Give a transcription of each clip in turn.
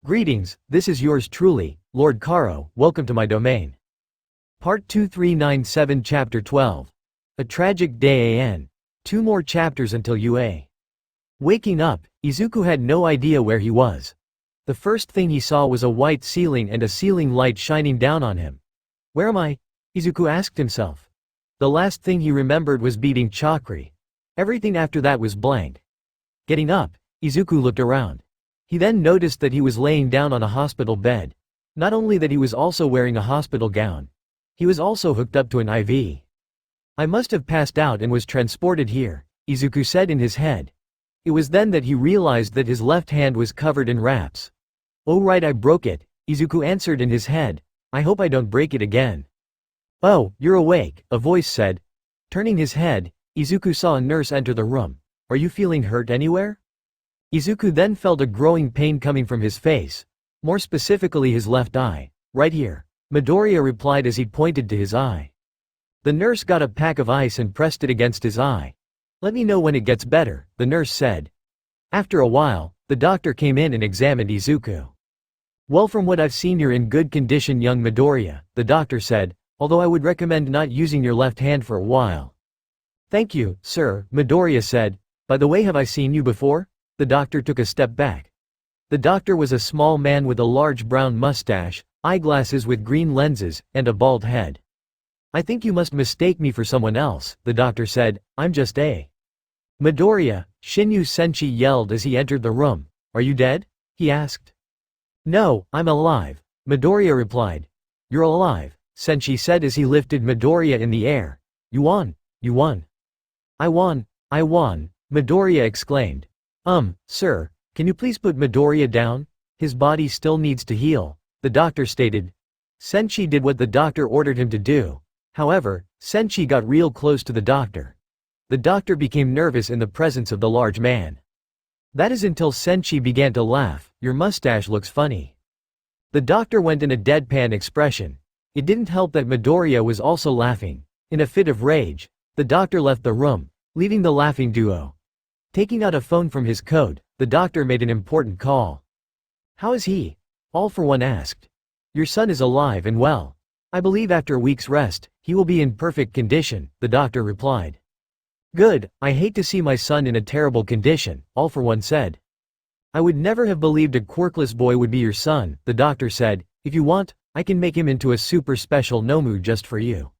Greetings, this is yours truly, Lord Karo, welcome to my domain. Part 2397 Chapter 12. A Tragic Day AN. 2 more chapters until UA. Waking up, Izuku had no idea where he was. The first thing he saw was a white ceiling and a ceiling light shining down on him. Where am I? Izuku asked himself. The last thing he remembered was beating Chakri. Everything after that was blank. Getting up, Izuku looked around. He then noticed that he was laying down on a hospital bed. Not only that, he was also wearing a hospital gown. He was also hooked up to an IV. I must have passed out and was transported here, Izuku said in his head. It was then that he realized that his left hand was covered in wraps. Oh right, I broke it, Izuku answered in his head. I hope I don't break it again. Oh, you're awake, a voice said. Turning his head, Izuku saw a nurse enter the room. Are you feeling hurt anywhere? Izuku then felt a growing pain coming from his face. More specifically his left eye. Right here, Midoriya replied as he pointed to his eye. The nurse got a pack of ice and pressed it against his eye. Let me know when it gets better, the nurse said. After a while, the doctor came in and examined Izuku. Well, from what I've seen, you're in good condition, young Midoriya, the doctor said, although I would recommend not using your left hand for a while. Thank you, sir, Midoriya said. By the way, have I seen you before? The doctor took a step back. The doctor was a small man with a large brown mustache, eyeglasses with green lenses, and a bald head. I think you must mistake me for someone else, the doctor said. I'm just a Midoriya, Shinyu Senshi yelled as he entered the room. Are you dead? He asked. No, I'm alive, Midoriya replied. You're alive, Senshi said as he lifted Midoriya in the air. You won, you won. I won, Midoriya exclaimed. Sir, can you please put Midoriya down? His body still needs to heal, the doctor stated. Senshi did what the doctor ordered him to do. However, Senshi got real close to the doctor. The doctor became nervous in the presence of the large man. That is until Senshi began to laugh. Your mustache looks funny. The doctor went in a deadpan expression. It didn't help that Midoriya was also laughing. In a fit of rage, the doctor left the room, leaving the laughing duo. Taking out a phone from his coat, the doctor made an important call. How is he? All for One asked. Your son is alive and well. I believe after a week's rest, he will be in perfect condition, the doctor replied. Good, I hate to see my son in a terrible condition, All for One said. I would never have believed a quirkless boy would be your son, the doctor said. If you want, I can make him into a super special Nomu just for you.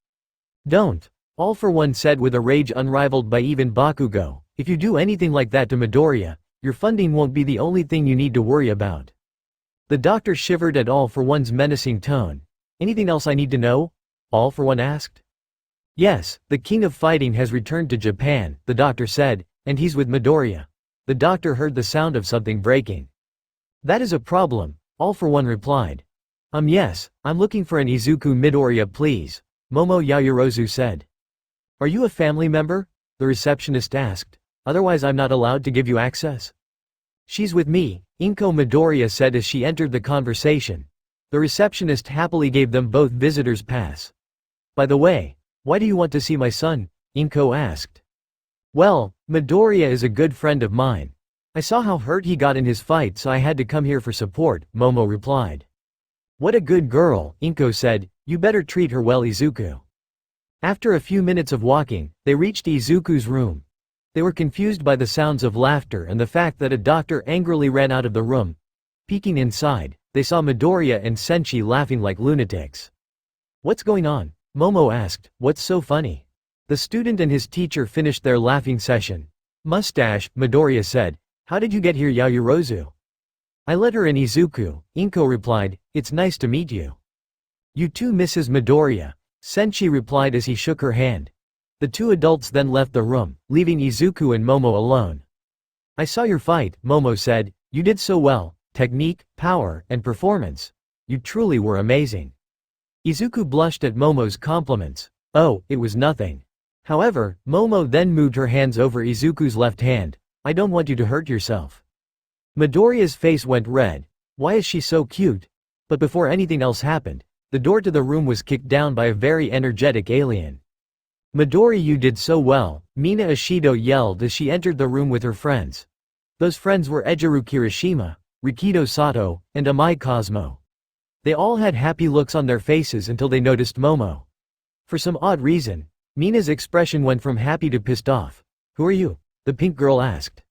Don't, All for One said with a rage unrivaled by even Bakugo. If you do anything like that to Midoriya, your funding won't be the only thing you need to worry about. The doctor shivered at All for One's menacing tone. Anything else I need to know? All for One asked. Yes, the king of fighting has returned to Japan, the doctor said, and he's with Midoriya. The doctor heard the sound of something breaking. That is a problem, All for One replied. Yes, I'm looking for an Izuku Midoriya please, Momo Yaoyorozu said. Are you a family member? The receptionist asked. Otherwise I'm not allowed to give you access. She's with me, Inko Midoriya said as she entered the conversation. The receptionist happily gave them both visitors pass. By the way, why do you want to see my son? Inko asked. Well, Midoriya is a good friend of mine. I saw how hurt he got in his fight, so I had to come here for support, Momo replied. What a good girl, Inko said. You better treat her well, Izuku. After a few minutes of walking, they reached Izuku's room. They were confused by the sounds of laughter and the fact that a doctor angrily ran out of the room. Peeking inside, they saw Midoriya and Senshi laughing like lunatics. What's going on? Momo asked. What's so funny? The student and his teacher finished their laughing session. Mustache, Midoriya said. How did you get here, Yaoyorozu? I let her in, Izuku, Inko replied. It's nice to meet you. You too, Mrs. Midoriya, Senshi replied as he shook her hand. The two adults then left the room, leaving Izuku and Momo alone. I saw your fight, Momo said. You did so well. Technique, power, and performance. You truly were amazing. Izuku blushed at Momo's compliments. Oh, it was nothing. However, Momo then moved her hands over Izuku's left hand. I don't want you to hurt yourself. Midoriya's face went red. Why is she so cute? But before anything else happened, the door to the room was kicked down by a very energetic alien. Midori, you did so well, Mina Ishido yelled as she entered the room with her friends. Those friends were Ejiru Kirishima, Rikido Sato, and Amai Cosmo. They all had happy looks on their faces until they noticed Momo. For some odd reason, Mina's expression went from happy to pissed off. "Who are you?" the pink girl asked.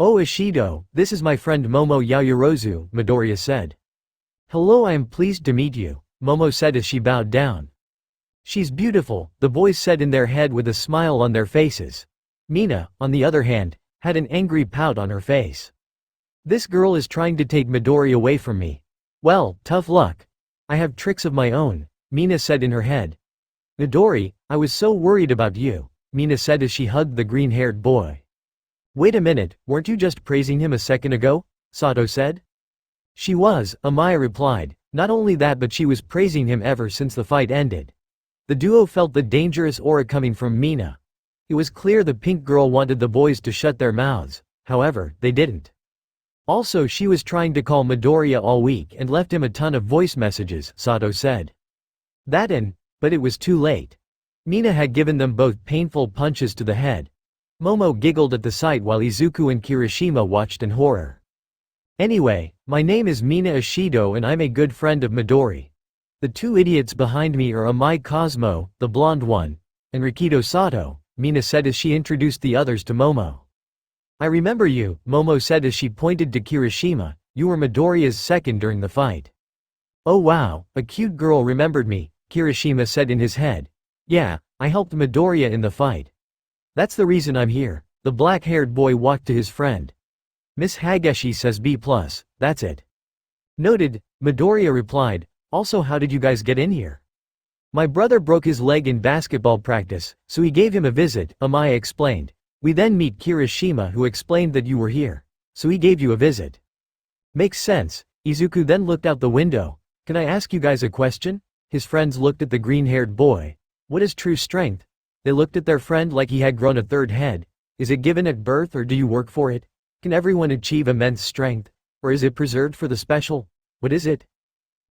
"Oh Ishido, this is my friend Momo Yaoyorozu," Midoriya said. "Hello, I am pleased to meet you," Momo said as she bowed down. "She's beautiful," the boys said in their head with a smile on their faces. Mina, on the other hand, had an angry pout on her face. "This girl is trying to take Midori away from me. Well, tough luck. I have tricks of my own," Mina said in her head. "Midori, I was so worried about you," Mina said as she hugged the green-haired boy. "Wait a minute, weren't you just praising him a second ago?" Sato said. "She was," Amaya replied. "Not only that, but she was praising him ever since the fight ended." The duo felt the dangerous aura coming from Mina. It was clear the pink girl wanted the boys to shut their mouths, however, they didn't. Also, she was trying to call Midoriya all week and left him a ton of voice messages, Sato said. But it was too late. Mina had given them both painful punches to the head. Momo giggled at the sight while Izuku and Kirishima watched in horror. "Anyway, my name is Mina Ishido and I'm a good friend of Midori. The two idiots behind me are Amai Cosmo, the blonde one, and Rikido Sato," Mina said as she introduced the others to Momo. "I remember you," Momo said as she pointed to Kirishima. "You were Midoriya's second during the fight." "Oh wow, a cute girl remembered me," Kirishima said in his head. "Yeah, I helped Midoriya in the fight. That's the reason I'm here." The black-haired boy walked to his friend. "Miss Hageshi says B+, that's it." "Noted," Midoriya replied. "Also, how did you guys get in here?" "My brother broke his leg in basketball practice, so he gave him a visit," Amaya explained. "We then meet Kirishima who explained that you were here. So he gave you a visit." "Makes sense." Izuku then looked out the window. "Can I ask you guys a question?" His friends looked at the green-haired boy. "What is true strength?" They looked at their friend like he had grown a third head. "Is it given at birth or do you work for it? Can everyone achieve immense strength? Or is it preserved for the special? What is it?"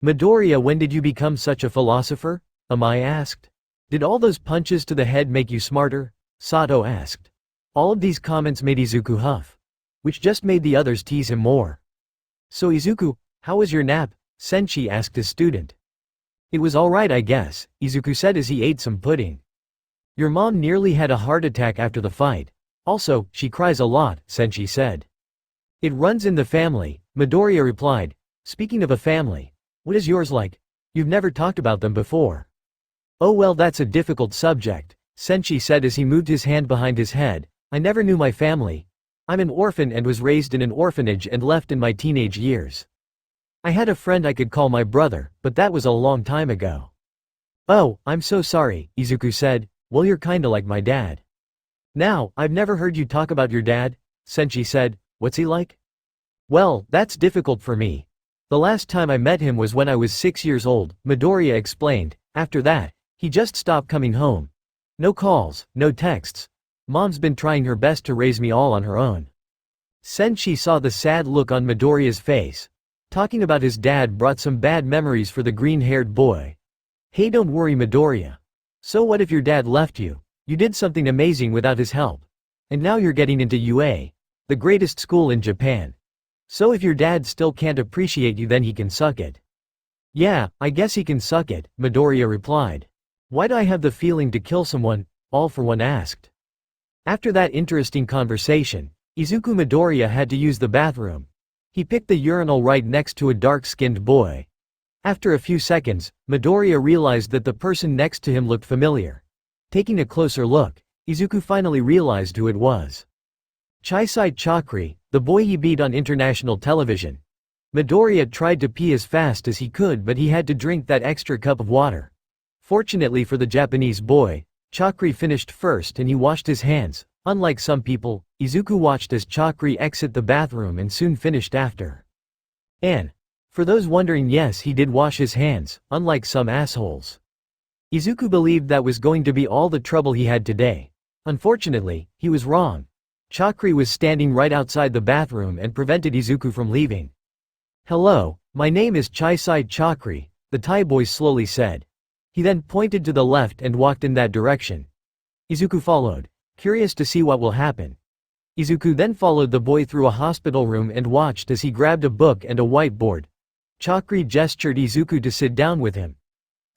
"Midoriya, when did you become such a philosopher?" Amai asked. "Did all those punches to the head make you smarter?" Sato asked. All of these comments made Izuku huff, which just made the others tease him more. "So Izuku, how was your nap?" Senshi asked his student. "It was alright I guess," Izuku said as he ate some pudding. "Your mom nearly had a heart attack after the fight. Also, she cries a lot," Senshi said. "It runs in the family," Midoriya replied. "Speaking of a family, what is yours like? You've never talked about them before." "Oh well, that's a difficult subject," Senshi said as he moved his hand behind his head. "I never knew my family. I'm an orphan and was raised in an orphanage and left in my teenage years. I had a friend I could call my brother, but that was a long time ago." "Oh, I'm so sorry," Izuku said. "Well, you're kinda like my dad." "Now, I've never heard you talk about your dad," Senshi said. "What's he like?" "Well, that's difficult for me. The last time I met him was when I was 6 years old," Midoriya explained. "After that, he just stopped coming home. No calls, no texts. Mom's been trying her best to raise me all on her own." Senshi saw the sad look on Midoriya's face. Talking about his dad brought some bad memories for the green-haired boy. "Hey, don't worry Midoriya. So what if your dad left you? You did something amazing without his help. And now you're getting into UA, the greatest school in Japan. So if your dad still can't appreciate you, then he can suck it." "Yeah, I guess he can suck it," Midoriya replied. "Why do I have the feeling to kill someone?" All for One asked. After that interesting conversation, Izuku Midoriya had to use the bathroom. He picked the urinal right next to a dark-skinned boy. After a few seconds, Midoriya realized that the person next to him looked familiar. Taking a closer look, Izuku finally realized who it was. Chaisai Chakri, the boy he beat on international television. Midoriya tried to pee as fast as he could, but he had to drink that extra cup of water. Fortunately for the Japanese boy, Chakri finished first and he washed his hands. Unlike some people, Izuku watched as Chakri exit the bathroom and soon finished after. And for those wondering, yes, he did wash his hands, unlike some assholes. Izuku believed that was going to be all the trouble he had today. Unfortunately, he was wrong. Chakri was standing right outside the bathroom and prevented Izuku from leaving. "Hello, my name is Chaisai Chakri," the Thai boy slowly said. He then pointed to the left and walked in that direction. Izuku followed, curious to see what will happen. Izuku then followed the boy through a hospital room and watched as he grabbed a book and a whiteboard. Chakri gestured Izuku to sit down with him.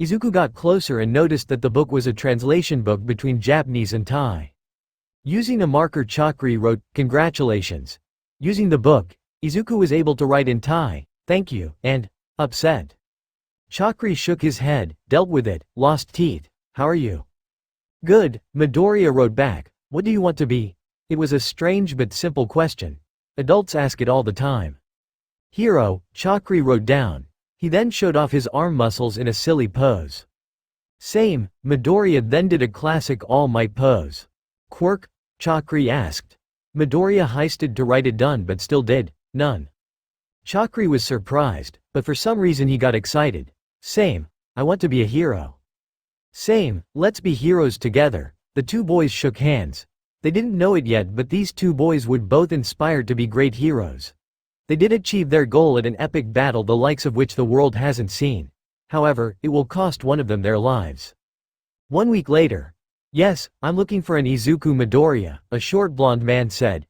Izuku got closer and noticed that the book was a translation book between Japanese and Thai. Using a marker, Chakri wrote, "Congratulations." Using the book, Izuku was able to write in Thai, "Thank you," and "upset." Chakri shook his head, dealt with it, lost teeth. "How are you?" "Good," Midoriya wrote back. "What do you want to be?" It was a strange but simple question. Adults ask it all the time. "Hero," Chakri wrote down. He then showed off his arm muscles in a silly pose. "Same," Midoriya then did a classic All Might pose. "Quirk?" Chakri asked. Midoriya heisted to write it done but still did none. Chakri was surprised, but for some reason he got excited. "Same. I want to be a hero." "Same, let's be heroes together." The two boys shook hands. They didn't know it yet, but these two boys would both inspire to be great heroes. They did achieve their goal at an epic battle the likes of which the world hasn't seen. However, it will cost one of them their lives. 1 week later. "Yes, I'm looking for an Izuku Midoriya," a short blonde man said.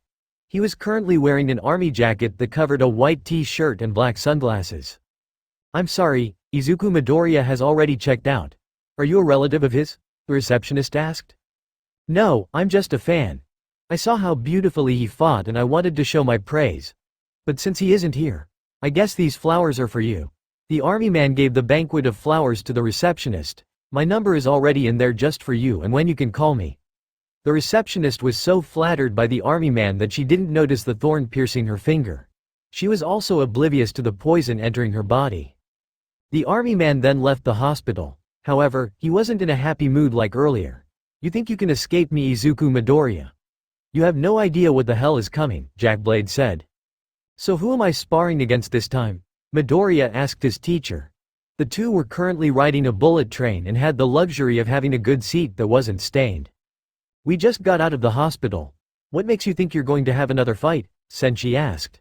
He was currently wearing an army jacket that covered a white t-shirt and black sunglasses. "I'm sorry, Izuku Midoriya has already checked out. Are you a relative of his?" the receptionist asked. "No, I'm just a fan. I saw how beautifully he fought and I wanted to show my praise. But since he isn't here, I guess these flowers are for you." The army man gave the banquet of flowers to the receptionist. "My number is already in there just for you and when you can call me." The receptionist was so flattered by the army man that she didn't notice the thorn piercing her finger. She was also oblivious to the poison entering her body. The army man then left the hospital. However, he wasn't in a happy mood like earlier. "You think you can escape me, Izuku Midoriya? You have no idea what the hell is coming," Jackblade said. "So who am I sparring against this time?" Midoriya asked his teacher. The two were currently riding a bullet train and had the luxury of having a good seat that wasn't stained. "We just got out of the hospital. What makes you think you're going to have another fight?" Senshi asked.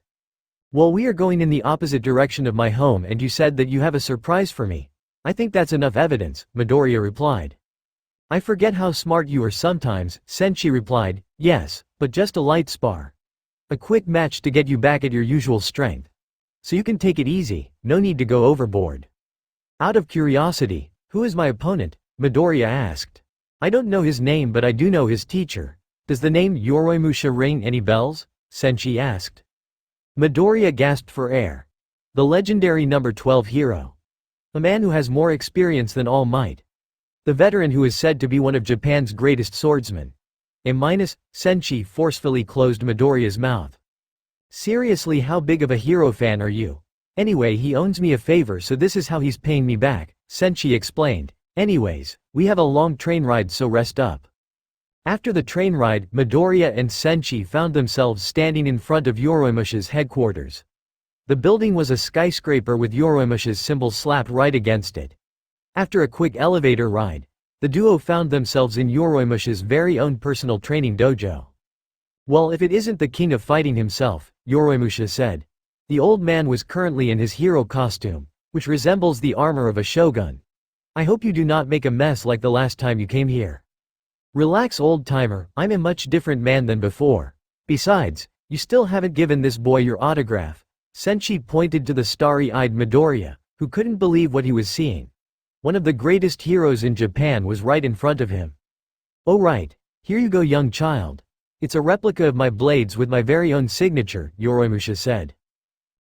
"Well, we are going in the opposite direction of my home and you said that you have a surprise for me. I think that's enough evidence," Midoriya replied. "I forget how smart you are sometimes," Senshi replied. "Yes, but just a light spar. A quick match to get you back at your usual strength. So you can take it easy, no need to go overboard." "Out of curiosity, who is my opponent?" Midoriya asked. "I don't know his name but I do know his teacher. Does the name Yoroimusha ring any bells?" Senshi asked. Midoriya gasped for air. "The legendary number 12 hero. A man who has more experience than All Might. The veteran who is said to be one of Japan's greatest swordsmen." Senshi forcefully closed Midoriya's mouth. "Seriously, how big of a hero fan are you? Anyway, he owes me a favor so this is how he's paying me back," Senshi explained. "Anyways, we have a long train ride so rest up." After the train ride, Midoriya and Senshi found themselves standing in front of Yoroimusha's headquarters. The building was a skyscraper with Yoroimusha's symbol slapped right against it. After a quick elevator ride, the duo found themselves in Yoroimusha's very own personal training dojo. "Well, if it isn't the king of fighting himself," Yoroimusha said. The old man was currently in his hero costume, which resembles the armor of a shogun. "I hope you do not make a mess like the last time you came here." "Relax, old-timer, I'm a much different man than before. Besides, you still haven't given this boy your autograph." Senshi pointed to the starry-eyed Midoriya, who couldn't believe what he was seeing. One of the greatest heroes in Japan was right in front of him. "Oh right. Here you go, young child. It's a replica of my blades with my very own signature," Yoroimusha said.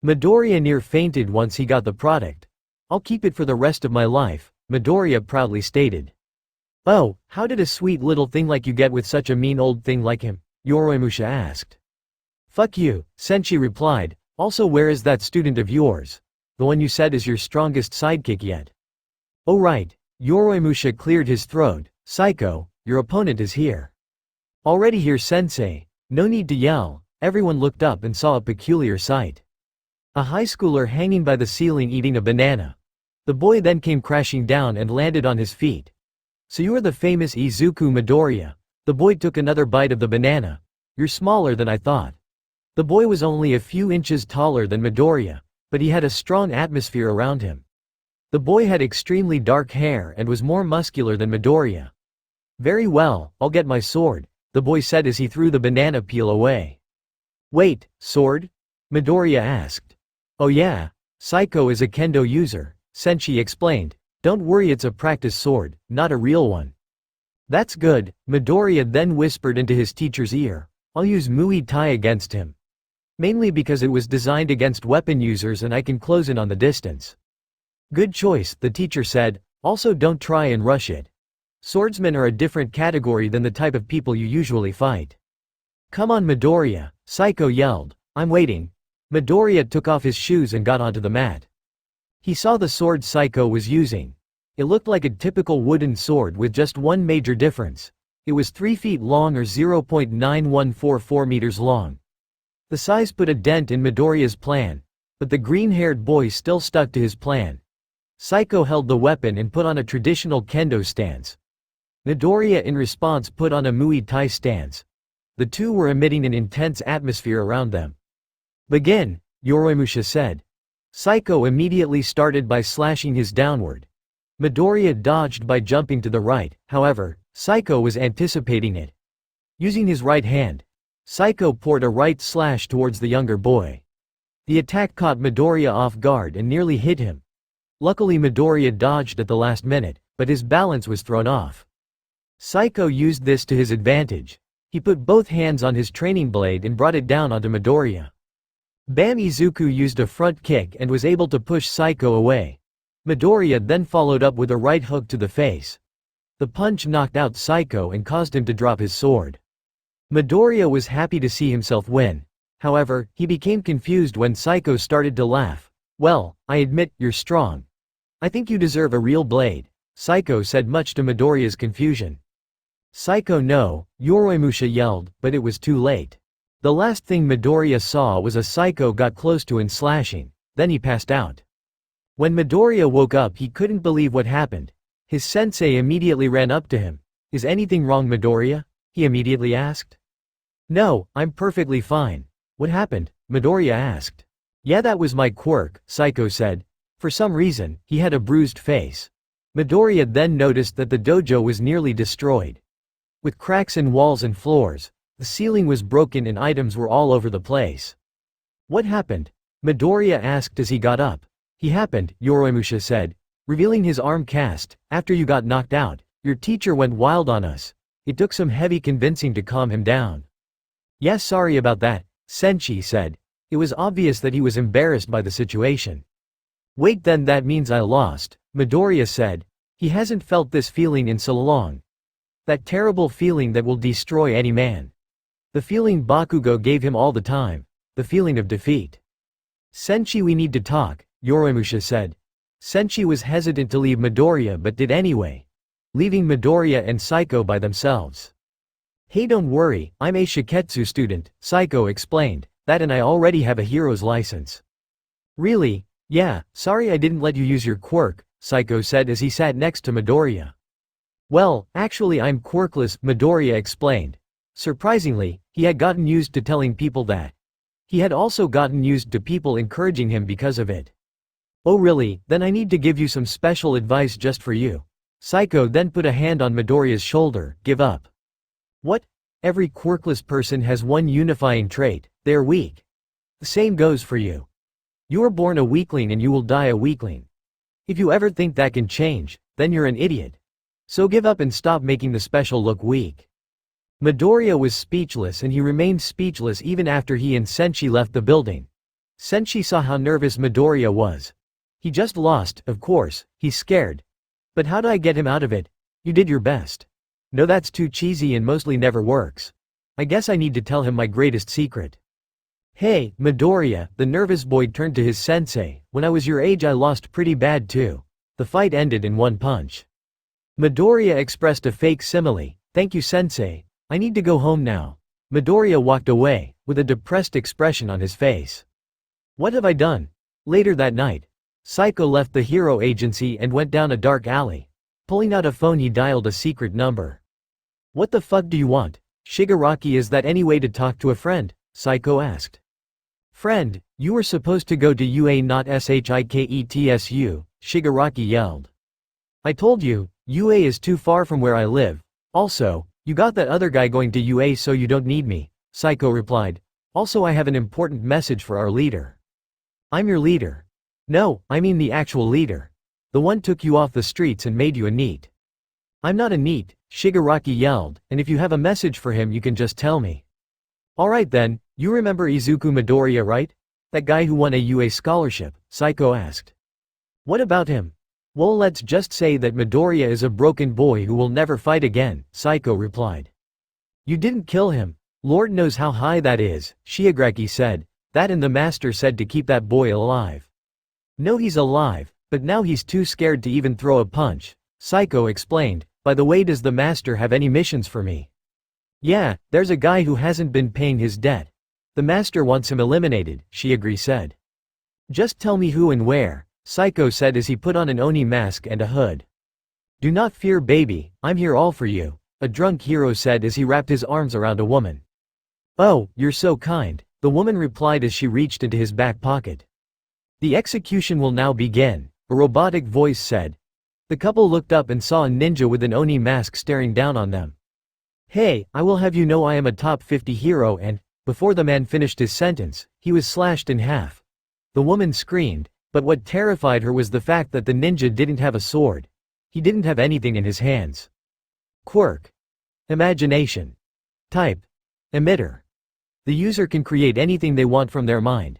Midoriya near fainted once he got the product. "I'll keep it for the rest of my life," Midoriya proudly stated. "Oh, how did a sweet little thing like you get with such a mean old thing like him?" Yoroimusha asked. "Fuck you," Senshi replied. "Also, where is that student of yours? The one you said is your strongest sidekick yet?" "Oh right." Yoroimusha cleared his throat. "Psycho, your opponent is here." "Already here, sensei. No need to yell." Everyone looked up and saw a peculiar sight. A high schooler hanging by the ceiling eating a banana. The boy then came crashing down and landed on his feet. "So you are the famous Izuku Midoriya." The boy took another bite of the banana. "You're smaller than I thought." The boy was only a few inches taller than Midoriya, but he had a strong atmosphere around him. The boy had extremely dark hair and was more muscular than Midoriya. "Very well, I'll get my sword." the boy said as he threw the banana peel away. Wait, sword? Midoriya asked. Oh yeah, Saiko is a kendo user, Senshi explained. Don't worry, it's a practice sword, not a real one. That's good, Midoriya then whispered into his teacher's ear. I'll use Muay Thai against him. Mainly because it was designed against weapon users and I can close in on the distance. Good choice, the teacher said, also don't try and rush it. Swordsmen are a different category than the type of people you usually fight. Come on Midoriya, Saiko yelled. I'm waiting. Midoriya took off his shoes and got onto the mat. He saw the sword Saiko was using. It looked like a typical wooden sword with just one major difference. It was 3 feet long or 0.9144 meters long. The size put a dent in Midoriya's plan, but the green-haired boy still stuck to his plan. Saiko held the weapon and put on a traditional kendo stance. Midoriya in response put on a Muay Thai stance. The two were emitting an intense atmosphere around them. Begin, Yoroimusha said. Saiko immediately started by slashing his downward. Midoriya dodged by jumping to the right, however, Saiko was anticipating it. Using his right hand, Saiko poured a right slash towards the younger boy. The attack caught Midoriya off guard and nearly hit him. Luckily Midoriya dodged at the last minute, but his balance was thrown off. Saiko used this to his advantage. He put both hands on his training blade and brought it down onto Midoriya. Bam! Izuku used a front kick and was able to push Saiko away. Midoriya then followed up with a right hook to the face. The punch knocked out Saiko and caused him to drop his sword. Midoriya was happy to see himself win. However, he became confused when Saiko started to laugh. Well, I admit, you're strong. I think you deserve a real blade, Saiko said, much to Midoriya's confusion. Saiko no, Yoroimusha yelled, but it was too late. The last thing Midoriya saw was a Saiko got close to him slashing, then he passed out. When Midoriya woke up he couldn't believe what happened. His sensei immediately ran up to him. Is anything wrong Midoriya? He immediately asked. No, I'm perfectly fine. What happened? Midoriya asked. Yeah, that was my quirk, Saiko said. For some reason, he had a bruised face. Midoriya then noticed that the dojo was nearly destroyed. With cracks in walls and floors, the ceiling was broken and items were all over the place. What happened? Midoriya asked as he got up. He happened, Yoroimusha said, revealing his arm cast. After you got knocked out, your teacher went wild on us. It took some heavy convincing to calm him down. Yes, sorry about that, Senshi said. It was obvious that he was embarrassed by the situation. Wait, then that means I lost, Midoriya said. He hasn't felt this feeling in so long. That terrible feeling that will destroy any man. The feeling Bakugo gave him all the time. The feeling of defeat. Senshi, we need to talk, Yoroimusha said. Senshi was hesitant to leave Midoriya but did anyway, leaving Midoriya and Saiko by themselves. Hey, don't worry, I'm a Shiketsu student, Saiko explained, that and I already have a hero's license. Really? Yeah, sorry I didn't let you use your quirk, Saiko said as he sat next to Midoriya. Well, actually I'm quirkless, Midoriya explained. Surprisingly, he had gotten used to telling people that. He had also gotten used to people encouraging him because of it. Oh really, then I need to give you some special advice just for you. Saiko then put a hand on Midoriya's shoulder. Give up. What? Every quirkless person has one unifying trait, they are weak. The same goes for you. You are born a weakling and you will die a weakling. If you ever think that can change, then you're an idiot. So give up and stop making the special look weak. Midoriya was speechless and he remained speechless even after he and Senshi left the building. Senshi saw how nervous Midoriya was. He just lost, of course, he's scared. But how do I get him out of it? You did your best. No, that's too cheesy and mostly never works. I guess I need to tell him my greatest secret. Hey, Midoriya, the nervous boy turned to his sensei, when I was your age I lost pretty bad too. The fight ended in one punch. Midoriya expressed a fake simile. Thank you sensei. I need to go home now. Midoriya walked away, with a depressed expression on his face. What have I done? Later that night, Saiko left the hero agency and went down a dark alley. Pulling out a phone he dialed a secret number. What the fuck do you want? Shigaraki, is that any way to talk to a friend? Saiko asked. Friend, you were supposed to go to UA not SHIKETSU, Shigaraki yelled. I told you, UA is too far from where I live. Also, You got that other guy going to UA so you don't need me, Psycho replied. Also I have an important message for our leader. I'm your leader. No, I mean the actual leader. The one took you off the streets and made you a NEET. I'm not a NEET, Shigaraki yelled, and if you have a message for him you can just tell me. Alright then, you remember Izuku Midoriya, right? That guy who won a UA scholarship, Psycho asked. What about him? Well, let's just say that Midoriya is a broken boy who will never fight again, Psycho replied. You didn't kill him. Lord knows how high that is, Shigaraki said. That and the master said to keep that boy alive. No, he's alive, but now he's too scared to even throw a punch, Psycho explained. By the way, does the master have any missions for me? Yeah, there's a guy who hasn't been paying his debt. The master wants him eliminated, Shigaraki said. Just tell me who and where, Psycho said as he put on an Oni mask and a hood. Do not fear, baby, I'm here all for you, a drunk hero said as he wrapped his arms around a woman. Oh, you're so kind, the woman replied as she reached into his back pocket. The execution will now begin, a robotic voice said. The couple looked up and saw a ninja with an Oni mask staring down on them. Hey, I will have you know I am a top 50 hero and, before the man finished his sentence, he was slashed in half. The woman screamed, but what terrified her was the fact that the ninja didn't have a sword. He didn't have anything in his hands. Quirk. Imagination. Type. Emitter. The user can create anything they want from their mind.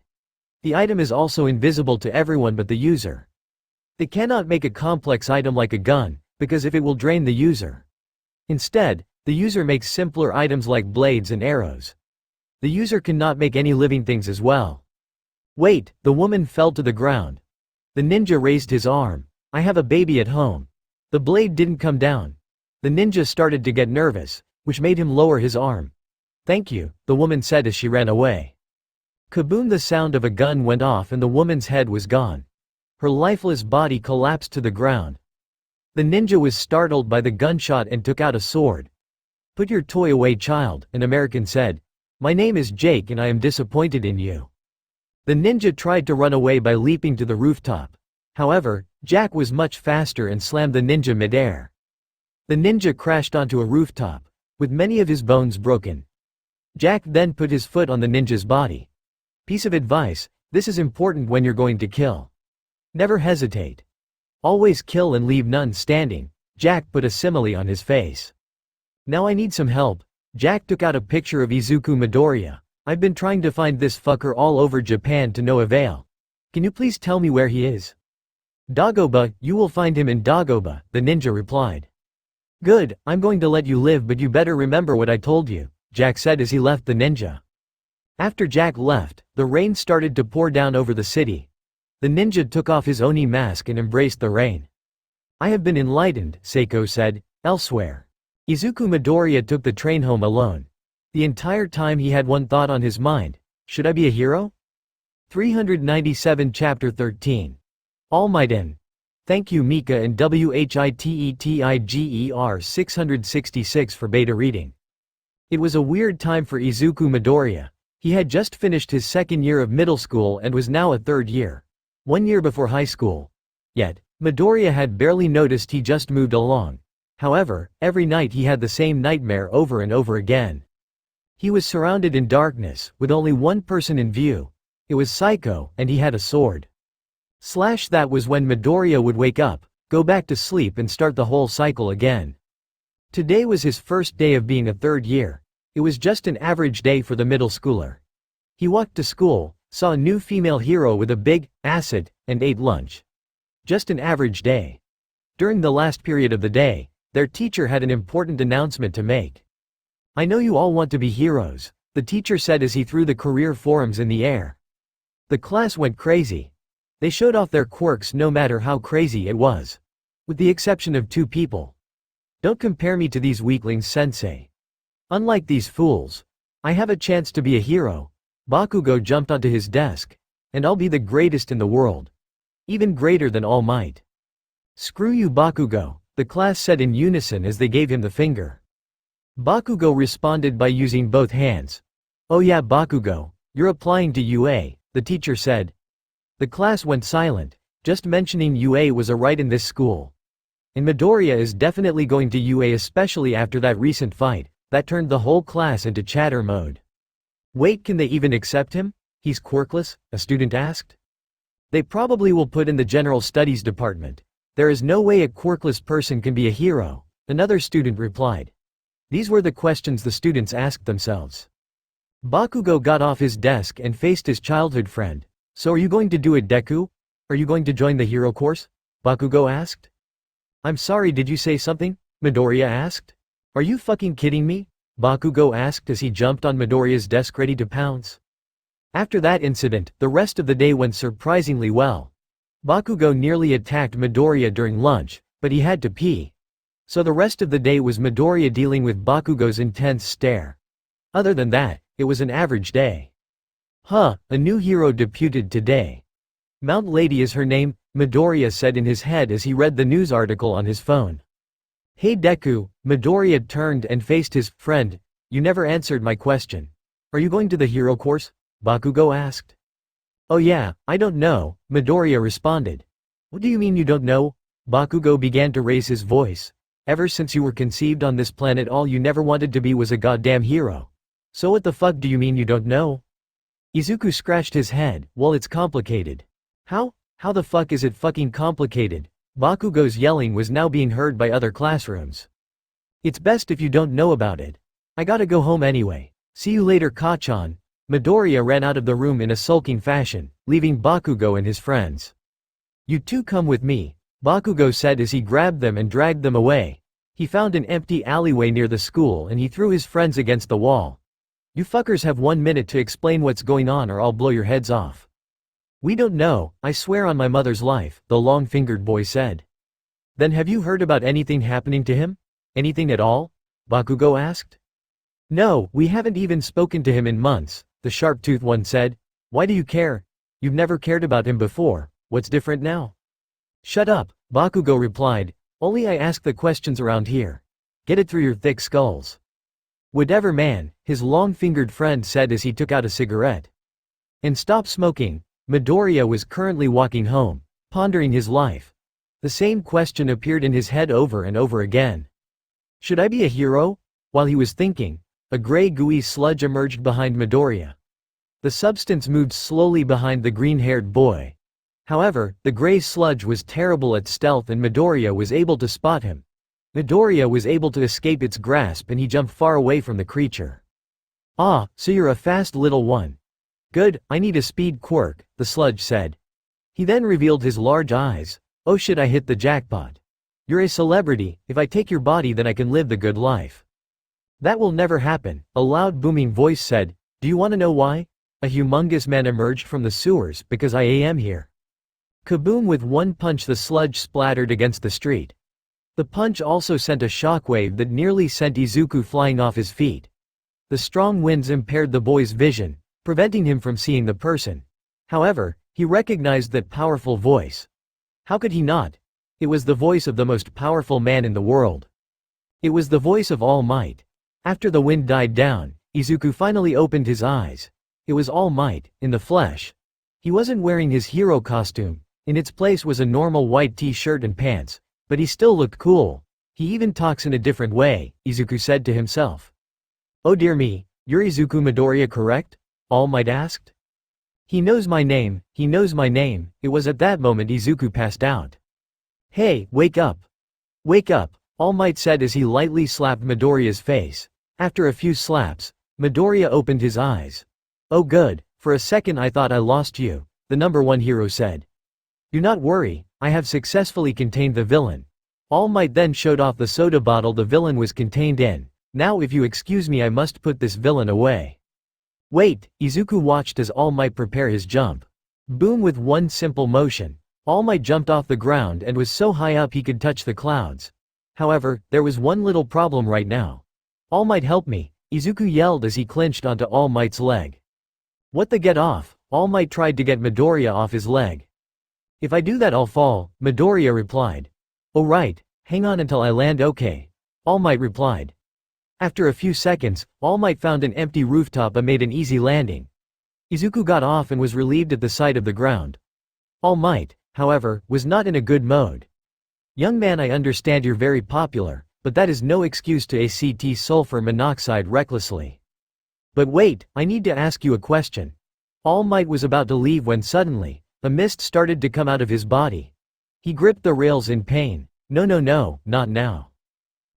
The item is also invisible to everyone but the user. They cannot make a complex item like a gun, because if it will drain the user. Instead, the user makes simpler items like blades and arrows. The user cannot make any living things as well. Wait, the woman fell to the ground. The ninja raised his arm. I have a baby at home. The blade didn't come down. The ninja started to get nervous, which made him lower his arm. Thank you, the woman said as she ran away. Kaboom! The sound of a gun went off and the woman's head was gone. Her lifeless body collapsed to the ground. The ninja was startled by the gunshot and took out a sword. Put your toy away, child, an American said. My name is Jake and I am disappointed in you. The ninja tried to run away by leaping to the rooftop. However, Jack was much faster and slammed the ninja midair. The ninja crashed onto a rooftop, with many of his bones broken. Jack then put his foot on the ninja's body. Piece of advice, this is important when you're going to kill. Never hesitate. Always kill and leave none standing. Jack put a simile on his face. Now I need some help. Jack took out a picture of Izuku Midoriya. I've been trying to find this fucker all over Japan to no avail. Can you please tell me where he is? Dagoba, you will find him in Dagoba, the ninja replied. Good, I'm going to let you live but you better remember what I told you, Jack said as he left the ninja. After Jack left, the rain started to pour down over the city. The ninja took off his Oni mask and embraced the rain. I have been enlightened, Seiko said. Elsewhere. Izuku Midoriya took the train home alone. The entire time he had one thought on his mind. Should I be a hero? 397 Chapter 13. All Might In. Thank you Mika and WHITETIGER 666 for beta reading. It was a weird time for Izuku Midoriya. He had just finished his second year of middle school and was now a third year. 1 year before high school. Yet, Midoriya had barely noticed he just moved along. However, every night he had the same nightmare over and over again. He was surrounded in darkness, with only one person in view. It was Psycho, and he had a sword. That was when Midoriya would wake up, go back to sleep and start the whole cycle again. Today was his first day of being a third year. It was just an average day for the middle schooler. He walked to school, saw a new female hero with a big acid, and ate lunch. Just an average day. During the last period of the day, their teacher had an important announcement to make. I know you all want to be heroes, the teacher said as he threw the career forums in the air. The class went crazy. They showed off their quirks no matter how crazy it was. With the exception of 2 people. Don't compare me to these weaklings, sensei. Unlike these fools, I have a chance to be a hero. Bakugo jumped onto his desk. And I'll be the greatest in the world. Even greater than All Might. Screw you Bakugo, the class said in unison as they gave him the finger. Bakugo responded by using both hands. Oh yeah Bakugo, you're applying to UA, the teacher said. The class went silent, just mentioning UA was a right in this school. And Midoriya is definitely going to UA, especially after that recent fight that turned the whole class into chatter mode. Wait, can they even accept him? He's quirkless, a student asked. They probably will put in the general studies department. There is no way a quirkless person can be a hero, another student replied. These were the questions the students asked themselves. Bakugo got off his desk and faced his childhood friend. So are you going to do it, Deku? Are you going to join the hero course? Bakugo asked. I'm sorry, did you say something? Midoriya asked. Are you fucking kidding me? Bakugo asked as he jumped on Midoriya's desk ready to pounce. After that incident, the rest of the day went surprisingly well. Bakugo nearly attacked Midoriya during lunch, but he had to pee. So the rest of the day was Midoriya dealing with Bakugo's intense stare. Other than that, it was an average day. A new hero debuted today. Mount Lady is her name, Midoriya said in his head as he read the news article on his phone. Hey Deku, Midoriya turned and faced his friend. You never answered my question. Are you going to the hero course? Bakugo asked. Oh yeah, I don't know, Midoriya responded. What do you mean you don't know? Bakugo began to raise his voice. Ever since you were conceived on this planet, all you never wanted to be was a goddamn hero. So what the fuck do you mean you don't know? Izuku scratched his head. Well, it's complicated. How the fuck is it fucking complicated? Bakugo's yelling was now being heard by other classrooms. It's best if you don't know about it. I gotta go home anyway. See you later, Kachan. Midoriya ran out of the room in a sulking fashion, leaving Bakugo and his friends. You two come with me, Bakugo said as he grabbed them and dragged them away. He found an empty alleyway near the school and he threw his friends against the wall. You fuckers have 1 minute to explain what's going on or I'll blow your heads off. We don't know, I swear on my mother's life, the long-fingered boy said. Then have you heard about anything happening to him? Anything at all? Bakugo asked. No, we haven't even spoken to him in months, the sharp-toothed one said. Why do you care? You've never cared about him before, what's different now? Shut up, Bakugo replied, only I ask the questions around here. Get it through your thick skulls. Whatever man, his long-fingered friend said as he took out a cigarette. And stop smoking. Midoriya was currently walking home, pondering his life. The same question appeared in his head over and over again. Should I be a hero? While he was thinking, a gray gooey sludge emerged behind Midoriya. The substance moved slowly behind the green-haired boy. However, the gray sludge was terrible at stealth and Midoriya was able to spot him. Midoriya was able to escape its grasp and he jumped far away from the creature. Ah, so you're a fast little one. Good, I need a speed quirk, the sludge said. He then revealed his large eyes. Oh shit, I hit the jackpot. You're a celebrity, if I take your body then I can live the good life. That will never happen, a loud booming voice said. Do you want to know why? A humongous man emerged from the sewers, because I am here. Kaboom! With one punch the sludge splattered against the street. The punch also sent a shockwave that nearly sent Izuku flying off his feet. The strong winds impaired the boy's vision, preventing him from seeing the person. However, he recognized that powerful voice. How could he not? It was the voice of the most powerful man in the world. It was the voice of All Might. After the wind died down, Izuku finally opened his eyes. It was All Might, in the flesh. He wasn't wearing his hero costume, in its place was a normal white t-shirt and pants, but he still looked cool. He even talks in a different way, Izuku said to himself. Oh dear me, you're Izuku Midoriya, correct? All Might asked. He knows my name, he knows my name. It was at that moment Izuku passed out. Hey, wake up. Wake up, All Might said as he lightly slapped Midoriya's face. After a few slaps, Midoriya opened his eyes. Oh good, for a second I thought I lost you, the #1 hero said. Do not worry, I have successfully contained the villain. All Might then showed off the soda bottle the villain was contained in. Now if you excuse me I must put this villain away. Wait, Izuku watched as All Might prepare his jump. Boom! With one simple motion, All Might jumped off the ground and was so high up he could touch the clouds. However, there was one little problem right now. All Might help me, Izuku yelled as he clinched onto All Might's leg. What the get off? All Might tried to get Midoriya off his leg. If I do that I'll fall, Midoriya replied. Oh right, hang on until I land, okay. All Might replied. After a few seconds, All Might found an empty rooftop and made an easy landing. Izuku got off and was relieved at the sight of the ground. All Might, however, was not in a good mode. Young man, I understand you're very popular, but that is no excuse to ACT sulfur monoxide recklessly. But wait, I need to ask you a question. All Might was about to leave when suddenly, a mist started to come out of his body. He gripped the rails in pain. No, no, no, not now.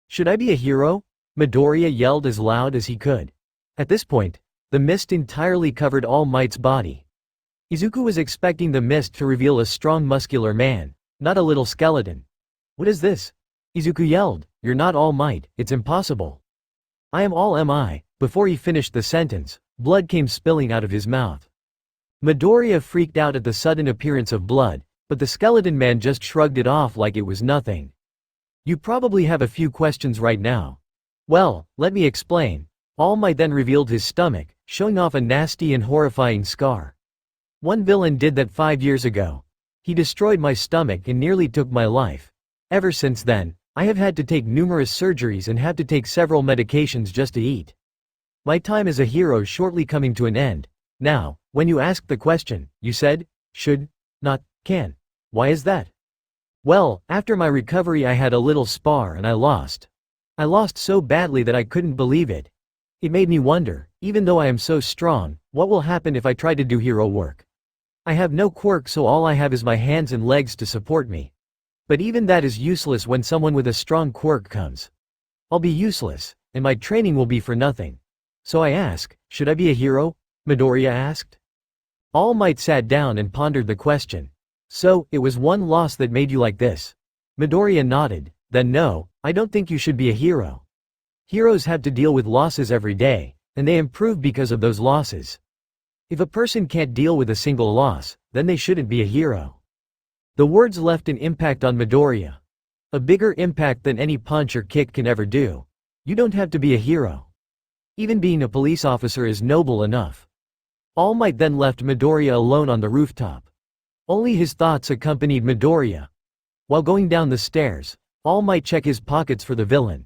Should I be a hero? Midoriya yelled as loud as he could. At this point, the mist entirely covered All Might's body. Izuku was expecting the mist to reveal a strong muscular man, not a little skeleton. What is this? Izuku yelled, you're not All Might, it's impossible. I am all MI. Before he finished the sentence, blood came spilling out of his mouth. Midoriya freaked out at the sudden appearance of blood, but the skeleton man just shrugged it off like it was nothing. You probably have a few questions right now. Well, let me explain. All Might then revealed his stomach, showing off a nasty and horrifying scar. One villain did that 5 years ago. He destroyed my stomach and nearly took my life. Ever since then, I have had to take numerous surgeries and have to take several medications just to eat. My time as a hero is shortly coming to an end. Now, when you asked the question, you said, should, not, can. Why is that? Well, after my recovery I had a little spar and I lost. I lost so badly that I couldn't believe it. It made me wonder, even though I am so strong, what will happen if I try to do hero work? I have no quirk, so all I have is my hands and legs to support me. But even that is useless when someone with a strong quirk comes. I'll be useless, and my training will be for nothing. So I ask, should I be a hero? Midoriya asked. All Might sat down and pondered the question. So, it was one loss that made you like this? Midoriya nodded. Then no, I don't think you should be a hero. Heroes have to deal with losses every day, and they improve because of those losses. If a person can't deal with a single loss, then they shouldn't be a hero. The words left an impact on Midoriya. A bigger impact than any punch or kick can ever do. You don't have to be a hero. Even being a police officer is noble enough. All Might then left Midoriya alone on the rooftop. Only his thoughts accompanied Midoriya. While going down the stairs, All Might check his pockets for the villain.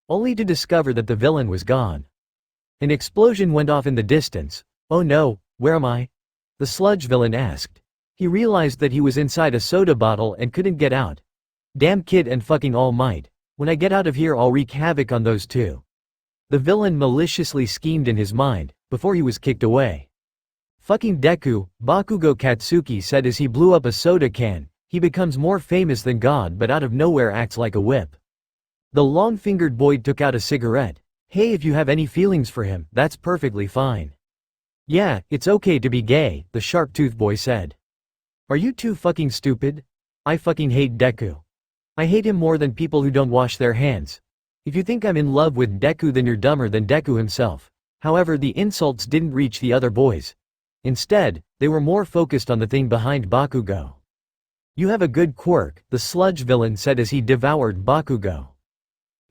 Only to discover that the villain was gone. An explosion went off in the distance. Oh no, where am I? The sludge villain asked. He realized that he was inside a soda bottle and couldn't get out. Damn kid and fucking All Might. When I get out of here I'll wreak havoc on those two. The villain maliciously schemed in his mind, before he was kicked away. Fucking Deku, Bakugo Katsuki said as he blew up a soda can, he becomes more famous than God but out of nowhere acts like a whip. The long-fingered boy took out a cigarette. Hey, if you have any feelings for him, that's perfectly fine. Yeah, it's okay to be gay, the sharp-toothed boy said. Are you too fucking stupid? I fucking hate Deku. I hate him more than people who don't wash their hands. If you think I'm in love with Deku then you're dumber than Deku himself. However, the insults didn't reach the other boys. Instead, they were more focused on the thing behind Bakugo. You have a good quirk, the sludge villain said as he devoured Bakugo.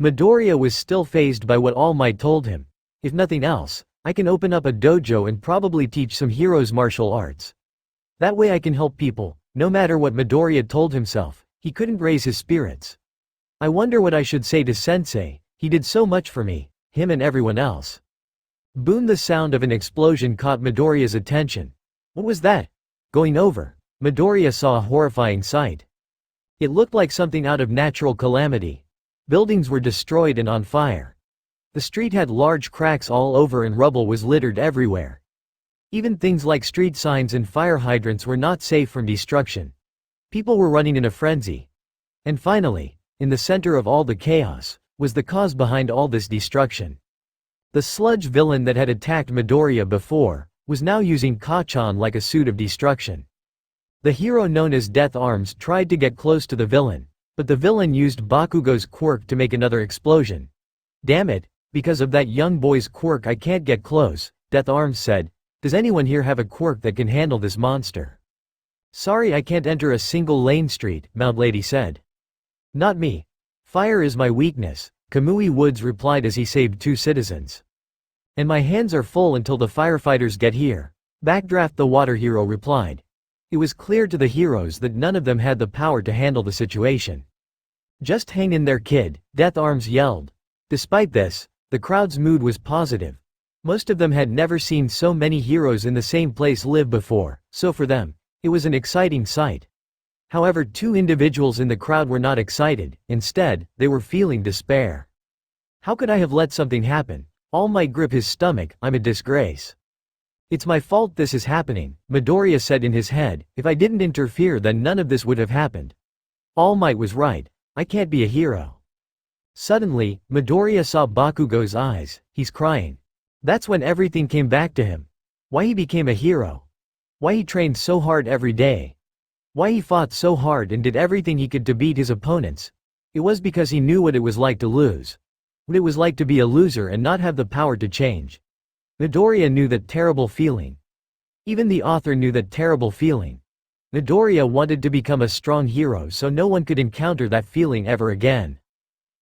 Midoriya was still fazed by what All Might told him. If nothing else, I can open up a dojo and probably teach some heroes martial arts. That way I can help people. No matter what Midoriya told himself, he couldn't raise his spirits. I wonder what I should say to Sensei, he did so much for me, him and everyone else. Boom! The sound of an explosion caught Midoriya's attention. What was that? Going over, Midoriya saw a horrifying sight. It looked like something out of natural calamity. Buildings were destroyed and on fire. The street had large cracks all over and rubble was littered everywhere. Even things like street signs and fire hydrants were not safe from destruction. People were running in a frenzy. And finally, in the center of all the chaos, was the cause behind all this destruction. The sludge villain that had attacked Midoriya before, was now using Kachan like a suit of destruction. The hero known as Death Arms tried to get close to the villain, but the villain used Bakugo's quirk to make another explosion. Damn it, because of that young boy's quirk I can't get close, Death Arms said. Does anyone here have a quirk that can handle this monster? Sorry, I can't enter a single lane street, Mount Lady said. Not me. Fire is my weakness, Kamui Woods replied as he saved 2 citizens. And my hands are full until the firefighters get here. Backdraft, the water hero replied. It was clear to the heroes that none of them had the power to handle the situation. Just hang in there, kid, Death Arms yelled. Despite this, the crowd's mood was positive. Most of them had never seen so many heroes in the same place live before, so for them, it was an exciting sight. However, two individuals in the crowd were not excited, instead, they were feeling despair. How could I have let something happen? All Might gripped his stomach, I'm a disgrace. It's my fault this is happening, Midoriya said in his head, if I didn't interfere then none of this would have happened. All Might was right, I can't be a hero. Suddenly, Midoriya saw Bakugo's eyes, he's crying. That's when everything came back to him. Why he became a hero. Why he trained so hard every day. Why he fought so hard and did everything he could to beat his opponents. It was because he knew what it was like to lose. What it was like to be a loser and not have the power to change. Midoriya knew that terrible feeling. Even the author knew that terrible feeling. Midoriya wanted to become a strong hero so no one could encounter that feeling ever again.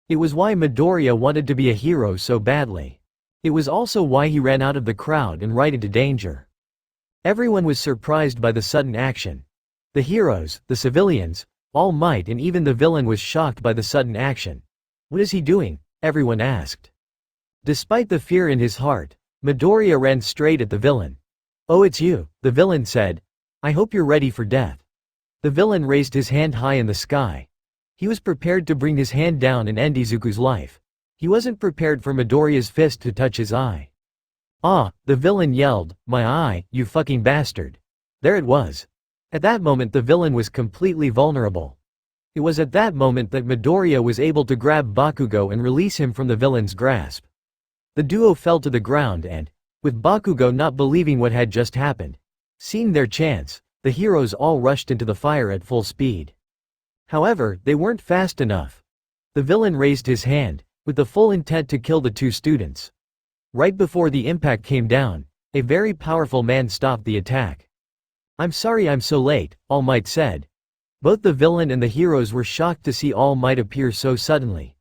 It was why Midoriya wanted to be a hero so badly. It was also why he ran out of the crowd and right into danger. Everyone was surprised by the sudden action. The heroes, the civilians, All Might and even the villain was shocked by the sudden action. What is he doing? Everyone asked. Despite the fear in his heart, Midoriya ran straight at the villain. Oh, it's you, the villain said. I hope you're ready for death. The villain raised his hand high in the sky. He was prepared to bring his hand down and end Izuku's life. He wasn't prepared for Midoriya's fist to touch his eye. Ah, the villain yelled, my eye, you fucking bastard. There it was. At that moment the villain was completely vulnerable. It was at that moment that Midoriya was able to grab Bakugo and release him from the villain's grasp. The duo fell to the ground and, with Bakugo not believing what had just happened, seeing their chance, the heroes all rushed into the fire at full speed. However, they weren't fast enough. The villain raised his hand, with the full intent to kill the two students. Right before the impact came down, a very powerful man stopped the attack. I'm sorry I'm so late, All Might said. Both the villain and the heroes were shocked to see All Might appear so suddenly.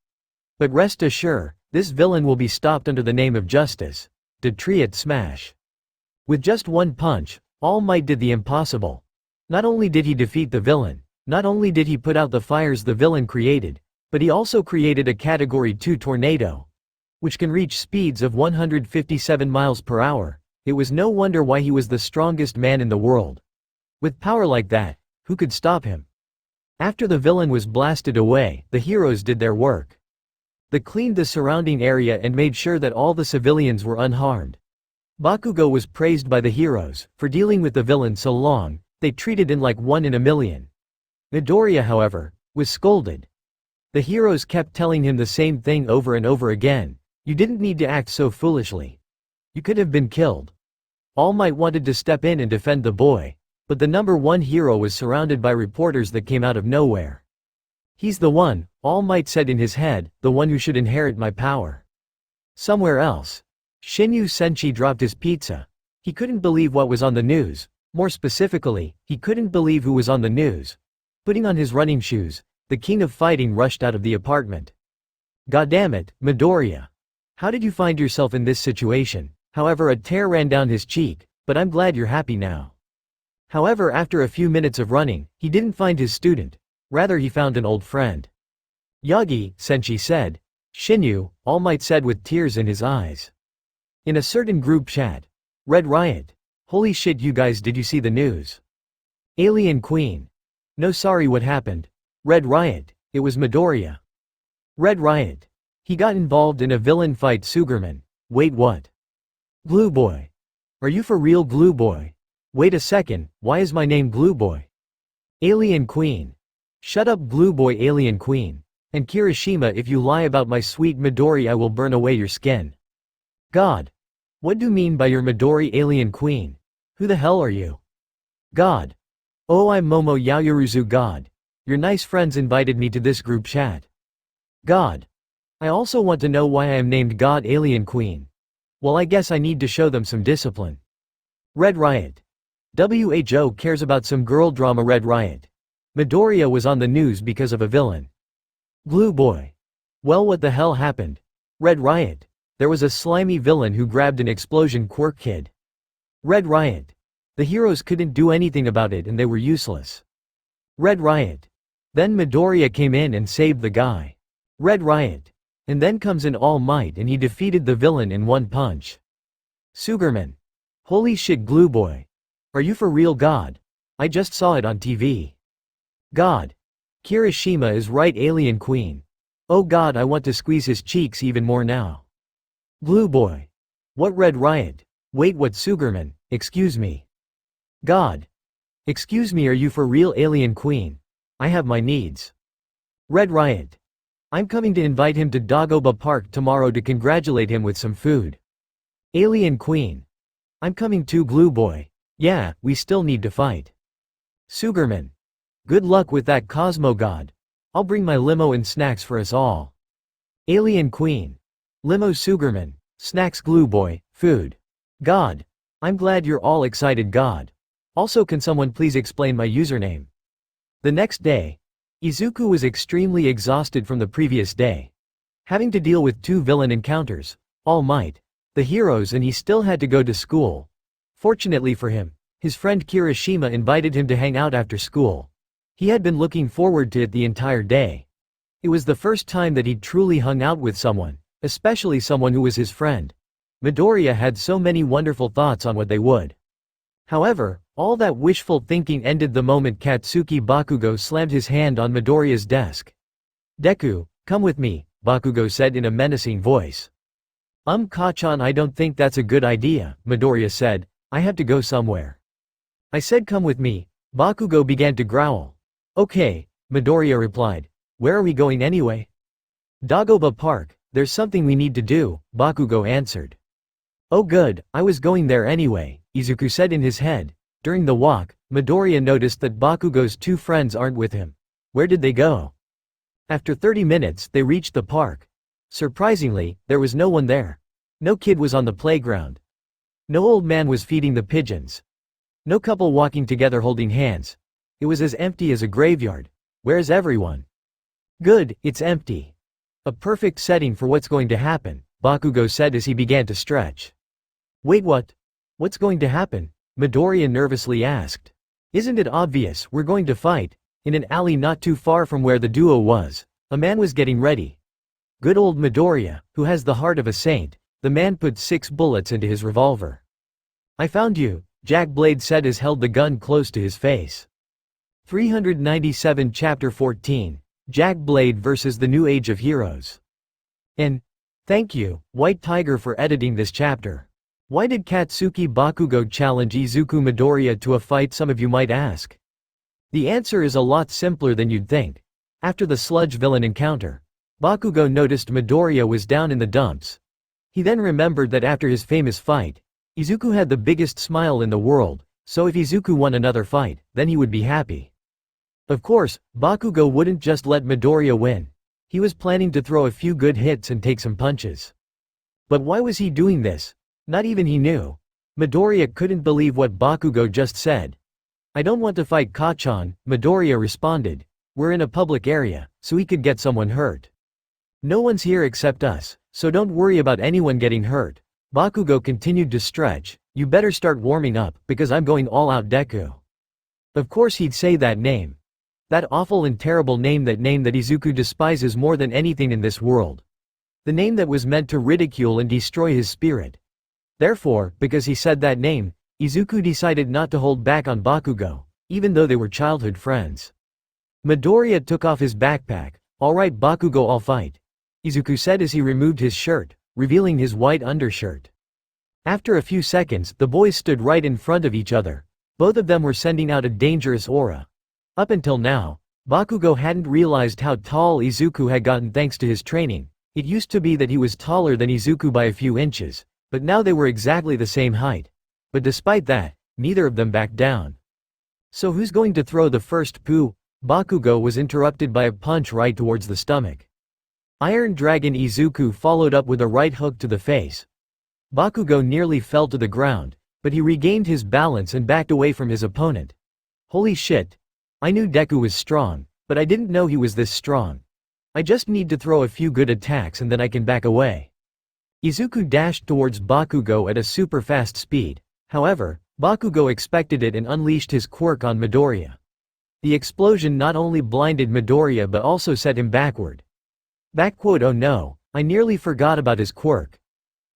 But rest assured, this villain will be stopped under the name of justice. Detriot Smash. With just one punch, All Might did the impossible. Not only did he defeat the villain, not only did he put out the fires the villain created, but he also created a Category 2 tornado, which can reach speeds of 157 miles per hour. It was no wonder why he was the strongest man in the world. With power like that, who could stop him? After the villain was blasted away, the heroes did their work. They cleaned the surrounding area and made sure that all the civilians were unharmed. Bakugo was praised by the heroes for dealing with the villain so long. They treated him like one in a million. Midoriya, however, was scolded. The heroes kept telling him the same thing over and over again. You didn't need to act so foolishly. You could have been killed. All Might wanted to step in and defend the boy, but the number one hero was surrounded by reporters that came out of nowhere. He's the one, All Might said in his head, the one who should inherit my power. Somewhere else. Shinyu Senshi dropped his pizza. He couldn't believe what was on the news. More specifically, he couldn't believe who was on the news. Putting on his running shoes, the king of fighting rushed out of the apartment. Goddammit, Midoriya. How did you find yourself in this situation? However, a tear ran down his cheek, but I'm glad you're happy now. However, after a few minutes of running, he didn't find his student. Rather, he found an old friend. Yagi, Senshi said. Shinyu, All Might said with tears in his eyes. In a certain group chat. Red Riot. Holy shit, you guys, did you see the news? Alien Queen. No, sorry, what happened? Red Riot. It was Midoriya. Red Riot. He got involved in a villain fight. Sugarman. Wait, what? Glue Boy. Are you for real, Glue Boy? Wait a second, why is my name Glue Boy? Alien Queen. Shut up, Glue Boy. Alien Queen. And Kirishima, if you lie about my sweet Midori, I will burn away your skin. God. What do you mean by your Midori? Alien Queen? Who the hell are you? God. Oh, I'm Momo Yaoyuruzu. God. Your nice friends invited me to this group chat. God. I also want to know why I am named God. Alien Queen. Well, I guess I need to show them some discipline. Red Riot. WHO cares about some girl drama. Red Riot. Midoriya was on the news because of a villain. Glue Boy. Well, what the hell happened? Red Riot. There was a slimy villain who grabbed an explosion. Quirk Kid. Red Riot. The heroes couldn't do anything about it and they were useless. Red Riot. Then Midoriya came in and saved the guy. Red Riot. And then comes in All Might and he defeated the villain in one punch. Sugarman. Holy shit, Glue Boy. Are you for real? God? I just saw it on TV. God. Kirishima is right, alien queen. Oh God, I want to squeeze his cheeks even more now. Blue boy. What red riot? Wait, what Sugarman? Excuse me. God. Excuse me, are you for real, alien queen? I have my needs. Red riot. I'm coming to invite him to Dagoba Park tomorrow to congratulate him with some food. Alien queen. I'm coming too, blue boy. Yeah, we still need to fight. Sugarman. Good luck with that, Cosmo God. I'll bring my limo and snacks for us all. Alien queen. Limo Sugarman. Snacks glue boy. Food. God. I'm glad you're all excited, God. Also, can someone please explain my username? The next day, Izuku was extremely exhausted from the previous day. Having to deal with 2 villain encounters, All Might, the heroes, and he still had to go to school. Fortunately for him, his friend Kirishima invited him to hang out after school. He had been looking forward to it the entire day. It was the first time that he'd truly hung out with someone, especially someone who was his friend. Midoriya had so many wonderful thoughts on what they would. However, all that wishful thinking ended the moment Katsuki Bakugo slammed his hand on Midoriya's desk. Deku, come with me, Bakugo said in a menacing voice. Kachan, I don't think that's a good idea, Midoriya said, I have to go somewhere. I said come with me, Bakugo began to growl. Okay, Midoriya replied. Where are we going anyway? Dagoba Park, there's something we need to do, Bakugo answered. Oh good, I was going there anyway, Izuku said in his head. During the walk, Midoriya noticed that Bakugo's 2 friends aren't with him. Where did they go? After 30 minutes, they reached the park. Surprisingly, there was no one there. No kid was on the playground. No old man was feeding the pigeons. No couple walking together holding hands. It was as empty as a graveyard. Where's everyone? Good, it's empty. A perfect setting for what's going to happen, Bakugo said as he began to stretch. Wait, what? What's going to happen? Midoriya nervously asked. Isn't it obvious, we're going to fight? In an alley not too far from where the duo was, a man was getting ready. Good old Midoriya, who has the heart of a saint, the man put 6 bullets into his revolver. I found you, Jack Blade said as held the gun close to his face. 397 Chapter 14, Jack Blade vs. the New Age of Heroes. And thank you, White Tiger, for editing this chapter. Why did Katsuki Bakugo challenge Izuku Midoriya to a fight, some of you might ask? The answer is a lot simpler than you'd think. After the sludge villain encounter, Bakugo noticed Midoriya was down in the dumps. He then remembered that after his famous fight, Izuku had the biggest smile in the world, so if Izuku won another fight, then he would be happy. Of course, Bakugo wouldn't just let Midoriya win. He was planning to throw a few good hits and take some punches. But why was he doing this? Not even he knew. Midoriya couldn't believe what Bakugo just said. I don't want to fight Kachan, Midoriya responded. We're in a public area, so he could get someone hurt. No one's here except us, so don't worry about anyone getting hurt. Bakugo continued to stretch. You better start warming up, because I'm going all out, Deku. Of course he'd say that name. That awful and terrible name that Izuku despises more than anything in this world. The name that was meant to ridicule and destroy his spirit. Therefore, because he said that name, Izuku decided not to hold back on Bakugo, even though they were childhood friends. Midoriya took off his backpack. Alright Bakugo, I'll fight, Izuku said as he removed his shirt, revealing his white undershirt. After a few seconds, the boys stood right in front of each other. Both of them were sending out a dangerous aura. Up until now, Bakugo hadn't realized how tall Izuku had gotten thanks to his training. It used to be that he was taller than Izuku by a few inches, but now they were exactly the same height. But despite that, neither of them backed down. So who's going to throw the first poo? Bakugo was interrupted by a punch right towards the stomach. Iron Dragon Izuku followed up with a right hook to the face. Bakugo nearly fell to the ground, but he regained his balance and backed away from his opponent. Holy shit! I knew Deku was strong, but I didn't know he was this strong. I just need to throw a few good attacks and then I can back away. Izuku dashed towards Bakugo at a super fast speed. However, Bakugo expected it and unleashed his quirk on Midoriya. The explosion not only blinded Midoriya but also set him backward. Oh no, I nearly forgot about his quirk.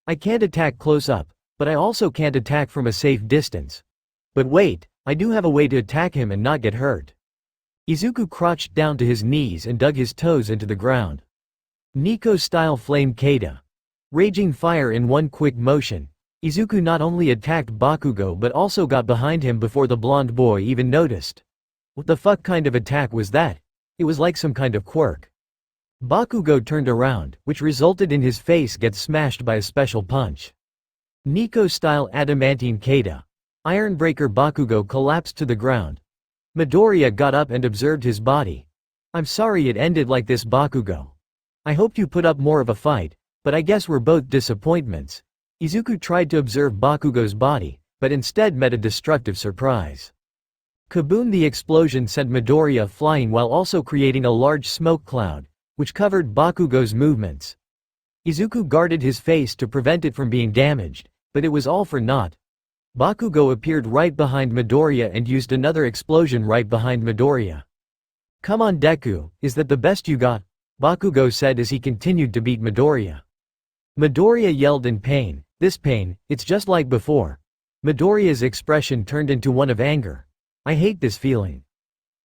I can't attack close up, but I also can't attack from a safe distance. But wait, I do have a way to attack him and not get hurt. Izuku crouched down to his knees and dug his toes into the ground. Nico-style flame Kata. Raging fire in one quick motion. Izuku not only attacked Bakugo but also got behind him before the blonde boy even noticed. What the fuck kind of attack was that? It was like some kind of quirk. Bakugo turned around, which resulted in his face get smashed by a special punch. Nico-style adamantine Kata. Ironbreaker Bakugo collapsed to the ground. Midoriya got up and observed his body. I'm sorry it ended like this, Bakugo. I hoped you put up more of a fight, but I guess we're both disappointments. Izuku tried to observe Bakugo's body, but instead met a destructive surprise. Kaboom! The explosion sent Midoriya flying while also creating a large smoke cloud, which covered Bakugo's movements. Izuku guarded his face to prevent it from being damaged, but it was all for naught. Bakugo appeared right behind Midoriya and used another explosion right behind Midoriya. Come on Deku, is that the best you got? Bakugo said as he continued to beat Midoriya. Midoriya yelled in pain, this pain, it's just like before. Midoriya's expression turned into one of anger. I hate this feeling.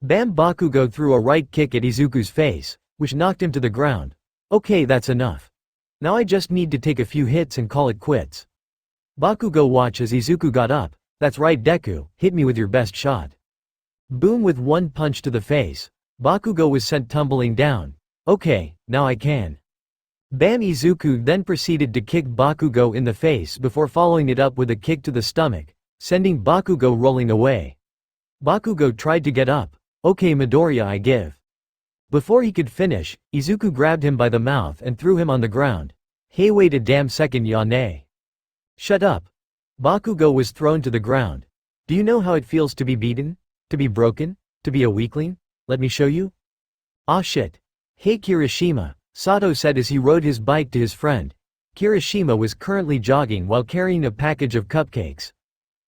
Bam! Bakugo threw a right kick at Izuku's face, which knocked him to the ground. Okay, that's enough. Now I just need to take a few hits and call it quits. Bakugo watched as Izuku got up. That's right Deku, hit me with your best shot. Boom! With one punch to the face, Bakugo was sent tumbling down. Okay, now I can. Bam! Izuku then proceeded to kick Bakugo in the face before following it up with a kick to the stomach, sending Bakugo rolling away. Bakugo tried to get up. Okay Midoriya, I give. Before he could finish, Izuku grabbed him by the mouth and threw him on the ground. Hey, wait a damn second, Yane. Shut up. Bakugo was thrown to the ground. Do you know how it feels to be beaten? To be broken? To be a weakling? Let me show you? Ah shit. Hey Kirishima, Sato said as he rode his bike to his friend. Kirishima was currently jogging while carrying a package of cupcakes.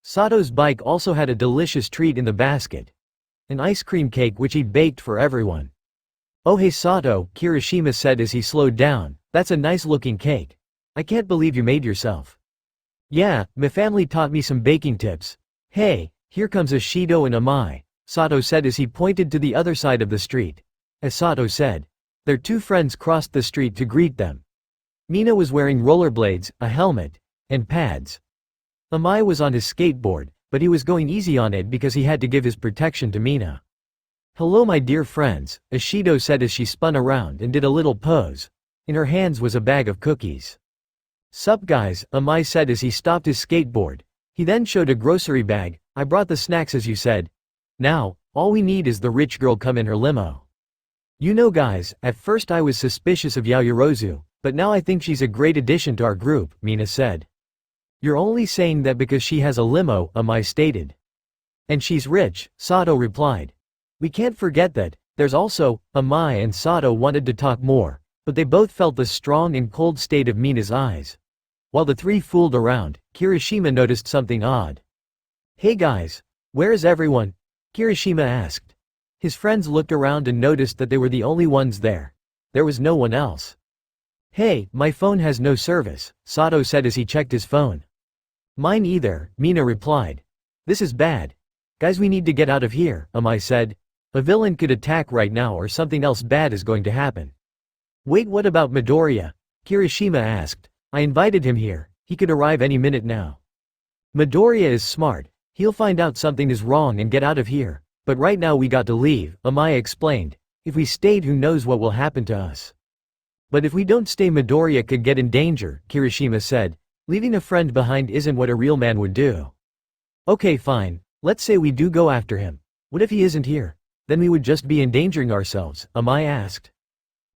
Sato's bike also had a delicious treat in the basket. An ice cream cake which he'd baked for everyone. Oh hey Sato, Kirishima said as he slowed down, that's a nice looking cake. I can't believe you made yourself. Yeah, my family taught me some baking tips. Hey, here comes Ashido and Amai, Sato said as he pointed to the other side of the street. As Sato said, their two friends crossed the street to greet them. Mina was wearing rollerblades, a helmet, and pads. Amai was on his skateboard, but he was going easy on it because he had to give his protection to Mina. Hello my dear friends, Ashido said as she spun around and did a little pose. In her hands was a bag of cookies. Sup guys, Amai said as he stopped his skateboard. He then showed a grocery bag. I brought the snacks as you said. Now, all we need is the rich girl come in her limo. You know guys, at first I was suspicious of Yaoyorozu, but now I think she's a great addition to our group, Mina said. You're only saying that because she has a limo, Amai stated. And she's rich, Sato replied. We can't forget that. There's also, Amai and Sato wanted to talk more, but they both felt the strong and cold state of Mina's eyes. While the three fooled around, Kirishima noticed something odd. Hey guys, where is everyone? Kirishima asked. His friends looked around and noticed that they were the only ones there. There was no one else. Hey, my phone has no service, Sato said as he checked his phone. Mine either, Mina replied. This is bad. Guys, we need to get out of here, Amai said. A villain could attack right now or something else bad is going to happen. Wait, what about Midoriya? Kirishima asked. I invited him here, he could arrive any minute now. Midoriya is smart, he'll find out something is wrong and get out of here, but right now we got to leave, Amai explained. If we stayed, who knows what will happen to us. But if we don't stay, Midoriya could get in danger, Kirishima said. Leaving a friend behind isn't what a real man would do. Okay fine, let's say we do go after him. What if he isn't here? Then we would just be endangering ourselves, Amai asked.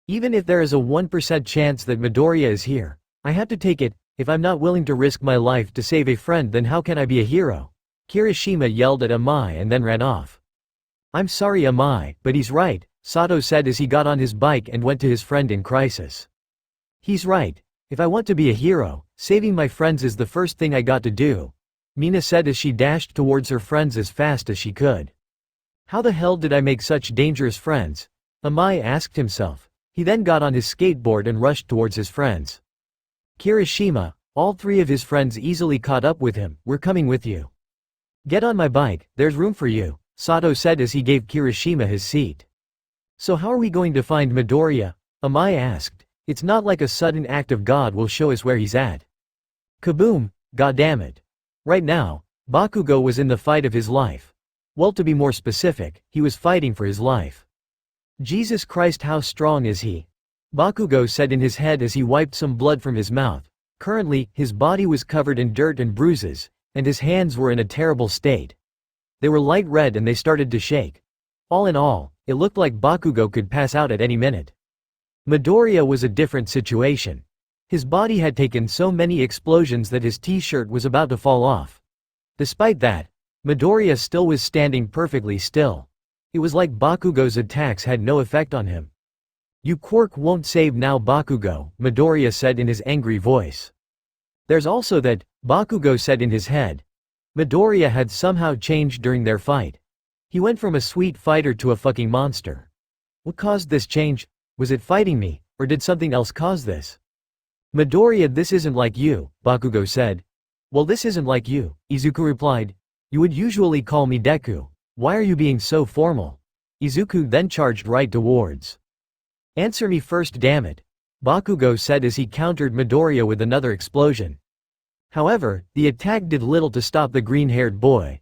Even if there is a 1% chance that Midoriya is here, I have to take it. If I'm not willing to risk my life to save a friend, then how can I be a hero? Kirishima yelled at Amai and then ran off. I'm sorry Amai, but he's right, Sato said as he got on his bike and went to his friend in crisis. He's right. If I want to be a hero, saving my friends is the first thing I got to do, Mina said as she dashed towards her friends as fast as she could. How the hell did I make such dangerous friends? Amai asked himself. He then got on his skateboard and rushed towards his friends. Kirishima, all three of his friends easily caught up with him. We're coming with you. Get on my bike, there's room for you, Sato said as he gave Kirishima his seat. So how are we going to find Midoriya? Amai asked. It's not like a sudden act of God will show us where he's at. Kaboom, goddammit. Right now, Bakugo was in the fight of his life. Well, to be more specific, he was fighting for his life. Jesus Christ, how strong is he? Bakugo said in his head as he wiped some blood from his mouth. Currently, his body was covered in dirt and bruises, and his hands were in a terrible state. They were light red and they started to shake. All in all, it looked like Bakugo could pass out at any minute. Midoriya was a different situation. His body had taken so many explosions that his t-shirt was about to fall off. Despite that, Midoriya still was standing perfectly still. It was like Bakugo's attacks had no effect on him. You quirk won't save now Bakugo, Midoriya said in his angry voice. There's also that, Bakugo said in his head. Midoriya had somehow changed during their fight. He went from a sweet fighter to a fucking monster. What caused this change? Was it fighting me, or did something else cause this? Midoriya, this isn't like you, Bakugo said. Well, this isn't like you, Izuku replied. You would usually call me Deku. Why are you being so formal? Izuku then charged right towards. Answer me first, damn it, Bakugo said as he countered Midoriya with another explosion. However, the attack did little to stop the green-haired boy.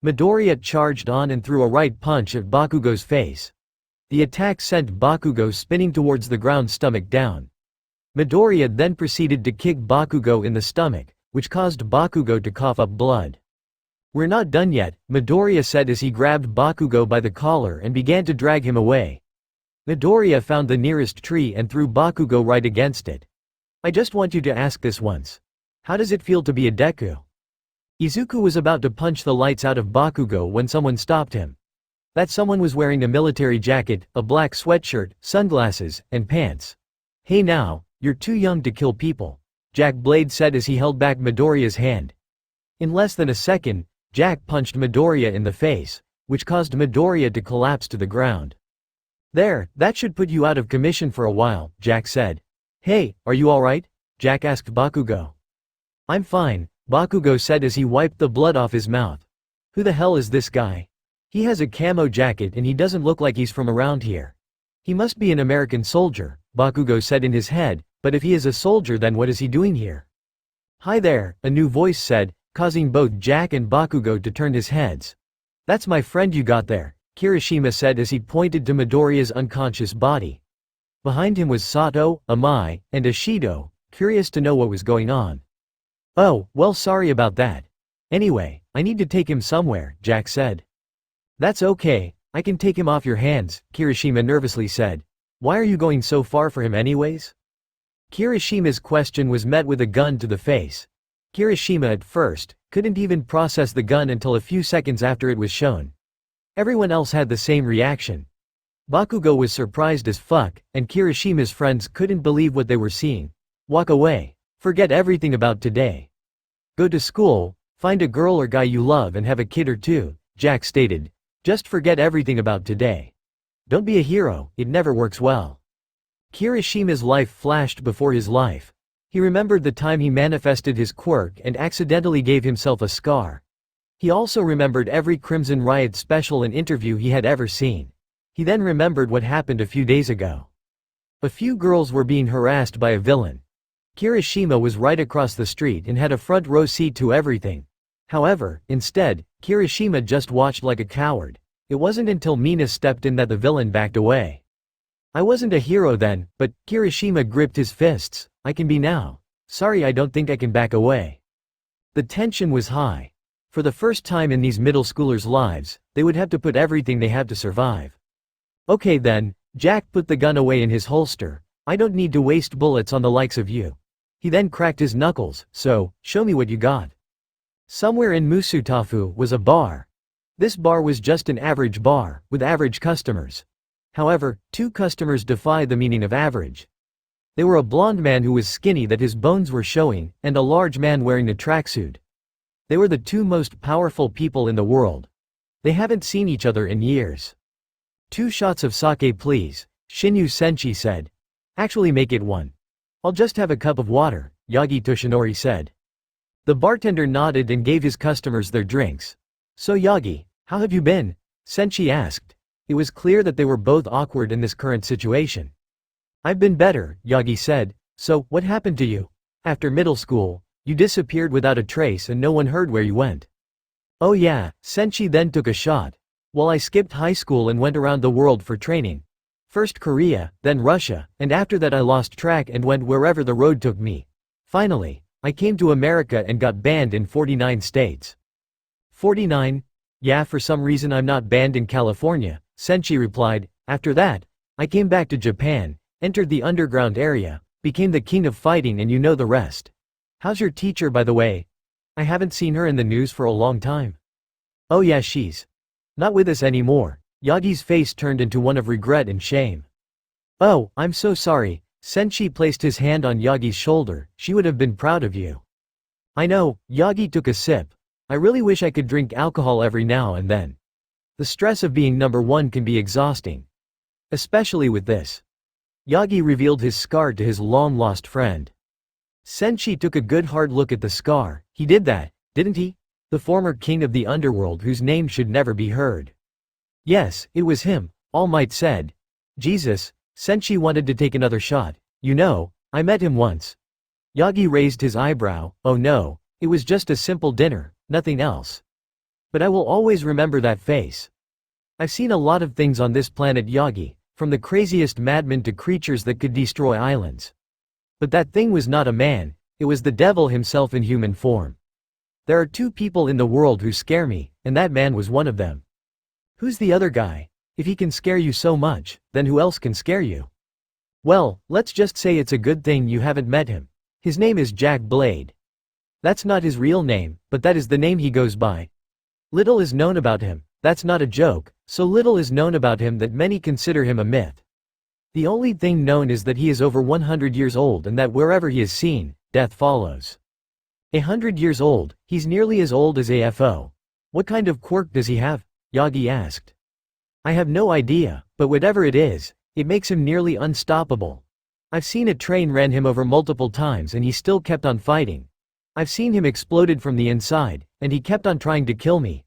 Midoriya charged on and threw a right punch at Bakugo's face. The attack sent Bakugo spinning towards the ground, stomach down. Midoriya then proceeded to kick Bakugo in the stomach, which caused Bakugo to cough up blood. We're not done yet, Midoriya said as he grabbed Bakugo by the collar and began to drag him away. Midoriya found the nearest tree and threw Bakugo right against it. I just want you to ask this once. How does it feel to be a Deku? Izuku was about to punch the lights out of Bakugo when someone stopped him. That someone was wearing a military jacket, a black sweatshirt, sunglasses, and pants. Hey now, you're too young to kill people, Jack Blade said as he held back Midoriya's hand. In less than a second, Jack punched Midoriya in the face, which caused Midoriya to collapse to the ground. There, that should put you out of commission for a while, Jack said. Hey, are you alright? Jack asked Bakugo. I'm fine, Bakugo said as he wiped the blood off his mouth. Who the hell is this guy? He has a camo jacket and he doesn't look like he's from around here. He must be an American soldier, Bakugo said in his head, but if he is a soldier then what is he doing here? Hi there, a new voice said, causing both Jack and Bakugo to turn his heads. That's my friend you got there, Kirishima said as he pointed to Midoriya's unconscious body. Behind him was Sato, Amai, and Ashido, curious to know what was going on. Oh, well, sorry about that. Anyway, I need to take him somewhere, Jack said. That's okay, I can take him off your hands, Kirishima nervously said. Why are you going so far for him anyways? Kirishima's question was met with a gun to the face. Kirishima at first couldn't even process the gun until a few seconds after it was shown. Everyone else had the same reaction. Bakugo was surprised as fuck, and Kirishima's friends couldn't believe what they were seeing. Walk away. Forget everything about today. Go to school, find a girl or guy you love and have a kid or two, Jack stated. Just forget everything about today. Don't be a hero, it never works well. Kirishima's life flashed before his life. He remembered the time he manifested his quirk and accidentally gave himself a scar. He also remembered every Crimson Riot special and interview he had ever seen. He then remembered what happened a few days ago. A few girls were being harassed by a villain. Kirishima was right across the street and had a front row seat to everything. However, instead, Kirishima just watched like a coward. It wasn't until Mina stepped in that the villain backed away. I wasn't a hero then, but Kirishima gripped his fists. I can be now. Sorry, I don't think I can back away. The tension was high. For the first time in these middle schoolers' lives, they would have to put everything they had to survive. Okay then, Jack put the gun away in his holster. I don't need to waste bullets on the likes of you. He then cracked his knuckles, so, show me what you got. Somewhere in Musutafu was a bar. This bar was just an average bar, with average customers. However, two customers defied the meaning of average. They were a blonde man who was skinny that his bones were showing, and a large man wearing a tracksuit. They were the two most powerful people in the world. They haven't seen each other in years. 2 shots of sake please, Shinyu Senshi said. Actually make it 1. I'll just have a cup of water, Yagi Toshinori said. The bartender nodded and gave his customers their drinks. So Yagi, how have you been? Senshi asked. It was clear that they were both awkward in this current situation. I've been better, Yagi said. So, what happened to you? After middle school, you disappeared without a trace and no one heard where you went. Oh yeah, Senshi then took a shot. Well, I skipped high school and went around the world for training. First Korea, then Russia, and after that I lost track and went wherever the road took me. Finally, I came to America and got banned in 49 states. 49? Yeah, for some reason I'm not banned in California, Senshi replied. After that, I came back to Japan, entered the underground area, became the king of fighting, and you know the rest. How's your teacher, by the way? I haven't seen her in the news for a long time. Oh yeah, she's not with us anymore. Yagi's face turned into one of regret and shame. Oh, I'm so sorry. Senshi placed his hand on Yagi's shoulder. She would have been proud of you. I know. Yagi took a sip. I really wish I could drink alcohol every now and then. The stress of being number one can be exhausting. Especially with this. Yagi revealed his scar to his long-lost friend. Senshi took a good hard look at the scar. He did that, didn't he? The former king of the underworld whose name should never be heard. Yes, it was him, All Might said. Jesus, Senshi wanted to take another shot. You know, I met him once. Yagi raised his eyebrow. Oh no, it was just a simple dinner, nothing else. But I will always remember that face. I've seen a lot of things on this planet, Yagi, from the craziest madmen to creatures that could destroy islands. But that thing was not a man, it was the devil himself in human form. There are two people in the world who scare me, and that man was one of them. Who's the other guy? If he can scare you so much, then who else can scare you? Well, let's just say it's a good thing you haven't met him. His name is Jack Blade. That's not his real name, but that is the name he goes by. Little is known about him, that's not a joke, so little is known about him that many consider him a myth. The only thing known is that he is over 100 years old and that wherever he is seen, death follows. 100 years old, he's nearly as old as AFO. What kind of quirk does he have? Yagi asked. I have no idea, but whatever it is, it makes him nearly unstoppable. I've seen a train ran him over multiple times and he still kept on fighting. I've seen him exploded from the inside, and he kept on trying to kill me.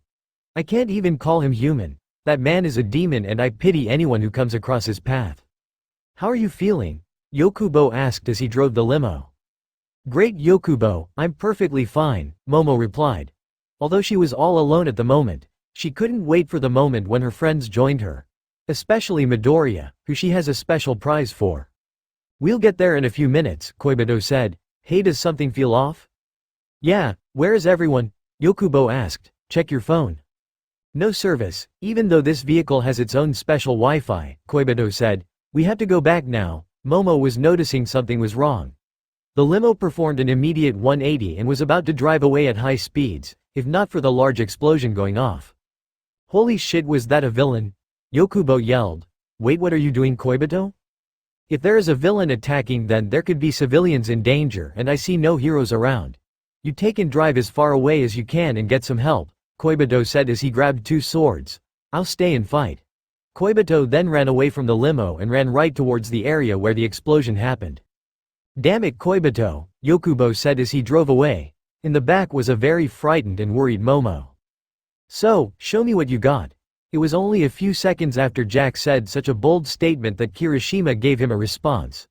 I can't even call him human. That man is a demon and I pity anyone who comes across his path. How are you feeling? Yokubo asked as he drove the limo. Great Yokubo, I'm perfectly fine, Momo replied. Although she was all alone at the moment, she couldn't wait for the moment when her friends joined her. Especially Midoriya, who she has a special prize for. We'll get there in a few minutes, Koibito said. Hey, does something feel off? Yeah, where is everyone? Yokubo asked. Check your phone. No service, even though this vehicle has its own special Wi-Fi, Koibito said. We have to go back now. Momo was noticing something was wrong. The limo performed an immediate 180 and was about to drive away at high speeds, if not for the large explosion going off. Holy shit, was that a villain? Yokubo yelled. Wait, what are you doing, Koibito? If there is a villain attacking, then there could be civilians in danger and I see no heroes around. You take and drive as far away as you can and get some help, Koibito said as he grabbed two swords. I'll stay and fight. Koibito then ran away from the limo and ran right towards the area where the explosion happened. Damn it, Koibito, Yokubo said as he drove away. In the back was a very frightened and worried Momo. So, show me what you got. It was only a few seconds after Jack said such a bold statement that Kirishima gave him a response.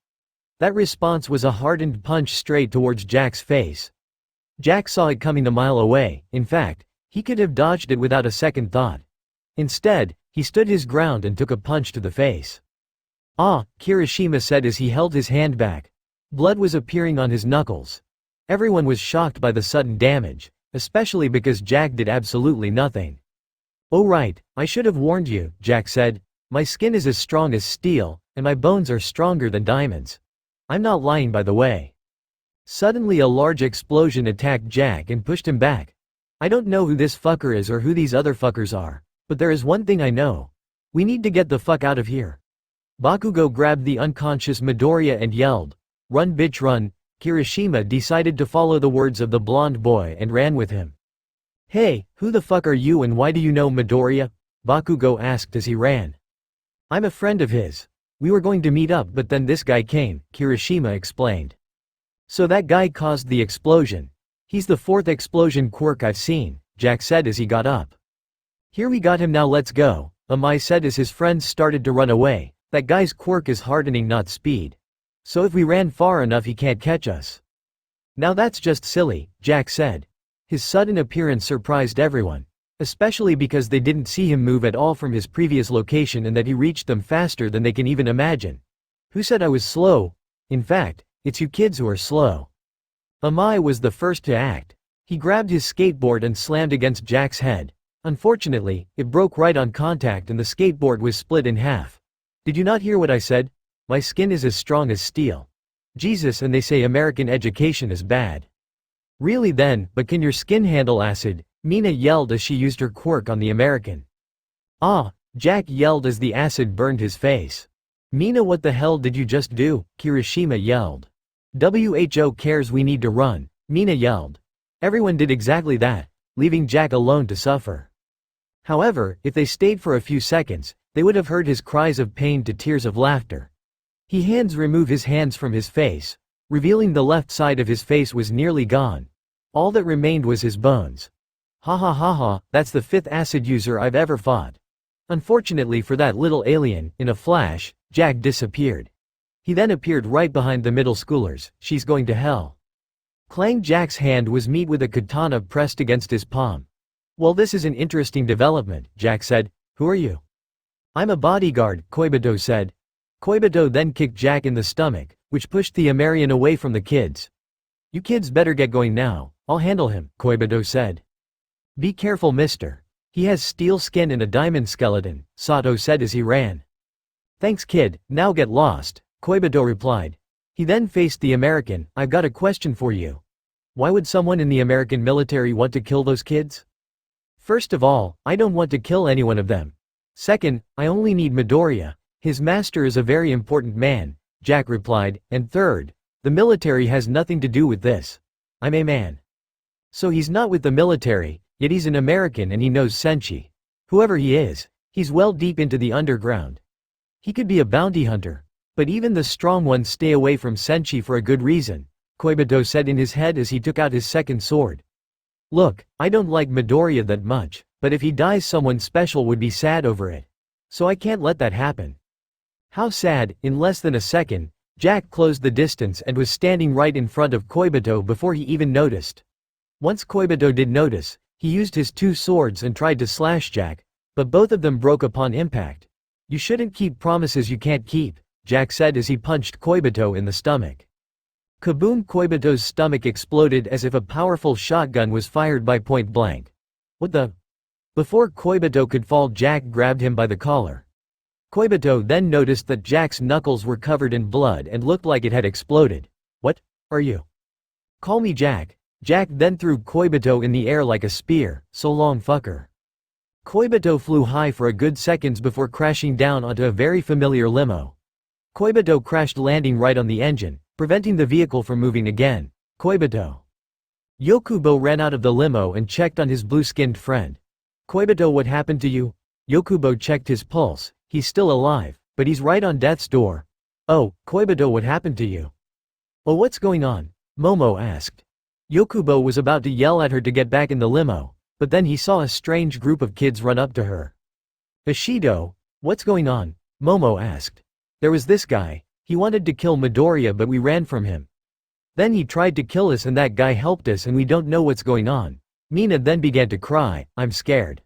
That response was a hardened punch straight towards Jack's face. Jack saw it coming a mile away. In fact, he could have dodged it without a second thought. Instead, he stood his ground and took a punch to the face. Ah, Kirishima said as he held his hand back. Blood was appearing on his knuckles. Everyone was shocked by the sudden damage, especially because Jack did absolutely nothing. Oh right, I should have warned you, Jack said. My skin is as strong as steel, and my bones are stronger than diamonds. I'm not lying, by the way. Suddenly a large explosion attacked Jack and pushed him back. I don't know who this fucker is or who these other fuckers are, but there is one thing I know. We need to get the fuck out of here. Bakugo grabbed the unconscious Midoriya and yelled, "Run bitch run." Kirishima decided to follow the words of the blonde boy and ran with him. Hey, who the fuck are you and why do you know Midoriya? Bakugo asked as he ran. I'm a friend of his. We were going to meet up but then this guy came, Kirishima explained. So that guy caused the explosion. He's the fourth explosion quirk I've seen, Jack said as he got up. Here we got him, now let's go, Amai said as his friends started to run away. That guy's quirk is hardening, not speed. So if we ran far enough he can't catch us. Now that's just silly, Jack said. His sudden appearance surprised everyone. Especially because they didn't see him move at all from his previous location and that he reached them faster than they can even imagine. Who said I was slow? In fact, it's you kids who are slow. Amai was the first to act. He grabbed his skateboard and slammed against Jack's head. Unfortunately, it broke right on contact and the skateboard was split in half. Did you not hear what I said? My skin is as strong as steel. Jesus, and they say American education is bad. Really then, but can your skin handle acid? Mina yelled as she used her quirk on the American. Ah, Jack yelled as the acid burned his face. Mina, what the hell did you just do? Kirishima yelled. WHO cares, we need to run, Mina yelled. Everyone did exactly that, leaving Jack alone to suffer. However, if they stayed for a few seconds, they would have heard his cries of pain to tears of laughter. He removed his hands from his face, revealing the left side of his face was nearly gone. All that remained was his bones. Ha ha ha ha, that's the 5th acid user I've ever fought. Unfortunately for that little alien, in a flash, Jack disappeared. He then appeared right behind the middle schoolers. She's going to hell. Clang. Jack's hand was met with a katana pressed against his palm. Well, this is an interesting development, Jack said. Who are you? I'm a bodyguard, Koibito said. Koibito then kicked Jack in the stomach, which pushed the American away from the kids. You kids better get going now, I'll handle him, Koibito said. Be careful, mister. He has steel skin and a diamond skeleton, Sato said as he ran. Thanks kid, now get lost, Koibito replied. He then faced the American. I've got a question for you. Why would someone in the American military want to kill those kids? First of all, I don't want to kill any one of them. Second, I only need Midoriya. His master is a very important man, Jack replied. And third, the military has nothing to do with this. I'm a man. So he's not with the military, yet he's an American and he knows Senshi. Whoever he is, he's well deep into the underground. He could be a bounty hunter. But even the strong ones stay away from Senshi for a good reason, Koibito said in his head as he took out his second sword. Look, I don't like Midoriya that much, but if he dies someone special would be sad over it. So I can't let that happen. How sad. In less than a second, Jack closed the distance and was standing right in front of Koibito before he even noticed. Once Koibito did notice, he used his 2 swords and tried to slash Jack, but both of them broke upon impact. You shouldn't keep promises you can't keep, Jack said as he punched Koibito in the stomach. Kaboom! Koibito's stomach exploded as if a powerful shotgun was fired by point blank. What the? Before Koibito could fall, Jack grabbed him by the collar. Koibito then noticed that Jack's knuckles were covered in blood and looked like it had exploded. What are you? Call me Jack. Jack then threw Koibito in the air like a spear. So long, fucker. Koibito flew high for a good seconds before crashing down onto a very familiar limo. Koibito crashed, landing right on the engine, preventing the vehicle from moving again. Koibito. Yokubo ran out of the limo and checked on his blue-skinned friend. Koibito, what happened to you? Yokubo checked his pulse. He's still alive, but he's right on death's door. Oh, Koibito, what happened to you? Oh, what's going on? Momo asked. Yokubo was about to yell at her to get back in the limo, but then he saw a strange group of kids run up to her. Ishido, what's going on? Momo asked. There was this guy. He wanted to kill Midoriya, but we ran from him. Then he tried to kill us and that guy helped us and we don't know what's going on. Mina then began to cry. I'm scared.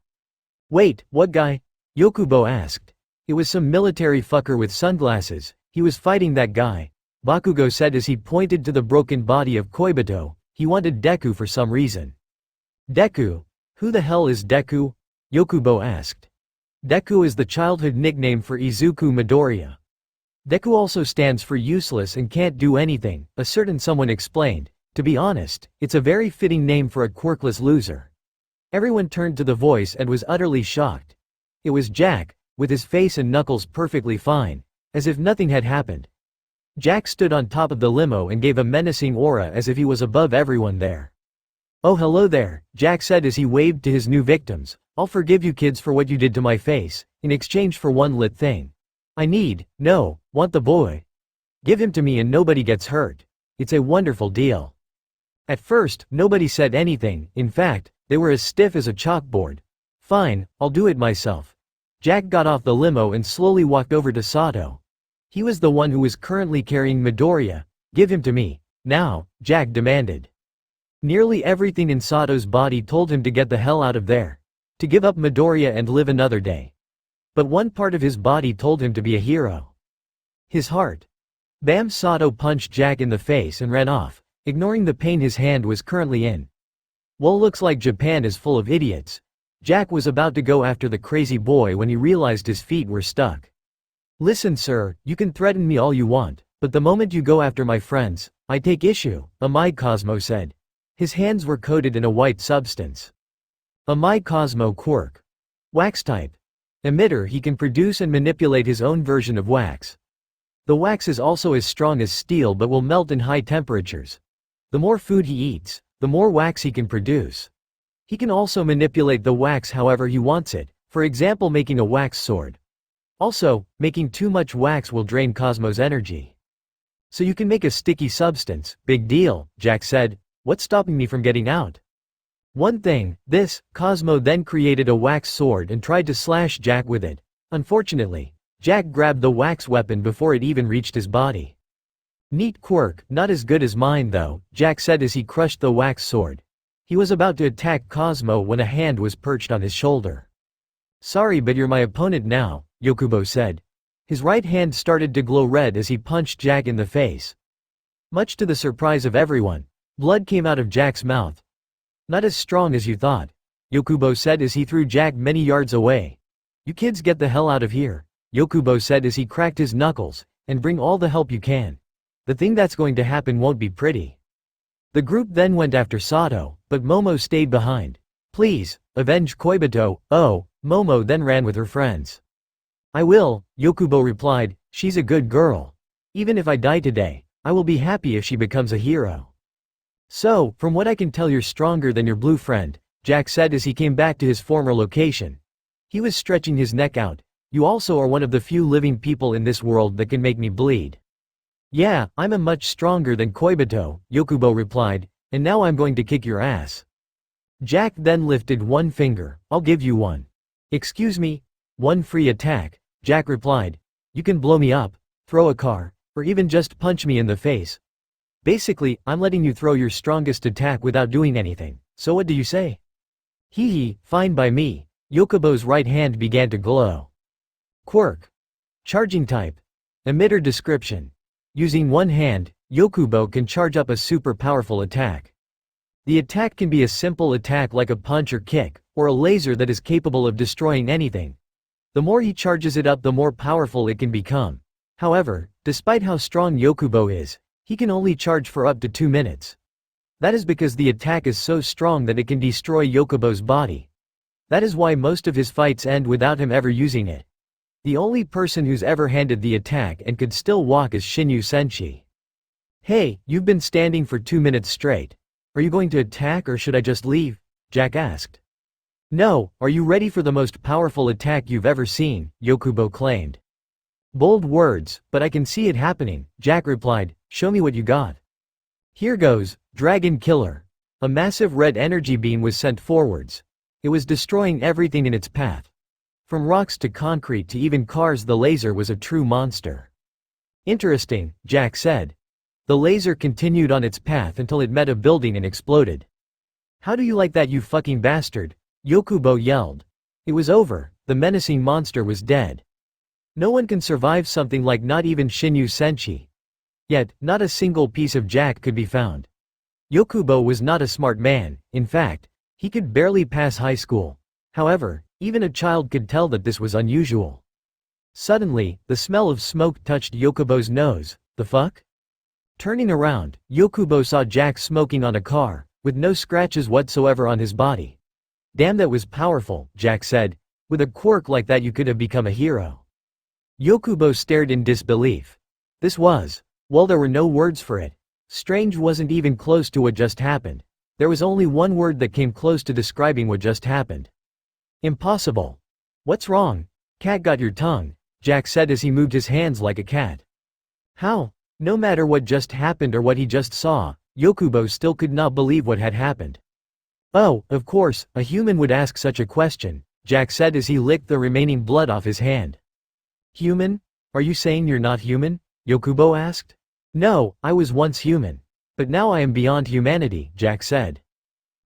Wait, what guy? Yokubo asked. It was some military fucker with sunglasses. He was fighting that guy. Bakugo said as he pointed to the broken body of Koibito. He wanted Deku for some reason. Deku? Who the hell is Deku? Yokubo asked. Deku is the childhood nickname for Izuku Midoriya. Deku also stands for useless and can't do anything, a certain someone explained. To be honest, it's a very fitting name for a quirkless loser. Everyone turned to the voice and was utterly shocked. It was Jack, with his face and knuckles perfectly fine, as if nothing had happened. Jack stood on top of the limo and gave a menacing aura as if he was above everyone there. Oh, hello there, Jack said as he waved to his new victims. I'll forgive you kids for what you did to my face, in exchange for one lit thing. Want the boy. Give him to me and nobody gets hurt. It's a wonderful deal. At first, nobody said anything. In fact, they were as stiff as a chalkboard. Fine, I'll do it myself. Jack got off the limo and slowly walked over to Sato. He was the one who was currently carrying Midoriya. Give him to me, now, Jack demanded. Nearly everything in Sato's body told him to get the hell out of there. To give up Midoriya and live another day. But one part of his body told him to be a hero. His heart. Bam! Sato punched Jack in the face and ran off, ignoring the pain his hand was currently in. Well, looks like Japan is full of idiots. Jack was about to go after the crazy boy when he realized his feet were stuck. Listen sir, you can threaten me all you want, but the moment you go after my friends, I take issue, Amai Cosmo said. His hands were coated in a white substance. Amai Cosmo quirk. Wax type. Emitter. He can produce and manipulate his own version of wax. The wax is also as strong as steel but will melt in high temperatures. The more food he eats, the more wax he can produce. He can also manipulate the wax however he wants it, for example making a wax sword. Also, making too much wax will drain Cosmo's energy. So you can make a sticky substance. Big deal, Jack said. What's stopping me from getting out? One thing, this. Cosmo then created a wax sword and tried to slash Jack with it. Unfortunately, Jack grabbed the wax weapon before it even reached his body. Neat quirk, not as good as mine though, Jack said as he crushed the wax sword. He was about to attack Cosmo when a hand was perched on his shoulder. Sorry but you're my opponent now, Yokubo said. His right hand started to glow red as he punched Jack in the face. Much to the surprise of everyone, blood came out of Jack's mouth. Not as strong as you thought, Yokubo said as he threw Jack many yards away. You kids get the hell out of here, Yokubo said as he cracked his knuckles, and bring all the help you can. The thing that's going to happen won't be pretty. The group then went after Sato, but Momo stayed behind. Please, avenge Koibito. Oh, Momo then ran with her friends. I will, Yokubo replied, she's a good girl. Even if I die today, I will be happy if she becomes a hero. So, from what I can tell you're stronger than your blue friend, Jack said as he came back to his former location. He was stretching his neck out. You also are one of the few living people in this world that can make me bleed. Yeah, I'm a much stronger than Koibito, Yokubo replied, and now I'm going to kick your ass. Jack then lifted one finger. I'll give you one. Excuse me? One free attack, Jack replied. You can blow me up, throw a car, or even just punch me in the face. Basically, I'm letting you throw your strongest attack without doing anything, so what do you say? Hee hee, fine by me. Yokubo's right hand began to glow. Quirk. Charging type. Emitter description. Using one hand, Yokubo can charge up a super powerful attack. The attack can be a simple attack like a punch or kick, or a laser that is capable of destroying anything. The more he charges it up the more powerful it can become. However, despite how strong Yokubo is, he can only charge for up to 2 minutes. That is because the attack is so strong that it can destroy Yokubo's body. That is why most of his fights end without him ever using it. The only person who's ever handed the attack and could still walk is Shinyu Senshi. Hey, you've been standing for 2 minutes straight. Are you going to attack or should I just leave? Jack asked. No, are you ready for the most powerful attack you've ever seen? Yokubo claimed. Bold words, but I can see it happening, Jack replied. Show me what you got. Here goes, Dragon Killer. A massive red energy beam was sent forwards. It was destroying everything in its path. From rocks to concrete to even cars, the laser was a true monster. Interesting, Jack said. The laser continued on its path until it met a building and exploded. How do you like that, you fucking bastard? Yokubo yelled. It was over, the menacing monster was dead. No one can survive something like, not even Shinyu Senshi. Yet, not a single piece of Jack could be found. Yokubo was not a smart man, in fact, he could barely pass high school. However, even a child could tell that this was unusual. Suddenly, the smell of smoke touched Yokubo's nose. The fuck? Turning around, Yokubo saw Jack smoking on a car, with no scratches whatsoever on his body. Damn, that was powerful, Jack said. With a quirk like that you could have become a hero. Yokubo stared in disbelief. This was, well, there were no words for it. Strange wasn't even close to what just happened. There was only one word that came close to describing what just happened. Impossible. What's wrong? Cat got your tongue, Jack said as he moved his hands like a cat. How? No matter what just happened or what he just saw, Yokubo still could not believe what had happened. Oh, of course, a human would ask such a question, Jack said as he licked the remaining blood off his hand. Human? Are you saying you're not human? Yokubo asked. No, I was once human. But now I am beyond humanity, Jack said.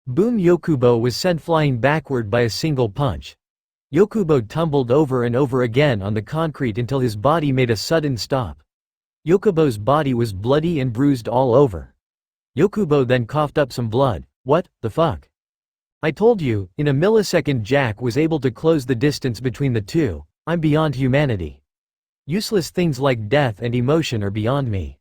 Boom! Yokubo was sent flying backward by a single punch. Yokubo tumbled over and over again on the concrete until his body made a sudden stop. Yokubo's body was bloody and bruised all over. Yokubo then coughed up some blood. What the fuck? I told you, in a millisecond Jack was able to close the distance between the two. I'm beyond humanity. Useless things like death and emotion are beyond me.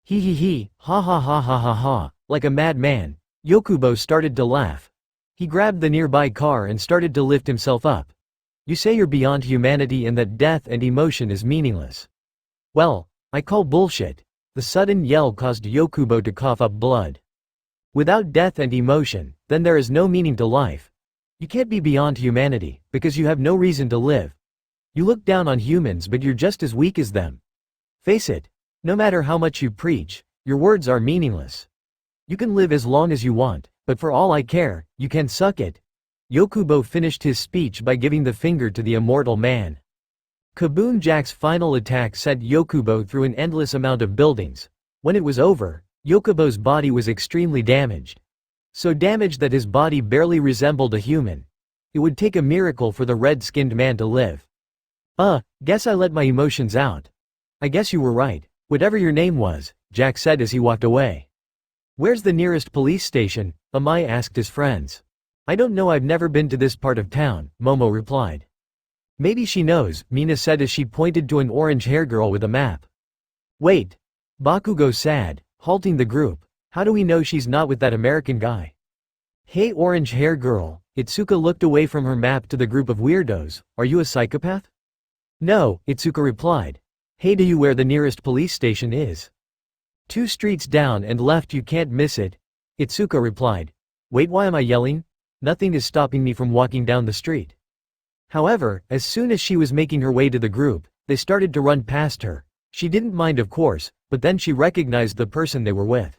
He, ha ha ha ha ha ha. Like a madman, Yokubo started to laugh. He grabbed the nearby car and started to lift himself up. You say you're beyond humanity and that death and emotion is meaningless. Well, I call bullshit. The sudden yell caused Yokubo to cough up blood. Without death and emotion, then there is no meaning to life. You can't be beyond humanity, because you have no reason to live. You look down on humans but you're just as weak as them. Face it. No matter how much you preach, your words are meaningless. You can live as long as you want, but for all I care, you can suck it. Yokubo finished his speech by giving the finger to the immortal man. Kaboom! Jack's final attack sent Yokubo through an endless amount of buildings. When it was over, Yokubo's body was extremely damaged. So damaged that his body barely resembled a human. It would take a miracle for the red-skinned man to live. Guess I let my emotions out. I guess you were right. Whatever your name was, Jack said as he walked away. Where's the nearest police station? Amai asked his friends. I don't know, I've never been to this part of town, Momo replied. Maybe she knows, Mina said as she pointed to an orange-haired girl with a map. Wait. Bakugo said, halting the group. How do we know she's not with that American guy? Hey orange-haired girl, Itsuka looked away from her map to the group of weirdos. Are you a psychopath? No, Itsuka replied. Hey, do you where the nearest police station is? 2 streets down and left, you can't miss it. Itsuka replied. Wait, why am I yelling? Nothing is stopping me from walking down the street. However, as soon as she was making her way to the group, they started to run past her. She didn't mind of course, but then she recognized the person they were with.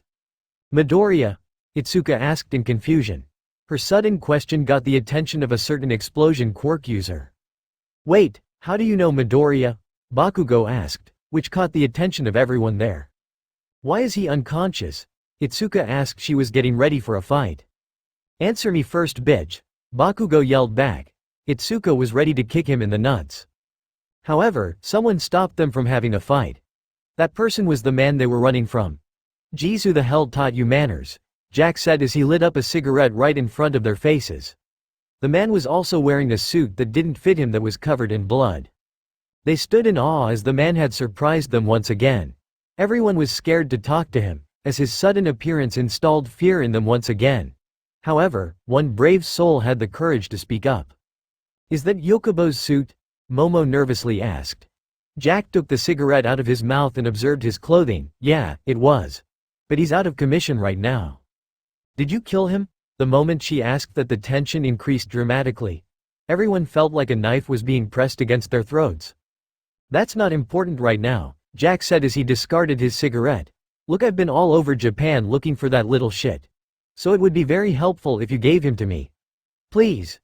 Midoriya? Itsuka asked in confusion. Her sudden question got the attention of a certain explosion quirk user. Wait, how do you know Midoriya? Bakugo asked, which caught the attention of everyone there. Why is he unconscious? Itsuka asked. She was getting ready for a fight. Answer me first, bitch. Bakugo yelled back. Itsuka was ready to kick him in the nuts. However, someone stopped them from having a fight. That person was the man they were running from. Jeez, who the hell taught you manners? Jack said as he lit up a cigarette right in front of their faces. The man was also wearing a suit that didn't fit him that was covered in blood. They stood in awe as the man had surprised them once again. Everyone was scared to talk to him, as his sudden appearance installed fear in them once again. However, one brave soul had the courage to speak up. Is that Yokubo's suit? Momo nervously asked. Jack took the cigarette out of his mouth and observed his clothing. Yeah, it was. But he's out of commission right now. Did you kill him? The moment she asked that, the tension increased dramatically. Everyone felt like a knife was being pressed against their throats. That's not important right now, Jack said as he discarded his cigarette. Look, I've been all over Japan looking for that little shit. So it would be very helpful if you gave him to me. Please.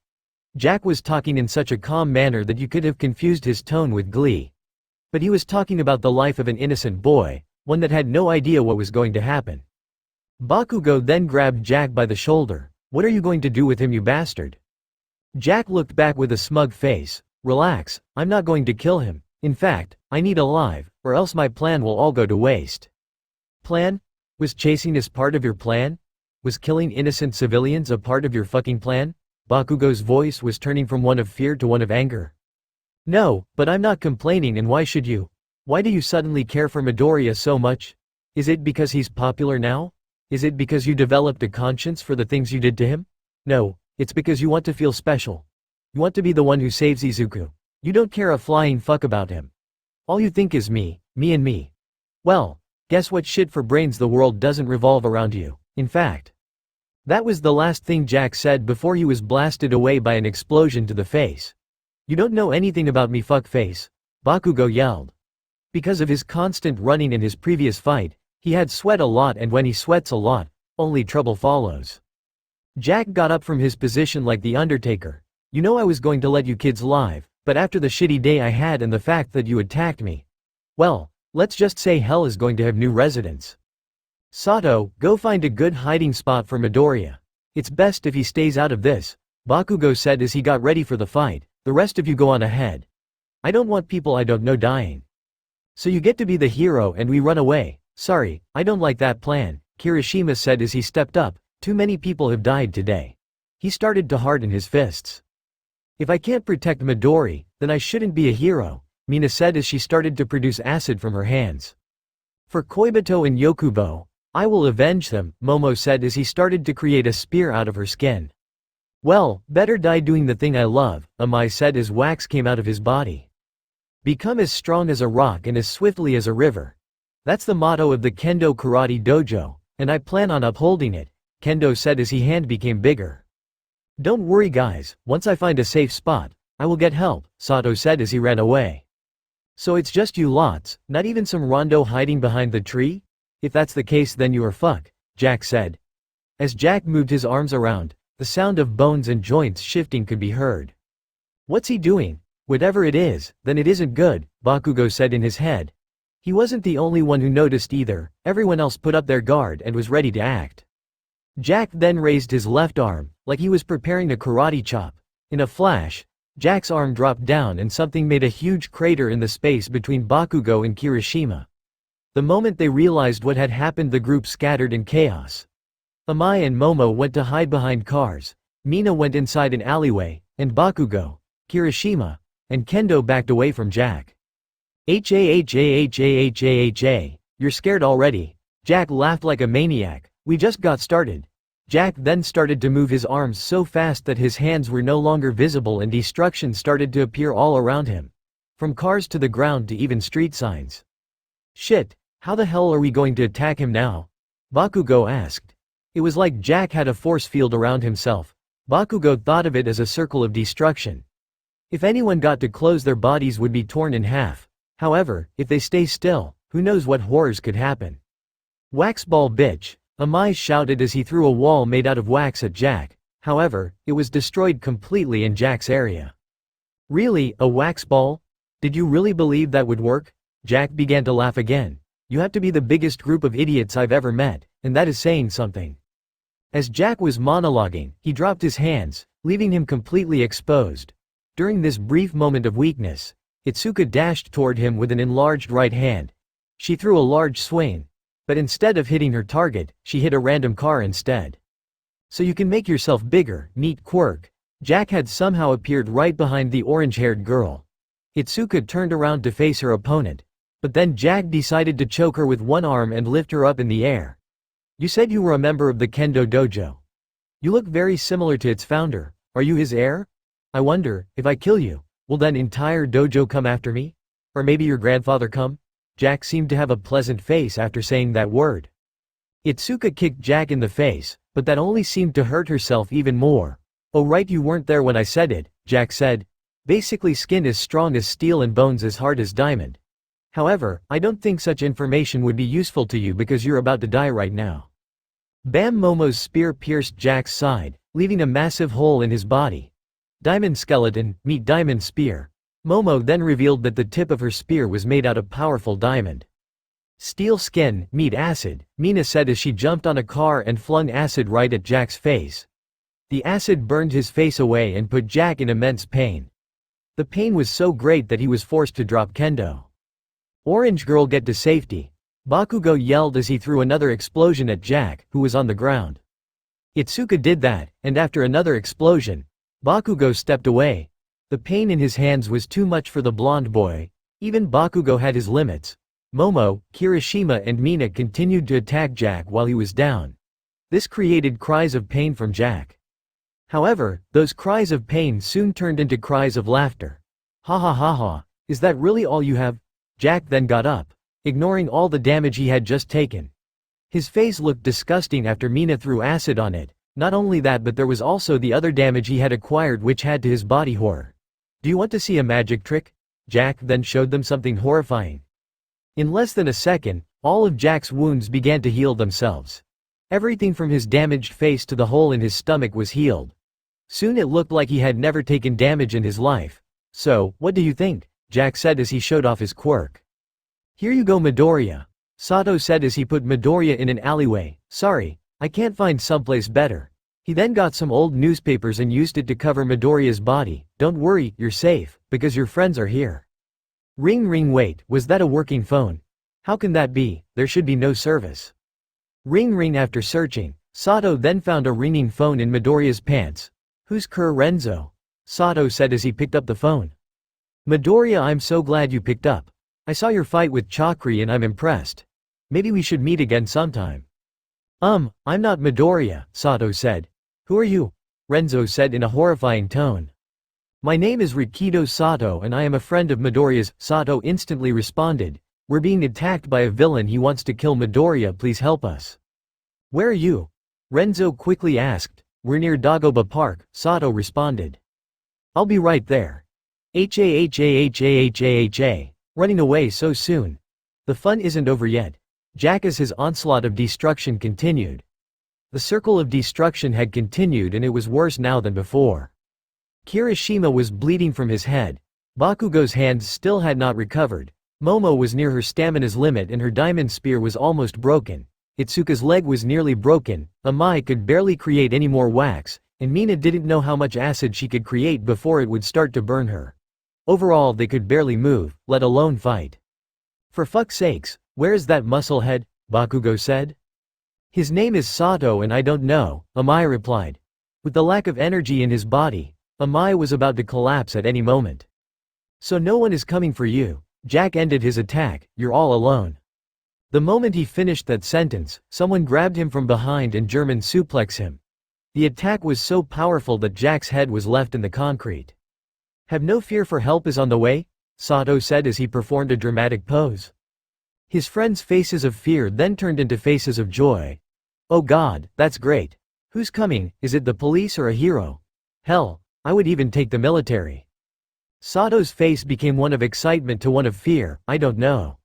Jack was talking in such a calm manner that you could have confused his tone with glee. But he was talking about the life of an innocent boy, one that had no idea what was going to happen. Bakugo then grabbed Jack by the shoulder. What are you going to do with him, you bastard? Jack looked back with a smug face. Relax, I'm not going to kill him. In fact, I need alive, or else my plan will all go to waste. Plan? Was chasing us part of your plan? Was killing innocent civilians a part of your fucking plan? Bakugo's voice was turning from one of fear to one of anger. No, but I'm not complaining, and why should you? Why do you suddenly care for Midoriya so much? Is it because he's popular now? Is it because you developed a conscience for the things you did to him? No, it's because you want to feel special. You want to be the one who saves Izuku. You don't care a flying fuck about him. All you think is me, me and me. Well, guess what, shit for brains, the world doesn't revolve around you. In fact, that was the last thing Jack said before he was blasted away by an explosion to the face. You don't know anything about me, fuckface, Bakugo yelled. Because of his constant running in his previous fight, he had sweat a lot, and when he sweats a lot, only trouble follows. Jack got up from his position like the Undertaker. You know I was going to let you kids live, but after the shitty day I had and the fact that you attacked me. Well, let's just say hell is going to have new residents. Sato, go find a good hiding spot for Midoriya. It's best if he stays out of this, Bakugo said as he got ready for the fight. The rest of you go on ahead. I don't want people I don't know dying. So you get to be the hero and we run away. Sorry, I don't like that plan, Kirishima said as he stepped up. Too many people have died today. He started to harden his fists. If I can't protect Midori, then I shouldn't be a hero, Mina said as she started to produce acid from her hands. For Koibito and Yokubo, I will avenge them, Momo said as he started to create a spear out of her skin. Well, better die doing the thing I love, Amai said as wax came out of his body. Become as strong as a rock and as swiftly as a river. That's the motto of the Kendo Karate Dojo, and I plan on upholding it, Kendo said as his hand became bigger. Don't worry guys, once I find a safe spot, I will get help, Sato said as he ran away. So it's just you lots, not even some Rondo hiding behind the tree? If that's the case then you are fucked, Jack said. As Jack moved his arms around, the sound of bones and joints shifting could be heard. What's he doing? Whatever it is, then it isn't good, Bakugo said in his head. He wasn't the only one who noticed either, everyone else put up their guard and was ready to act. Jack then raised his left arm, like he was preparing a karate chop. In a flash, Jack's arm dropped down and something made a huge crater in the space between Bakugo and Kirishima. The moment they realized what had happened the group scattered in chaos. Amai and Momo went to hide behind cars, Mina went inside an alleyway, and Bakugo, Kirishima, and Kendo backed away from Jack. Ha, you're scared already? Jack laughed like a maniac. We just got started. Jack then started to move his arms so fast that his hands were no longer visible and destruction started to appear all around him. From cars to the ground to even street signs. Shit, how the hell are we going to attack him now? Bakugo asked. It was like Jack had a force field around himself. Bakugo thought of it as a circle of destruction. If anyone got too close their bodies would be torn in half. However, if they stay still, who knows what horrors could happen. Waxball bitch, Amai shouted as he threw a wall made out of wax at Jack. However, it was destroyed completely in Jack's area. Really, a wax ball? Did you really believe that would work? Jack began to laugh again. You have to be the biggest group of idiots I've ever met, and that is saying something. As Jack was monologuing, he dropped his hands, leaving him completely exposed. During this brief moment of weakness, Izuku dashed toward him with an enlarged right hand. She threw a large swing, but instead of hitting her target, she hit a random car instead. So you can make yourself bigger, neat quirk. Jack had somehow appeared right behind the orange-haired girl. Izuku turned around to face her opponent, but then Jack decided to choke her with one arm and lift her up in the air. You said you were a member of the Kendo Dojo. You look very similar to its founder. Are you his heir? I wonder, if I kill you, will then entire dojo come after me? Or maybe your grandfather come? Jack seemed to have a pleasant face after saying that word. Izuku kicked Jack in the face, but that only seemed to hurt herself even more. Oh right, you weren't there when I said it, Jack said. Basically skin as strong as steel and bones as hard as diamond. However, I don't think such information would be useful to you because you're about to die right now. Bam! Momo's spear pierced Jack's side, leaving a massive hole in his body. Diamond skeleton, meet diamond spear. Momo then revealed that the tip of her spear was made out of powerful diamond. Steel skin, meet acid, Mina said as she jumped on a car and flung acid right at Jack's face. The acid burned his face away and put Jack in immense pain. The pain was so great that he was forced to drop Kendo. Orange girl, get to safety. Bakugo yelled as he threw another explosion at Jack, who was on the ground. Izuku did that, and after another explosion, Bakugo stepped away. The pain in his hands was too much for the blonde boy. Even Bakugo had his limits. Momo, Kirishima and Mina continued to attack Jack while he was down. This created cries of pain from Jack. However, those cries of pain soon turned into cries of laughter. Ha ha ha ha, is that really all you have? Jack then got up, ignoring all the damage he had just taken. His face looked disgusting after Mina threw acid on it. Not only that, but there was also the other damage he had acquired which had to his body horror. Do you want to see a magic trick? Jack then showed them something horrifying. In less than a second, all of Jack's wounds began to heal themselves. Everything from his damaged face to the hole in his stomach was healed. Soon it looked like he had never taken damage in his life. "So, what do you think?" Jack said as he showed off his quirk. "Here you go, Midoriya," Sato said as he put Midoriya in an alleyway. "Sorry, I can't find someplace better." He then got some old newspapers and used it to cover Midoriya's body. "Don't worry, you're safe, because your friends are here." Ring ring, wait, was that a working phone? How can that be? There should be no service. Ring ring. After searching, Sato then found a ringing phone in Midoriya's pants. "Who's Renzo?" Sato said as he picked up the phone. "Midoriya, I'm so glad you picked up. I saw your fight with Chakri and I'm impressed. Maybe we should meet again sometime." I'm not Midoriya," Sato said. "Who are you?" Renzo said in a horrifying tone. "My name is Rikido Sato and I am a friend of Midoriya's," Sato instantly responded. "We're being attacked by a villain. He wants to kill Midoriya. Please help us." "Where are you?" Renzo quickly asked. "We're near Dagoba Park," Sato responded. "I'll be right there." Running away so soon. The fun isn't over yet. Jack as his onslaught of destruction continued. The circle of destruction had continued and it was worse now than before. Kirishima was bleeding from his head. Bakugo's hands still had not recovered. Momo was near her stamina's limit and her diamond spear was almost broken. Itsuka's leg was nearly broken. Amai could barely create any more wax, and Mina didn't know how much acid she could create before it would start to burn her. Overall they could barely move, let alone fight. "For fuck's sakes, where is that musclehead?" Bakugo said. "His name is Sato and I don't know," Amai replied. With the lack of energy in his body, Amai was about to collapse at any moment. "So no one is coming for you." Jack ended his attack. "You're all alone." The moment he finished that sentence, someone grabbed him from behind and German suplexed him. The attack was so powerful that Jack's head was left in the concrete. "Have no fear, for help is on the way," Sato said as he performed a dramatic pose. His friends' faces of fear then turned into faces of joy. "Oh God, that's great. Who's coming? Is it the police or a hero? Hell, I would even take the military." Sato's face became one of excitement to one of fear. "I don't know.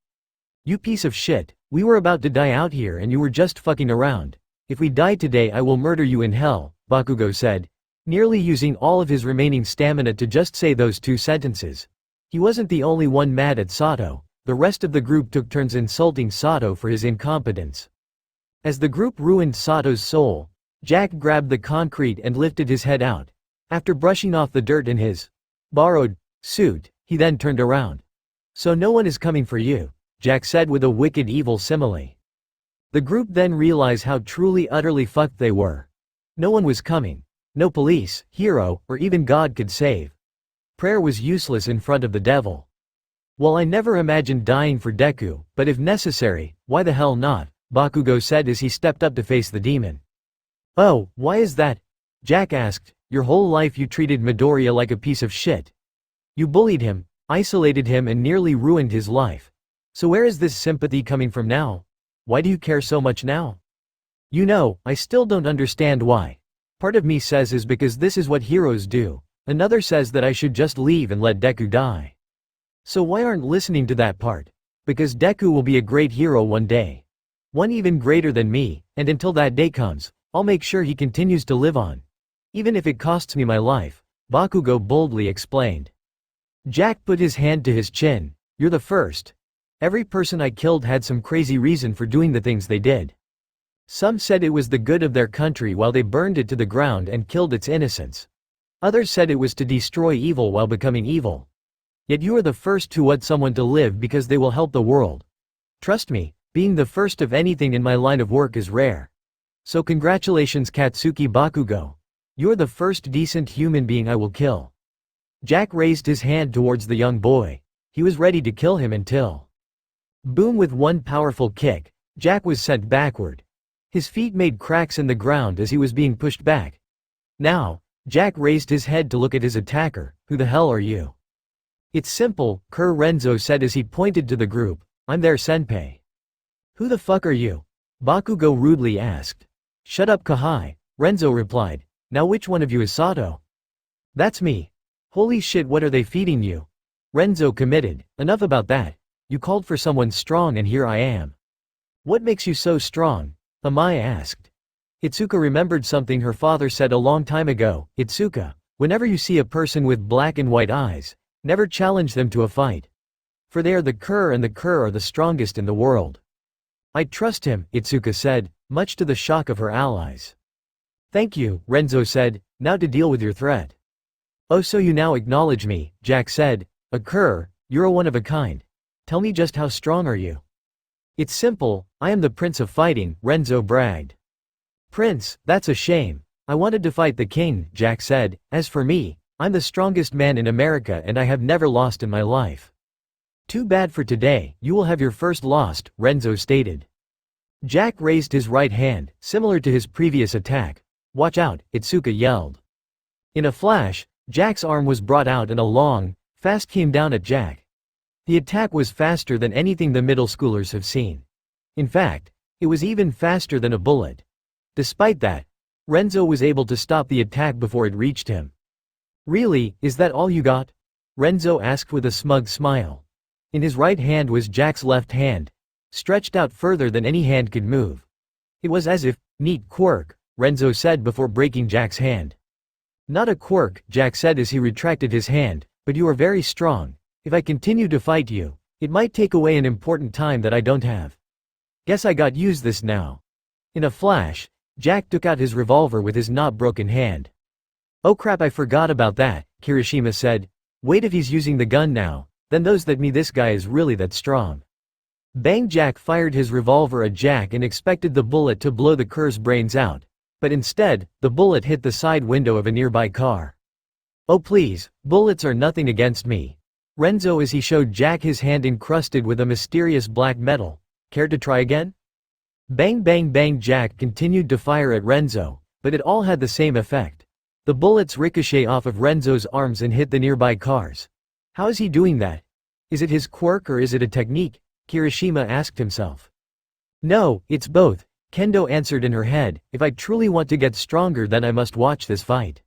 You piece of shit, we were about to die out here and you were just fucking around. If we die today I will murder you in hell," Bakugo said, nearly using all of his remaining stamina to just say those two sentences. He wasn't the only one mad at Sato. The rest of the group took turns insulting Sato for his incompetence. As the group ruined Sato's soul, Jack grabbed the concrete and lifted his head out. After brushing off the dirt in his borrowed suit, he then turned around. "So no one is coming for you," Jack said with a wicked evil simile. The group then realized how truly utterly fucked they were. No one was coming. No police, hero, or even God could save. Prayer was useless in front of the devil. "Well, I never imagined dying for Deku, but if necessary, why the hell not?" Bakugo said as he stepped up to face the demon. "Oh, why is that?" Jack asked. "Your whole life you treated Midoriya like a piece of shit. You bullied him, isolated him and nearly ruined his life. So where is this sympathy coming from now? Why do you care so much now?" "You know, I still don't understand why. Part of me says is because this is what heroes do. Another says that I should just leave and let Deku die. So why aren't listening to that part? Because Deku will be a great hero one day. One even greater than me, and until that day comes, I'll make sure he continues to live on. Even if it costs me my life," Bakugo boldly explained. Jack put his hand to his chin. "You're the first. Every person I killed had some crazy reason for doing the things they did. Some said it was the good of their country while they burned it to the ground and killed its innocents. Others said it was to destroy evil while becoming evil. Yet you are the first to want someone to live because they will help the world. Trust me, being the first of anything in my line of work is rare. So congratulations, Katsuki Bakugo. You're the first decent human being I will kill." Jack raised his hand towards the young boy. He was ready to kill him until... Boom! With one powerful kick, Jack was sent backward. His feet made cracks in the ground as he was being pushed back. Now, Jack raised his head to look at his attacker. "Who the hell are you?" "It's simple," Renzo said as he pointed to the group. "I'm their senpai." "Who the fuck are you?" Bakugo rudely asked. "Shut up, Kahai," Renzo replied. "Now which one of you is Sato?" "That's me." "Holy shit, what are they feeding you?" Renzo committed. "Enough about that. You called for someone strong and here I am." "What makes you so strong?" Amai asked. Itsuka remembered something her father said a long time ago. Itsuka, whenever you see a person with black and white eyes, never challenge them to a fight. For they are the Cur, and the Cur are the strongest in the world. I trust him, Itsuka said, much to the shock of her allies. Thank you, Renzo said, now to deal with your threat. Oh, so you now acknowledge me, Jack said. A Cur, you're a one of a kind. Tell me, just how strong are you? It's simple, I am the Prince of Fighting, Renzo bragged. Prince, that's a shame. I wanted to fight the king, Jack said. As for me, I'm the strongest man in America and I have never lost in my life. Too bad for today, you will have your first loss, Renzo stated. Jack raised his right hand, similar to his previous attack. Watch out, Itsuka yelled. In a flash, Jack's arm was brought out and a long, fast came down at Jack. The attack was faster than anything the middle schoolers have seen. In fact, it was even faster than a bullet. Despite that, Renzo was able to stop the attack before it reached him. Really, is that all you got? Renzo asked with a smug smile. In his right hand was Jack's left hand, stretched out further than any hand could move. It was as if, neat quirk, Renzo said before breaking Jack's hand. Not a quirk, Jack said as he retracted his hand, but you are very strong. If I continue to fight you, it might take away an important time that I don't have. Guess I got use this now. In a flash, Jack took out his revolver with his not broken hand. Oh crap, I forgot about that, Kirishima said. Wait, if he's using the gun now, then that means this guy is really that strong. Bang! Jack fired his revolver at Jack and expected the bullet to blow the Cur's brains out. But instead, the bullet hit the side window of a nearby car. Oh please, bullets are nothing against me. Renzo as he showed Jack his hand encrusted with a mysterious black metal. Care to try again? Bang bang bang! Jack continued to fire at Renzo, but it all had the same effect. The bullets ricochet off of Renzo's arms and hit the nearby cars. How is he doing that? Is it his quirk or is it a technique? Kirishima asked himself. No, it's both, Kendo answered in her head. If I truly want to get stronger, then I must watch this fight.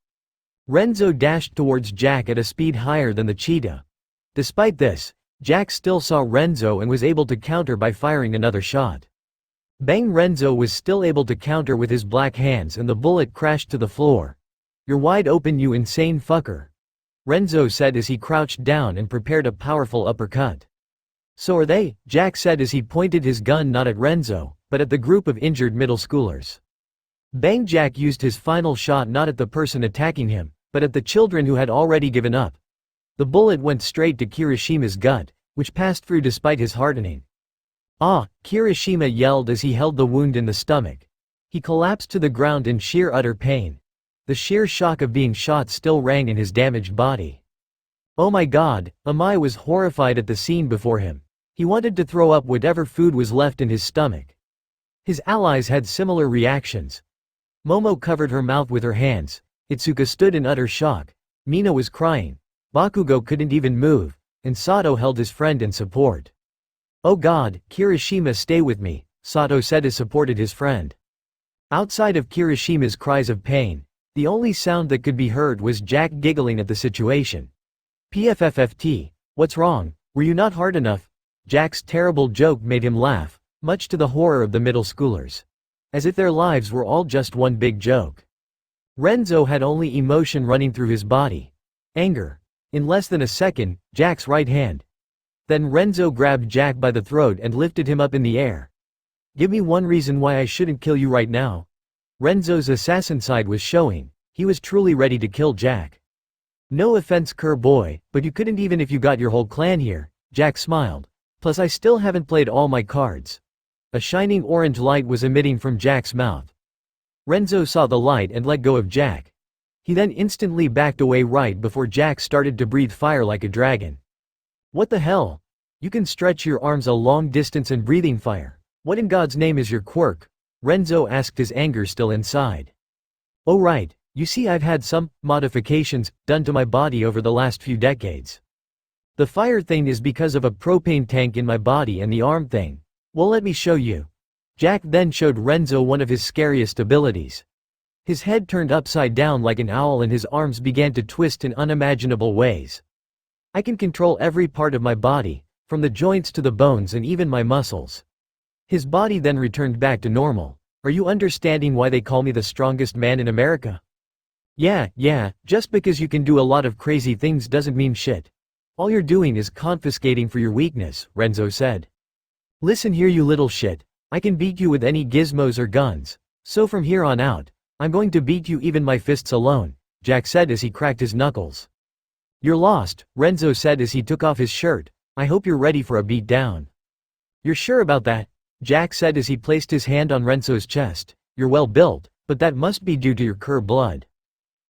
Renzo dashed towards Jack at a speed higher than the cheetah. Despite this, Jack still saw Renzo and was able to counter by firing another shot. Bang! Renzo was still able to counter with his black hands and the bullet crashed to the floor. You're wide open, you insane fucker, Renzo said as he crouched down and prepared a powerful uppercut. So are they, Jack said as he pointed his gun not at Renzo, but at the group of injured middle schoolers. Bang! Jack used his final shot not at the person attacking him, but at the children who had already given up. The bullet went straight to Kirishima's gut, which passed through despite his hardening. Ah! Kirishima yelled as he held the wound in the stomach. He collapsed to the ground in sheer utter pain. The sheer shock of being shot still rang in his damaged body. Oh my god, Amai was horrified at the scene before him. He wanted to throw up whatever food was left in his stomach. His allies had similar reactions. Momo covered her mouth with her hands. Itsuka stood in utter shock. Mina was crying. Bakugo couldn't even move, and Sato held his friend in support. Oh god, Kirishima, stay with me, Sato said as supported his friend. Outside of Kirishima's cries of pain, the only sound that could be heard was Jack giggling at the situation. PFFFT, what's wrong, were you not hard enough? Jack's terrible joke made him laugh, much to the horror of the middle schoolers. As if their lives were all just one big joke. Renzo had only emotion running through his body. Anger. In less than a second, Jack's right hand. Then Renzo grabbed Jack by the throat and lifted him up in the air. Give me one reason why I shouldn't kill you right now. Renzo's assassin side was showing. He was truly ready to kill Jack. No offense, Cur boy, but you couldn't even if you got your whole clan here, Jack smiled. Plus I still haven't played all my cards. A shining orange light was emitting from Jack's mouth. Renzo saw the light and let go of Jack. He then instantly backed away right before Jack started to breathe fire like a dragon. What the hell? You can stretch your arms a long distance and breathing fire. What in God's name is your quirk? Renzo asked, his anger still inside. Oh right, you see I've had some modifications done to my body over the last few decades. The fire thing is because of a propane tank in my body, and the arm thing, well, let me show you. Jack then showed Renzo one of his scariest abilities. His head turned upside down like an owl and his arms began to twist in unimaginable ways. I can control every part of my body, from the joints to the bones and even my muscles. His body then returned back to normal. Are you understanding why they call me the strongest man in America? Yeah, just because you can do a lot of crazy things doesn't mean shit. All you're doing is confiscating for your weakness, Renzo said. Listen here you little shit, I can beat you with any gizmos or guns. So from here on out, I'm going to beat you even my fists alone, Jack said as he cracked his knuckles. You're lost, Renzo said as he took off his shirt. I hope you're ready for a beat down. You're sure about that? Jack said as he placed his hand on Renzo's chest. You're well built, but that must be due to your cur blood.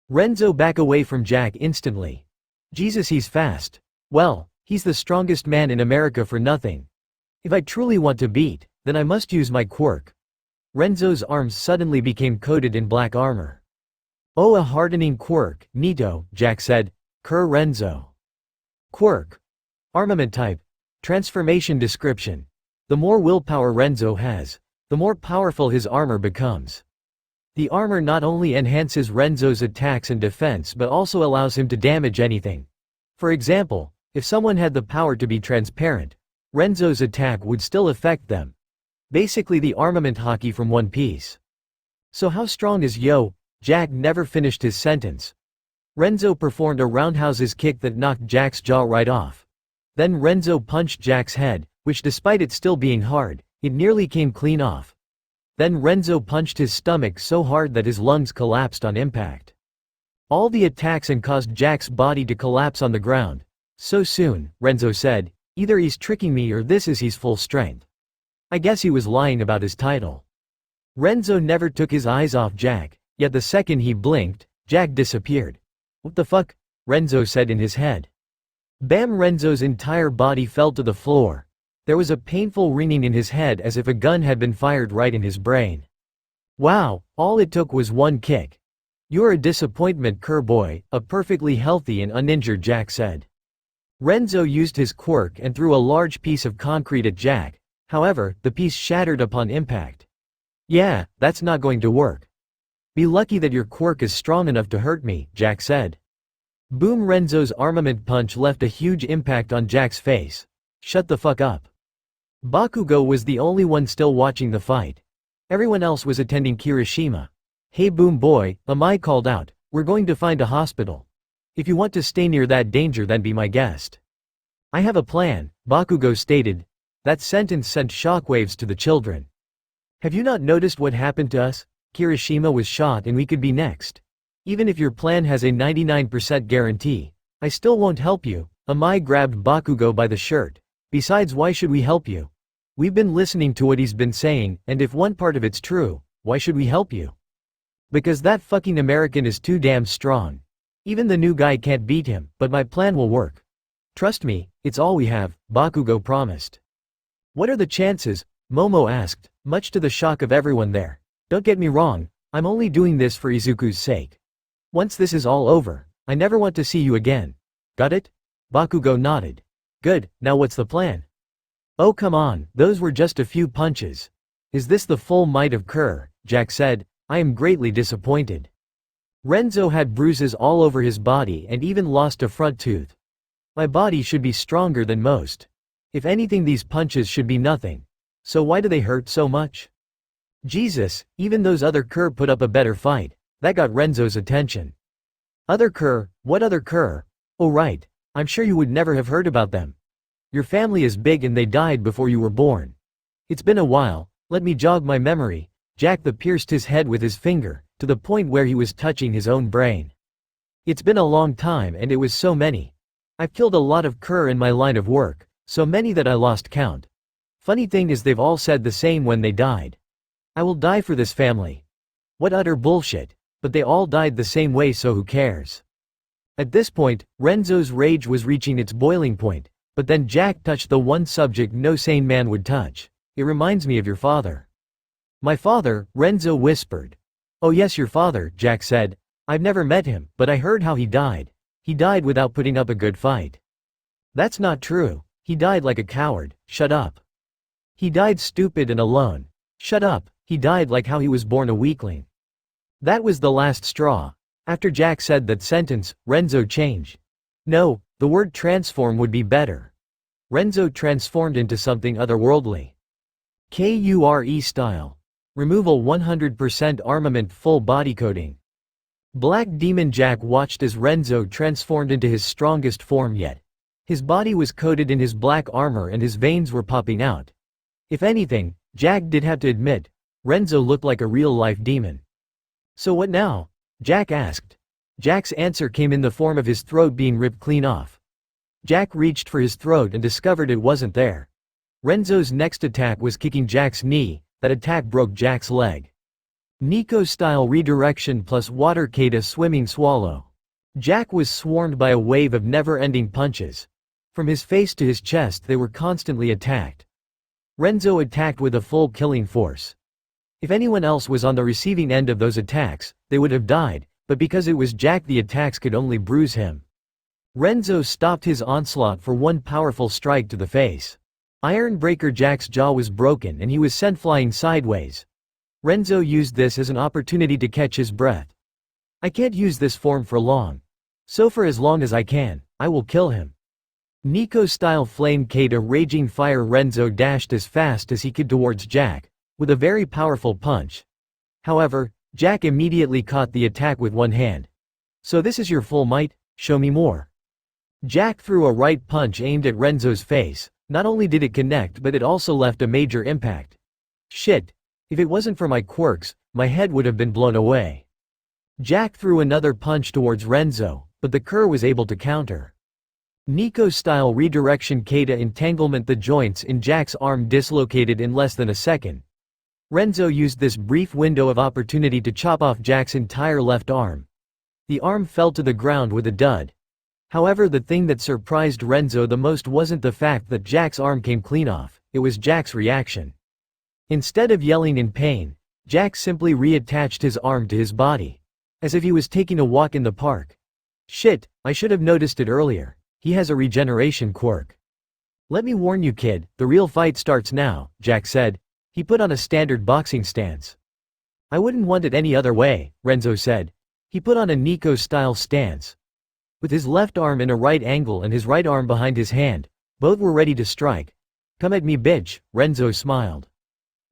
Renzo back away from Jack instantly. Jesus, he's fast. Well, he's the strongest man in America for nothing. If I truly want to beat, then I must use my quirk. Renzo's arms suddenly became coated in black armor. Oh, a hardening quirk, neato, Jack said. Cur Renzo. Quirk. Armament type. Transformation description. The more willpower Renzo has, the more powerful his armor becomes. The armor not only enhances Renzo's attacks and defense but also allows him to damage anything. For example, if someone had the power to be transparent, Renzo's attack would still affect them. Basically the armament hockey from One Piece. So how strong is Yo? Jack never finished his sentence. Renzo performed a roundhouse's kick that knocked Jack's jaw right off. Then Renzo punched Jack's head, which despite it still being hard, it nearly came clean off. Then Renzo punched his stomach so hard that his lungs collapsed on impact. All the attacks and caused Jack's body to collapse on the ground. So soon, Renzo said, either he's tricking me or this is his full strength. I guess he was lying about his title. Renzo never took his eyes off Jack, yet the second he blinked, Jack disappeared. What the fuck? Renzo said in his head. Bam! Renzo's entire body fell to the floor. There was a painful ringing in his head as if a gun had been fired right in his brain. Wow, all it took was one kick. You're a disappointment, cur boy, a perfectly healthy and uninjured Jack said. Renzo used his quirk and threw a large piece of concrete at Jack, however, the piece shattered upon impact. Yeah, that's not going to work. Be lucky that your quirk is strong enough to hurt me, Jack said. Boom! Renzo's armament punch left a huge impact on Jack's face. Shut the fuck up. Bakugo was the only one still watching the fight. Everyone else was attending Kirishima. Hey Boom boy, Amai called out, we're going to find a hospital. If you want to stay near that danger then be my guest. I have a plan, Bakugo stated. That sentence sent shockwaves to the children. Have you not noticed what happened to us? Kirishima was shot and we could be next. Even if your plan has a 99% guarantee, I still won't help you. Amai grabbed Bakugo by the shirt. Besides, why should we help you? We've been listening to what he's been saying, and if one part of it's true, why should we help you? Because that fucking American is too damn strong. Even the new guy can't beat him, but my plan will work. Trust me, it's all we have, Bakugo promised. What are the chances? Momo asked, much to the shock of everyone there. Don't get me wrong, I'm only doing this for Izuku's sake. Once this is all over, I never want to see you again. Got it? Bakugo nodded. Good, now what's the plan? Oh come on, those were just a few punches. Is this the full might of Cur? Jack said, I am greatly disappointed. Renzo had bruises all over his body and even lost a front tooth. My body should be stronger than most. If anything, these punches should be nothing. So why do they hurt so much? Jesus, even those other Cur put up a better fight. That got Renzo's attention. Other Cur? What other Cur? Oh right, I'm sure you would never have heard about them. Your family is big and they died before you were born. It's been a while, let me jog my memory. Jack pierced his head with his finger, to the point where he was touching his own brain. It's been a long time and it was so many. I've killed a lot of Cur in my line of work, so many that I lost count. Funny thing is they've all said the same when they died. I will die for this family. What utter bullshit. But they all died the same way, so who cares? At this point, Renzo's rage was reaching its boiling point, but then Jack touched the one subject no sane man would touch. It reminds me of your father. My father, Renzo whispered. Oh yes, your father, Jack said. I've never met him, but I heard how he died. He died without putting up a good fight. That's not true. He died like a coward. Shut up. He died stupid and alone. Shut up. He died like how he was born a weakling. That was the last straw. After Jack said that sentence, Renzo changed. No, the word transform would be better. Renzo transformed into something otherworldly. Kure style. Removal 100% armament full body coating. Black Demon Jack watched as Renzo transformed into his strongest form yet. His body was coated in his black armor and his veins were popping out. If anything, Jack did have to admit, Renzo looked like a real-life demon. So what now? Jack asked. Jack's answer came in the form of his throat being ripped clean off. Jack reached for his throat and discovered it wasn't there. Renzo's next attack was kicking Jack's knee. That attack broke Jack's leg. Nico-style redirection plus water Kata swimming swallow. Jack was swarmed by a wave of never-ending punches. From his face to his chest they were constantly attacked. Renzo attacked with a full killing force. If anyone else was on the receiving end of those attacks, they would have died, but because it was Jack the attacks could only bruise him. Renzo stopped his onslaught for one powerful strike to the face. Iron Breaker Jack's jaw was broken and he was sent flying sideways. Renzo used this as an opportunity to catch his breath. I can't use this form for long. So for as long as I can, I will kill him. Nico-style Flame Kata Raging Fire. Renzo dashed as fast as he could towards Jack, with a very powerful punch. However, Jack immediately caught the attack with one hand. So this is your full might? Show me more. Jack threw a right punch aimed at Renzo's face. Not only did it connect but it also left a major impact. Shit. If it wasn't for my quirks, my head would have been blown away. Jack threw another punch towards Renzo, but the Cur was able to counter. Nico-style redirection Kata entanglement. The joints in Jack's arm dislocated in less than a second. Renzo used this brief window of opportunity to chop off Jack's entire left arm. The arm fell to the ground with a dud. However, the thing that surprised Renzo the most wasn't the fact that Jack's arm came clean off, it was Jack's reaction. Instead of yelling in pain, Jack simply reattached his arm to his body. As if he was taking a walk in the park. Shit, I should have noticed it earlier. He has a regeneration quirk. Let me warn you kid, the real fight starts now, Jack said. He put on a standard boxing stance. I wouldn't want it any other way, Renzo said. He put on a Nico-style stance. With his left arm in a right angle and his right arm behind his hand, both were ready to strike. Come at me bitch, Renzo smiled.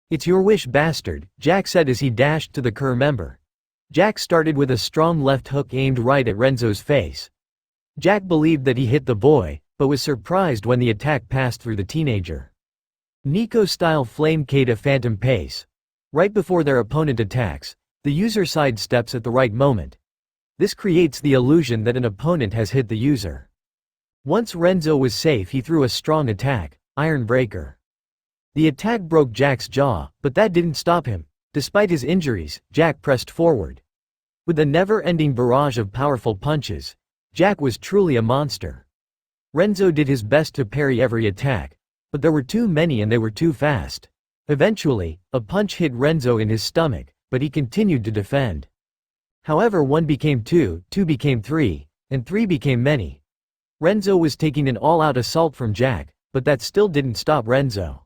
It's your wish bastard, Jack said as he dashed to the Cur member. Jack started with a strong left hook aimed right at Renzo's face. Jack believed that he hit the boy, but was surprised when the attack passed through the teenager. Nico-style Flame Kata Phantom Pace. Right before their opponent attacks, the user sidesteps at the right moment. This creates the illusion that an opponent has hit the user. Once Renzo was safe he threw a strong attack, Iron Breaker. The attack broke Jack's jaw, but that didn't stop him. Despite his injuries, Jack pressed forward. With a never-ending barrage of powerful punches, Jack was truly a monster. Renzo did his best to parry every attack, but there were too many and they were too fast. Eventually, a punch hit Renzo in his stomach, but he continued to defend. However, 1 became 2, 2 became 3, and 3 became many. Renzo was taking an all-out assault from Jack, but that still didn't stop Renzo.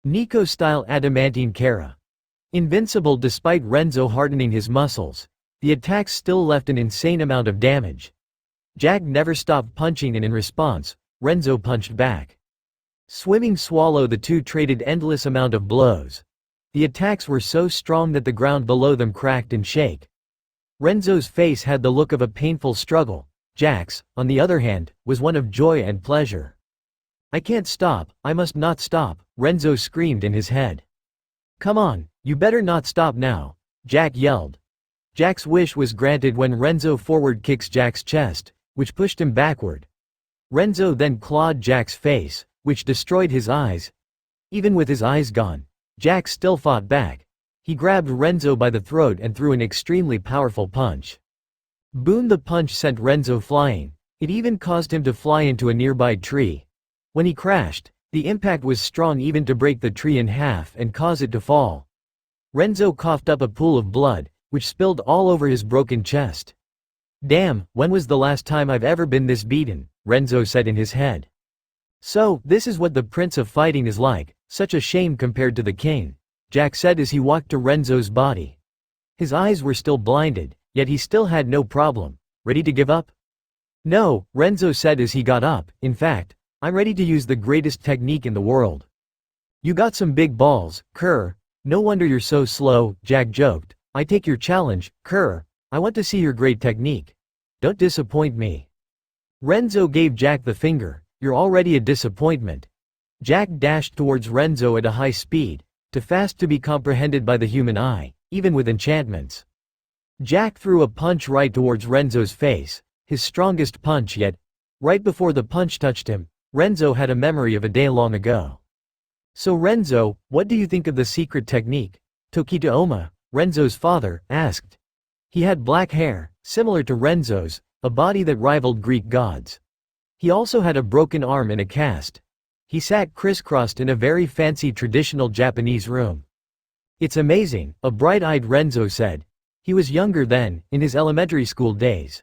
Nico-style Adamantine Kara. Invincible despite Renzo hardening his muscles, the attacks still left an insane amount of damage. Jack never stopped punching and in response, Renzo punched back. Swimming Swallow. The two traded endless amount of blows. The attacks were so strong that the ground below them cracked and shook. Renzo's face had the look of a painful struggle. Jack's, on the other hand, was one of joy and pleasure. I can't stop, I must not stop, Renzo screamed in his head. Come on, you better not stop now, Jack yelled. Jack's wish was granted when Renzo forward kicks Jack's chest, which pushed him backward. Renzo then clawed Jack's face, which destroyed his eyes. Even with his eyes gone, Jack still fought back. He grabbed Renzo by the throat and threw an extremely powerful punch. Boom! The punch sent Renzo flying. It even caused him to fly into a nearby tree. When he crashed, the impact was strong even to break the tree in half and cause it to fall. Renzo coughed up a pool of blood, which spilled all over his broken chest. Damn, when was the last time I've ever been this beaten, Renzo said in his head. So, this is what the Prince of Fighting is like, such a shame compared to the king, Jack said as he walked to Renzo's body. His eyes were still blinded, yet he still had no problem. Ready to give up? No, Renzo said as he got up, in fact, I'm ready to use the greatest technique in the world. You got some big balls, Cur, No wonder you're so slow, Jack joked. I take your challenge, Kerr. I want to see your great technique. Don't disappoint me. Renzo gave Jack the finger. You're already a disappointment. Jack dashed towards Renzo at a high speed, too fast to be comprehended by the human eye, even with enchantments. Jack threw a punch right towards Renzo's face, his strongest punch yet. Right before the punch touched him, Renzo had a memory of a day long ago. So Renzo, what do you think of the secret technique? Tokita Oma, Renzo's father, asked. He had black hair, similar to Renzo's, a body that rivaled Greek gods. He also had a broken arm in a cast. He sat crisscrossed in a very fancy traditional Japanese room. It's amazing, a bright-eyed Renzo said. He was younger then, in his elementary school days.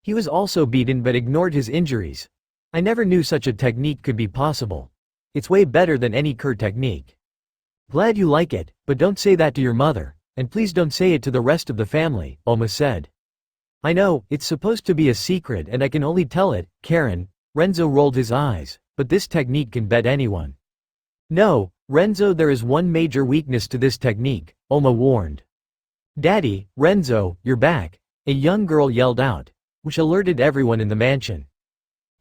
He was also beaten but ignored his injuries. I never knew such a technique could be possible. It's way better than any Kerr technique. Glad you like it, but don't say that to your mother, and please don't say it to the rest of the family, Oma said. I know, it's supposed to be a secret and I can only tell it, Karen. Renzo rolled his eyes, but this technique can bet anyone. No, Renzo, there is one major weakness to this technique, Oma warned. Daddy, Renzo, you're back, a young girl yelled out, which alerted everyone in the mansion.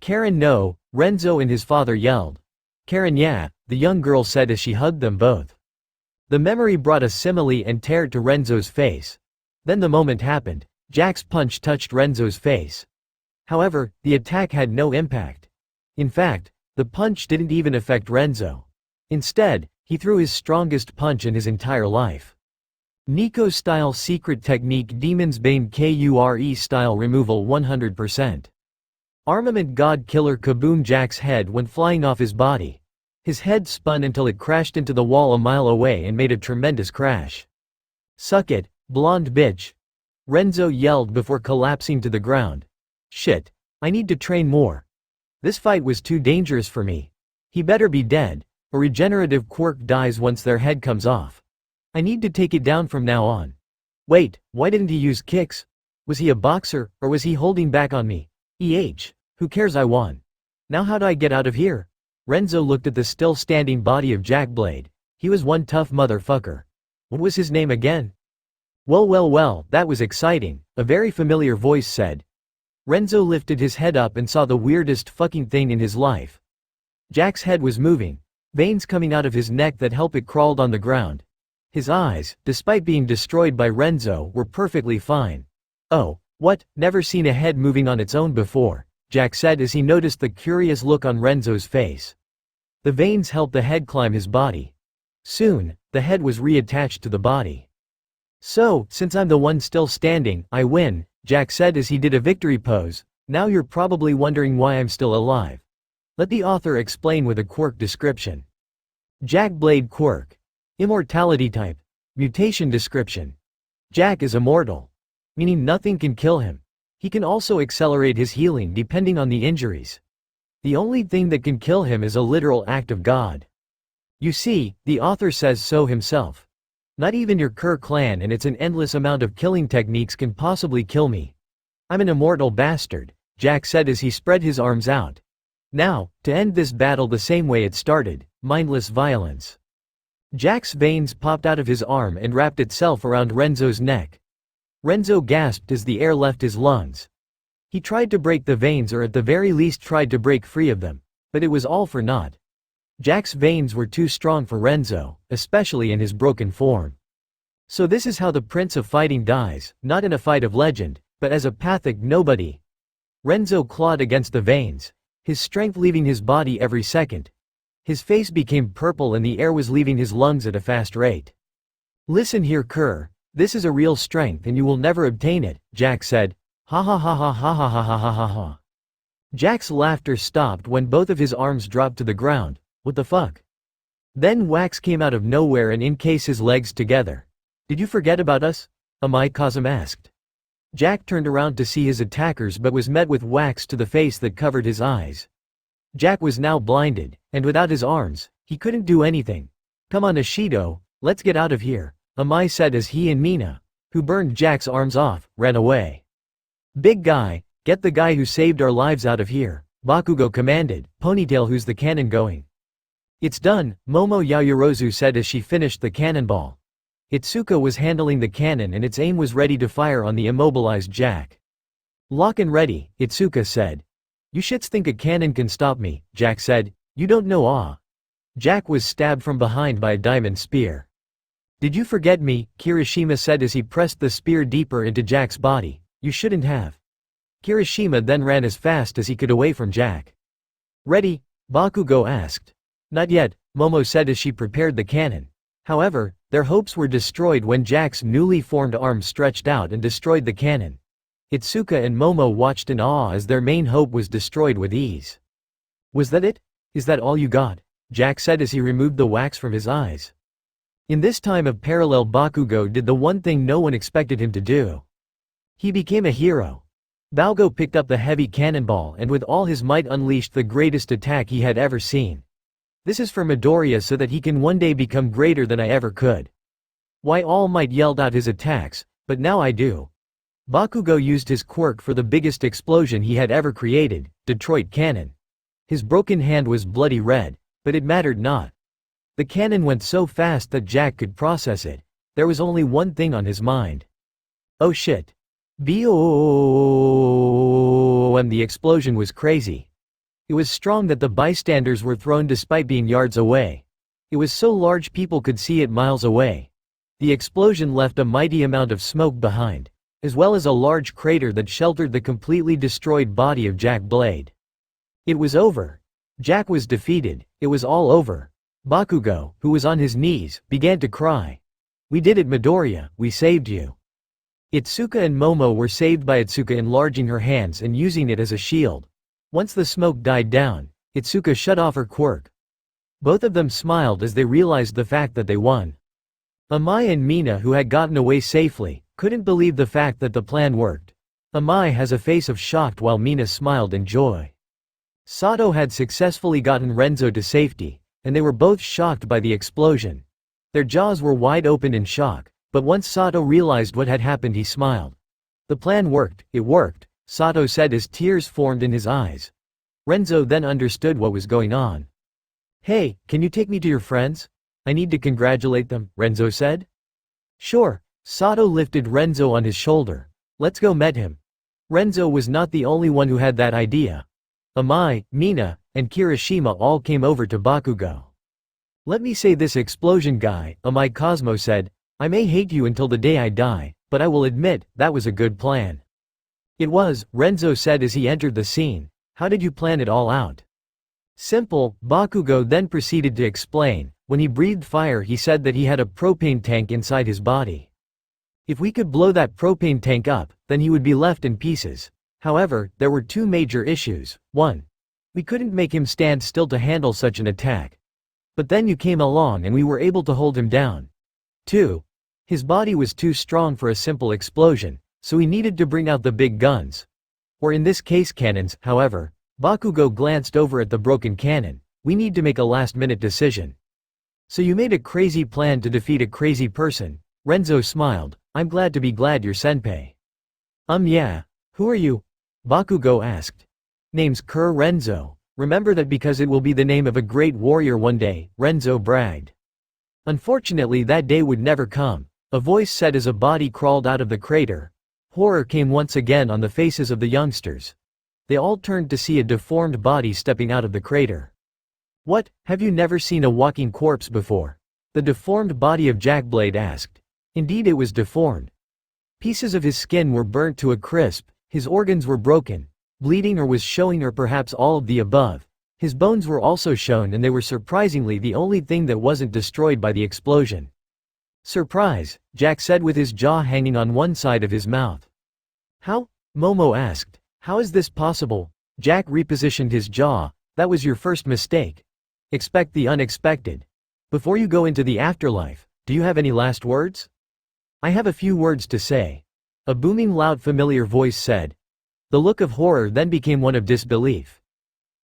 Karen, no, Renzo and his father yelled. Karen, yeah, the young girl said as she hugged them both. The memory brought a simile and tear to Renzo's face. Then the moment happened. Jack's punch touched Renzo's face. However, the attack had no impact. In fact, the punch didn't even affect Renzo. Instead, he threw his strongest punch in his entire life. Nico-style secret technique Demon's Bane Kure style removal 100%. Armament God Killer Kaboom. Jack's head went flying off his body. His head spun until it crashed into the wall a mile away and made a tremendous crash. Suck it, blonde bitch. Renzo yelled before collapsing to the ground. Shit. I need to train more. This fight was too dangerous for me. He better be dead. A regenerative quirk dies once their head comes off. I need to take it down from now on. Wait, why didn't he use kicks? Was he a boxer, or was he holding back on me? Who cares, I won. Now how do I get out of here? Renzo looked at the still standing body of Jack Blade. He was one tough motherfucker. What was his name again? Well, that was exciting, a very familiar voice said. Renzo lifted his head up and saw the weirdest fucking thing in his life. Jack's head was moving, veins coming out of his neck that helped it crawled on the ground. His eyes, despite being destroyed by Renzo, were perfectly fine. Oh, what, never seen a head moving on its own before, Jack said as he noticed the curious look on Renzo's face. The veins helped the head climb his body. Soon, the head was reattached to the body. So, since I'm the one still standing, I win, Jack said as he did a victory pose. Now you're probably wondering why I'm still alive. Let the author explain with a quirk description. Jack Blade quirk. Immortality type. Mutation description. Jack is immortal. Meaning nothing can kill him. He can also accelerate his healing depending on the injuries. The only thing that can kill him is a literal act of God. You see, the author says so himself. Not even your Kerr clan and it's an endless amount of killing techniques can possibly kill me. I'm an immortal bastard, Jack said as he spread his arms out. Now, to end this battle the same way it started, mindless violence. Jack's veins popped out of his arm and wrapped itself around Renzo's neck. Renzo gasped as the air left his lungs. He tried to break the veins, or at the very least tried to break free of them, but it was all for naught. Jack's veins were too strong for Renzo, especially in his broken form. So this is how the Prince of Fighting dies, not in a fight of legend, but as a pathic nobody. Renzo clawed against the veins, his strength leaving his body every second. His face became purple and the air was leaving his lungs at a fast rate. Listen here, Kerr. This is a real strength and you will never obtain it, Jack said. Ha ha ha ha ha ha ha ha ha ha ha. Jack's laughter stopped when both of his arms dropped to the ground. What the fuck? Then Wax came out of nowhere and encased his legs together. Did you forget about us? Amai Kazum asked. Jack turned around to see his attackers but was met with wax to the face that covered his eyes. Jack was now blinded, and without his arms, he couldn't do anything. Come on Ashido, let's get out of here, Amai said as he and Mina, who burned Jack's arms off, ran away. Big guy, get the guy who saved our lives out of here, Bakugo commanded. Ponytail, who's the cannon going? It's done, Momo Yaoyorozu said as she finished the cannonball. Itsuka was handling the cannon and its aim was ready to fire on the immobilized Jack. Lock and ready, Itsuka said. You shits think a cannon can stop me, Jack said. You don't know ah. Jack was stabbed from behind by a diamond spear. Did you forget me, Kirishima said as he pressed the spear deeper into Jack's body. You shouldn't have. Kirishima then ran as fast as he could away from Jack. Ready? Bakugo asked. Not yet, Momo said as she prepared the cannon. However, their hopes were destroyed when Jack's newly formed arm stretched out and destroyed the cannon. Itsuka and Momo watched in awe as their main hope was destroyed with ease. Was that it? Is that all you got? Jack said as he removed the wax from his eyes. In this time of parallel, Bakugo did the one thing no one expected him to do. He became a hero. Bakugo picked up the heavy cannonball and with all his might unleashed the greatest attack he had ever seen. This is for Midoriya so that he can one day become greater than I ever could. Why All Might yelled out his attacks, but now I do. Bakugo used his quirk for the biggest explosion he had ever created, Detroit Cannon. His broken hand was bloody red, but it mattered not. The cannon went so fast that Jack could process it. There was only one thing on his mind. Oh shit. BOOM. The explosion was crazy. It was strong that the bystanders were thrown despite being yards away. It was so large people could see it miles away. The explosion left a mighty amount of smoke behind, as well as a large crater that sheltered the completely destroyed body of Jack Blade. It was over. Jack was defeated, it was all over. Bakugo, who was on his knees, began to cry. We did it, Midoriya, we saved you. Itsuka and Momo were saved by Itsuka enlarging her hands and using it as a shield. Once the smoke died down, Itsuka shut off her quirk. Both of them smiled as they realized the fact that they won. Amai and Mina, who had gotten away safely, couldn't believe the fact that the plan worked. Amai has a face of shocked while Mina smiled in joy. Sato had successfully gotten Renzo to safety, and they were both shocked by the explosion. Their jaws were wide open in shock, but once Sato realized what had happened he smiled. The plan worked, it worked, Sato said as tears formed in his eyes. Renzo then understood what was going on. Hey, can you take me to your friends? I need to congratulate them, Renzo said. Sure, Sato lifted Renzo on his shoulder. Let's go meet him. Renzo was not the only one who had that idea. Amai, Mina, and Kirishima all came over to Bakugo. Let me say this explosion guy, Amai Cosmo said, I may hate you until the day I die, but I will admit, that was a good plan. It was, Renzo said as he entered the scene. How did you plan it all out? Simple, Bakugo then proceeded to explain. When he breathed fire he said that he had a propane tank inside his body. If we could blow that propane tank up, then he would be left in pieces. However, there were two major issues. 1. We couldn't make him stand still to handle such an attack. But then you came along and we were able to hold him down. 2. His body was too strong for a simple explosion, so we needed to bring out the big guns. Or in this case cannons, however. Bakugo glanced over at the broken cannon. We need to make a last-minute decision. So you made a crazy plan to defeat a crazy person. Renzo smiled. I'm glad to be glad you're senpai. Yeah. Who are you? Bakugo asked. Name's Renzo. Remember that because it will be the name of a great warrior one day, Renzo bragged. Unfortunately that day would never come, a voice said as a body crawled out of the crater. Horror came once again on the faces of the youngsters. They all turned to see a deformed body stepping out of the crater. What, have you never seen a walking corpse before? The deformed body of Jack Blade asked. Indeed it was deformed. Pieces of his skin were burnt to a crisp, his organs were broken, bleeding or was showing or perhaps all of the above. His bones were also shown and they were surprisingly the only thing that wasn't destroyed by the explosion. Surprise, Jack said with his jaw hanging on one side of his mouth. How? Momo asked. How is this possible? Jack repositioned his jaw. That was your first mistake. Expect the unexpected. Before you go into the afterlife, do you have any last words? I have a few words to say. A booming loud familiar voice said. The look of horror then became one of disbelief.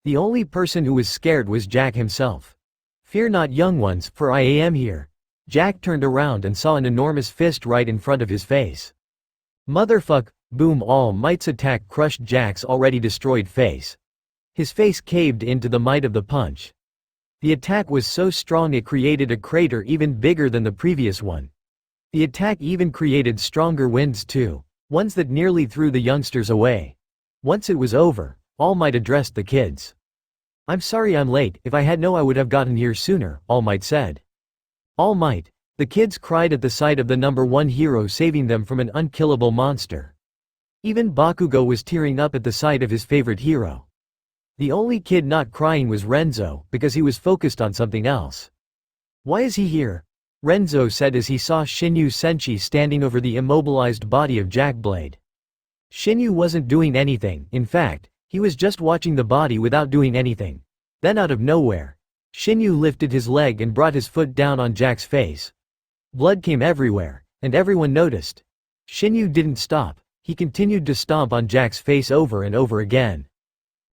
The only person who was scared was Jack himself. Fear not, young ones, for I am here. Jack turned around and saw an enormous fist right in front of his face. Motherfuck, boom! All Might's attack crushed Jack's already destroyed face. His face caved into the might of the punch. The attack was so strong it created a crater even bigger than the previous one. The attack even created stronger winds too, ones that nearly threw the youngsters away. Once it was over, All Might addressed the kids. "I'm sorry I'm late, if I had known I would have gotten here sooner," All Might said. All Might. The kids cried at the sight of the number one hero saving them from an unkillable monster. Even Bakugo was tearing up at the sight of his favorite hero. The only kid not crying was Renzo, because he was focused on something else. "Why is he here?" Renzo said as he saw Shinyu Senshi standing over the immobilized body of Jackblade. Shinyu wasn't doing anything, in fact, he was just watching the body without doing anything. Then out of nowhere, Shinyu lifted his leg and brought his foot down on Jack's face. Blood came everywhere, and everyone noticed. Shinyu didn't stop, he continued to stomp on Jack's face over and over again.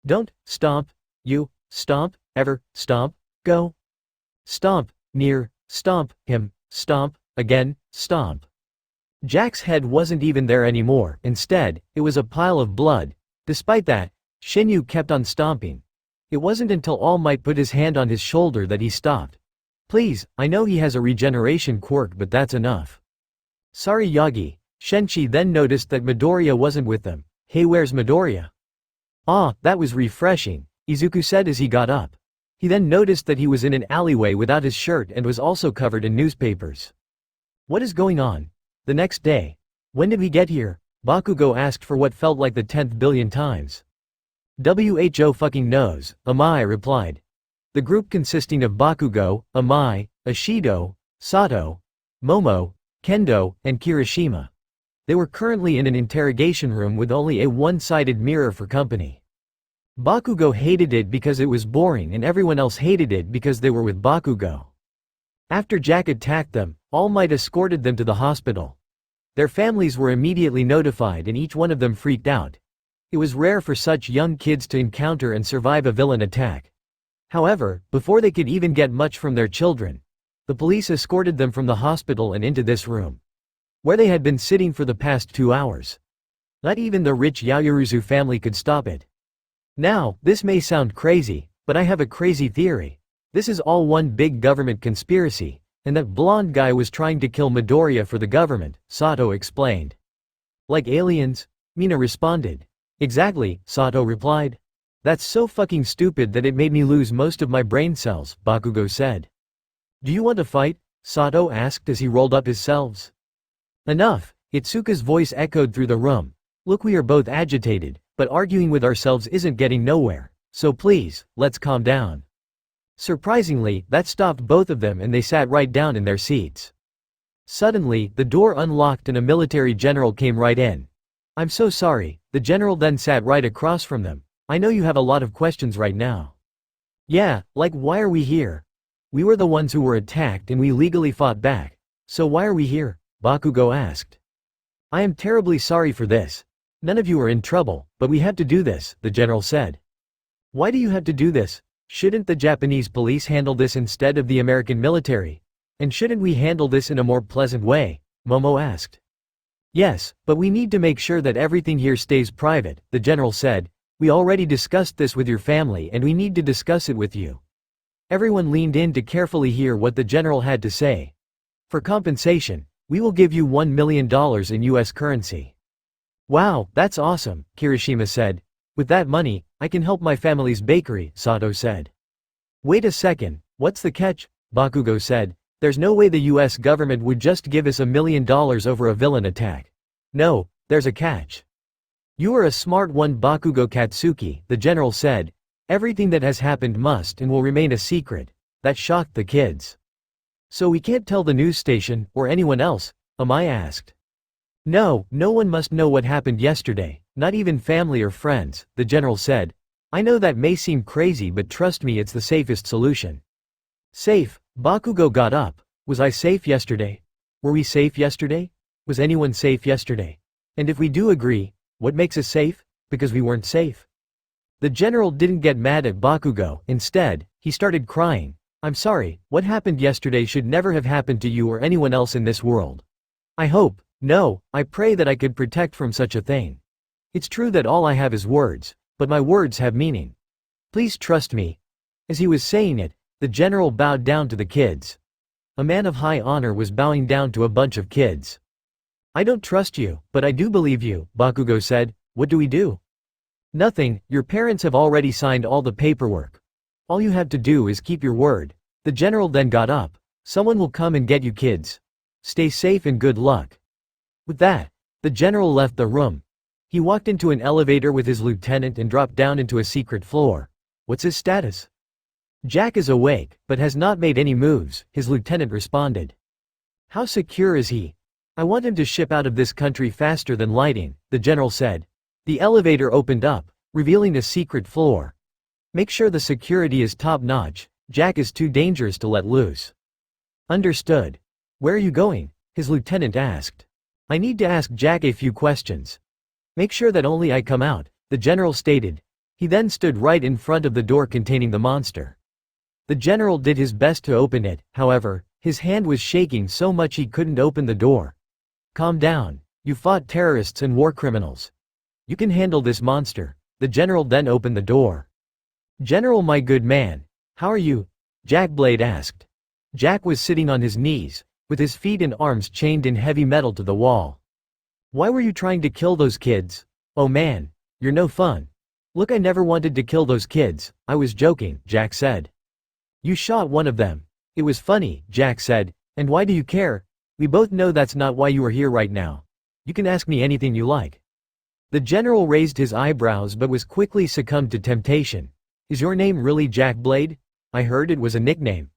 "Don't stomp, you, stomp, ever, stomp, go. Stomp, near, stomp, him, stomp, again, stomp." Jack's head wasn't even there anymore, instead, it was a pile of blood. Despite that, Shinyu kept on stomping. It wasn't until All Might put his hand on his shoulder that he stopped. "Please, I know he has a regeneration quirk but that's enough." "Sorry Yagi." Shenshi then noticed that Midoriya wasn't with them. "Hey, where's Midoriya?" "Ah, that was refreshing," Izuku said as he got up. He then noticed that he was in an alleyway without his shirt and was also covered in newspapers. "What is going on?" The next day. "When did we get here?" Bakugo asked for what felt like the 10th billion times. "Who fucking knows," Amai replied. The group consisting of Bakugo, Amai, Ishido, Sato, Momo, Kendo, and Kirishima. They were currently in an interrogation room with only a one-sided mirror for company. Bakugo hated it because it was boring and everyone else hated it because they were with Bakugo. After Jack attacked them, All Might escorted them to the hospital. Their families were immediately notified and each one of them freaked out. It was rare for such young kids to encounter and survive a villain attack. However, before they could even get much from their children, the police escorted them from the hospital and into this room, where they had been sitting for the past 2 hours. Not even the rich Yaoyuruzu family could stop it. Now, this may sound crazy, but I have a crazy theory. This is all one big government conspiracy, and that blonde guy was trying to kill Midoriya for the government, Sato explained. "Like aliens?" Mina responded. "Exactly," Sato replied. "That's so fucking stupid that it made me lose most of my brain cells," Bakugo said. "Do you want to fight?" Sato asked as he rolled up his cells. "Enough," Itsuka's voice echoed through the room. "Look, we are both agitated, but arguing with ourselves isn't getting nowhere, so please, let's calm down." Surprisingly, that stopped both of them and they sat right down in their seats. Suddenly, the door unlocked and a military general came right in. "I'm so sorry," the general then sat right across from them. "I know you have a lot of questions right now." "Yeah, like why are we here? We were the ones who were attacked and we legally fought back. So why are we here?" Bakugo asked. "I am terribly sorry for this. None of you are in trouble, but we had to do this," the general said. "Why do you have to do this? Shouldn't the Japanese police handle this instead of the American military? And shouldn't we handle this in a more pleasant way?" Momo asked. "Yes, but we need to make sure that everything here stays private," the general said. "We already discussed this with your family and we need to discuss it with you." Everyone leaned in to carefully hear what the general had to say. "For compensation, we will give you $1 million in US currency." "Wow, that's awesome," Kirishima said. "With that money, I can help my family's bakery," Sato said. "Wait a second, what's the catch?" Bakugo said. "There's no way the US government would just give us $1 million over a villain attack. No, there's a catch." "You are a smart one, Bakugo Katsuki," the general said. "Everything that has happened must and will remain a secret." That shocked the kids. "So we can't tell the news station, or anyone else?" Amai asked. "No, no one must know what happened yesterday, not even family or friends," the general said. "I know that may seem crazy but trust me, it's the safest solution." "Safe?" Bakugo got up. "Was I safe yesterday? Were we safe yesterday? Was anyone safe yesterday? And if we do agree, what makes us safe? Because we weren't safe." The general didn't get mad at Bakugo, instead, he started crying. "I'm sorry, what happened yesterday should never have happened to you or anyone else in this world. I hope, no, I pray that I could protect from such a thing. It's true that all I have is words, but my words have meaning. Please trust me." As he was saying it, The general bowed down to the kids. A man of high honor was bowing down to a bunch of kids. I don't trust you, but I do believe you, Bakugo said. What do we do? Nothing, your parents have already signed all the paperwork. All you have to do is keep your word. The general then got up. Someone will come and get you kids. Stay safe and good luck. With that, the general left the room. He walked into an elevator with his lieutenant and dropped down into a secret floor. What's his status? Jack is awake, but has not made any moves, his lieutenant responded. How secure is he? I want him to ship out of this country faster than lightning, the general said. The elevator opened up, revealing a secret floor. Make sure the security is top-notch. Jack is too dangerous to let loose. Understood. Where are you going? His lieutenant asked. I need to ask Jack a few questions. Make sure that only I come out, the general stated. He then stood right in front of the door containing the monster. The general did his best to open it, however, his hand was shaking so much he couldn't open the door. Calm down, you fought terrorists and war criminals. You can handle this monster. The general then opened the door. General, my good man, how are you? Jack Blade asked. Jack was sitting on his knees, with his feet and arms chained in heavy metal to the wall. Why were you trying to kill those kids? Oh man, you're no fun. Look, I never wanted to kill those kids, I was joking, Jack said. You shot one of them. It was funny, Jack said, and why do you care? We both know that's not why you are here right now. You can ask me anything you like. The general raised his eyebrows but was quickly succumbed to temptation. Is your name really Jack Blade? I heard it was a nickname.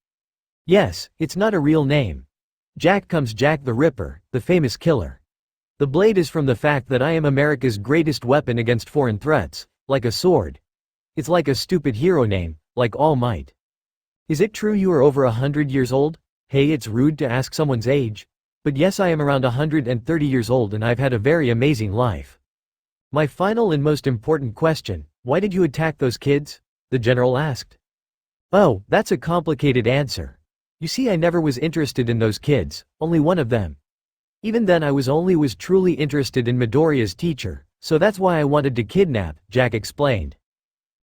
Yes, it's not a real name. Jack comes Jack the Ripper, the famous killer. The blade is from the fact that I am America's greatest weapon against foreign threats, like a sword. It's like a stupid hero name, like All Might. Is it true you are over 100 years old? Hey, it's rude to ask someone's age. But yes, I am around 130 years old and I've had a very amazing life. My final and most important question, why did you attack those kids? The general asked. Oh, that's a complicated answer. You see, I never was interested in those kids, only one of them. Even then I was truly interested in Midoriya's teacher, so that's why I wanted to kidnap, Jack explained.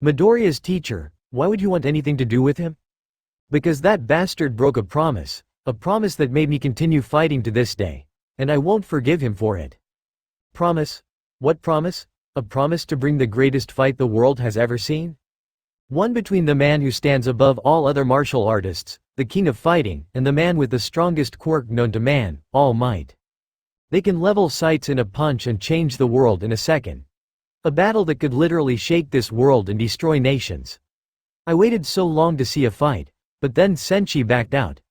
Midoriya's teacher, why would you want anything to do with him? Because that bastard broke a promise that made me continue fighting to this day, and I won't forgive him for it. Promise? What promise? A promise to bring the greatest fight the world has ever seen? One between the man who stands above all other martial artists, the king of fighting, and the man with the strongest quirk known to man, All Might. They can level sights in a punch and change the world in a second. A battle that could literally shake this world and destroy nations. I waited so long to see a fight, but then Senshi backed out.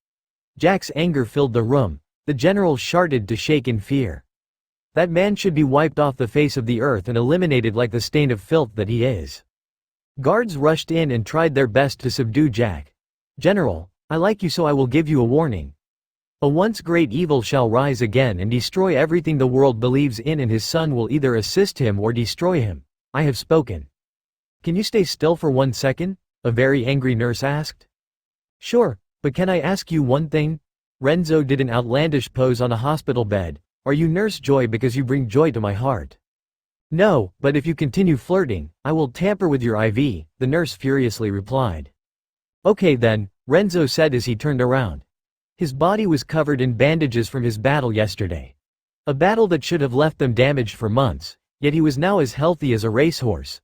Jack's anger filled the room. The general started to shake in fear. That man should be wiped off the face of the earth and eliminated like the stain of filth that he is. Guards rushed in and tried their best to subdue Jack. General, I like you, so I will give you a warning. A once great evil shall rise again and destroy everything the world believes in, and his son will either assist him or destroy him. I have spoken. Can you stay still for 1 second? A very angry nurse asked. Sure, but can I ask you one thing? Renzo did an outlandish pose on a hospital bed. Are you Nurse Joy because you bring joy to my heart? No, but if you continue flirting, I will tamper with your IV, the nurse furiously replied. Okay then, Renzo said as he turned around. His body was covered in bandages from his battle yesterday. A battle that should have left them damaged for months, yet he was now as healthy as a racehorse.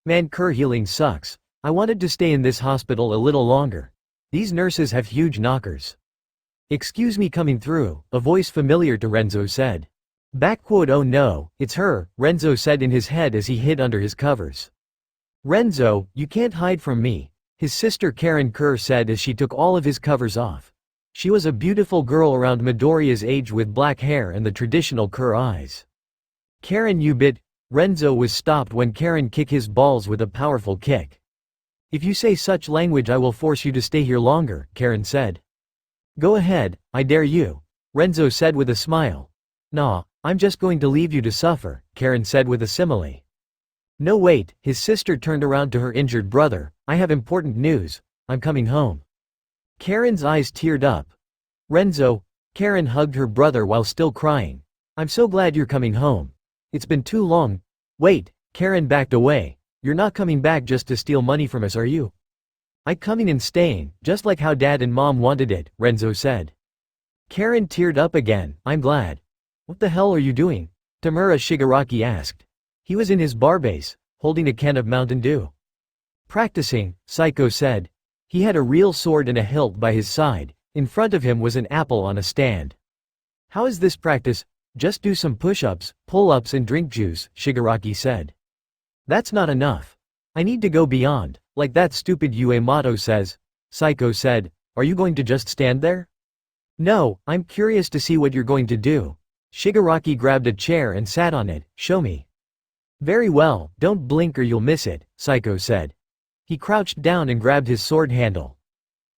Man, cure healing sucks. I wanted to stay in this hospital a little longer. These nurses have huge knockers. Excuse me, coming through, a voice familiar to Renzo said. Oh no, it's her, Renzo said in his head as he hid under his covers. Renzo, you can't hide from me, his sister Karen Kerr said as she took all of his covers off. She was a beautiful girl around Midoriya's age with black hair and the traditional Kerr eyes. Karen, you bit. Renzo was stopped when Karen kicked his balls with a powerful kick. If you say such language, I will force you to stay here longer, Karen said. Go ahead, I dare you, Renzo said with a smile. Nah, I'm just going to leave you to suffer, Karen said with a simile. No wait, his sister turned around to her injured brother. I have important news, I'm coming home. Karen's eyes teared up. Renzo, Karen hugged her brother while still crying. I'm so glad you're coming home. It's been too long. Wait, Karen backed away. You're not coming back just to steal money from us, are you? I coming and staying, just like how Dad and Mom wanted it, Renzo said. Karen teared up again. I'm glad. What the hell are you doing? Tamura Shigaraki asked. He was in his barbase, holding a can of Mountain Dew. Practicing, Saiko said. He had a real sword and a hilt by his side. In front of him was an apple on a stand. How is this practice? Just do some push-ups, pull-ups and drink juice, Shigaraki said. That's not enough. I need to go beyond, like that stupid Uemoto says. Saiko said. Are you going to just stand there? No, I'm curious to see what you're going to do. Shigaraki grabbed a chair and sat on it. Show me. Very well, don't blink or you'll miss it, Saiko said. He crouched down and grabbed his sword handle.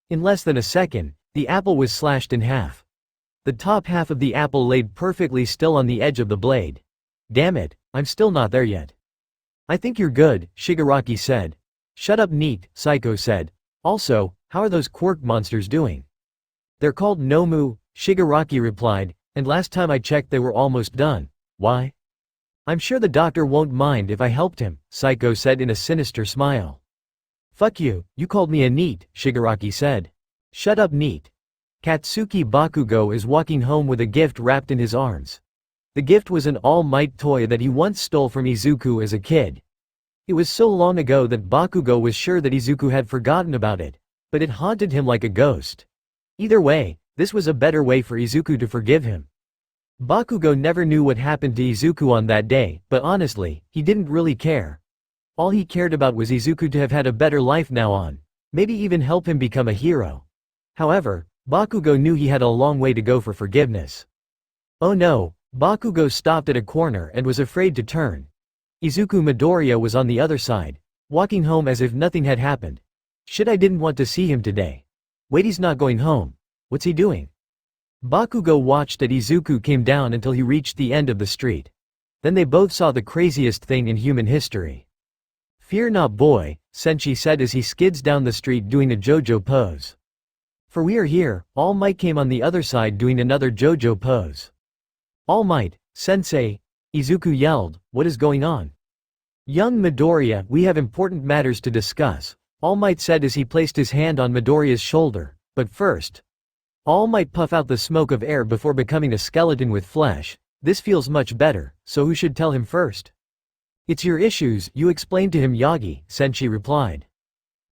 In less than a second, the apple was slashed in half. The top half of the apple laid perfectly still on the edge of the blade. Damn it, I'm still not there yet. I think you're good, Shigaraki said. Shut up neat, Saiko said. Also, how are those quirk monsters doing? They're called Nomu, Shigaraki replied, and last time I checked they were almost done. Why? I'm sure the doctor won't mind if I helped him, Saiko said in a sinister smile. Fuck you, you called me a neat, Shigaraki said. Shut up neat. Katsuki Bakugo is walking home with a gift wrapped in his arms. The gift was an All Might toy that he once stole from Izuku as a kid. It was so long ago that Bakugo was sure that Izuku had forgotten about it, but it haunted him like a ghost. Either way, this was a better way for Izuku to forgive him. Bakugo never knew what happened to Izuku on that day, but honestly, he didn't really care. All he cared about was Izuku to have had a better life now on, maybe even help him become a hero. However, Bakugo knew he had a long way to go for forgiveness. Oh no, Bakugo stopped at a corner and was afraid to turn. Izuku Midoriya was on the other side, walking home as if nothing had happened. Shit, I didn't want to see him today. Wait, he's not going home. What's he doing? Bakugo watched as Izuku came down until he reached the end of the street. Then they both saw the craziest thing in human history. Fear not, boy, Senshi said as he skids down the street doing a JoJo pose. For we are here. All Might came on the other side doing another JoJo pose. All Might, sensei, Izuku yelled, what is going on? Young Midoriya, we have important matters to discuss, All Might said as he placed his hand on Midoriya's shoulder, but first. All Might puff out the smoke of air before becoming a skeleton with flesh. This feels much better, so who should tell him first? It's your issues, you explained to him, Yagi, Senshi replied.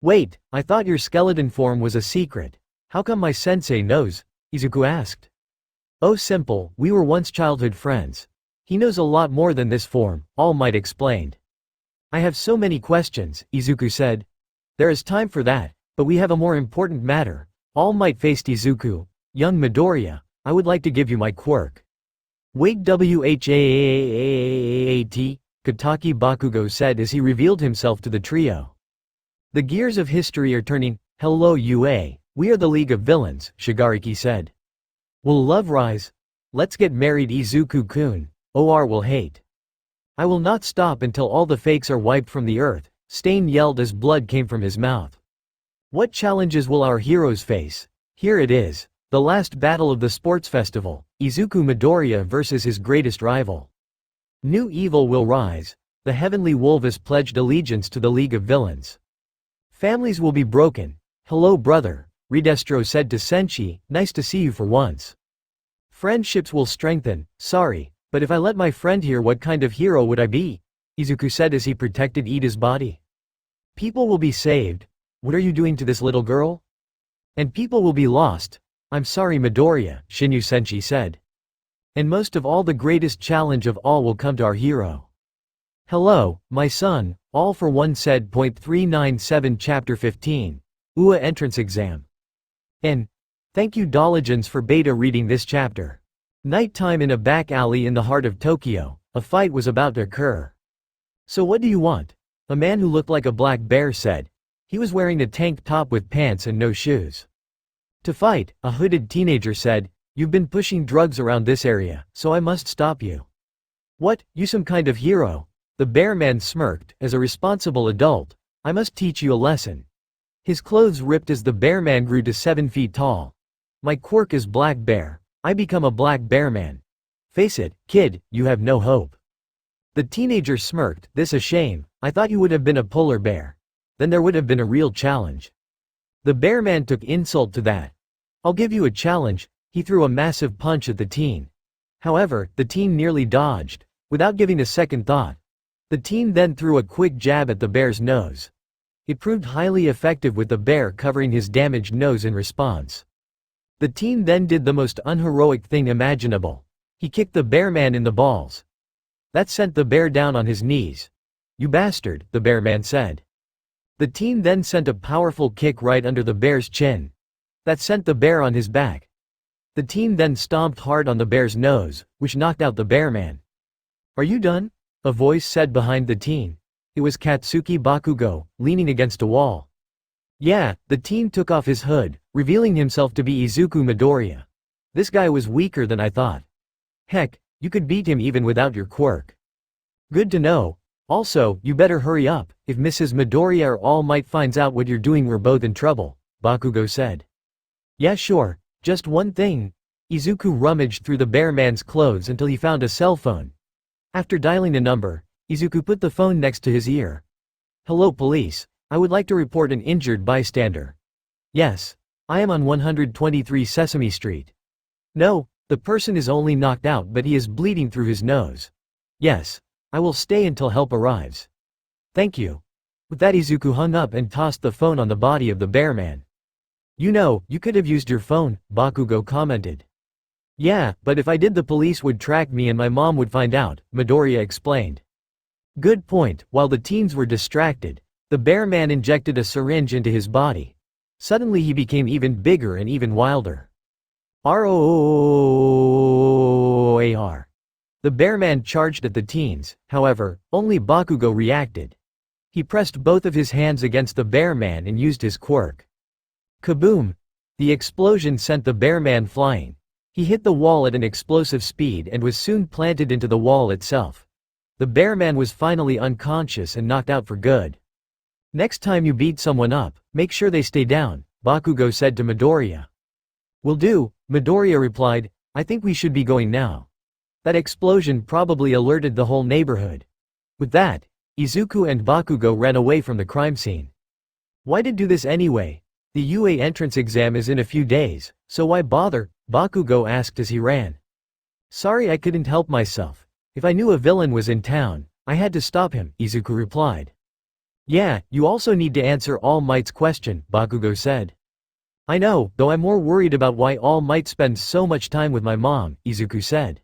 Wait, I thought your skeleton form was a secret. How come my sensei knows? Izuku asked. Oh, simple, we were once childhood friends. He knows a lot more than this form, All Might explained. I have so many questions, Izuku said. There is time for that, but we have a more important matter. All Might faced Izuku. Young Midoriya, I would like to give you my quirk. Wait, WHAAAAAT, Kataki Bakugo said as he revealed himself to the trio. The gears of history are turning. Hello UA, we are the League of Villains, Shigaraki said. Will love rise? Let's get married, Izuku-kun. OR will hate. I will not stop until all the fakes are wiped from the earth, Stain yelled as blood came from his mouth. What challenges will our heroes face? Here it is, the last battle of the sports festival, Izuku Midoriya versus his greatest rival. New evil will rise. The Heavenly Wolves pledged allegiance to the League of Villains. Families will be broken. Hello brother, Redestro said to Senshi, nice to see you for once. Friendships will strengthen. Sorry, but if I let my friend hear, what kind of hero would I be? Izuku said as he protected Ida's body. People will be saved. What are you doing to this little girl? And people will be lost. I'm sorry Midoriya, Shinyu Senshi said. And most of all, the greatest challenge of all will come to our hero. Hello, my son, All for One said. 397 Chapter 15. UA Entrance Exam. And thank you Dolligans for beta reading this chapter. Nighttime in a back alley in the heart of Tokyo, a fight was about to occur. So what do you want? A man who looked like a black bear said. He was wearing a tank top with pants and no shoes. To fight, a hooded teenager said, you've been pushing drugs around this area, so I must stop you. What, you some kind of hero? The bear man smirked. As a responsible adult, I must teach you a lesson. His clothes ripped as the bear man grew to 7 feet tall. My quirk is Black Bear. I become a black bear man. Face it, kid, you have no hope. The teenager smirked. This a shame, I thought you would have been a polar bear. Then there would have been a real challenge. The bear man took insult to that. I'll give you a challenge, he threw a massive punch at the teen. However, the teen nearly dodged, without giving a second thought. The teen then threw a quick jab at the bear's nose. It proved highly effective with the bear covering his damaged nose in response. The teen then did the most unheroic thing imaginable. He kicked the bear man in the balls. That sent the bear down on his knees. "You bastard," the bear man said. The teen then sent a powerful kick right under the bear's chin. That sent the bear on his back. The teen then stomped hard on the bear's nose, which knocked out the bear man. "Are you done?" a voice said behind the teen. It was Katsuki Bakugo, leaning against a wall. Yeah, the teen took off his hood, revealing himself to be Izuku Midoriya. This guy was weaker than I thought. Heck, you could beat him even without your quirk. Good to know. Also, you better hurry up, if Mrs. Midoriya or All Might finds out what you're doing we're both in trouble, Bakugo said. Yeah sure, just one thing. Izuku rummaged through the bear man's clothes until he found a cell phone. After dialing a number, Izuku put the phone next to his ear. Hello police, I would like to report an injured bystander. Yes. I am on 123 Sesame Street. No, the person is only knocked out but he is bleeding through his nose. Yes. I will stay until help arrives. Thank you. With that Izuku hung up and tossed the phone on the body of the bear man. You know, you could have used your phone, Bakugo commented. Yeah, but if I did the police would track me and my mom would find out, Midoriya explained. Good point. While the teens were distracted, the bear man injected a syringe into his body. Suddenly he became even bigger and even wilder. Roar. The bear man charged at the teens, however, only Bakugo reacted. He pressed both of his hands against the bear man and used his quirk. Kaboom! The explosion sent the bear man flying. He hit the wall at an explosive speed and was soon planted into the wall itself. The bear man was finally unconscious and knocked out for good. Next time you beat someone up, make sure they stay down, Bakugo said to Midoriya. Will do, Midoriya replied, I think we should be going now. That explosion probably alerted the whole neighborhood. With that, Izuku and Bakugo ran away from the crime scene. Why did do this anyway? The UA entrance exam is in a few days, so why bother? Bakugo asked as he ran. Sorry I couldn't help myself. If I knew a villain was in town, I had to stop him, Izuku replied. Yeah, you also need to answer All Might's question, Bakugo said. I know, though I'm more worried about why All Might spends so much time with my mom, Izuku said.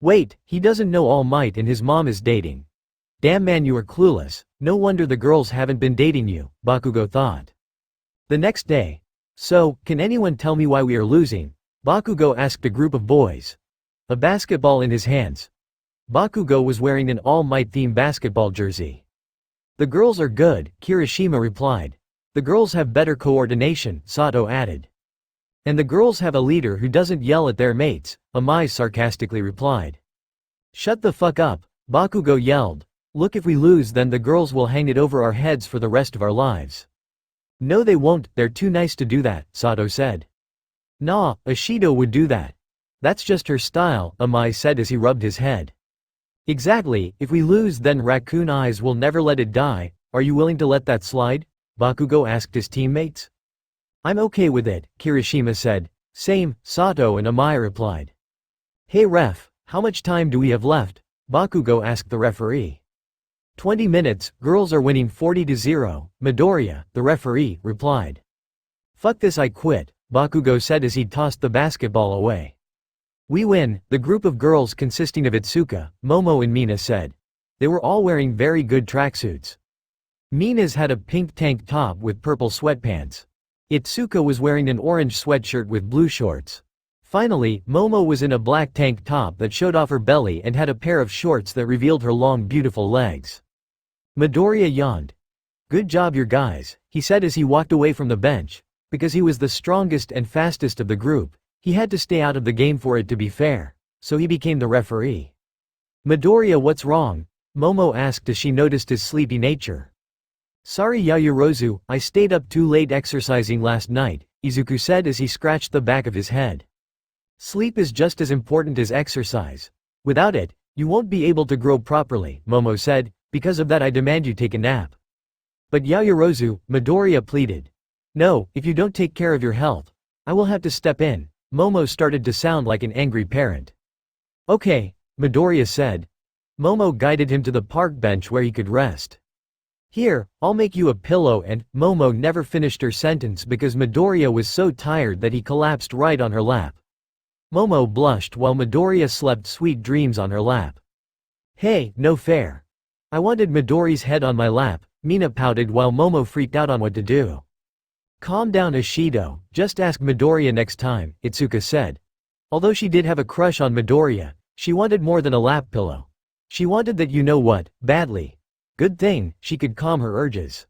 Wait, he doesn't know All Might and his mom is dating. Damn man, you are clueless, no wonder the girls haven't been dating you, Bakugo thought. The next day. So, can anyone tell me why we are losing? Bakugo asked a group of boys. A basketball in his hands. Bakugo was wearing an All Might themed basketball jersey. The girls are good, Kirishima replied. The girls have better coordination, Sato added. And the girls have a leader who doesn't yell at their mates, Amai sarcastically replied. Shut the fuck up, Bakugo yelled. Look, if we lose then the girls will hang it over our heads for the rest of our lives. No they won't, they're too nice to do that, Sato said. Nah, Ashido would do that. That's just her style, Amai said as he rubbed his head. Exactly, if we lose then Raccoon Eyes will never let it die, are you willing to let that slide? Bakugo asked his teammates. I'm okay with it, Kirishima said. Same, Sato and Amai replied. Hey ref, how much time do we have left? Bakugo asked the referee. 20 minutes, girls are winning 40-0, Midoriya, the referee, replied. Fuck this, I quit, Bakugo said as he tossed the basketball away. We win, the group of girls consisting of Itsuka, Momo and Mina said. They were all wearing very good tracksuits. Mina's had a pink tank top with purple sweatpants. Itsuka was wearing an orange sweatshirt with blue shorts. Finally, Momo was in a black tank top that showed off her belly and had a pair of shorts that revealed her long beautiful legs. Midoriya yawned. Good job your guys, he said as he walked away from the bench. Because he was the strongest and fastest of the group, he had to stay out of the game for it to be fair, so he became the referee. Midoriya, what's wrong? Momo asked as she noticed his sleepy nature. Sorry Yaoyorozu, I stayed up too late exercising last night, Izuku said as he scratched the back of his head. Sleep is just as important as exercise. Without it, you won't be able to grow properly, Momo said, because of that I demand you take a nap. But Yaoyorozu, Midoriya pleaded. No, if you don't take care of your health, I will have to step in. Momo started to sound like an angry parent. Okay, Midoriya said. Momo guided him to the park bench where he could rest. Here, I'll make you a pillow and Momo never finished her sentence because Midoriya was so tired that he collapsed right on her lap. Momo blushed while Midoriya slept sweet dreams on her lap. Hey, no fair. I wanted Midori's head on my lap, Mina pouted while Momo freaked out on what to do. Calm down Ishido, just ask Midoriya next time, Itsuka said. Although she did have a crush on Midoriya, she wanted more than a lap pillow. She wanted that you know what, badly. Good thing, she could calm her urges.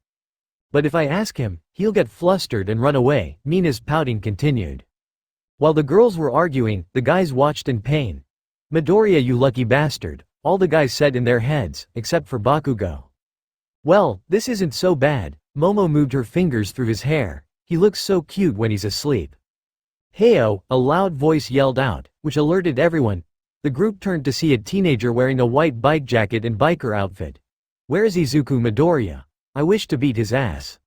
But if I ask him, he'll get flustered and run away, Mina's pouting continued. While the girls were arguing, the guys watched in pain. Midoriya, you lucky bastard, all the guys said in their heads, except for Bakugo. Well, this isn't so bad. Momo moved her fingers through his hair. He looks so cute when he's asleep. Heyo, a loud voice yelled out, which alerted everyone. The group turned to see a teenager wearing a white bike jacket and biker outfit. Where's Izuku Midoriya? I wish to beat his ass.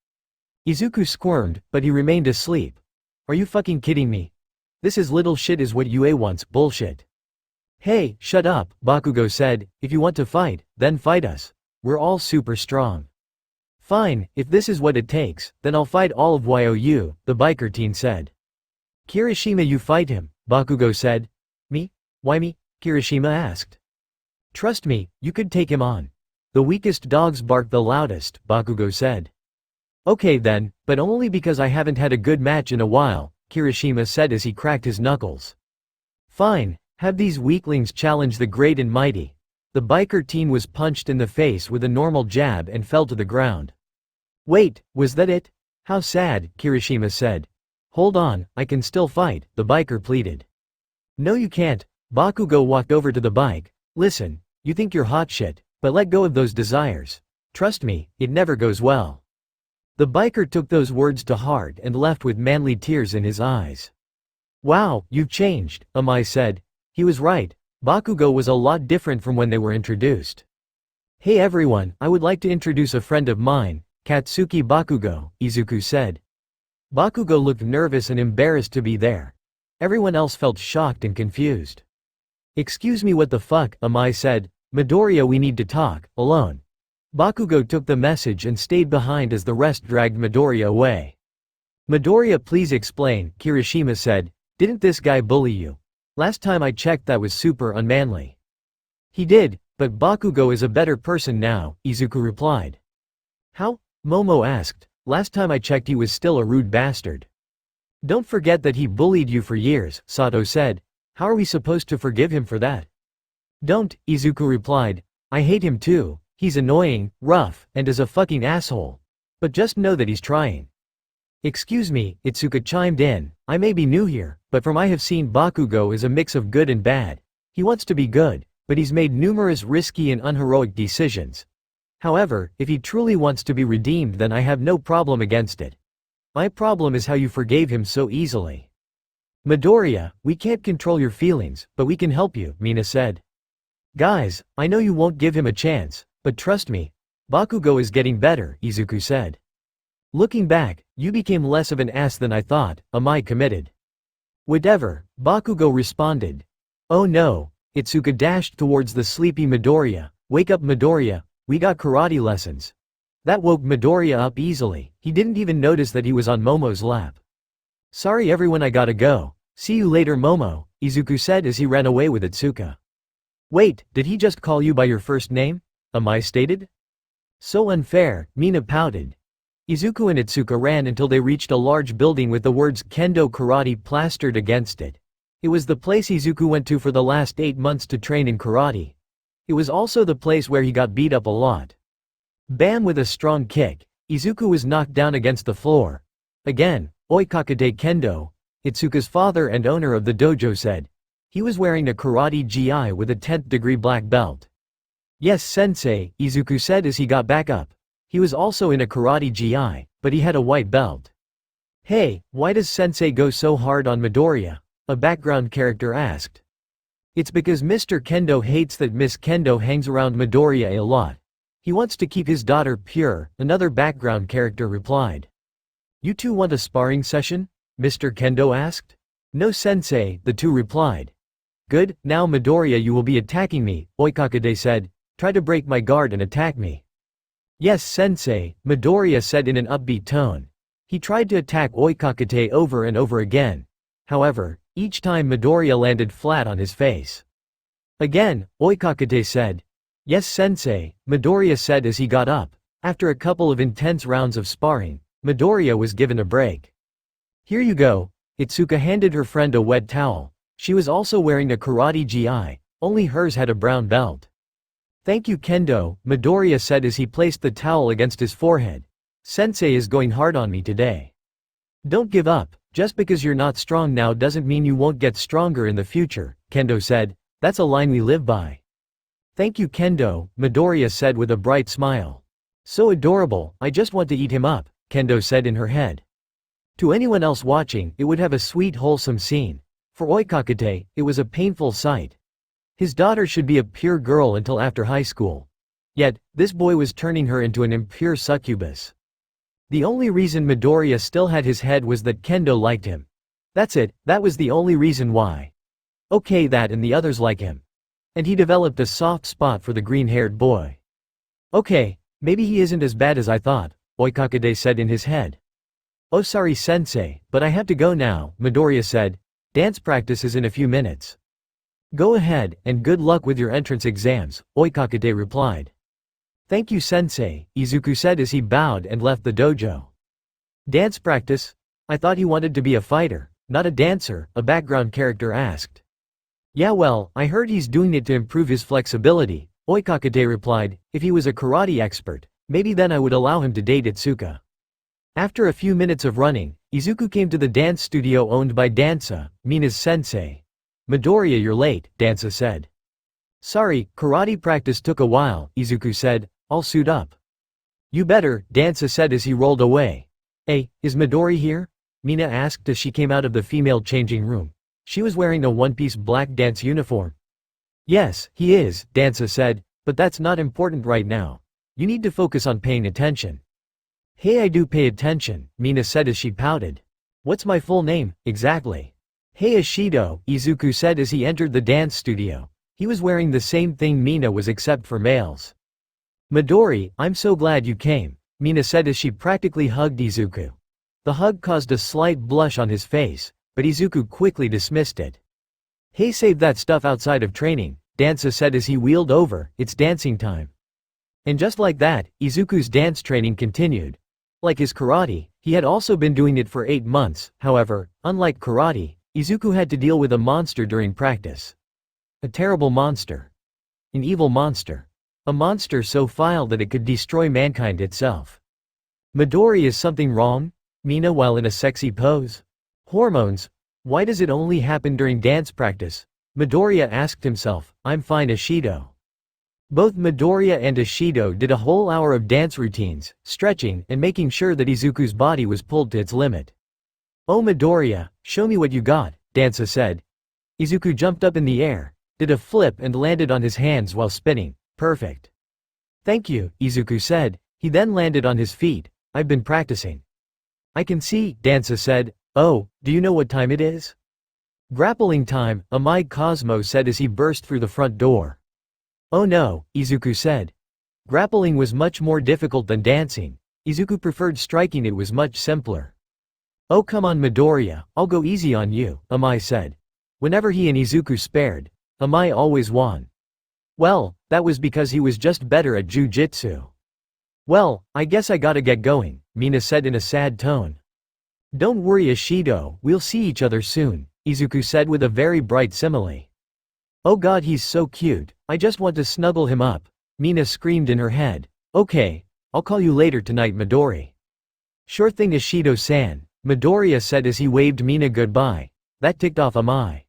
Izuku squirmed, but he remained asleep. Are you fucking kidding me? This is little shit is what UA wants, bullshit. Hey, shut up, Bakugo said, if you want to fight, then fight us. We're all super strong. Fine, if this is what it takes, then I'll fight all of YOU, the biker teen said. Kirishima, you fight him, Bakugo said. Me? Why me? Kirishima asked. Trust me, you could take him on. The weakest dogs bark the loudest, Bakugo said. Okay then, but only because I haven't had a good match in a while, Kirishima said as he cracked his knuckles. Fine, have these weaklings challenge the great and mighty. The biker teen was punched in the face with a normal jab and fell to the ground. Wait, was that it? How sad, Kirishima said. Hold on, I can still fight, the biker pleaded. No you can't, Bakugo walked over to the bike. Listen, you think you're hot shit, but let go of those desires. Trust me, it never goes well. The biker took those words to heart and left with manly tears in his eyes. Wow, you've changed, Amai said. He was right, Bakugo was a lot different from when they were introduced. Hey everyone, I would like to introduce a friend of mine, Katsuki Bakugo, Izuku said. Bakugo looked nervous and embarrassed to be there. Everyone else felt shocked and confused. Excuse me, what the fuck, Amai said. Midoriya, we need to talk, alone. Bakugo took the message and stayed behind as the rest dragged Midoriya away. Midoriya, please explain, Kirishima said. Didn't this guy bully you? Last time I checked that was super unmanly. He did, but Bakugo is a better person now, Izuku replied. How? Momo asked. Last time I checked he was still a rude bastard. Don't forget that he bullied you for years, Sato said. How are we supposed to forgive him for that? Don't, Izuku replied. I hate him too, he's annoying, rough, and is a fucking asshole. But just know that he's trying. Excuse me, Itsuka chimed in, I may be new here, but from I have seen Bakugo is a mix of good and bad. He wants to be good, but he's made numerous risky and unheroic decisions. However, if he truly wants to be redeemed, then I have no problem against it. My problem is how you forgave him so easily. Midoriya, we can't control your feelings, but we can help you, Mina said. Guys, I know you won't give him a chance, but trust me, Bakugo is getting better, Izuku said. Looking back, you became less of an ass than I thought, Amai committed. Whatever, Bakugo responded. Oh no, Itsuka dashed towards the sleepy Midoriya. Wake up Midoriya, we got karate lessons. That woke Midoriya up easily, he didn't even notice that he was on Momo's lap. Sorry everyone, I gotta go. See you later Momo, Izuku said as he ran away with Itsuka. Wait, did he just call you by your first name? Amai stated. So unfair, Mina pouted. Izuku and Itsuka ran until they reached a large building with the words Kendo Karate plastered against it. It was the place Izuku went to for the last 8 months to train in karate. It was also the place where he got beat up a lot. Bam, with a strong kick, Izuku was knocked down against the floor. Again, Oikakade Kendo, Itsuka's father and owner of the dojo said. He was wearing a karate gi with a 10th degree black belt. Yes sensei, Izuku said as he got back up. He was also in a karate gi, but he had a white belt. Hey, why does sensei go so hard on Midoriya? A background character asked. It's because Mr. Kendo hates that Miss Kendo hangs around Midoriya a lot. He wants to keep his daughter pure, another background character replied. You two want a sparring session? Mr. Kendo asked. No sensei, the two replied. Good, now Midoriya you will be attacking me, Oikakade said. Try to break my guard and attack me. Yes sensei, Midoriya said in an upbeat tone. He tried to attack Oikakate over and over again. However, each time Midoriya landed flat on his face. Again, Oikakate said. Yes sensei, Midoriya said as he got up. After a couple of intense rounds of sparring, Midoriya was given a break. Here you go. Itsuka handed her friend a wet towel. She was also wearing a karate gi, only hers had a brown belt. Thank you Kendo, Midoriya said as he placed the towel against his forehead. Sensei is going hard on me today. Don't give up, just because you're not strong now doesn't mean you won't get stronger in the future, Kendo said. That's a line we live by. Thank you Kendo, Midoriya said with a bright smile. So adorable, I just want to eat him up, Kendo said in her head. To anyone else watching, it would have a sweet wholesome scene. For Oikakate, it was a painful sight. His daughter should be a pure girl until after high school. Yet, this boy was turning her into an impure succubus. The only reason Midoriya still had his head was that Kendo liked him. That's it, that was the only reason why. Okay that and the others like him. And he developed a soft spot for the green-haired boy. Okay, maybe he isn't as bad as I thought, Oikakade said in his head. Oh sorry sensei, but I have to go now, Midoriya said. Dance practice is in a few minutes. Go ahead, and good luck with your entrance exams, Oikakade replied. Thank you sensei, Izuku said as he bowed and left the dojo. Dance practice? I thought he wanted to be a fighter, not a dancer, a background character asked. Yeah well, I heard he's doing it to improve his flexibility, Oikakade replied. If he was a karate expert, maybe then I would allow him to date Itsuka. After a few minutes of running, Izuku came to the dance studio owned by Dansa, Mina's sensei. Midoriya you're late, Dansa said. Sorry, karate practice took a while, Izuku said. I'll suit up. You better, Dansa said as he rolled away. Hey, is Midori here? Mina asked as she came out of the female changing room. She was wearing a one-piece black dance uniform. Yes, he is, Dansa said, but that's not important right now. You need to focus on paying attention. Hey I do pay attention, Mina said as she pouted. What's my full name, exactly? Hey Ishido, Izuku said as he entered the dance studio. He was wearing the same thing Mina was except for males. Midori, I'm so glad you came, Mina said as she practically hugged Izuku. The hug caused a slight blush on his face, but Izuku quickly dismissed it. Hey save that stuff outside of training, Dansa said as he wheeled over, it's dancing time. And just like that, Izuku's dance training continued. Like his karate, he had also been doing it for 8 months, however, unlike karate, Izuku had to deal with a monster during practice. A terrible monster. An evil monster. A monster so vile that it could destroy mankind itself. Midori is something wrong? Mina while in a sexy pose. Hormones? Why does it only happen during dance practice? Midoriya asked himself. I'm fine Ishido. Both Midoriya and Ishido did a whole hour of dance routines, stretching, and making sure that Izuku's body was pulled to its limit. Oh Midoriya, show me what you got, Dansa said. Izuku jumped up in the air, did a flip and landed on his hands while spinning. Perfect. Thank you, Izuku said. He then landed on his feet. I've been practicing. I can see, Dansa said. Oh, do you know what time it is? Grappling time, Amai Cosmo said as he burst through the front door. Oh no, Izuku said. Grappling was much more difficult than dancing. Izuku preferred striking, it was much simpler. Oh come on Midoriya, I'll go easy on you, Amai said. Whenever he and Izuku spared, Amai always won. Well, that was because he was just better at jujitsu. Well, I guess I gotta get going, Mina said in a sad tone. Don't worry Ishido, we'll see each other soon, Izuku said with a very bright simile. Oh god he's so cute, I just want to snuggle him up, Mina screamed in her head. Okay, I'll call you later tonight Midori. Sure thing Ishido-san, Midoriya said as he waved Mina goodbye. That ticked off Amai.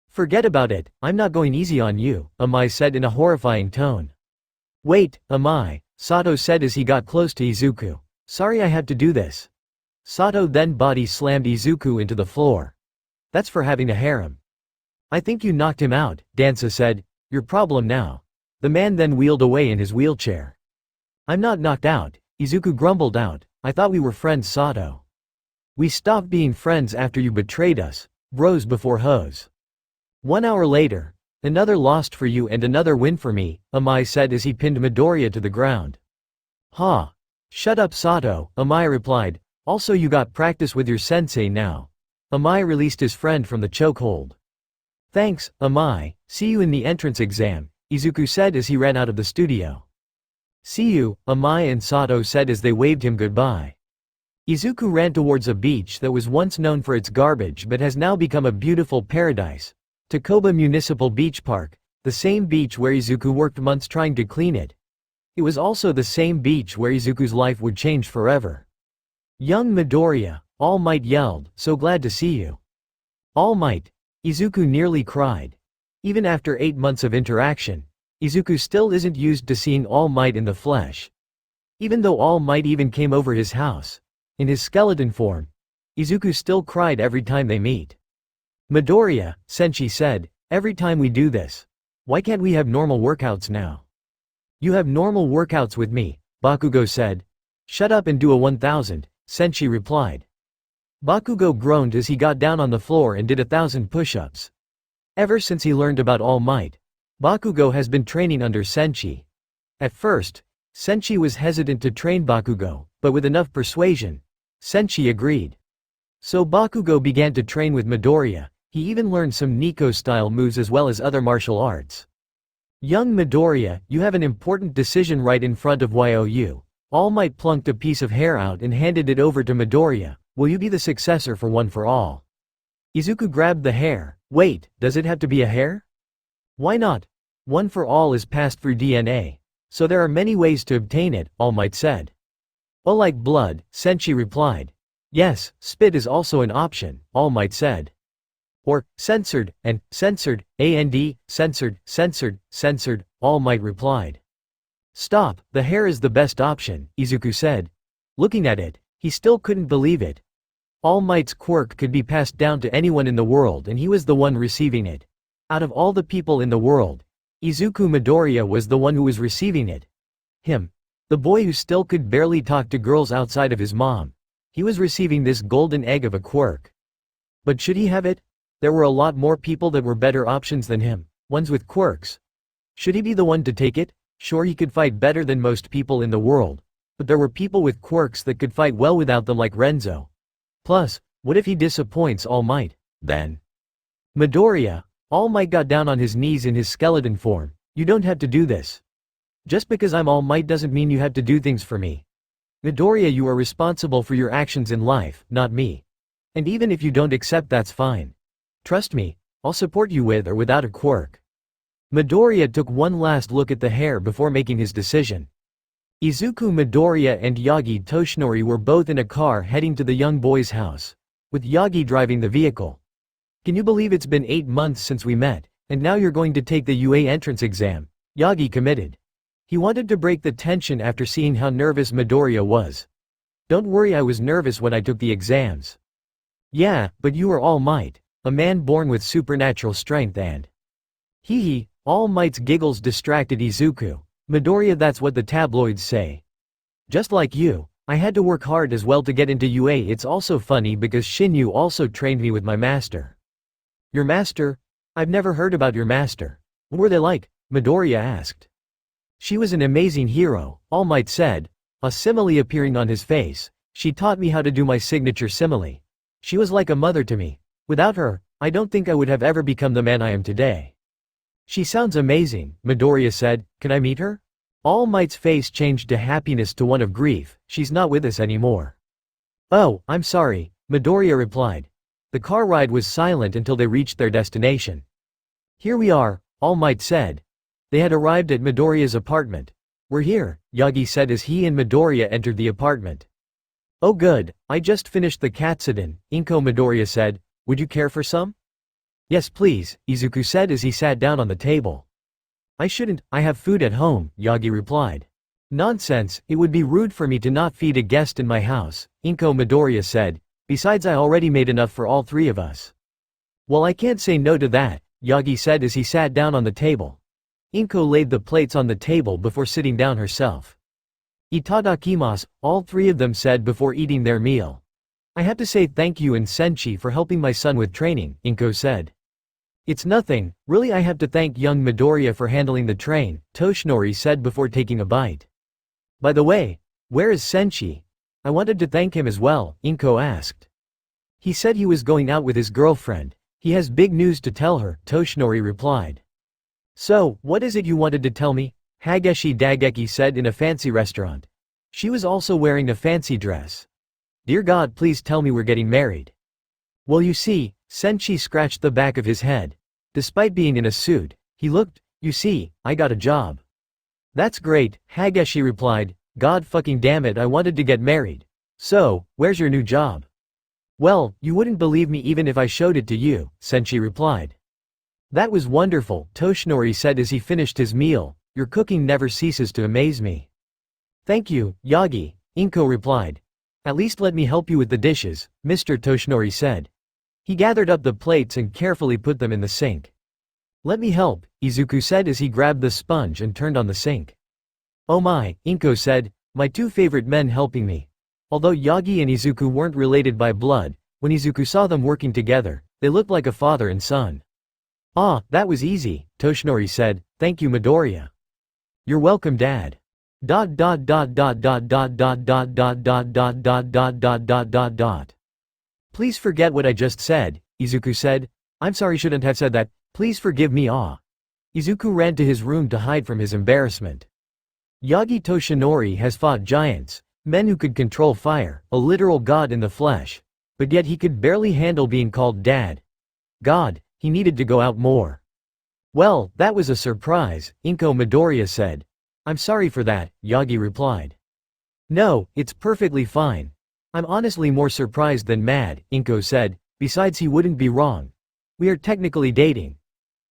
Forget about it, I'm not going easy on you, Amai said in a horrifying tone. Wait, Amai, Sato said as he got close to Izuku. Sorry I had to do this. Sato then body slammed Izuku into the floor. That's for having a harem. I think you knocked him out, Dansa said. Your problem now. The man then wheeled away in his wheelchair. I'm not knocked out, Izuku grumbled out. I thought we were friends Sato. We stopped being friends after you betrayed us, bros before hoes. 1 hour later. Another lost for you and another win for me, Amai said as he pinned Midoriya to the ground. Ha! Shut up Sato, Amai replied, also you got practice with your sensei now. Amai released his friend from the chokehold. Thanks, Amai, see you in the entrance exam, Izuku said as he ran out of the studio. See you, Amai and Sato said as they waved him goodbye. Izuku ran towards a beach that was once known for its garbage but has now become a beautiful paradise. Takoba Municipal Beach Park, the same beach where Izuku worked months trying to clean it. It was also the same beach where Izuku's life would change forever. Young Midoriya, All Might yelled, so glad to see you. All Might. Izuku nearly cried. Even after 8 months of interaction, Izuku still isn't used to seeing All Might in the flesh. Even though All Might even came over his house, in his skeleton form, Izuku still cried every time they meet. Midoriya, Senshi said, every time we do this. Why can't we have normal workouts now? You have normal workouts with me, Bakugo said. Shut up and do a 1000, Senshi replied. Bakugo groaned as he got down on the floor and did 1,000 push-ups. Ever since he learned about All Might, Bakugo has been training under Senshi. At first, Senshi was hesitant to train Bakugo, but with enough persuasion, Senshi agreed. So Bakugo began to train with Midoriya. He even learned some Nico-style moves as well as other martial arts. Young Midoriya, you have an important decision right in front of you. All Might plunked a piece of hair out and handed it over to Midoriya. Will you be the successor for One for All? Izuku grabbed the hair. Wait, does it have to be a hair? Why not? One for All is passed through DNA. So there are many ways to obtain it, All Might said. Oh, like blood, Senshi replied. Yes, spit is also an option, All Might said. Or, censored, and, censored, censored, All Might replied. Stop, the hair is the best option, Izuku said. Looking at it, he still couldn't believe it. All Might's quirk could be passed down to anyone in the world and he was the one receiving it. Out of all the people in the world, Izuku Midoriya was the one who was receiving it. Him. The boy who still could barely talk to girls outside of his mom. He was receiving this golden egg of a quirk. But should he have it? There were a lot more people that were better options than him, ones with quirks. Should he be the one to take it? Sure, he could fight better than most people in the world, but there were people with quirks that could fight well without them like Renzo. Plus, what if he disappoints All Might, then? Midoriya, All Might got down on his knees in his skeleton form. You don't have to do this. Just because I'm All Might doesn't mean you have to do things for me. Midoriya, you are responsible for your actions in life, not me. And even if you don't accept, that's fine. Trust me, I'll support you with or without a quirk. Midoriya took one last look at the hair before making his decision. Izuku Midoriya and Yagi Toshinori were both in a car heading to the young boy's house, with Yagi driving the vehicle. Can you believe it's been 8 months since we met, and now you're going to take the UA entrance exam? Yagi committed. He wanted to break the tension after seeing how nervous Midoriya was. Don't worry, I was nervous when I took the exams. Yeah, but you are All Might, a man born with supernatural strength and… Hee, All Might's giggles distracted Izuku. Midoriya, that's what the tabloids say. Just like you, I had to work hard as well to get into UA. It's also funny because Shinyu also trained me with my master. Your master? I've never heard about your master. What were they like? Midoriya asked. She was an amazing hero, All Might said, a simile appearing on his face. She taught me how to do my signature simile. She was like a mother to me. Without her, I don't think I would have ever become the man I am today. She sounds amazing, Midoriya said. Can I meet her? All Might's face changed to happiness to one of grief. She's not with us anymore. Oh, I'm sorry, Midoriya replied. The car ride was silent until they reached their destination. Here we are, All Might said. They had arrived at Midoriya's apartment. We're here, Yagi said as he and Midoriya entered the apartment. Oh good, I just finished the katsudon, Inko, Midoriya said. Would you care for some? Yes please, Izuku said as he sat down on the table. I shouldn't, I have food at home, Yagi replied. Nonsense, it would be rude for me to not feed a guest in my house, Inko, Midoriya said. Besides, I already made enough for all 3 of us. Well, I can't say no to that, Yagi said as he sat down on the table. Inko laid the plates on the table before sitting down herself. Itadakimasu, all 3 of them said before eating their meal. I have to say thank you and Senshi for helping my son with training, Inko said. It's nothing, really I have to thank young Midoriya for handling the train, Toshinori said before taking a bite. By the way, where is Senshi? I wanted to thank him as well, Inko asked. He said he was going out with his girlfriend. He has big news to tell her, Toshinori replied. So, what is it you wanted to tell me? Hageshi Dageki said in a fancy restaurant. She was also wearing a fancy dress. Dear God, please tell me we're getting married. Well, you see, Senshi scratched the back of his head. Despite being in a suit, he looked, you see, I got a job. That's great, Hageshi replied. God fucking damn it, I wanted to get married. So, where's your new job? Well, you wouldn't believe me even if I showed it to you, Senshi replied. That was wonderful, Toshinori said as he finished his meal. Your cooking never ceases to amaze me. Thank you, Yagi, Inko replied. At least let me help you with the dishes, Mr. Toshinori said. He gathered up the plates and carefully put them in the sink. Let me help, Izuku said as he grabbed the sponge and turned on the sink. Oh my, Inko said, my two favorite men helping me. Although Yagi and Izuku weren't related by blood, when Izuku saw them working together, they looked like a father and son. Ah, that was easy, Toshinori said, thank you Midoriya. You're welcome Dad. Dot dot dot dot dot dot dot dot dot dot dot dot dot dot dot dot dot. Please forget what I just said, Izuku said. I'm sorry, shouldn't have said that, please forgive me. Izuku ran to his room to hide from his embarrassment. Yagi Toshinori has fought giants, men who could control fire, a literal god in the flesh. But yet he could barely handle being called dad. God, he needed to go out more. Well, that was a surprise, Inko Midoriya said. I'm sorry for that, Yagi replied. No, it's perfectly fine. I'm honestly more surprised than mad, Inko said, besides he wouldn't be wrong. We are technically dating.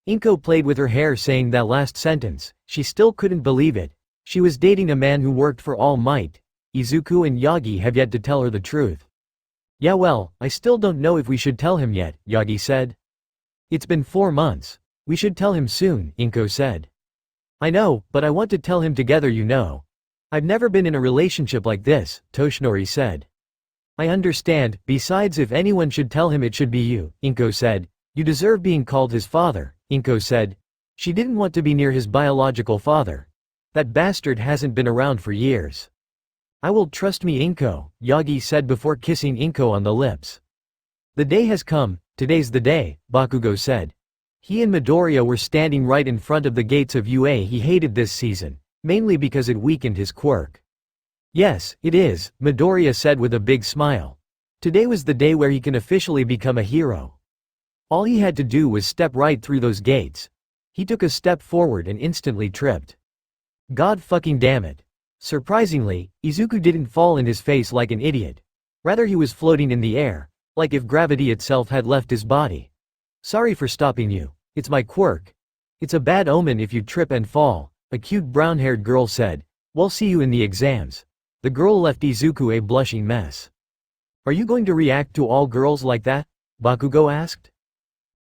Inko played with her hair saying that last sentence, she still couldn't believe it. She was dating a man who worked for All Might. Izuku and Yagi have yet to tell her the truth. Yeah well, I still don't know if we should tell him yet, Yagi said. It's been 4 months. We should tell him soon, Inko said. I know, but I want to tell him together you know. I've never been in a relationship like this, Toshinori said. I understand, besides if anyone should tell him it should be you, Inko said. You deserve being called his father, Inko said. She didn't want to be near his biological father. That bastard hasn't been around for years. I will trust me Inko, Yagi said before kissing Inko on the lips. The day has come, today's the day, Bakugo said. He and Midoriya were standing right in front of the gates of UA he hated this season, mainly because it weakened his quirk. Yes, it is, Midoriya said with a big smile. Today was the day where he can officially become a hero. All he had to do was step right through those gates. He took a step forward and instantly tripped. God fucking damn it. Surprisingly, Izuku didn't fall in his face like an idiot. Rather he was floating in the air, like if gravity itself had left his body. Sorry for stopping you. It's my quirk. It's a bad omen if you trip and fall, a cute brown-haired girl said. We'll see you in the exams. The girl left Izuku a blushing mess. Are you going to react to all girls like that? Bakugo asked.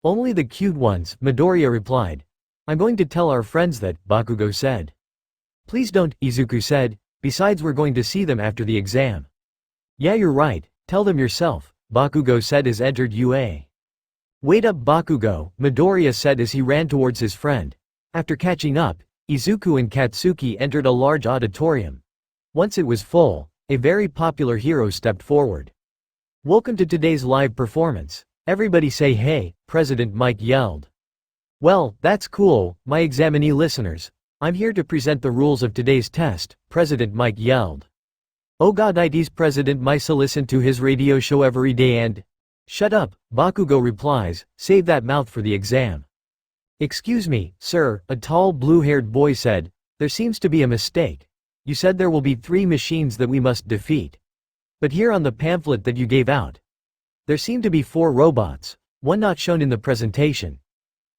Only the cute ones, Midoriya replied. I'm going to tell our friends that, Bakugo said. Please don't, Izuku said, besides we're going to see them after the exam. Yeah you're right, tell them yourself, Bakugo said as entered UA. Wait up Bakugo, Midoriya said as he ran towards his friend. After catching up, Izuku and Katsuki entered a large auditorium. Once it was full, a very popular hero stepped forward. Welcome to today's live performance. Everybody say hey, President Mike yelled. Well, that's cool, my examinee listeners. I'm here to present the rules of today's test, President Mike yelled. Oh god, IT's President Mike listen to his radio show every day and… Shut up, Bakugo replies, save that mouth for the exam. Excuse me, sir, a tall blue-haired boy said, there seems to be a mistake. You said there will be 3 machines that we must defeat. But here on the pamphlet that you gave out, there seem to be 4 robots, one not shown in the presentation.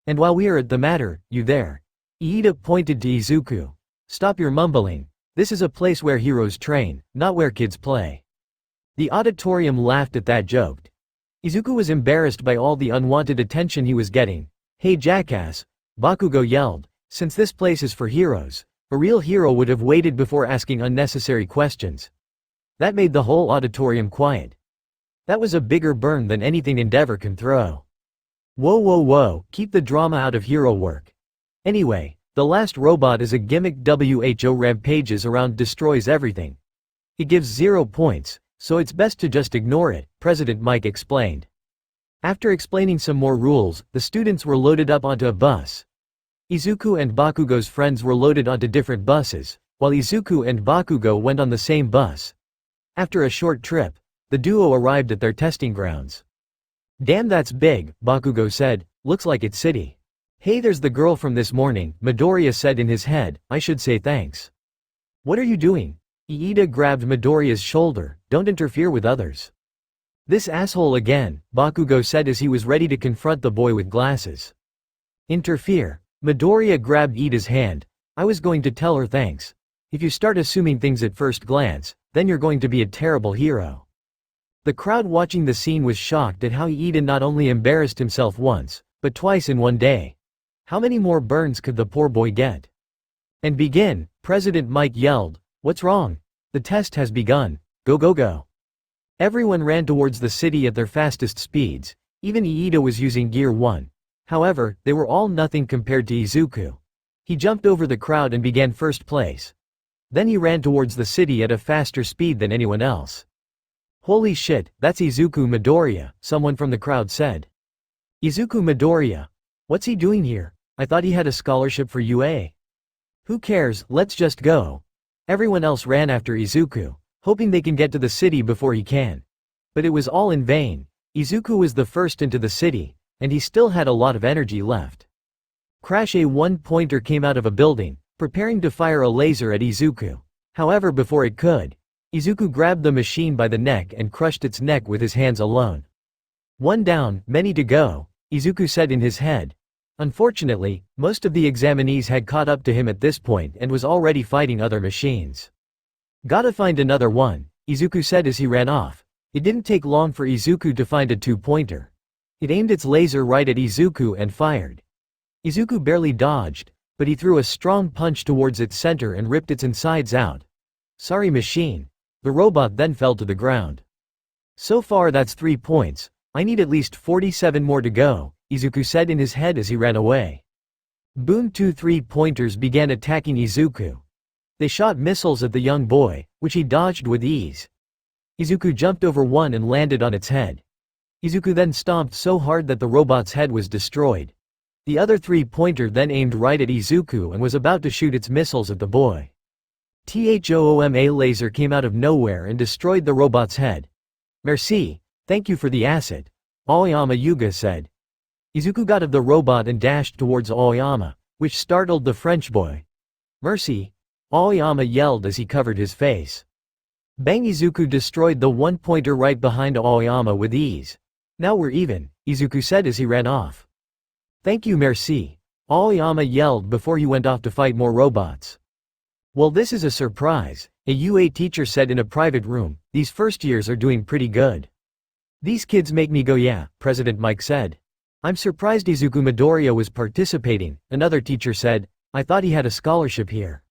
And while we are at the matter, you there. Iida pointed to Izuku. Stop your mumbling. This is a place where heroes train, not where kids play. The auditorium laughed at that joke. Izuku was embarrassed by all the unwanted attention he was getting. Hey jackass, Bakugo yelled, since this place is for heroes, a real hero would have waited before asking unnecessary questions. That made the whole auditorium quiet. That was a bigger burn than anything Endeavor can throw. Whoa whoa whoa, keep the drama out of hero work. Anyway, the last robot is a gimmick. WHO rampages around, destroys everything. It gives 0 points, so it's best to just ignore it, President Mike explained. After explaining some more rules, the students were loaded up onto a bus. Izuku and Bakugo's friends were loaded onto different buses, while Izuku and Bakugo went on the same bus. After a short trip, the duo arrived at their testing grounds. Damn, that's big, Bakugo said, looks like it's city. Hey, there's the girl from this morning, Midoriya said in his head, I should say thanks. What are you doing? Iida grabbed Midoriya's shoulder, don't interfere with others. This asshole again, Bakugo said as he was ready to confront the boy with glasses. Interfere? Midoriya grabbed Iida's hand. I was going to tell her thanks. If you start assuming things at first glance, then you're going to be a terrible hero. The crowd watching the scene was shocked at how Iida not only embarrassed himself once, but twice in one day. How many more burns could the poor boy get? And begin, President Mike yelled. What's wrong? The test has begun. Go go go. Everyone ran towards the city at their fastest speeds. Even Iida was using Gear 1. However, they were all nothing compared to Izuku. He jumped over the crowd and began first place. Then he ran towards the city at a faster speed than anyone else. Holy shit, that's Izuku Midoriya, someone from the crowd said. Izuku Midoriya? What's he doing here? I thought he had a scholarship for UA. Who cares, let's just go. Everyone else ran after Izuku, hoping they can get to the city before he can. But it was all in vain. Izuku was the first into the city, and he still had a lot of energy left. Crash! A one-pointer came out of a building, preparing to fire a laser at Izuku. However, before it could, Izuku grabbed the machine by the neck and crushed its neck with his hands alone. One down, many to go, Izuku said in his head. Unfortunately, most of the examinees had caught up to him at this point and was already fighting other machines. Gotta find another one, Izuku said as he ran off. It didn't take long for Izuku to find a two-pointer. It aimed its laser right at Izuku and fired. Izuku barely dodged, but he threw a strong punch towards its center and ripped its insides out. Sorry machine. The robot then fell to the ground. So far that's 3 points. I need at least 47 more to go, Izuku said in his head as he ran away. Boom! 2 3-pointers began attacking Izuku. They shot missiles at the young boy, which he dodged with ease. Izuku jumped over one and landed on its head. Izuku then stomped so hard that the robot's head was destroyed. The other 3-pointer then aimed right at Izuku and was about to shoot its missiles at the boy. A laser came out of nowhere and destroyed the robot's head. Merci, thank you for the acid, Aoyama Yuga said. Izuku got of the robot and dashed towards Aoyama, which startled the French boy. Mercy, Aoyama yelled as he covered his face. Bang! Izuku destroyed the one-pointer right behind Aoyama with ease. Now we're even, Izuku said as he ran off. Thank you merci, Aoyama yelled before he went off to fight more robots. Well, this is a surprise, a UA teacher said in a private room. These first years are doing pretty good. These kids make me go yeah, President Mike said. I'm surprised Izuku Midoriya was participating, another teacher said. I thought he had a scholarship here.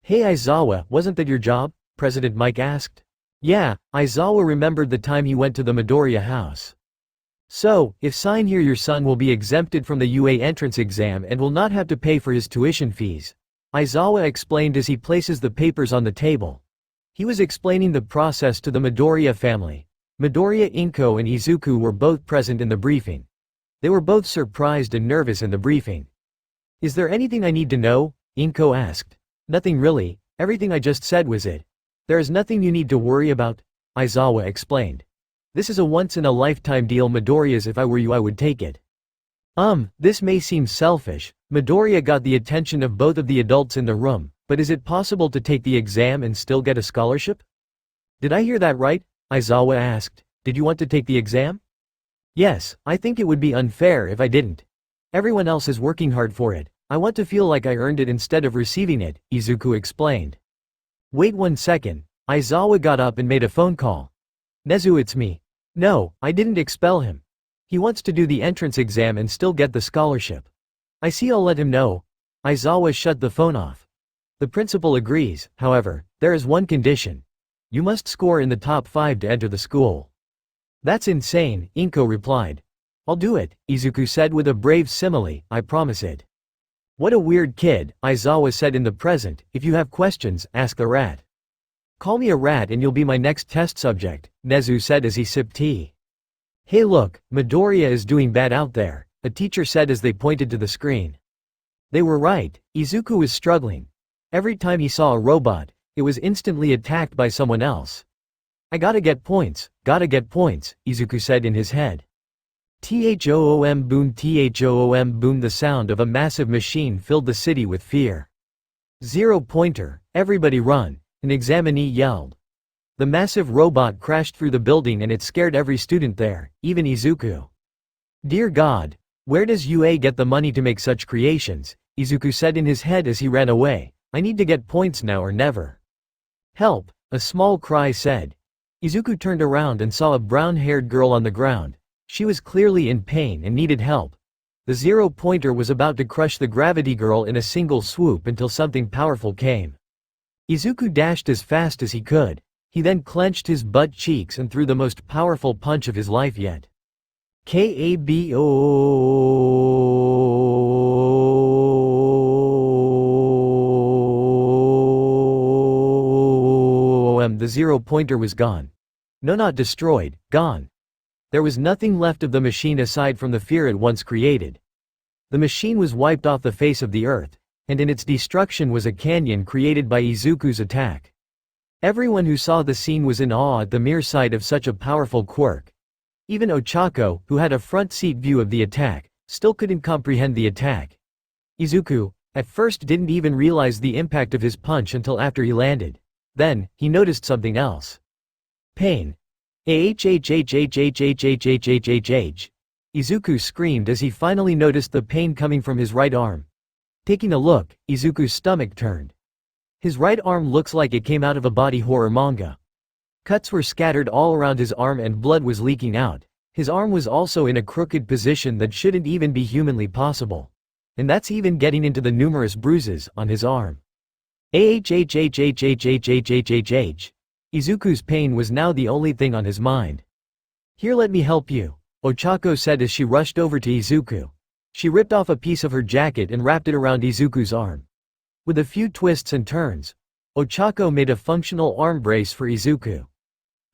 Hey Aizawa, wasn't that your job? President Mike asked. Yeah, Aizawa remembered the time he went to the Midoriya house. So, if sign here your son will be exempted from the UA entrance exam and will not have to pay for his tuition fees, Aizawa explained as he places the papers on the table. He was explaining the process to the Midoriya family. Midoriya, Inko and Izuku were both present in the briefing. They were both surprised and nervous in the briefing. Is there anything I need to know? Inko asked. Nothing really, everything I just said was it. There is nothing you need to worry about, Aizawa explained. This is a once-in-a-lifetime deal Midoriya's. If I were you I would take it. This may seem selfish. Midoriya got the attention of both of the adults in the room, but is it possible to take the exam and still get a scholarship? Did I hear that right? Aizawa asked. Did you want to take the exam? Yes, I think it would be unfair if I didn't. Everyone else is working hard for it. I want to feel like I earned it instead of receiving it, Izuku explained. Wait 1 second. Aizawa got up and made a phone call. Nezu, it's me. No, I didn't expel him. He wants to do the entrance exam and still get the scholarship. I see, I'll let him know. Aizawa shut the phone off. The principal agrees, however, there is one condition. You must score in the top 5 to enter the school. That's insane, Inko replied. I'll do it, Izuku said with a brave simile, I promise it. What a weird kid, Aizawa said in the present, if you have questions, ask the rat. Call me a rat and you'll be my next test subject, Nezu said as he sipped tea. Hey look, Midoriya is doing bad out there, a teacher said as they pointed to the screen. They were right, Izuku was struggling. Every time he saw a robot, it was instantly attacked by someone else. I gotta get points, Izuku said in his head. Thoom boom, the sound of a massive machine filled the city with fear. 0 pointer, everybody run, an examinee yelled. The massive robot crashed through the building and it scared every student there, even Izuku. Dear God, where does UA get the money to make such creations? Izuku said in his head as he ran away. I need to get points now or never. Help, a small cry said. Izuku turned around and saw a brown-haired girl on the ground. She was clearly in pain and needed help. The 0 pointer was about to crush the gravity girl in a single swoop until something powerful came. Izuku dashed as fast as he could. He then clenched his butt cheeks and threw the most powerful punch of his life yet. KABOOM, the 0 pointer was gone. No, not destroyed, gone. There was nothing left of the machine aside from the fear it once created. The machine was wiped off the face of the earth, and in its destruction was a canyon created by Izuku's attack. Everyone who saw the scene was in awe at the mere sight of such a powerful quirk. Even Ochako, who had a front-seat view of the attack, still couldn't comprehend the attack. Izuku, at first, didn't even realize the impact of his punch until after he landed. Then, he noticed something else. Pain. Izuku screamed as he finally noticed the pain coming from his right arm. Taking a look, Izuku's stomach turned. His right arm looks like it came out of a body horror manga. Cuts were scattered all around his arm and blood was leaking out. His arm was also in a crooked position that shouldn't even be humanly possible. And that's even getting into the numerous bruises on his arm. Izuku's pain was now the only thing on his mind. Here, let me help you, Ochako said as she rushed over to Izuku. She ripped off a piece of her jacket and wrapped it around Izuku's arm. With a few twists and turns, Ochako made a functional arm brace for Izuku.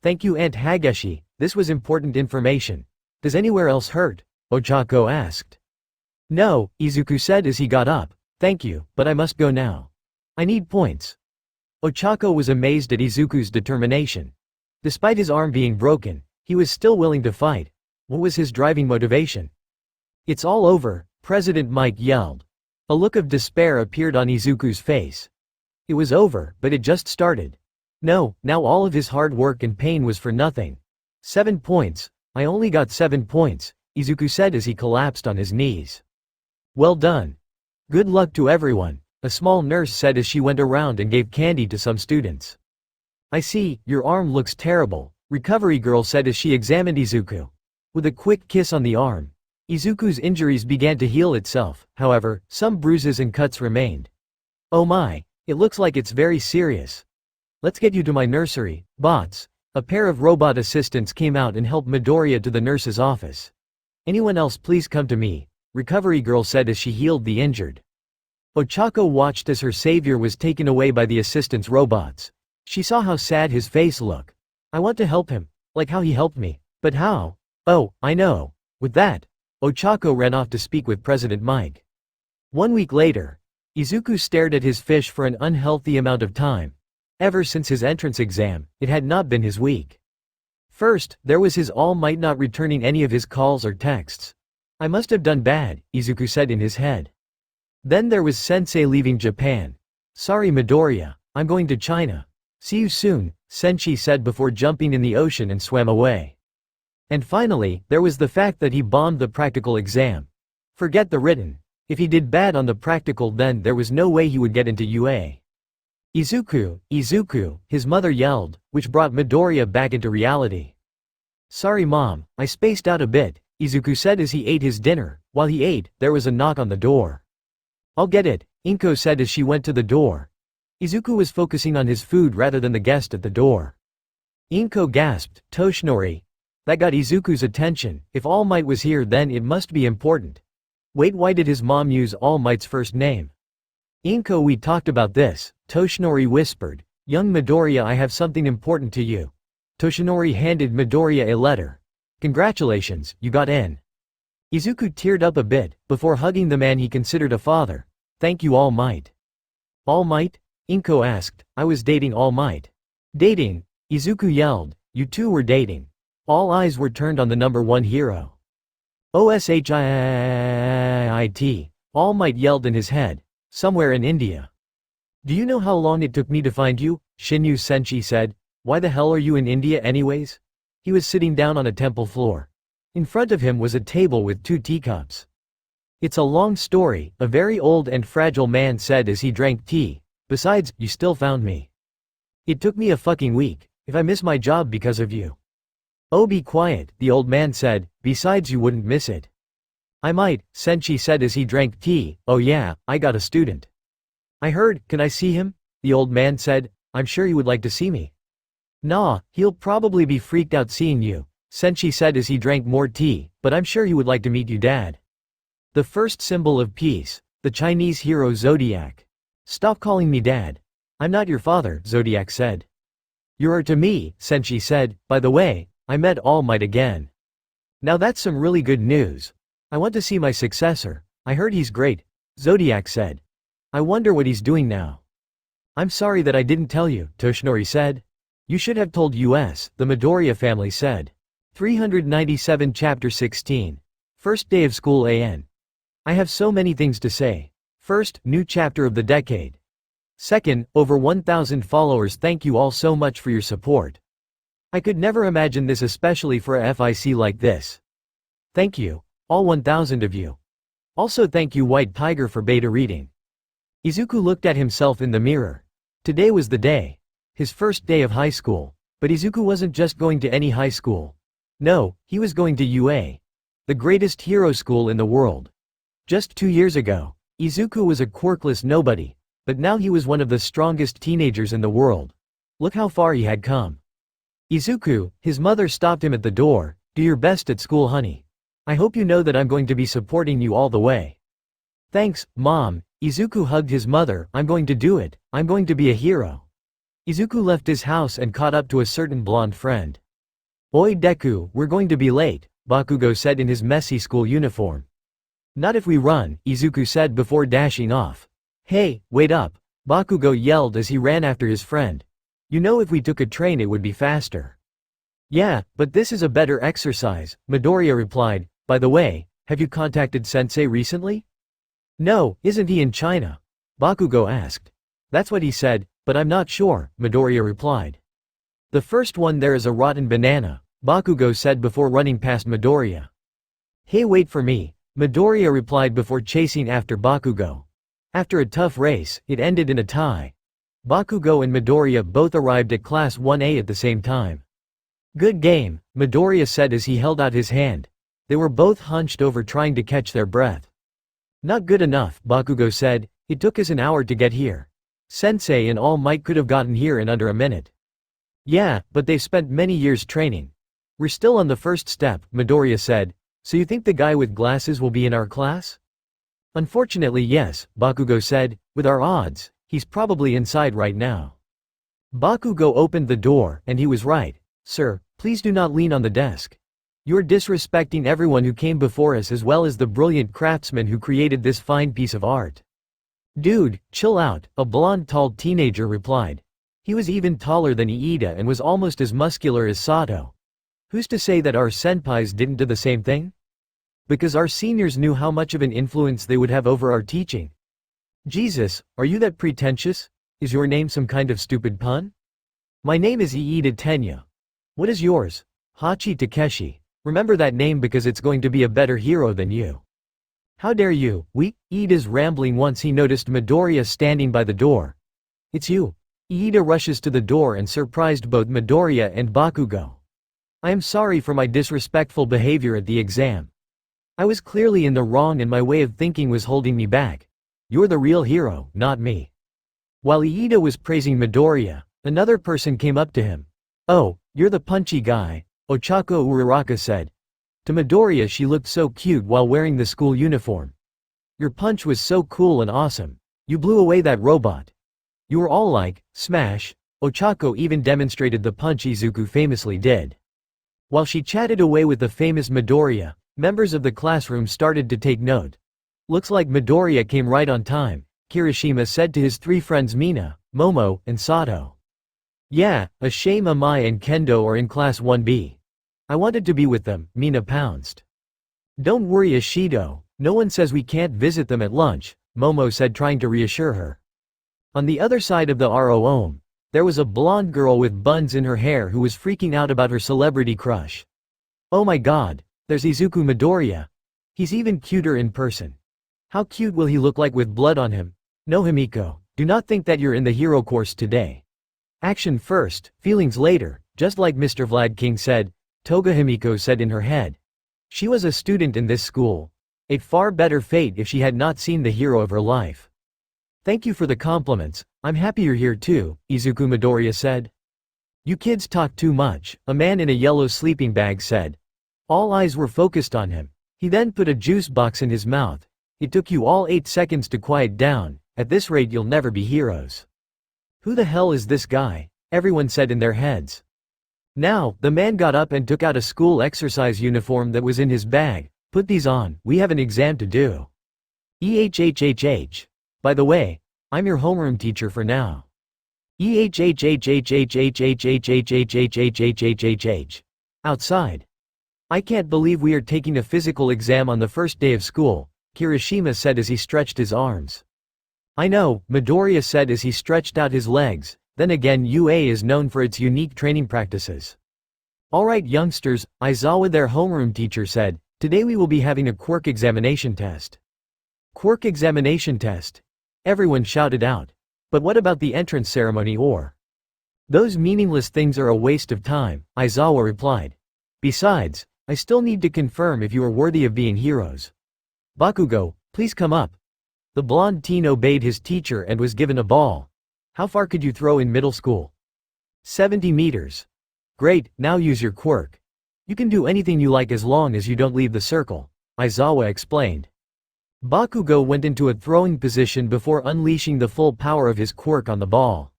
Thank you, Aunt Hageshi, this was important information. Does anywhere else hurt? Ochako asked. No, Izuku said as he got up. Thank you, but I must go now. I need points. Ochako was amazed at Izuku's determination. Despite his arm being broken, he was still willing to fight. What was his driving motivation? It's all over, President Mike yelled. A look of despair appeared on Izuku's face. It was over, but it just started. No, now all of his hard work and pain was for nothing. 7 points. I only got 7 points, Izuku said as he collapsed on his knees. Well done. Good luck to everyone, a small nurse said as she went around and gave candy to some students. I see, your arm looks terrible, Recovery Girl said as she examined Izuku. With a quick kiss on the arm, Izuku's injuries began to heal itself, however, some bruises and cuts remained. Oh my, it looks like it's very serious. Let's get you to my nursery, bots. A pair of robot assistants came out and helped Midoriya to the nurse's office. Anyone else please come to me, Recovery Girl said as she healed the injured. Ochako watched as her savior was taken away by the assistant's robots. She saw how sad his face looked. I want to help him, like how he helped me. But how? Oh, I know. With that, Ochako ran off to speak with President Mike. 1 week later, Izuku stared at his fish for an unhealthy amount of time. Ever since his entrance exam, it had not been his week. First, there was his All Might not returning any of his calls or texts. I must have done bad, Izuku said in his head. Then there was Sensei leaving Japan. Sorry Midoriya, I'm going to China. See you soon, Senshi said before jumping in the ocean and swam away. And finally, there was the fact that he bombed the practical exam. Forget the written. If he did bad on the practical, then there was no way he would get into UA. Izuku, Izuku, his mother yelled, which brought Midoriya back into reality. Sorry mom, I spaced out a bit, Izuku said as he ate his dinner. While he ate, there was a knock on the door. I'll get it, Inko said as she went to the door. Izuku was focusing on his food rather than the guest at the door. Inko gasped, Toshinori. That got Izuku's attention. If All Might was here, then it must be important. Wait, why did his mom use All Might's first name? Inko, we talked about this, Toshinori whispered. Young Midoriya, I have something important to you. Toshinori handed Midoriya a letter. Congratulations, you got in. Izuku teared up a bit, before hugging the man he considered a father. Thank you, All Might. All Might? Inko asked. I was dating All Might. Dating? Izuku yelled. You two were dating. All eyes were turned on the number one hero. Oshit, All Might yelled in his head. Somewhere in India. Do you know how long it took me to find you? Shinyu Senshi said. Why the hell are you in India anyways? He was sitting down on a temple floor. In front of him was a table with 2 teacups. It's a long story, a very old and fragile man said as he drank tea. Besides, you still found me. It took me a fucking week, if I miss my job because of you. Oh, be quiet, the old man said, besides you wouldn't miss it. I might, Senshi said as he drank tea. Oh yeah, I got a student. I heard, can I see him? The old man said, I'm sure he would like to see me. Nah, he'll probably be freaked out seeing you, Senshi said as he drank more tea, but I'm sure he would like to meet you, Dad. The first symbol of peace, the Chinese hero Zodiac. Stop calling me Dad. I'm not your father, Zodiac said. You are to me, Senshi said. By the way, I met All Might again. Now that's some really good news. I want to see my successor. I heard he's great, Zodiac said. I wonder what he's doing now. I'm sorry that I didn't tell you, Toshinori said. You should have told us, the Midoriya family said. 397 Chapter 16. First day of school AN. I have so many things to say. First, new chapter of the decade. Second, over 1,000 followers. Thank you all so much for your support. I could never imagine this, especially for a FIC like this. Thank you, all 1,000 of you. Also thank you White Tiger for beta reading. Izuku looked at himself in the mirror. Today was the day. His first day of high school. But Izuku wasn't just going to any high school. No, he was going to UA. The greatest hero school in the world. Just 2 years ago, Izuku was a quirkless nobody, but now he was one of the strongest teenagers in the world. Look how far he had come. Izuku, his mother stopped him at the door. Do your best at school, honey. I hope you know that I'm going to be supporting you all the way. Thanks, Mom. Izuku hugged his mother. I'm going to do it. I'm going to be a hero. Izuku left his house and caught up to a certain blonde friend. Oi Deku, we're going to be late, Bakugo said in his messy school uniform. Not if we run, Izuku said before dashing off. Hey, wait up, Bakugo yelled as he ran after his friend. You know, if we took a train it would be faster. Yeah, but this is a better exercise, Midoriya replied. By the way, have you contacted Sensei recently? No, isn't he in China? Bakugo asked. That's what he said, but I'm not sure, Midoriya replied. The first one there is a rotten banana, Bakugo said before running past Midoriya. Hey, wait for me, Midoriya replied before chasing after Bakugo. After a tough race, it ended in a tie. Bakugo and Midoriya both arrived at Class 1A at the same time. Good game, Midoriya said as he held out his hand. They were both hunched over trying to catch their breath. Not good enough, Bakugo said. It took us an hour to get here. Sensei and All Might could have gotten here in under a minute. Yeah, but they've spent many years training. We're still on the first step, Midoriya said. So you think the guy with glasses will be in our class? Unfortunately yes, Bakugo said. With our odds, he's probably inside right now. Bakugo opened the door, and he was right. Sir, please do not lean on the desk. You're disrespecting everyone who came before us as well as the brilliant craftsman who created this fine piece of art. Dude, chill out, a blonde tall teenager replied. He was even taller than Iida and was almost as muscular as Sato. Who's to say that our senpais didn't do the same thing? Because our seniors knew how much of an influence they would have over our teaching. Jesus, are you that pretentious? Is your name some kind of stupid pun? My name is Iida Tenya. What is yours? Hachi Takeshi. Remember that name because it's going to be a better hero than you. How dare you, Iida's rambling once he noticed Midoriya standing by the door. It's you. Iida rushes to the door and surprised both Midoriya and Bakugo. I am sorry for my disrespectful behavior at the exam. I was clearly in the wrong and my way of thinking was holding me back. You're the real hero, not me. While Iida was praising Midoriya, another person came up to him. Oh, you're the punchy guy. Ochako Uraraka said. To Midoriya she looked so cute while wearing the school uniform. Your punch was so cool and awesome. You blew away that robot. You were all like, smash. Ochako even demonstrated the punch Izuku famously did. While she chatted away with the famous Midoriya, members of the classroom started to take note. Looks like Midoriya came right on time, Kirishima said to his three friends Mina, Momo, and Sato. Yeah, a shame Amai and Kendo are in class 1B. I wanted to be with them, Mina pounced. Don't worry Ishido, no one says we can't visit them at lunch, Momo said trying to reassure her. On the other side of the ROM, there was a blonde girl with buns in her hair who was freaking out about her celebrity crush. Oh my god, there's Izuku Midoriya. He's even cuter in person. How cute will he look like with blood on him? No Himiko, do not think that you're in the hero course today. Action first, feelings later, just like Mr. Vlad King said, Toga Himiko said in her head. She was a student in this school. A far better fate if she had not seen the hero of her life. Thank you for the compliments, I'm happy you're here too, Izuku Midoriya said. You kids talk too much, a man in a yellow sleeping bag said. All eyes were focused on him. He then put a juice box in his mouth. It took you all 8 seconds to quiet down, at this rate you'll never be heroes. Who the hell is this guy? Everyone said in their heads. Now, the man got up and took out a school exercise uniform that was in his bag. Put these on, we have an exam to do. By the way, I'm your homeroom teacher for now. Outside. I can't believe we are taking a physical exam on the first day of school, Kirishima said as he stretched his arms. I know, Midoriya said as he stretched out his legs. Then again UA is known for its unique training practices. Alright youngsters, Aizawa their homeroom teacher said, today we will be having a quirk examination test. Quirk examination test? Everyone shouted out. But what about the entrance ceremony or? Those meaningless things are a waste of time, Aizawa replied. Besides, I still need to confirm if you are worthy of being heroes. Bakugo, please come up. The blonde teen obeyed his teacher and was given a ball. How far could you throw in middle school? 70 meters. Great, now use your quirk. You can do anything you like as long as you don't leave the circle, Aizawa explained. Bakugo went into a throwing position before unleashing the full power of his quirk on the ball.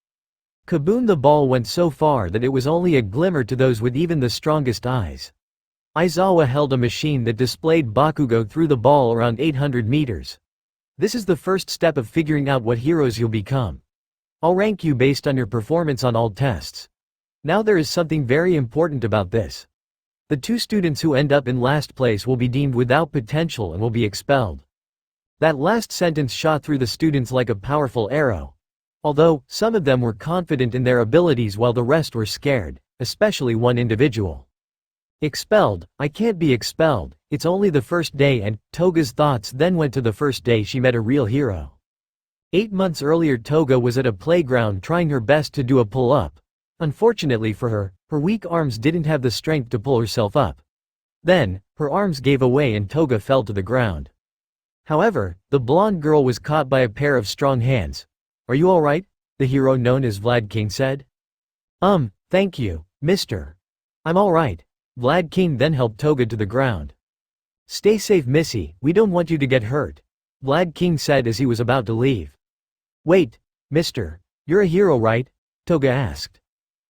Kaboom! The ball went so far that it was only a glimmer to those with even the strongest eyes. Aizawa held a machine that displayed Bakugo threw the ball around 800 meters. This is the first step of figuring out what heroes you'll become. I'll rank you based on your performance on all tests. Now there is something very important about this. The 2 students who end up in last place will be deemed without potential and will be expelled. That last sentence shot through the students like a powerful arrow. Although, some of them were confident in their abilities while the rest were scared, especially one individual. Expelled? I can't be expelled, it's only the first day and, Toga's thoughts then went to the first day she met a real hero. 8 months earlier Toga was at a playground trying her best to do a pull-up. Unfortunately for her, her weak arms didn't have the strength to pull herself up. Then, her arms gave away and Toga fell to the ground. However, the blonde girl was caught by a pair of strong hands. Are you alright? The hero known as Vlad King said. Thank you, mister. I'm alright. Vlad King then helped Toga to the ground. Stay safe Missy, we don't want you to get hurt, Vlad King said as he was about to leave. Wait, mister, you're a hero right? Toga asked.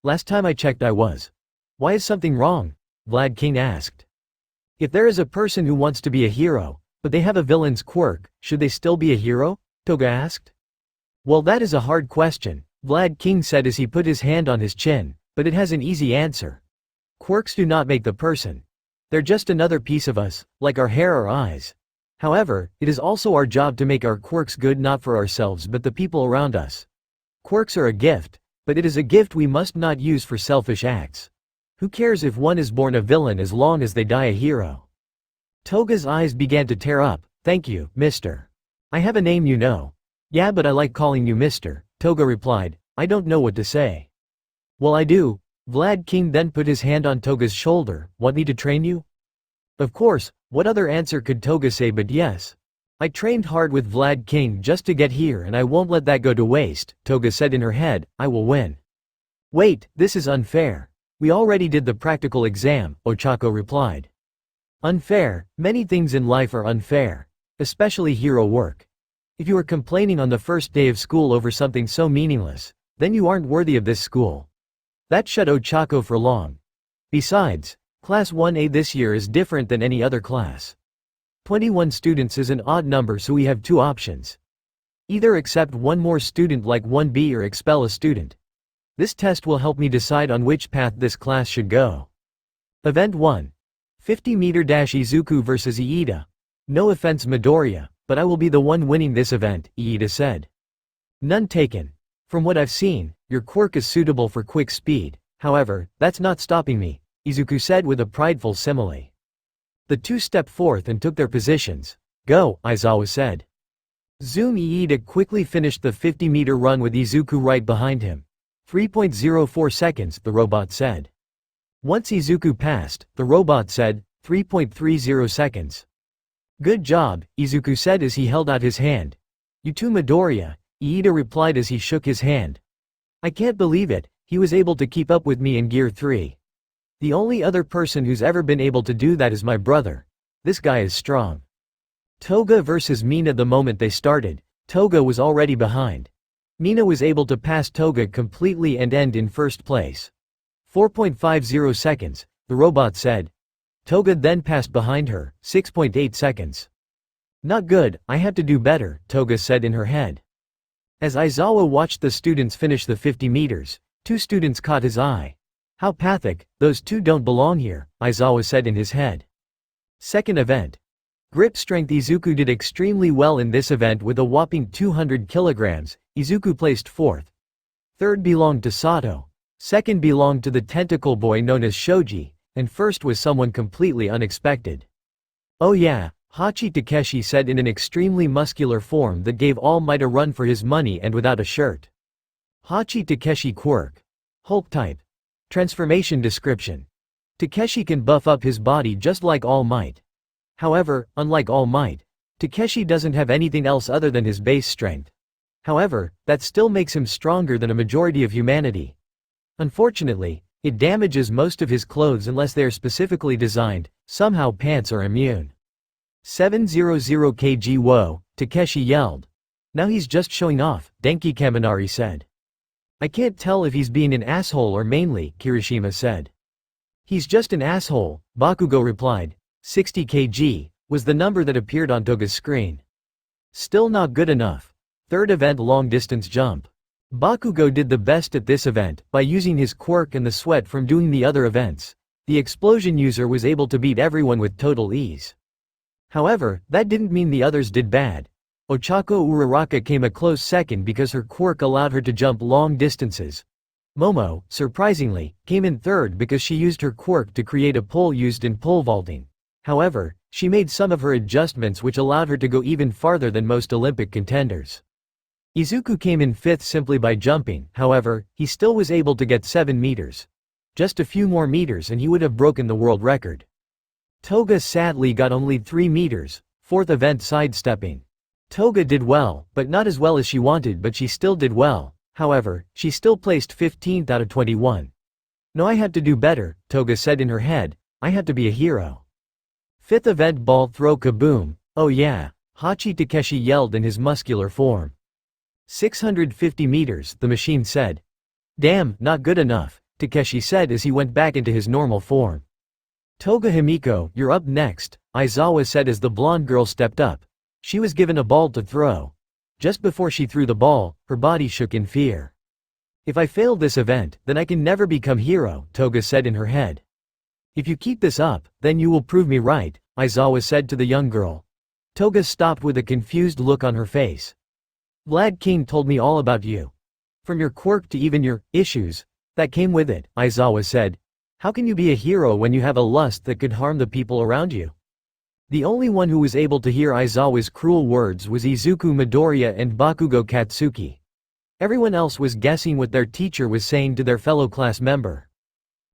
Last time I checked I was. Why is something wrong? Vlad King asked. If there is a person who wants to be a hero, but they have a villain's quirk, should they still be a hero? Toga asked. Well that is a hard question, Vlad King said as he put his hand on his chin, but it has an easy answer. Quirks do not make the person. They're just another piece of us, like our hair or eyes. However, it is also our job to make our quirks good not for ourselves but the people around us. Quirks are a gift, but it is a gift we must not use for selfish acts. Who cares if one is born a villain as long as they die a hero? Toga's eyes began to tear up. Thank you, mister. I have a name you know. Yeah but I like calling you mister, Toga replied. I don't know what to say. Well I do. Vlad King then put his hand on Toga's shoulder. Want me to train you? Of course, what other answer could Toga say but yes? I trained hard with Vlad King just to get here and I won't let that go to waste, Toga said in her head, I will win. Wait, this is unfair. We already did the practical exam, Ochako replied. Unfair, many things in life are unfair. Especially hero work. If you are complaining on the first day of school over something so meaningless, then you aren't worthy of this school. That shut Ochako for long. Besides, Class 1A this year is different than any other class. 21 students is an odd number, so we have two options. Either accept one more student like 1B or expel a student. This test will help me decide on which path this class should go. Event 1. 50-meter dash Izuku vs Iida. No offense Midoriya, but I will be the one winning this event, Iida said. None taken. From what I've seen, your quirk is suitable for quick speed, however, that's not stopping me, Izuku said with a prideful simile. The two stepped forth and took their positions. Go, Aizawa said. Zoom Iida quickly finished the 50-meter run with Izuku right behind him. 3.04 seconds, the robot said. Once Izuku passed, the robot said, 3.30 seconds. Good job, Izuku said as he held out his hand. You too Midoriya, Iida replied as he shook his hand. I can't believe it, he was able to keep up with me in Gear 3. The only other person who's ever been able to do that is my brother. This guy is strong. Toga versus Mina. The moment they started, Toga was already behind. Mina was able to pass Toga completely and end in first place. 4.50 seconds, the robot said. Toga then passed behind her, 6.8 seconds. Not good, I have to do better, Toga said in her head. As Aizawa watched the students finish the 50 meters, two students caught his eye. How pathetic, those two don't belong here, Aizawa said in his head. Second event. Grip strength. Izuku did extremely well in this event with a whopping 200 kilograms, Izuku placed fourth. Third belonged to Sato. Second belonged to the tentacle boy known as Shoji, and first was someone completely unexpected. Oh yeah, Hachi Takeshi said in an extremely muscular form that gave All Might a run for his money and without a shirt. Hachi Takeshi quirk. Hulk type. Transformation description. Takeshi can buff up his body just like All Might. However, unlike All Might, Takeshi doesn't have anything else other than his base strength. However, that still makes him stronger than a majority of humanity. Unfortunately, it damages most of his clothes unless they are specifically designed. Somehow pants are immune. 700 kg. Whoa, Takeshi yelled. Now he's just showing off, Denki Kaminari said. I can't tell if he's being an asshole or mainly, Kirishima said. He's just an asshole, Bakugo replied. 60 kg was the number that appeared on Toga's screen. Still not good enough. Third event. Long distance jump. Bakugo did the best at this event by using his quirk and the sweat from doing the other events. The explosion user was able to beat everyone with total ease. However, that didn't mean the others did bad. Ochako Uraraka came a close second because her quirk allowed her to jump long distances. Momo, surprisingly, came in third because she used her quirk to create a pole used in pole vaulting. However, she made some of her adjustments which allowed her to go even farther than most Olympic contenders. Izuku came in fifth simply by jumping, however, he still was able to get 7 meters. Just a few more meters and he would have broken the world record. Toga sadly got only 3 meters, fourth event. Sidestepping. Toga did well, but not as well as she wanted, but she still did well. However, she still placed 15th out of 21. No, I had to do better, Toga said in her head, I had to be a hero. Fifth event. Ball throw. Kaboom. Oh yeah, Hachi Takeshi yelled in his muscular form. 650 meters, the machine said. Damn, not good enough, Takeshi said as he went back into his normal form. Toga Himiko, you're up next, Aizawa said as the blonde girl stepped up. She was given a ball to throw. Just before she threw the ball, her body shook in fear. If I fail this event, then I can never become hero, Toga said in her head. If you keep this up, then you will prove me right, Aizawa said to the young girl. Toga stopped with a confused look on her face. Vlad King told me all about you. From your quirk to even your issues that came with it, Aizawa said. How can you be a hero when you have a lust that could harm the people around you? The only one who was able to hear Aizawa's cruel words was Izuku Midoriya and Bakugo Katsuki. Everyone else was guessing what their teacher was saying to their fellow class member.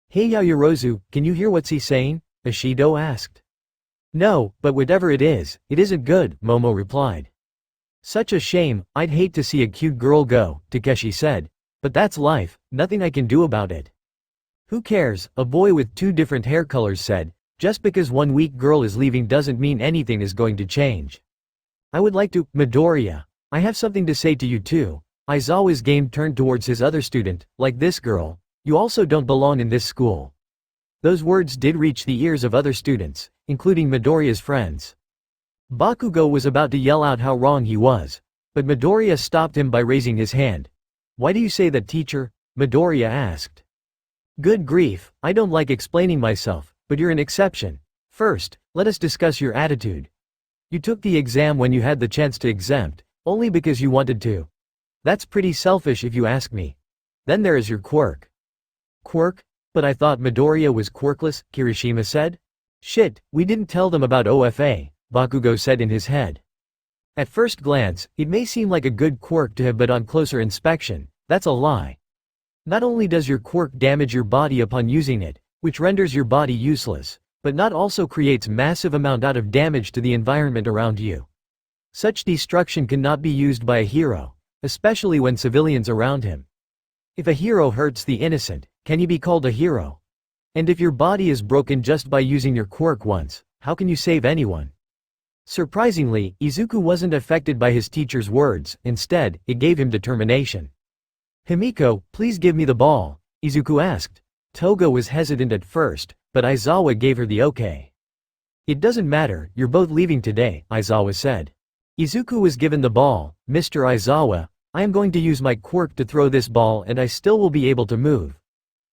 Hey Yaoyorozu, can you hear what's he saying? Ishido asked. No, but whatever it isn't good, Momo replied. Such a shame, I'd hate to see a cute girl go, Takeshi said. But that's life, nothing I can do about it. Who cares, a boy with 2 different hair colors said. Just because one weak girl is leaving doesn't mean anything is going to change. I would like to, Midoriya. I have something to say to you too. Aizawa's game turned towards his other student, like this girl. You also don't belong in this school. Those words did reach the ears of other students, including Midoriya's friends. Bakugo was about to yell out how wrong he was. But Midoriya stopped him by raising his hand. Why do you say that, teacher? Midoriya asked. Good grief, I don't like explaining myself, but you're an exception. First, let us discuss your attitude. You took the exam when you had the chance to exempt, only because you wanted to. That's pretty selfish if you ask me. Then there is your quirk. Quirk? But I thought Midoriya was quirkless, Kirishima said. Shit, we didn't tell them about OFA, Bakugo said in his head. At first glance, it may seem like a good quirk to have, but on closer inspection, that's a lie. Not only does your quirk damage your body upon using it, which renders your body useless, but not also creates massive amount of damage to the environment around you. Such destruction cannot be used by a hero, especially when civilians around him. If a hero hurts the innocent, can he be called a hero? And if your body is broken just by using your quirk once, how can you save anyone? Surprisingly, Izuku wasn't affected by his teacher's words, instead, it gave him determination. Himiko, please give me the ball, Izuku asked. Toga was hesitant at first, but Aizawa gave her the okay. It doesn't matter, you're both leaving today, Aizawa said. Izuku was given the ball. Mr. Aizawa, I am going to use my quirk to throw this ball and I still will be able to move.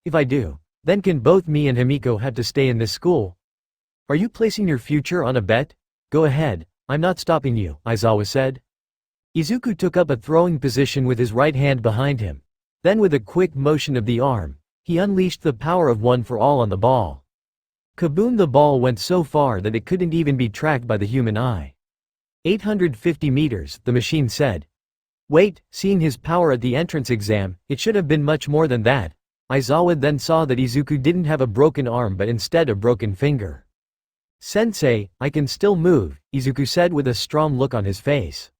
If I do, then can both me and Himiko have to stay in this school? Are you placing your future on a bet? Go ahead, I'm not stopping you, Aizawa said. Izuku took up a throwing position with his right hand behind him. Then with a quick motion of the arm, he unleashed the power of One for All on the ball. Kaboom! The ball went so far that it couldn't even be tracked by the human eye. 850 meters, the machine said. Wait, seeing his power at the entrance exam, it should have been much more than that. Aizawa then saw that Izuku didn't have a broken arm but instead a broken finger. Sensei, I can still move, Izuku said with a strong look on his face.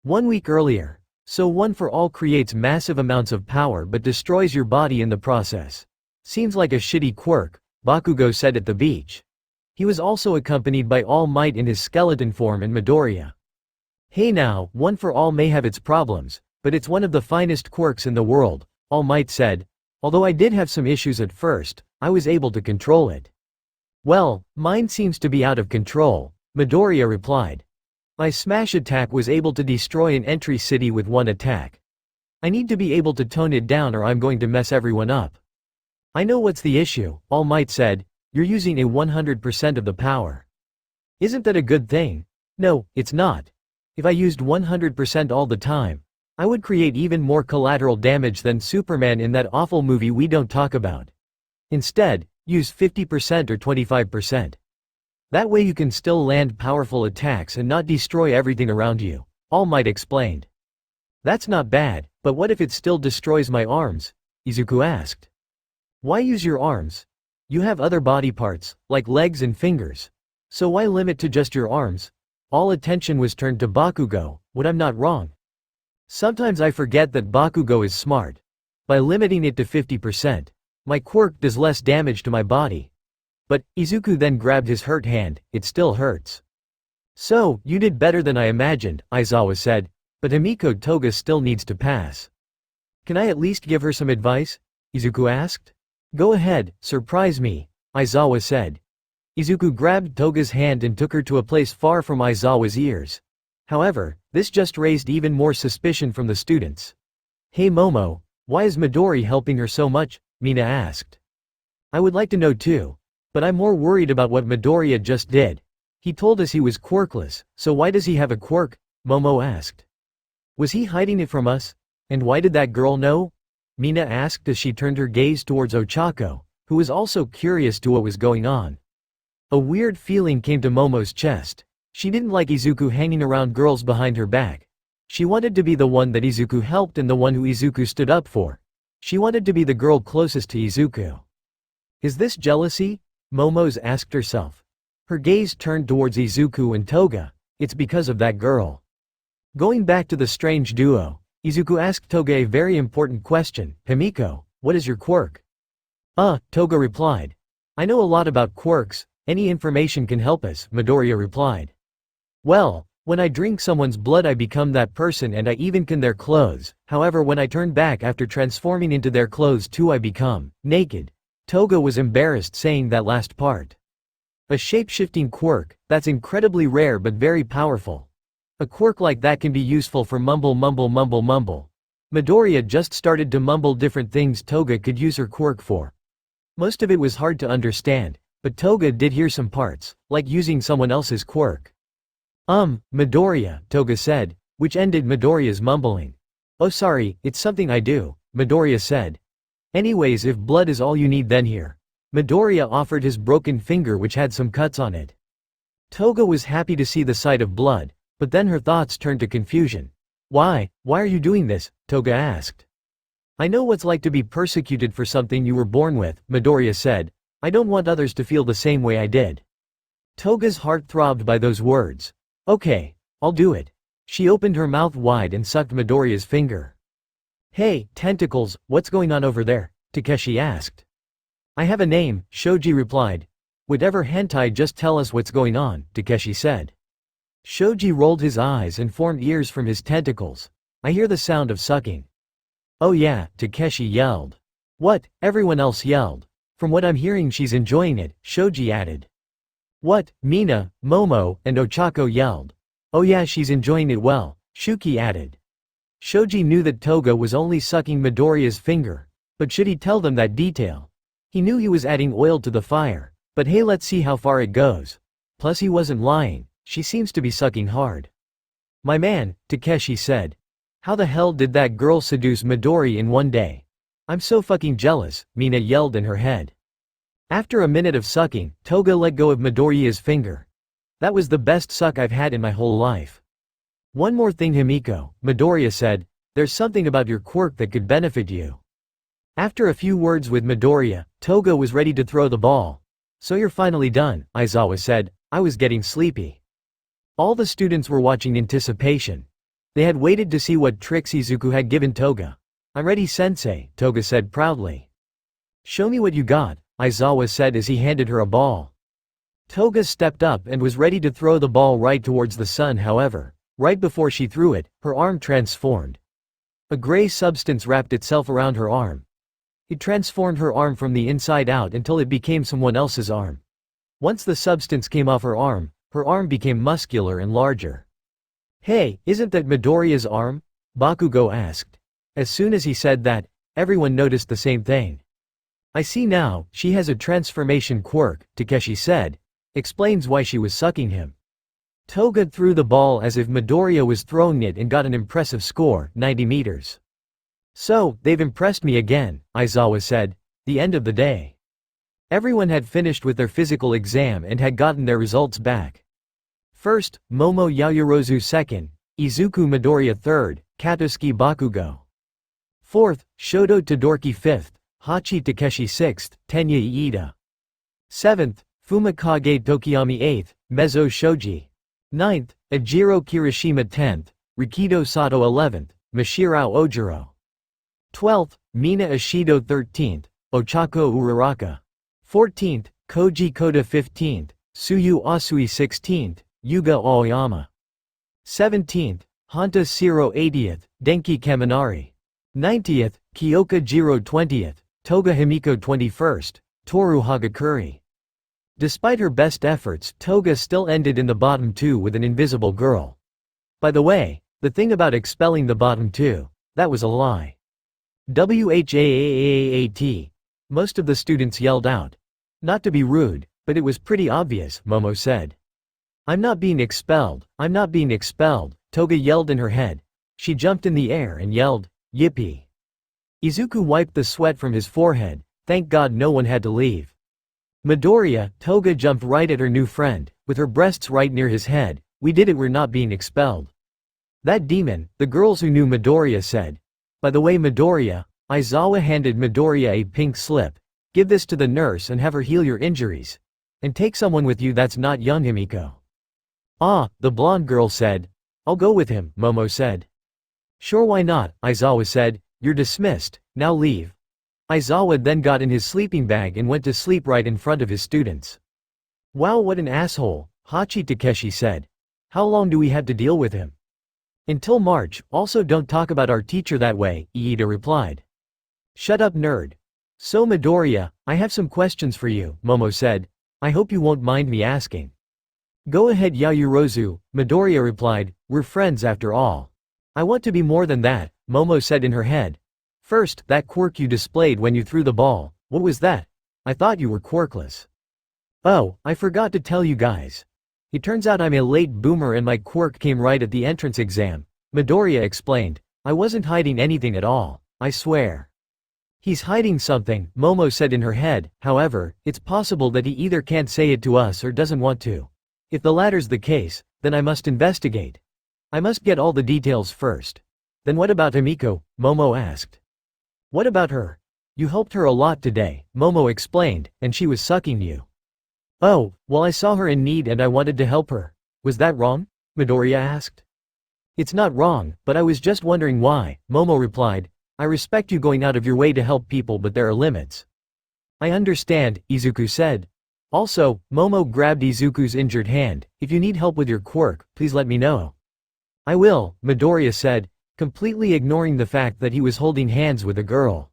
1 week earlier. So One for All creates massive amounts of power but destroys your body in the process. Seems like a shitty quirk, Bakugo said at the beach. He was also accompanied by All Might in his skeleton form and Midoriya. Hey now, One for All may have its problems, but it's one of the finest quirks in the world, All Might said. Although I did have some issues at first, I was able to control it. Well, mine seems to be out of control, Midoriya replied. My smash attack was able to destroy an entry city with one attack. I need to be able to tone it down or I'm going to mess everyone up. I know what's the issue, All Might said, you're using a 100% of the power. Isn't that a good thing? No, it's not. If I used 100% all the time, I would create even more collateral damage than Superman in that awful movie we don't talk about. Instead, use 50% or 25%. That way you can still land powerful attacks and not destroy everything around you, All Might explained. That's not bad, but what if it still destroys my arms? Izuku asked. Why use your arms? You have other body parts, like legs and fingers. So why limit to just your arms? All attention was turned to Bakugo, what I'm not wrong. Sometimes I forget that Bakugo is smart. By limiting it to 50%, my quirk does less damage to my body. But, Izuku then grabbed his hurt hand, it still hurts. So, you did better than I imagined, Aizawa said, but Himiko Toga still needs to pass. Can I at least give her some advice? Izuku asked. Go ahead, surprise me, Aizawa said. Izuku grabbed Toga's hand and took her to a place far from Aizawa's ears. However, this just raised even more suspicion from the students. Hey Momo, why is Midori helping her so much? Mina asked. I would like to know too. But I'm more worried about what Midoriya just did. He told us he was quirkless, so why does he have a quirk? Momo asked. Was he hiding it from us? And why did that girl know? Mina asked as she turned her gaze towards Ochako, who was also curious to what was going on. A weird feeling came to Momo's chest. She didn't like Izuku hanging around girls behind her back. She wanted to be the one that Izuku helped and the one who Izuku stood up for. She wanted to be the girl closest to Izuku. Is this jealousy? Momo's asked herself. Her gaze turned towards Izuku and Toga. It's because of that girl. Going back to the strange duo, Izuku asked Toga a very important question. Himiko, what is your quirk? Toga replied. I know a lot about quirks, any information can help us, Midoriya replied. Well, when I drink someone's blood I become that person and I even can their clothes, however when I turn back after transforming into their clothes too I become naked. Toga was embarrassed saying that last part. A shape-shifting quirk, that's incredibly rare but very powerful. A quirk like that can be useful for mumble. Midoriya just started to mumble different things Toga could use her quirk for. Most of it was hard to understand, but Toga did hear some parts, like using someone else's quirk. Midoriya, Toga said, which ended Midoriya's mumbling. Oh sorry, it's something I do, Midoriya said. Anyways if blood is all you need then here. Midoriya offered his broken finger which had some cuts on it. Toga was happy to see the sight of blood, but then her thoughts turned to confusion. Why are you doing this? Toga asked. I know what's like to be persecuted for something you were born with, Midoriya said. I don't want others to feel the same way I did. Toga's heart throbbed by those words. Okay, I'll do it. She opened her mouth wide and sucked Midoriya's finger. Hey, tentacles, what's going on over there? Takeshi asked. I have a name, Shoji replied. Whatever hentai just tell us what's going on, Takeshi said. Shoji rolled his eyes and formed ears from his tentacles. I hear the sound of sucking. Oh yeah, Takeshi yelled. What? Everyone else yelled. From what I'm hearing she's enjoying it, Shoji added. What? Mina, Momo, and Ochako yelled. Oh yeah she's enjoying it well, Shuki added. Shoji knew that Toga was only sucking Midoriya's finger, but should he tell them that detail? He knew he was adding oil to the fire, but hey let's see how far it goes. Plus he wasn't lying, she seems to be sucking hard. My man, Takeshi said. How the hell did that girl seduce Midori in one day? I'm so fucking jealous, Mina yelled in her head. After a minute of sucking, Toga let go of Midoriya's finger. That was the best suck I've had in my whole life. One more thing Himiko, Midoriya said, there's something about your quirk that could benefit you. After a few words with Midoriya, Toga was ready to throw the ball. So you're finally done, Aizawa said, I was getting sleepy. All the students were watching in anticipation. They had waited to see what tricks Izuku had given Toga. I'm ready sensei, Toga said proudly. Show me what you got, Aizawa said as he handed her a ball. Toga stepped up and was ready to throw the ball right towards the sun however, right before she threw it, her arm transformed. A gray substance wrapped itself around her arm. It transformed her arm from the inside out until it became someone else's arm. Once the substance came off her arm became muscular and larger. Hey, isn't that Midoriya's arm? Bakugo asked. As soon as he said that, everyone noticed the same thing. I see now, she has a transformation quirk, Takeshi said. Explains why she was sucking him. Toga threw the ball as if Midoriya was throwing it and got an impressive score, 90 meters. So, they've impressed me again, Aizawa said. The end of the day. Everyone had finished with their physical exam and had gotten their results back. First, Momo Yaoyorozu second, Izuku Midoriya third, Katsuki Bakugo. Fourth, Shoto Todoroki fifth, Hachi Takeshi sixth, Tenya Iida. Seventh, Fumikage Tokiyami eighth, Mezo Shoji. Ninth, Ajiro Kirishima 10th, Rikido Sato 11th, Mashirao Ojiro. 12th, Mina Ishido 13th, Ochako Uraraka. 14th, Koji Koda 15th, Suyu Asui 16th, Yuga Aoyama. 17th, Hanta Siro 80th, Denki Kaminari. 90th, Kyoka Jiro 20th, Toga Himiko 21st, Toru Hagakure. Despite her best efforts, Toga still ended in the bottom two with an invisible girl. By the way, the thing about expelling the bottom two, that was a lie. WHAAAAT. Most of the students yelled out. Not to be rude, but it was pretty obvious, Momo said. I'm not being expelled, I'm not being expelled, Toga yelled in her head. She jumped in the air and yelled, Yippee. Izuku wiped the sweat from his forehead, thank God no one had to leave. Midoriya, Toga jumped right at her new friend, with her breasts right near his head. We did it, we're not being expelled. That demon, the girls who knew Midoriya said. By the way Midoriya, Aizawa handed Midoriya a pink slip. Give this to the nurse and have her heal your injuries. And take someone with you that's not young Himiko. Ah, the blonde girl said. I'll go with him, Momo said. Sure why not, Aizawa said. You're dismissed, now leave. Aizawa then got in his sleeping bag and went to sleep right in front of his students. Wow, what an asshole, Hachi Takeshi said. How long do we have to deal with him? Until March. Also don't talk about our teacher that way, Iida replied. Shut up, nerd. So Midoriya, I have some questions for you, Momo said. I hope you won't mind me asking. Go ahead, Yayorozu, Midoriya replied. We're friends after all. I want to be more than that, Momo said in her head. First, that quirk you displayed when you threw the ball, what was that? I thought you were quirkless. Oh, I forgot to tell you guys. It turns out I'm a late boomer and my quirk came right at the entrance exam, Midoriya explained. I wasn't hiding anything at all, I swear. He's hiding something, Momo said in her head. However, it's possible that he either can't say it to us or doesn't want to. If the latter's the case, then I must investigate. I must get all the details first. Then what about Himiko? Momo asked. What about her? You helped her a lot today, Momo explained, and she was sucking you. Oh, well, I saw her in need and I wanted to help her. Was that wrong? Midoriya asked. It's not wrong, but I was just wondering why, Momo replied. I respect you going out of your way to help people, but there are limits. I understand, Izuku said. Also, Momo grabbed Izuku's injured hand. If you need help with your quirk, please let me know. I will, Midoriya said, completely ignoring the fact that he was holding hands with a girl.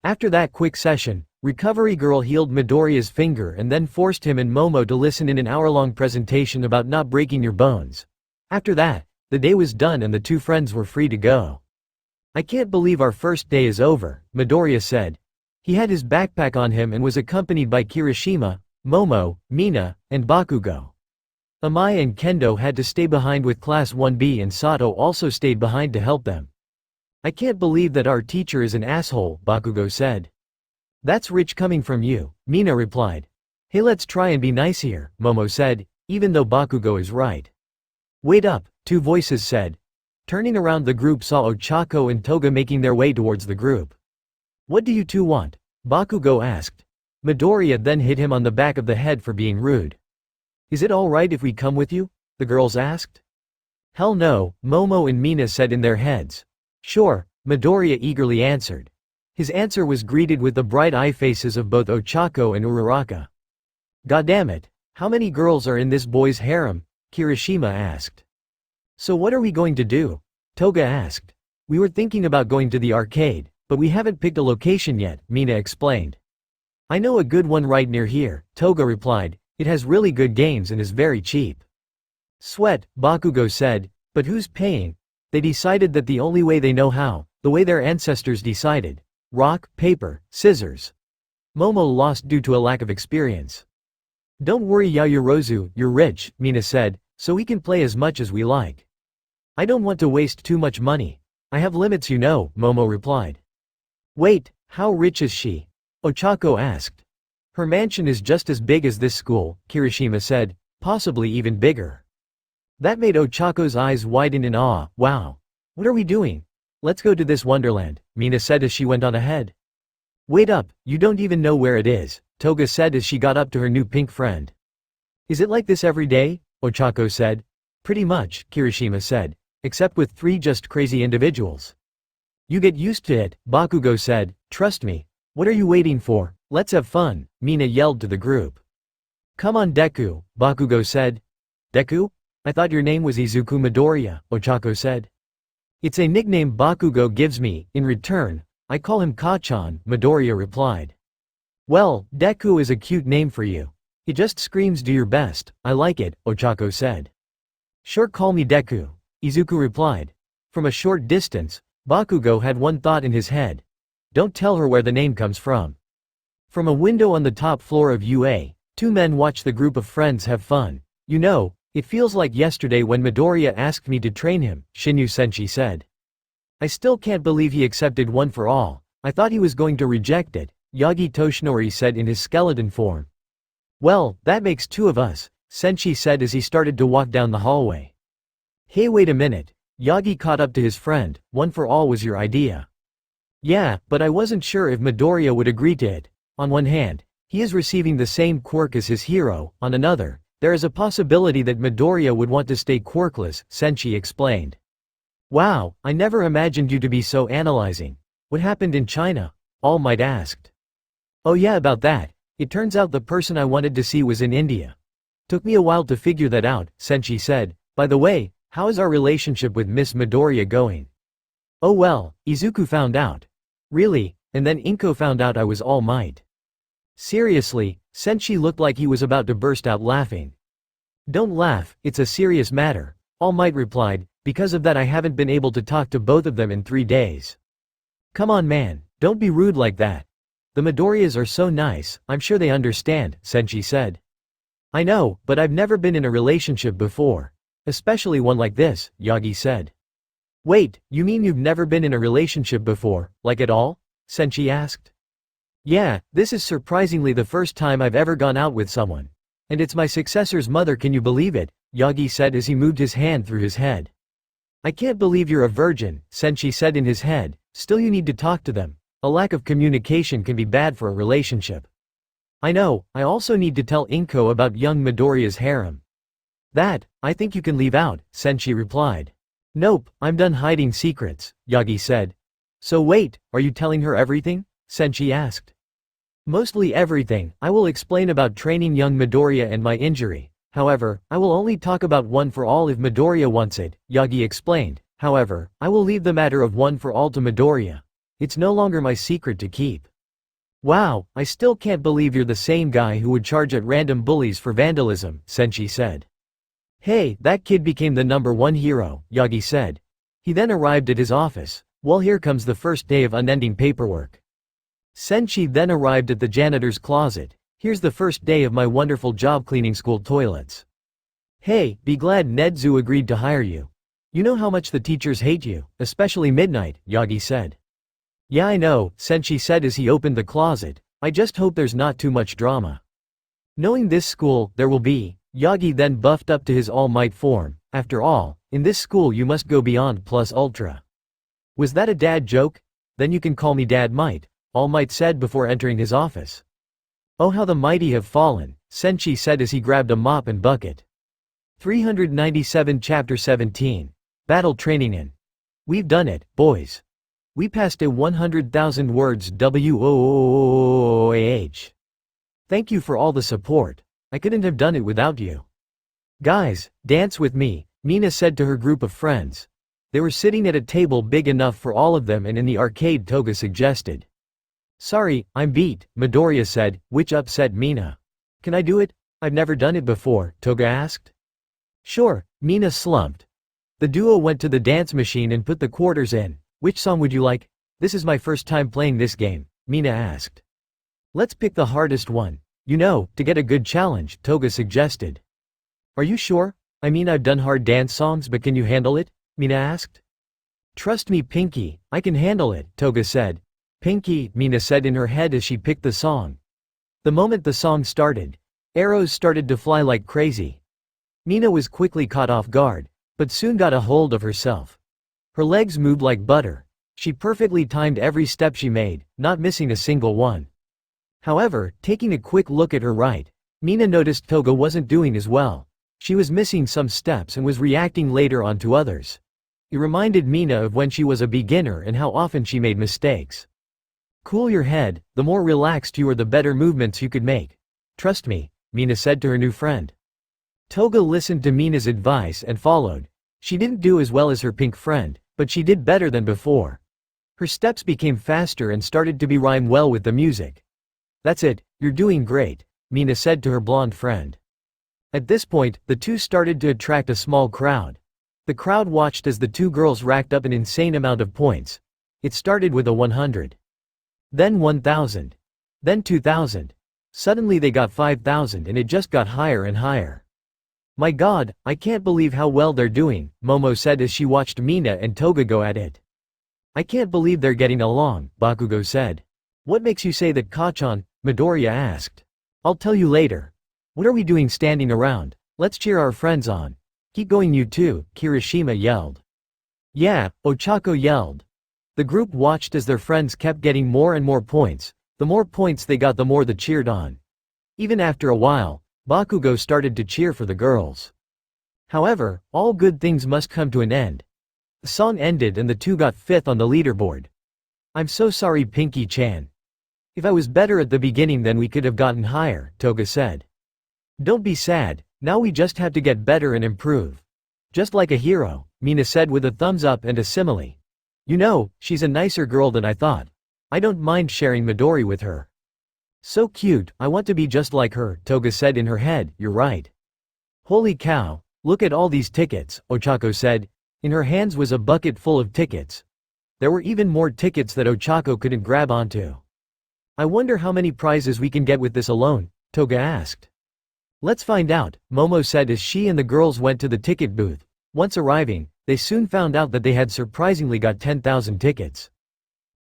After that quick session, Recovery Girl healed Midoriya's finger and then forced him and Momo to listen in an hour-long presentation about not breaking your bones. After that, the day was done and the two friends were free to go. I can't believe our first day is over, Midoriya said. He had his backpack on him and was accompanied by Kirishima, Momo, Mina, and Bakugo. Amaya and Kendo had to stay behind with Class 1B and Sato also stayed behind to help them. I can't believe that our teacher is an asshole, Bakugo said. That's rich coming from you, Mina replied. Hey, let's try and be nice here, Momo said, even though Bakugo is right. Wait up, two voices said. Turning around, the group saw Ochako and Toga making their way towards the group. What do you two want? Bakugo asked. Midoriya then hit him on the back of the head for being rude. Is it alright if we come with you? The girls asked. Hell no, Momo and Mina said in their heads. Sure, Midoriya eagerly answered. His answer was greeted with the bright eye faces of both Ochako and Uraraka. Goddammit, how many girls are in this boy's harem? Kirishima asked. So what are we going to do? Toga asked. We were thinking about going to the arcade, but we haven't picked a location yet, Mina explained. I know a good one right near here, Toga replied. It has really good games and is very cheap. Sweat, Bakugo said, but who's paying? They decided that the only way they know how, the way their ancestors decided. Rock, paper, scissors. Momo lost due to a lack of experience. Don't worry, Yayorozu, you're rich, Mina said, so we can play as much as we like. I don't want to waste too much money. I have limits, you know, Momo replied. Wait, how rich is she? Ochako asked. Her mansion is just as big as this school, Kirishima said, possibly even bigger. That made Ochako's eyes widen in awe. Wow. What are we doing? Let's go to this wonderland, Mina said as she went on ahead. Wait up, you don't even know where it is, Toga said as she got up to her new pink friend. Is it like this every day? Ochako said. Pretty much, Kirishima said, except with 3 just crazy individuals. You get used to it, Bakugo said, trust me. What are you waiting for? Let's have fun, Mina yelled to the group. Come on, Deku, Bakugo said. Deku? I thought your name was Izuku Midoriya, Ochako said. It's a nickname Bakugo gives me. In return, I call him Kachan, Midoriya replied. Well, Deku is a cute name for you. It just screams do your best. I like it, Ochako said. Sure, call me Deku, Izuku replied. From a short distance, Bakugo had one thought in his head. Don't tell her where the name comes from. From a window on the top floor of UA, 2 men watch the group of friends have fun. You know, it feels like yesterday when Midoriya asked me to train him, Shinyu Senshi said. I still can't believe he accepted one for all. I thought he was going to reject it, Yagi Toshinori said in his skeleton form. Well, that makes 2 of us, Senshi said as he started to walk down the hallway. Hey, wait a minute. Yagi caught up to his friend. One for all was your idea. Yeah, but I wasn't sure if Midoriya would agree to it. On one hand, he is receiving the same quirk as his hero. On another, there is a possibility that Midoriya would want to stay quirkless, Senshi explained. Wow, I never imagined you to be so analyzing. What happened in China? All Might asked. Oh yeah, about that. It turns out the person I wanted to see was in India. Took me a while to figure that out, Senshi said. By the way, how is our relationship with Miss Midoriya going? Oh well, Izuku found out. Really? And then Inko found out I was All Might. Seriously, Senshi looked like he was about to burst out laughing. Don't laugh, it's a serious matter, All Might replied, because of that I haven't been able to talk to both of them in 3 days. Come on man, don't be rude like that. The Midoriyas are so nice, I'm sure they understand, Senshi said. I know, but I've never been in a relationship before. Especially one like this, Yagi said. Wait, you mean you've never been in a relationship before, like at all? Senshi asked. Yeah, this is surprisingly the first time I've ever gone out with someone. And it's my successor's mother, can you believe it? Yagi said as he moved his hand through his head. I can't believe you're a virgin, Senshi said in his head, still you need to talk to them. A lack of communication can be bad for a relationship. I know, I also need to tell Inko about young Midoriya's harem. That, I think you can leave out, Senshi replied. Nope, I'm done hiding secrets, Yagi said. So wait, are you telling her everything? Senshi asked. Mostly everything. I will explain about training young Midoriya and my injury. However, I will only talk about One for All if Midoriya wants it, Yagi explained. However, I will leave the matter of One for All to Midoriya. It's no longer my secret to keep. Wow, I still can't believe you're the same guy who would charge at random bullies for vandalism, Senshi said. Hey, that kid became the #1 hero, Yagi said. He then arrived at his office. Well, here comes the first day of unending paperwork. Senshi then arrived at the janitor's closet. Here's the first day of my wonderful job cleaning school toilets. Hey, be glad Nedzu agreed to hire you. You know how much the teachers hate you, especially Midnight, Yagi said. Yeah I know, Senshi said as he opened the closet. I just hope there's not too much drama. Knowing this school, there will be. Yagi then buffed up to his All Might form. After all, in this school you must go beyond plus ultra. Was that a dad joke? Then you can call me Dad Might, All Might said before entering his office. Oh how the mighty have fallen, Senshi said as he grabbed a mop and bucket. 397 Chapter 17. Battle Training In. We've done it, boys. We passed a 100,000 words WOOAH. Thank you for all the support. I couldn't have done it without you. Guys, dance with me, Mina said to her group of friends. They were sitting at a table big enough for all of them and in the arcade Toga suggested. Sorry, I'm beat, Midoriya said, which upset Mina. Can I do it? I've never done it before, Toga asked. Sure, Mina slumped. The duo went to the dance machine and put the quarters in. Which song would you like? This is my first time playing this game, Mina asked. Let's pick the hardest one. You know, to get a good challenge, Toga suggested. Are you sure? I mean I've done hard dance songs but can you handle it? Mina asked. Trust me Pinky, I can handle it, Toga said. Pinky, Mina said in her head as she picked the song. The moment the song started, arrows started to fly like crazy. Mina was quickly caught off guard, but soon got a hold of herself. Her legs moved like butter. She perfectly timed every step she made, not missing a single one. However, taking a quick look at her right, Mina noticed Toga wasn't doing as well. She was missing some steps and was reacting later on to others. It reminded Mina of when she was a beginner and how often she made mistakes. Cool your head, the more relaxed you are the better movements you could make. Trust me, Mina said to her new friend. Toga listened to Mina's advice and followed. She didn't do as well as her pink friend, but she did better than before. Her steps became faster and started to be rhyme well with the music. That's it, you're doing great, Mina said to her blonde friend. At this point, the two started to attract a small crowd. The crowd watched as the two girls racked up an insane amount of points. It started with a 100. Then 1,000. Then 2,000. Suddenly they got 5,000 and it just got higher and higher. My god, I can't believe how well they're doing, Momo said as she watched Mina and Toga go at it. I can't believe they're getting along, Bakugo said. What makes you say that Kachan? Midoriya asked. I'll tell you later. What are we doing standing around? Let's cheer our friends on. Keep going you too, Kirishima yelled. Yeah, Ochako yelled. The group watched as their friends kept getting more and more points. The more points they got the more they cheered on. Even after a while, Bakugo started to cheer for the girls. However, all good things must come to an end. The song ended and the two got 5th on the leaderboard. I'm so sorry Pinky-chan. If I was better at the beginning then we could have gotten higher, Toga said. Don't be sad, now we just have to get better and improve. Just like a hero, Mina said with a thumbs up and a simile. You know, she's a nicer girl than I thought. I don't mind sharing Midori with her. So cute, I want to be just like her, Toga said in her head. You're right. Holy cow, look at all these tickets, Ochako said. In her hands was a bucket full of tickets. There were even more tickets that Ochako couldn't grab onto. I wonder how many prizes we can get with this alone, Toga asked. Let's find out, Momo said as she and the girls went to the ticket booth. Once arriving, they soon found out that they had surprisingly got 10,000 tickets.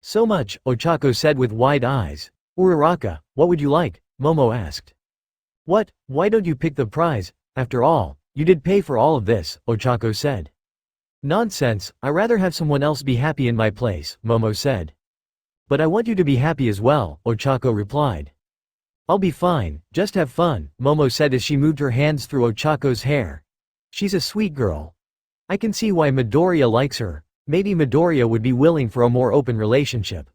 So much, Ochako said with wide eyes. Uraraka, what would you like? Momo asked. What, why don't you pick the prize? After all, you did pay for all of this, Ochako said. Nonsense, I rather have someone else be happy in my place, Momo said. But I want you to be happy as well, Ochako replied. I'll be fine, just have fun, Momo said as she moved her hands through Ochako's hair. She's a sweet girl. I can see why Midoriya likes her. Maybe Midoriya would be willing for a more open relationship.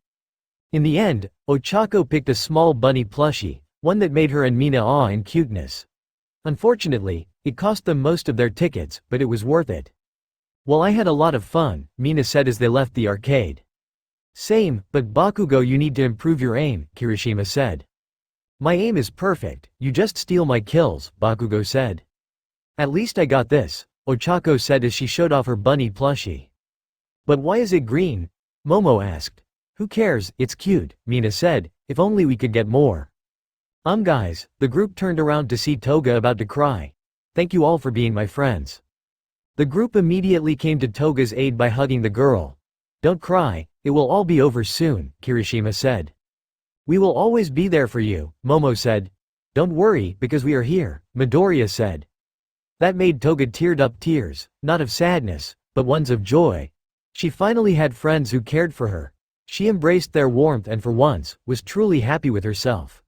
In the end, Ochako picked a small bunny plushie, one that made her and Mina awe in cuteness. Unfortunately, it cost them most of their tickets, but it was worth it. Well, I had a lot of fun, Mina said as they left the arcade. Same, but Bakugo, you need to improve your aim, Kirishima said. My aim is perfect, you just steal my kills, Bakugo said. At least I got this, Ochako said as she showed off her bunny plushie. But why is it green? Momo asked. Who cares, it's cute, Mina said, if only we could get more. Guys, the group turned around to see Toga about to cry. Thank you all for being my friends. The group immediately came to Toga's aid by hugging the girl. Don't cry, it will all be over soon, Kirishima said. We will always be there for you, Momo said. Don't worry, because we are here, Midoriya said. That made Toga teared up tears, not of sadness, but ones of joy. She finally had friends who cared for her. She embraced their warmth and for once, was truly happy with herself.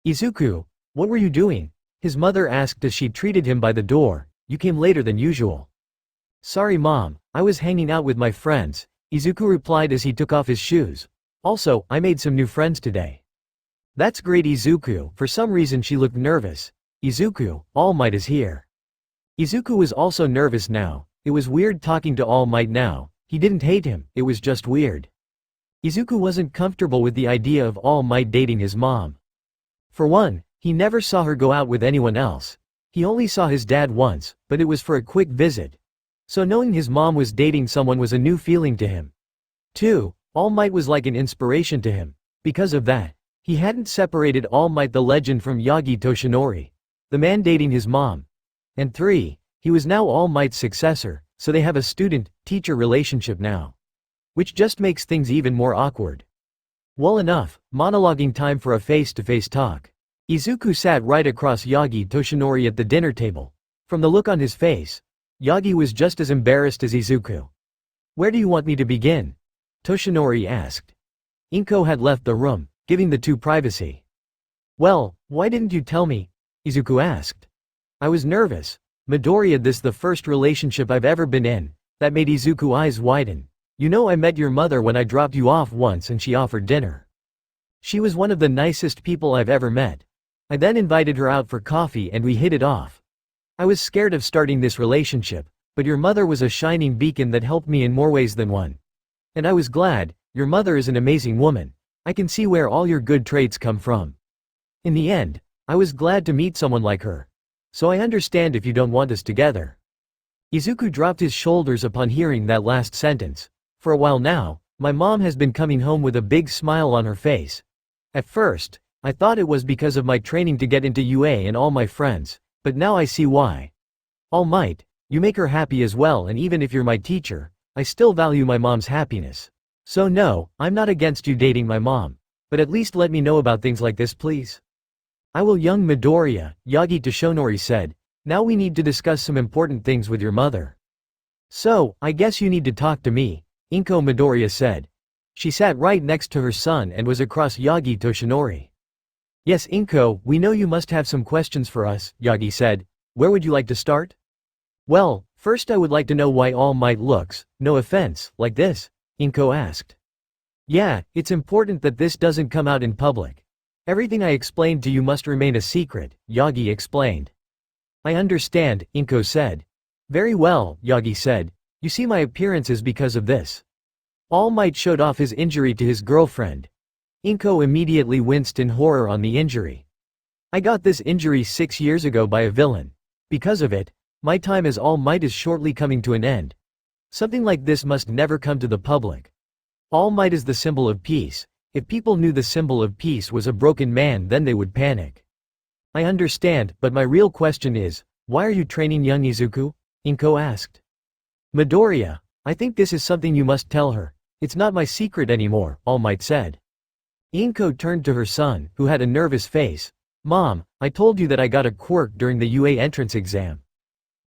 Izuku, what were you doing? His mother asked as she treated him by the door. You came later than usual. Sorry mom, I was hanging out with my friends, Izuku replied as he took off his shoes. Also, I made some new friends today. That's great Izuku, for some reason she looked nervous. Izuku, All Might is here. Izuku was also nervous now. It was weird talking to All Might now. He didn't hate him, it was just weird. Izuku wasn't comfortable with the idea of All Might dating his mom. For one, he never saw her go out with anyone else. He only saw his dad once, but it was for a quick visit. So knowing his mom was dating someone was a new feeling to him. 2. All Might was like an inspiration to him. Because of that, he hadn't separated All Might the legend from Yagi Toshinori, the man dating his mom. And 3. He was now All Might's successor, so they have a student-teacher relationship now. Which just makes things even more awkward. Well enough, monologuing time for a face-to-face talk. Izuku sat right across Yagi Toshinori at the dinner table. From the look on his face, Yagi was just as embarrassed as Izuku. Where do you want me to begin? Toshinori asked. Inko had left the room, giving the two privacy. Well, why didn't you tell me? Izuku asked. I was nervous. Midoriya, this the first relationship I've ever been in. That made Izuku eyes widen. You know, I met your mother when I dropped you off once and she offered dinner. She was one of the nicest people I've ever met. I then invited her out for coffee and we hit it off. I was scared of starting this relationship, but your mother was a shining beacon that helped me in more ways than one. And I was glad. Your mother is an amazing woman. I can see where all your good traits come from. In the end, I was glad to meet someone like her. So I understand if you don't want us together. Izuku dropped his shoulders upon hearing that last sentence. For a while now, my mom has been coming home with a big smile on her face. At first, I thought it was because of my training to get into UA and all my friends, but now I see why. All Might, you make her happy as well, and even if you're my teacher, I still value my mom's happiness. So no, I'm not against you dating my mom, but at least let me know about things like this please. I will. Young Midoriya, Yagi Toshinori said. Now we need to discuss some important things with your mother. So, I guess you need to talk to me, Inko Midoriya said. She sat right next to her son and was across Yagi Toshinori. Yes Inko, we know you must have some questions for us, Yagi said. Where would you like to start? Well, first I would like to know why All Might looks, no offense, like this, Inko asked. Yeah, it's important that this doesn't come out in public. Everything I explained to you must remain a secret, Yagi explained. I understand, Inko said. Very well, Yagi said. You see, my appearance is because of this. All Might showed off his injury to his girlfriend. Inko immediately winced in horror on the injury. I got this injury 6 years ago by a villain. Because of it, my time as All Might is shortly coming to an end. Something like this must never come to the public. All Might is the symbol of peace. If people knew the symbol of peace was a broken man, then they would panic. I understand, but my real question is, why are you training young Izuku? Inko asked. Midoriya, I think this is something you must tell her. It's not my secret anymore, All Might said. Inko turned to her son, who had a nervous face. Mom, I told you that I got a quirk during the UA entrance exam.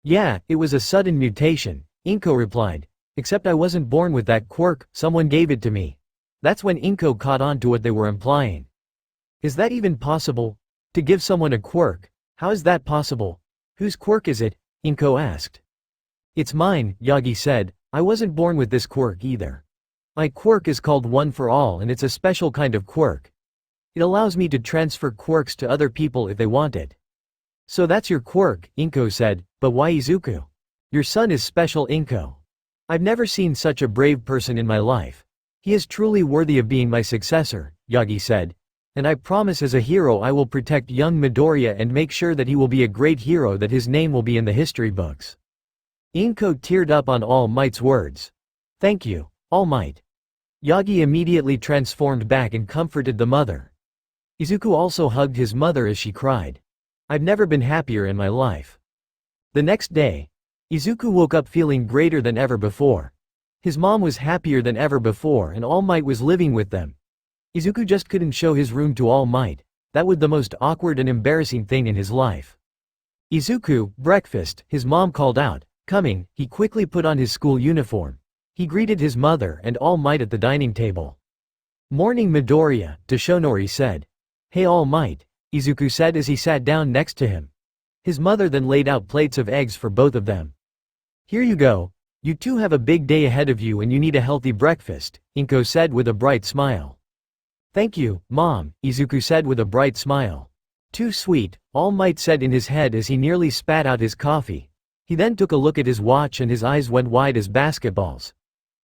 Yeah, it was a sudden mutation, Inko replied. Except I wasn't born with that quirk, someone gave it to me. That's when Inko caught on to what they were implying. Is that even possible? To give someone a quirk? How is that possible? Whose quirk is it? Inko asked. It's mine, Yagi said. I wasn't born with this quirk either. My quirk is called One for All and it's a special kind of quirk. It allows me to transfer quirks to other people if they want it. So that's your quirk, Inko said, but why Izuku? Your son is special, Inko. I've never seen such a brave person in my life. He is truly worthy of being my successor, Yagi said. And I promise as a hero I will protect young Midoriya and make sure that he will be a great hero, that his name will be in the history books. Inko teared up on All Might's words. Thank you, All Might. Yagi immediately transformed back and comforted the mother. Izuku also hugged his mother as she cried. I've never been happier in my life. The next day, Izuku woke up feeling greater than ever before. His mom was happier than ever before and All Might was living with them. Izuku just couldn't show his room to All Might. That was the most awkward and embarrassing thing in his life. Izuku, breakfast, his mom called out. Coming, he quickly put on his school uniform. He greeted his mother and All Might at the dining table. Morning, Midoriya, Toshonori said. Hey All Might, Izuku said as he sat down next to him. His mother then laid out plates of eggs for both of them. Here you go. You two have a big day ahead of you and you need a healthy breakfast, Inko said with a bright smile. Thank you, Mom, Izuku said with a bright smile. Too sweet, All Might said in his head as he nearly spat out his coffee. He then took a look at his watch and his eyes went wide as basketballs.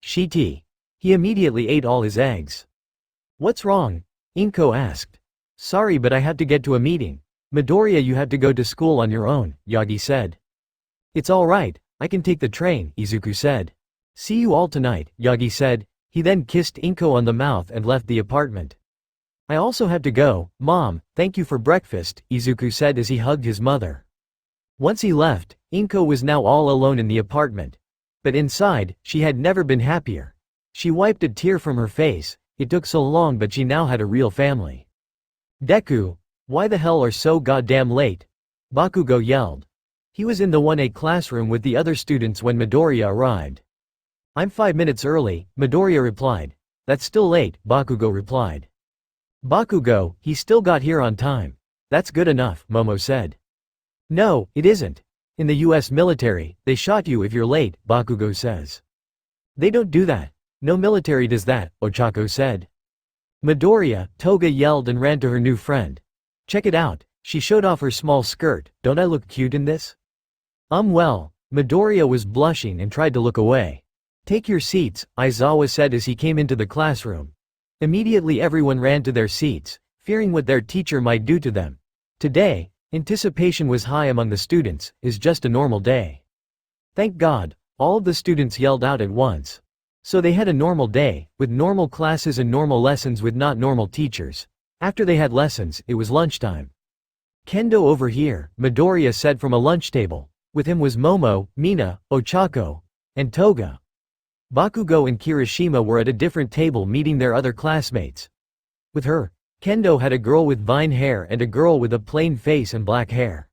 Shiti. He immediately ate all his eggs. What's wrong? Inko asked. Sorry, but I have to get to a meeting. Midoriya, you have to go to school on your own, Yagi said. It's all right, I can take the train, Izuku said. See you all tonight, Yagi said. He then kissed Inko on the mouth and left the apartment. I also have to go, Mom, thank you for breakfast, Izuku said as he hugged his mother. Once he left, Inko was now all alone in the apartment. But inside, she had never been happier. She wiped a tear from her face. It took so long, but she now had a real family. Deku, why the hell are so goddamn late? Bakugo yelled. He was in the 1A classroom with the other students when Midoriya arrived. I'm 5 minutes early, Midoriya replied. That's still late, Bakugo replied. Bakugo, he still got here on time. That's good enough, Momo said. No, it isn't. In the US military, they shot you if you're late, Bakugo says. They don't do that. No military does that, Ochako said. Midoriya, Toga yelled and ran to her new friend. Check it out, she showed off her small skirt. Don't I look cute in this? Well, Midoriya was blushing and tried to look away. Take your seats, Aizawa said as he came into the classroom. Immediately everyone ran to their seats, fearing what their teacher might do to them. Today, anticipation was high among the students, is just a normal day. Thank God, all of the students yelled out at once. So they had a normal day, with normal classes and normal lessons with not normal teachers. After they had lessons, it was lunchtime. Kendo over here, Midoriya said from a lunch table. With him was Momo, Mina, Ochako, and Toga. Bakugo and Kirishima were at a different table meeting their other classmates. With her, Kendo had a girl with vine hair and a girl with a plain face and black hair.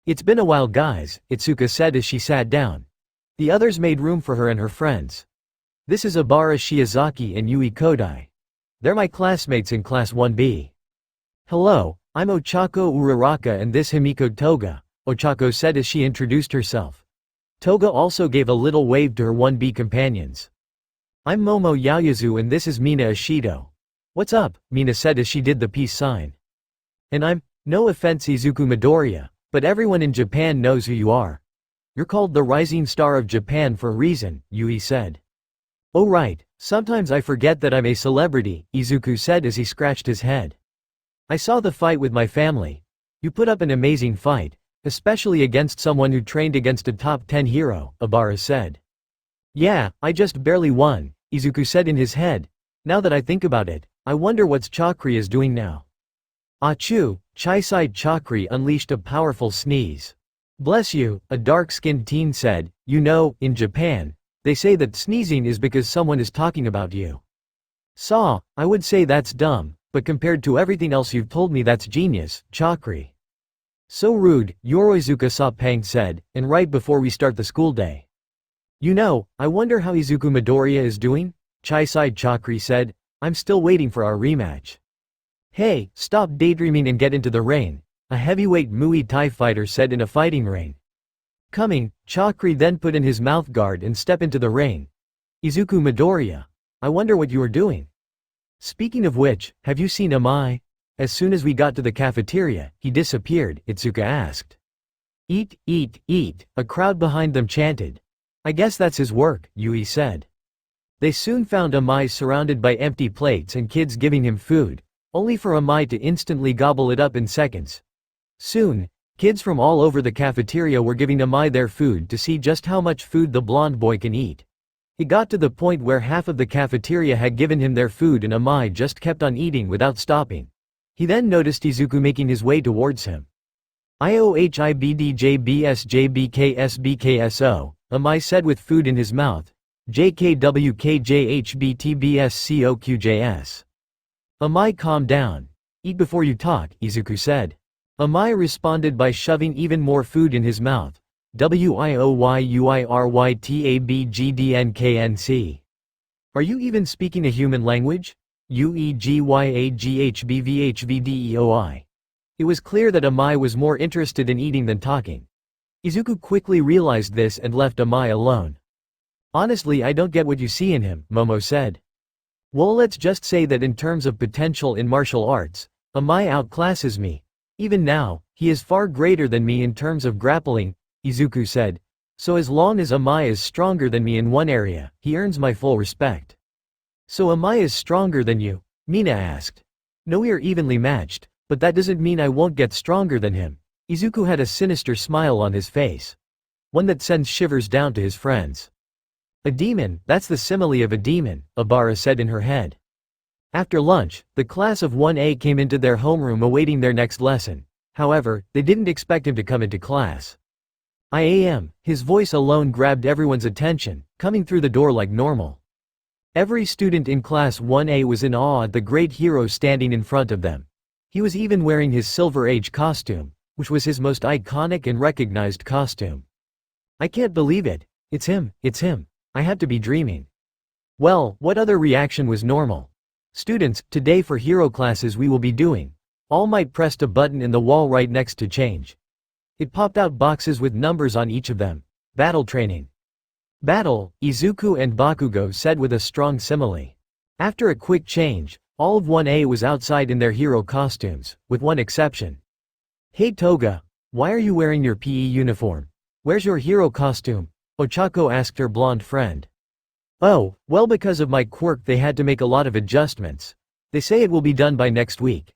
It's been a while, guys, Itsuka said as she sat down. The others made room for her and her friends. This is Abara Shiozaki and Yui Kodai. They're my classmates in Class 1B. Hello, I'm Ochako Uraraka and this Himiko Toga, Ochako said as she introduced herself. Toga also gave a little wave to her 1B companions. I'm Momo Yaoyazu and this is Mina Ishido. What's up? Mina said as she did the peace sign. And I'm, no offense Izuku Midoriya, but everyone in Japan knows who you are. You're called the rising star of Japan for a reason, Yui said. Oh right, sometimes I forget that I'm a celebrity, Izuku said as he scratched his head. I saw the fight with my family. You put up an amazing fight, especially against someone who trained against a top 10 hero, Obara said. Yeah, I just barely won, Izuku said in his head. Now that I think about it, I wonder what's Chakri is doing now. Achoo, Chai-side Chakri unleashed a powerful sneeze. Bless you, a dark-skinned teen said, you know, in Japan, they say that sneezing is because someone is talking about you. I would say that's dumb, but compared to everything else you've told me that's genius, Chakri. So rude, Yoroizuka Sapang said, and right before we start the school day. You know, I wonder how Izuku Midoriya is doing? Chai-side Chakri said, I'm still waiting for our rematch. Hey, stop daydreaming and get into the ring, a heavyweight Muay Thai fighter said in a fighting ring. Coming, Chakri then put in his mouth guard and stepped into the ring. Izuku Midoriya, I wonder what you are doing. Speaking of which, have you seen Amai? As soon as we got to the cafeteria, he disappeared, Itsuka asked. Eat, eat, eat, a crowd behind them chanted. I guess that's his work, Yui said. They soon found Amai surrounded by empty plates and kids giving him food, only for Amai to instantly gobble it up in seconds. Soon, kids from all over the cafeteria were giving Amai their food to see just how much food the blonde boy can eat. It got to the point where half of the cafeteria had given him their food and Amai just kept on eating without stopping. He then noticed Izuku making his way towards him. IOHIBDJBSJBKSBKSO, Amai said with food in his mouth. JKWKJHBTBSCOQJS. Amai calm down. Eat before you talk, Izuku said. Amai responded by shoving even more food in his mouth. WIOYUIRYTABGDNKNC. Are you even speaking a human language? UEGYAGHBVHVDEOI. It was clear that Amai was more interested in eating than talking. Izuku quickly realized this and left Amai alone. Honestly, I don't get what you see in him, Momo said. Well, let's just say that in terms of potential in martial arts, Amai outclasses me. Even now, he is far greater than me in terms of grappling, Izuku said. So as long as Amai is stronger than me in one area, he earns my full respect. So Amai is stronger than you? Mina asked. No, we are evenly matched, but that doesn't mean I won't get stronger than him. Izuku had a sinister smile on his face. One that sends shivers down to his friends. A demon, that's the simile of a demon, Obara said in her head. After lunch, the class of 1A came into their homeroom awaiting their next lesson. However, they didn't expect him to come into class. I am, his voice alone grabbed everyone's attention, coming through the door like normal. Every student in class 1A was in awe at the great hero standing in front of them. He was even wearing his Silver Age costume, which was his most iconic and recognized costume. I can't believe it. It's him. I had to be dreaming. Well, what other reaction was normal? Students, today for hero classes we will be doing. All Might pressed a button in the wall right next to change. It popped out boxes with numbers on each of them. Battle training. Battle, Izuku and Bakugo said with a strong simile. After a quick change, all of 1A was outside in their hero costumes, with one exception. Hey Toga, why are you wearing your PE uniform? Where's your hero costume? Ochako asked her blonde friend. Oh, well, because of my quirk they had to make a lot of adjustments. They say it will be done by next week.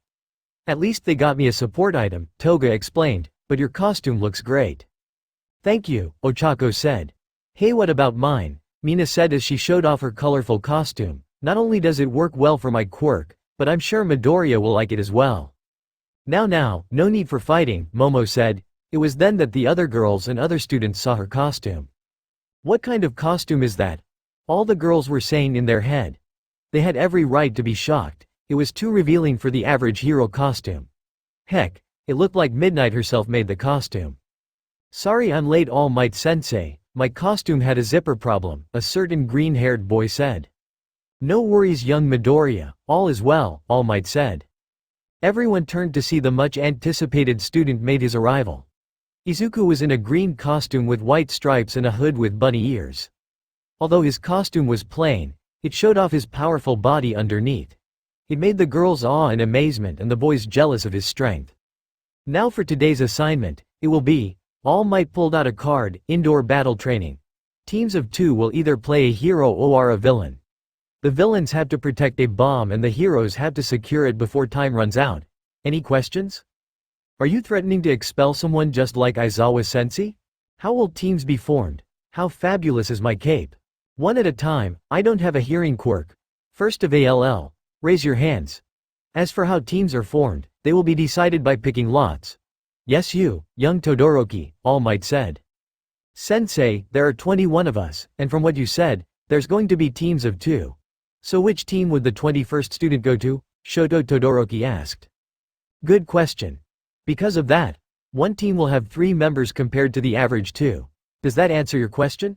At least they got me a support item, Toga explained, but your costume looks great. Thank you, Ochako said. Hey, what about mine? Mina said as she showed off her colorful costume. Not only does it work well for my quirk, but I'm sure Midoriya will like it as well. Now, no need for fighting, Momo said. It was then that the other girls and other students saw her costume. What kind of costume is that? All the girls were saying in their head. They had every right to be shocked. It was too revealing for the average hero costume. Heck, it looked like Midnight herself made the costume. Sorry I'm late, All Might Sensei. My costume had a zipper problem, a certain green-haired boy said. No worries, young Midoriya, all is well, All Might said. Everyone turned to see the much-anticipated student made his arrival. Izuku was in a green costume with white stripes and a hood with bunny ears. Although his costume was plain, It showed off his powerful body underneath. It made the girls awe and amazement and the boys jealous of his strength. Now for today's assignment, it will be, All Might pulled out a card, indoor battle training. Teams of 2 will either play a hero or a villain. The villains have to protect a bomb and the heroes have to secure it before time runs out. Any questions? Are you threatening to expel someone just like Aizawa-sensei? How will teams be formed? How fabulous is my cape? One at a time, I don't have a hearing quirk. First of all, raise your hands. As for how teams are formed, they will be decided by picking lots. Yes you, young Todoroki, All Might said. Sensei, there are 21 of us, and from what you said, there's going to be teams of 2. So which team would the 21st student go to? Shoto Todoroki asked. Good question. Because of that, one team will have 3 members compared to the average 2. Does that answer your question?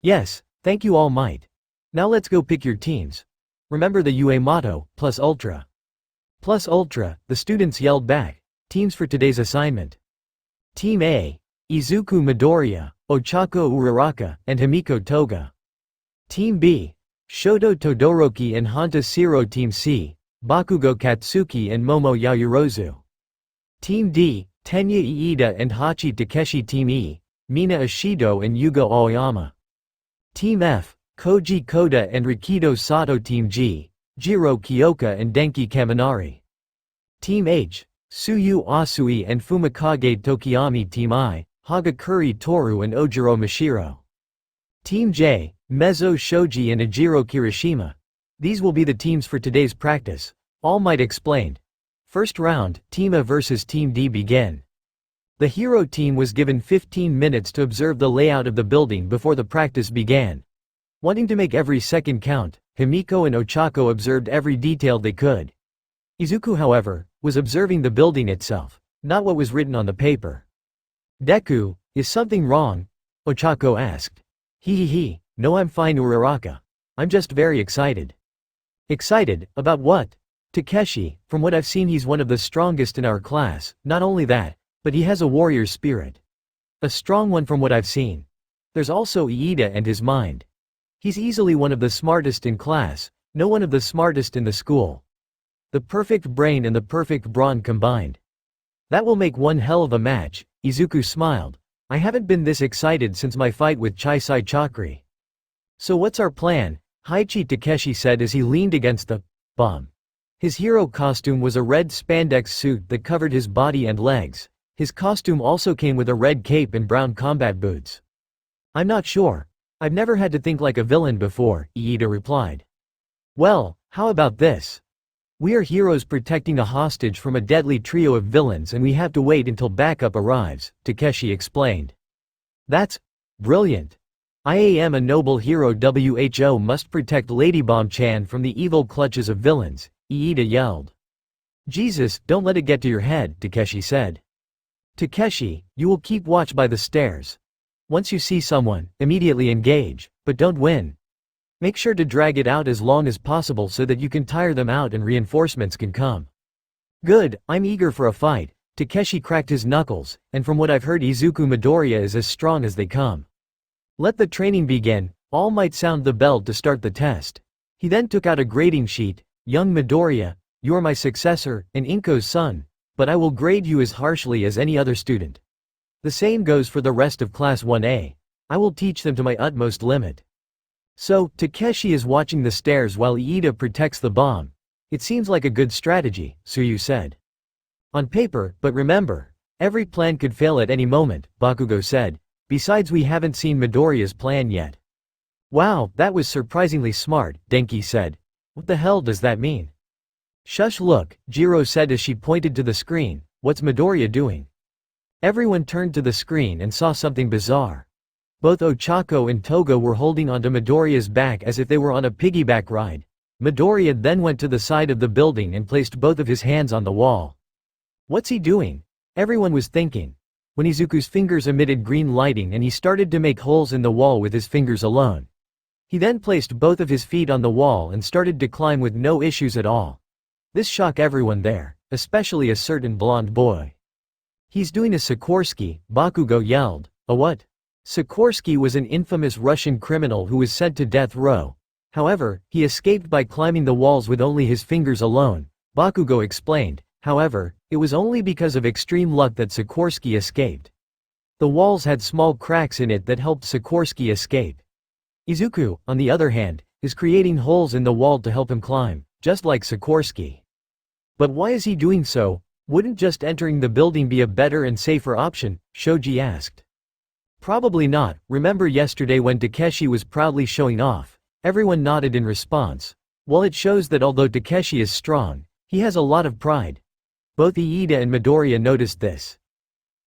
Yes, thank you All Might. Now let's go pick your teams. Remember the UA motto, plus ultra. Plus ultra, the students yelled back. Teams for today's assignment. Team A, Izuku Midoriya, Ochako Uraraka, and Himiko Toga. Team B, Shoto Todoroki and Honta Shiro. Team C, Bakugo Katsuki and Momo Yaoyorozu. Team D, Tenya Iida and Hachi Takeshi. Team E, Mina Ishido and Yugo Aoyama. Team F, Koji Koda and Rikido Sato. Team G, Jiro Kyoka and Denki Kaminari. Team H, Tsuyu Asui and Fumikage Tokiyami. Team I, Hagakure Toru and Ojiro Mashiro. Team J, Mezzo Shoji and Ejiro Kirishima. These will be the teams for today's practice, All Might explained. First round, Team A versus Team D begin. The hero team was given 15 minutes to observe the layout of the building before the practice began. Wanting to make every second count, Himiko and Ochako observed every detail they could. Izuku, however, was observing the building itself, not what was written on the paper. Deku, is something wrong? Ochako asked. He, no I'm fine Uraraka. I'm just very excited. Excited, about what? Takeshi, from what I've seen he's one of the strongest in our class, not only that, but he has a warrior spirit. A strong one from what I've seen. There's also Iida and his mind. He's easily one of the smartest in class, no one of the smartest in the school. The perfect brain and the perfect brawn combined. That will make one hell of a match, Izuku smiled. I haven't been this excited since my fight with Chisai Chakri. So what's our plan? Haichi Takeshi said as he leaned against the bomb. His hero costume was a red spandex suit that covered his body and legs. His costume also came with a red cape and brown combat boots. I'm not sure. I've never had to think like a villain before, Iida replied. Well, how about this? We are heroes protecting a hostage from a deadly trio of villains and we have to wait until backup arrives, Takeshi explained. That's brilliant. I am a noble hero. WHO must protect Lady Bomb-chan from the evil clutches of villains, Iida yelled. Jesus, don't let it get to your head, Takeshi said. Takeshi, you will keep watch by the stairs. Once you see someone, immediately engage, but don't win. Make sure to drag it out as long as possible so that you can tire them out and reinforcements can come. Good, I'm eager for a fight. Takeshi cracked his knuckles, and from what I've heard Izuku Midoriya is as strong as they come. Let the training begin. All Might sound the bell to start the test. He then took out a grading sheet. Young Midoriya, you're my successor, and Inko's son, but I will grade you as harshly as any other student. The same goes for the rest of Class 1A. I will teach them to my utmost limit. So, Takeshi is watching the stairs while Iida protects the bomb. It seems like a good strategy, Tsuyu said. On paper, but remember, every plan could fail at any moment, Bakugo said. Besides we haven't seen Midoriya's plan yet. Wow, that was surprisingly smart, Denki said. What the hell does that mean? Shush look, Jiro said as she pointed to the screen. What's Midoriya doing? Everyone turned to the screen and saw something bizarre. Both Ochako and Toga were holding onto Midoriya's back as if they were on a piggyback ride. Midoriya then went to the side of the building and placed both of his hands on the wall. What's he doing? Everyone was thinking. When Izuku's fingers emitted green lighting and he started to make holes in the wall with his fingers alone. He then placed both of his feet on the wall and started to climb with no issues at all. This shocked everyone there, especially a certain blonde boy. He's doing a Sikorsky, Bakugo yelled. A what? Sikorsky was an infamous Russian criminal who was sent to death row. However, he escaped by climbing the walls with only his fingers alone, Bakugo explained. However, it was only because of extreme luck that Sikorsky escaped. The walls had small cracks in it that helped Sikorsky escape. Izuku, on the other hand, is creating holes in the wall to help him climb, just like Sikorsky. But why is he doing so? Wouldn't just entering the building be a better and safer option? Shoji asked. Probably not. Remember yesterday when Takeshi was proudly showing off? Everyone nodded in response. Well, it shows that although Takeshi is strong, he has a lot of pride. Both Iida and Midoriya noticed this.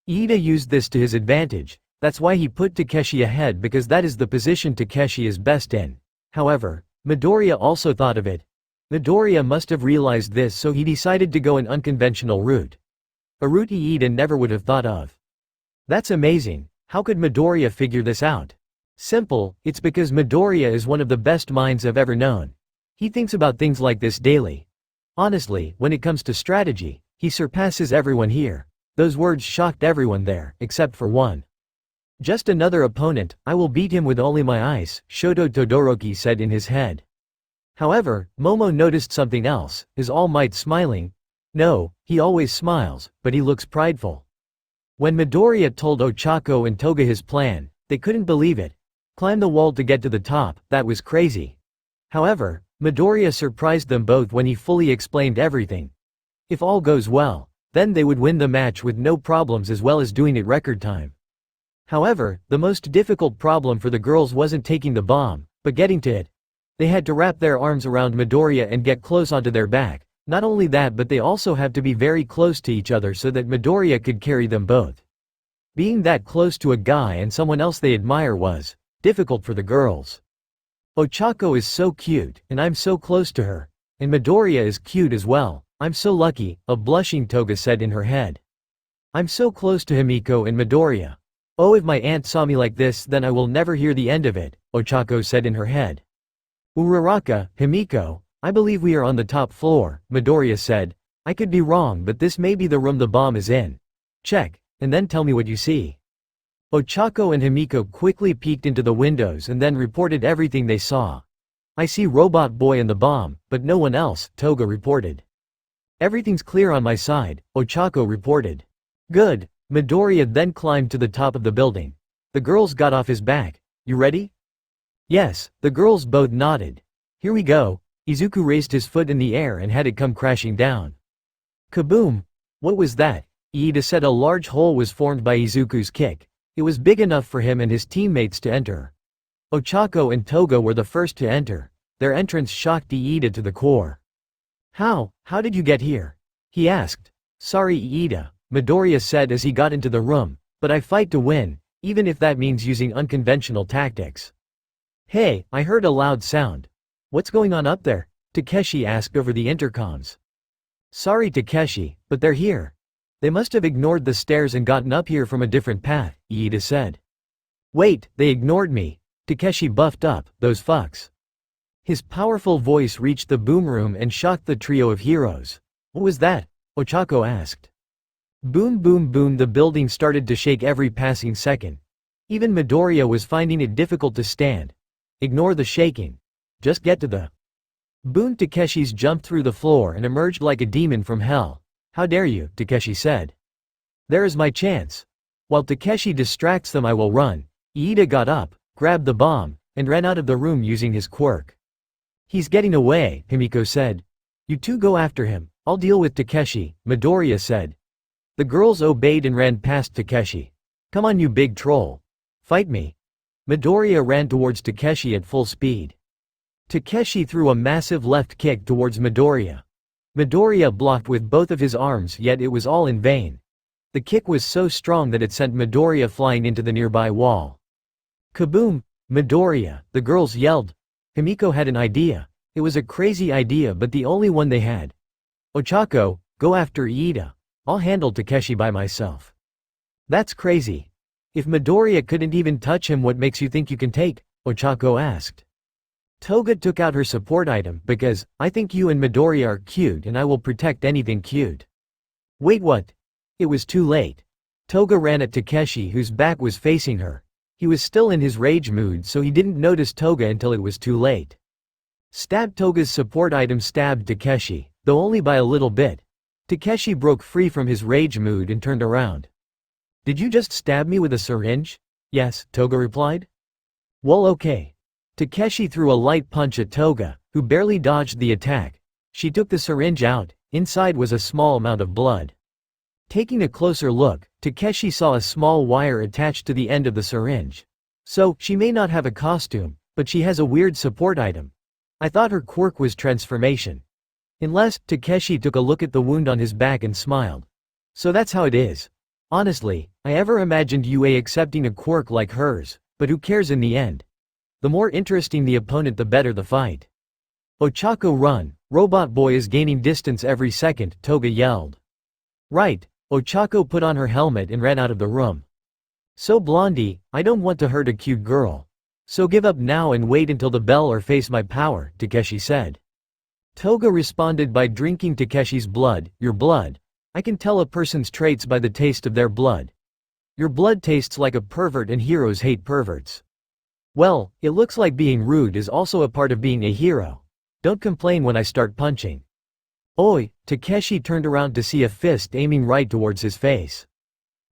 Iida used this to his advantage. That's why he put Takeshi ahead, because that is the position Takeshi is best in. However, Midoriya also thought of it. Midoriya must have realized this, so he decided to go an unconventional route. A route Iida never would have thought of. That's amazing. How could Midoriya figure this out? Simple, it's because Midoriya is one of the best minds I've ever known. He thinks about things like this daily. Honestly, when it comes to strategy, he surpasses everyone here. Those words shocked everyone there, except for one. Just another opponent, I will beat him with only my eyes, Shoto Todoroki said in his head. However, Momo noticed something else. Is All Might smiling? No, he always smiles, but he looks prideful. When Midoriya told Ochako and Toga his plan, they couldn't believe it. Climb the wall to get to the top, that was crazy. However, Midoriya surprised them both when he fully explained everything. If all goes well, then they would win the match with no problems as well as doing it record time. However, the most difficult problem for the girls wasn't taking the bomb, but getting to it. They had to wrap their arms around Midoriya and get close onto their back. Not only that, but they also have to be very close to each other so that Midoriya could carry them both. Being that close to a guy and someone else they admire was difficult for the girls. Ochako is so cute, and I'm so close to her. And Midoriya is cute as well. I'm so lucky, a blushing Toga said in her head. I'm so close to Himiko and Midoriya. Oh, if my aunt saw me like this, then I will never hear the end of it, Ochako said in her head. Uraraka, Himiko, I believe we are on the top floor, Midoriya said. I could be wrong, but this may be the room the bomb is in. Check, and then tell me what you see. Ochako and Himiko quickly peeked into the windows and then reported everything they saw. I see Robot Boy and the bomb, but no one else, Toga reported. Everything's clear on my side, Ochako reported. Good. Midoriya then climbed to the top of the building. The girls got off his back. You ready? Yes, the girls both nodded. Here we go. Izuku raised his foot in the air and had it come crashing down. Kaboom! What was that? Iida said a large hole was formed by Izuku's kick. It was big enough for him and his teammates to enter. Ochako and Toga were the first to enter. Their entrance shocked Iida to the core. How did you get here? He asked. Sorry Iida, Midoriya said as he got into the room, but I fight to win, even if that means using unconventional tactics. Hey, I heard a loud sound. What's going on up there? Takeshi asked over the intercoms. Sorry Takeshi, but they're here. They must have ignored the stairs and gotten up here from a different path, Iida said. Wait, they ignored me. Takeshi buffed up, those fucks. His powerful voice reached the boom room and shocked the trio of heroes. What was that? Ochako asked. Boom boom boom, the building started to shake every passing second. Even Midoriya was finding it difficult to stand. Ignore the shaking. Just get to the boom. Takeshi's jumped through the floor and emerged like a demon from hell. How dare you, Takeshi said. There is my chance. While Takeshi distracts them, I will run. Iida got up, grabbed the bomb, and ran out of the room using his quirk. He's getting away, Himiko said. You two go after him, I'll deal with Takeshi, Midoriya said. The girls obeyed and ran past Takeshi. Come on you big troll. Fight me. Midoriya ran towards Takeshi at full speed. Takeshi threw a massive left kick towards Midoriya. Midoriya blocked with both of his arms, yet it was all in vain. The kick was so strong that it sent Midoriya flying into the nearby wall. Kaboom! Midoriya, the girls yelled. Himiko had an idea. It was a crazy idea but the only one they had. Ochako, go after Iida. I'll handle Takeshi by myself. That's crazy. If Midoriya couldn't even touch him, what makes you think you can take? Ochako asked. Toga took out her support item because, I think you and Midoriya are cute and I will protect anything cute. Wait, what? It was too late. Toga ran at Takeshi whose back was facing her. He was still in his rage mood so he didn't notice Toga until it was too late. Stab Toga's support item stabbed Takeshi, though only by a little bit. Takeshi broke free from his rage mood and turned around. Did you just stab me with a syringe? Yes, Toga replied. Well, okay. Takeshi threw a light punch at Toga, who barely dodged the attack. She took the syringe out. Inside was a small amount of blood. Taking a closer look, Takeshi saw a small wire attached to the end of the syringe. So, she may not have a costume, but she has a weird support item. I thought her quirk was transformation. Unless, Takeshi took a look at the wound on his back and smiled. So that's how it is. Honestly, I ever imagined UA accepting a quirk like hers, but who cares in the end? The more interesting the opponent, the better the fight. Ochako, run, Robot Boy is gaining distance every second, Toga yelled. Right, Ochako put on her helmet and ran out of the room. So Blondie, I don't want to hurt a cute girl. So give up now and wait until the bell or face my power, Takeshi said. Toga responded by drinking Takeshi's blood. Your blood? I can tell a person's traits by the taste of their blood. Your blood tastes like a pervert and heroes hate perverts. Well, it looks like being rude is also a part of being a hero. Don't complain when I start punching. Oi, Takeshi turned around to see a fist aiming right towards his face.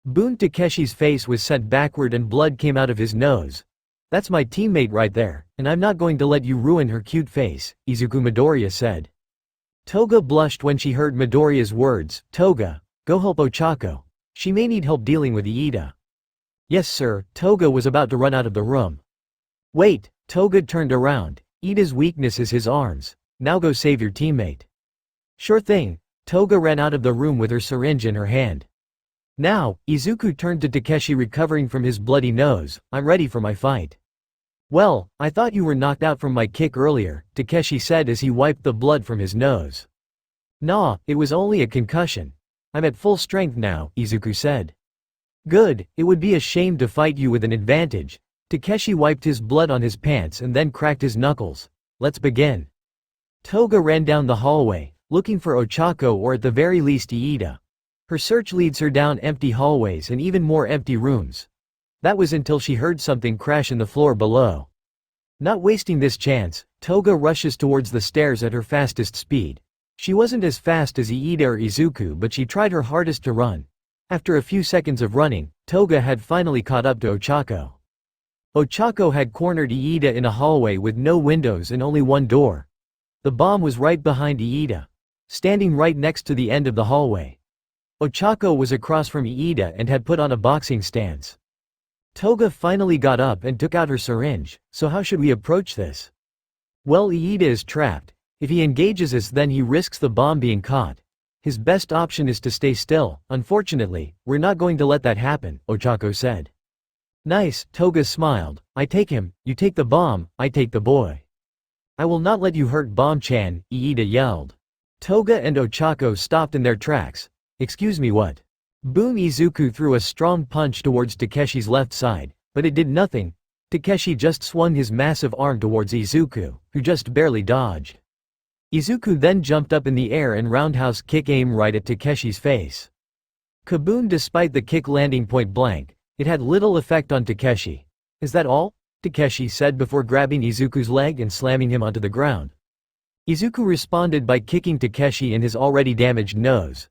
Boom! Takeshi's face was sent backward and blood came out of his nose. That's my teammate right there, and I'm not going to let you ruin her cute face, Izuku Midoriya said. Toga blushed when she heard Midoriya's words. Toga, go help Ochako. She may need help dealing with Iida. Yes sir. Toga was about to run out of the room. Wait, Toga turned around. Iida's weakness is his arms. Now go save your teammate. Sure thing. Toga ran out of the room with her syringe in her hand. Now, Izuku turned to Takeshi, recovering from his bloody nose. I'm ready for my fight. Well, I thought you were knocked out from my kick earlier, Takeshi said as he wiped the blood from his nose. Nah, it was only a concussion. I'm at full strength now, Izuku said. Good, it would be a shame to fight you with an advantage. Takeshi wiped his blood on his pants and then cracked his knuckles. Let's begin. Toga ran down the hallway, looking for Ochako or at the very least Iida. Her search leads her down empty hallways and even more empty rooms. That was until she heard something crash in the floor below. Not wasting this chance, Toga rushes towards the stairs at her fastest speed. She wasn't as fast as Iida or Izuku, but she tried her hardest to run. After a few seconds of running, Toga had finally caught up to Ochako. Ochako had cornered Iida in a hallway with no windows and only one door. The bomb was right behind Iida, standing right next to the end of the hallway. Ochako was across from Iida and had put on a boxing stance. Toga finally got up and took out her syringe. So how should we approach this? Well, Iida is trapped. If he engages us, then he risks the bomb being caught. His best option is to stay still. Unfortunately, we're not going to let that happen, Ochako said. Nice, Toga smiled. I take him, you take the bomb, I take the boy. I will not let you hurt Bomb-chan, Iida yelled. Toga and Ochako stopped in their tracks. Excuse me, what? Boom! Izuku threw a strong punch towards Takeshi's left side, but it did nothing. Takeshi just swung his massive arm towards Izuku, who just barely dodged. Izuku then jumped up in the air and roundhouse kick aimed right at Takeshi's face. Kaboom! Despite the kick landing point blank, it had little effect on Takeshi. Is that all? Takeshi said before grabbing Izuku's leg and slamming him onto the ground. Izuku responded by kicking Takeshi in his already damaged nose.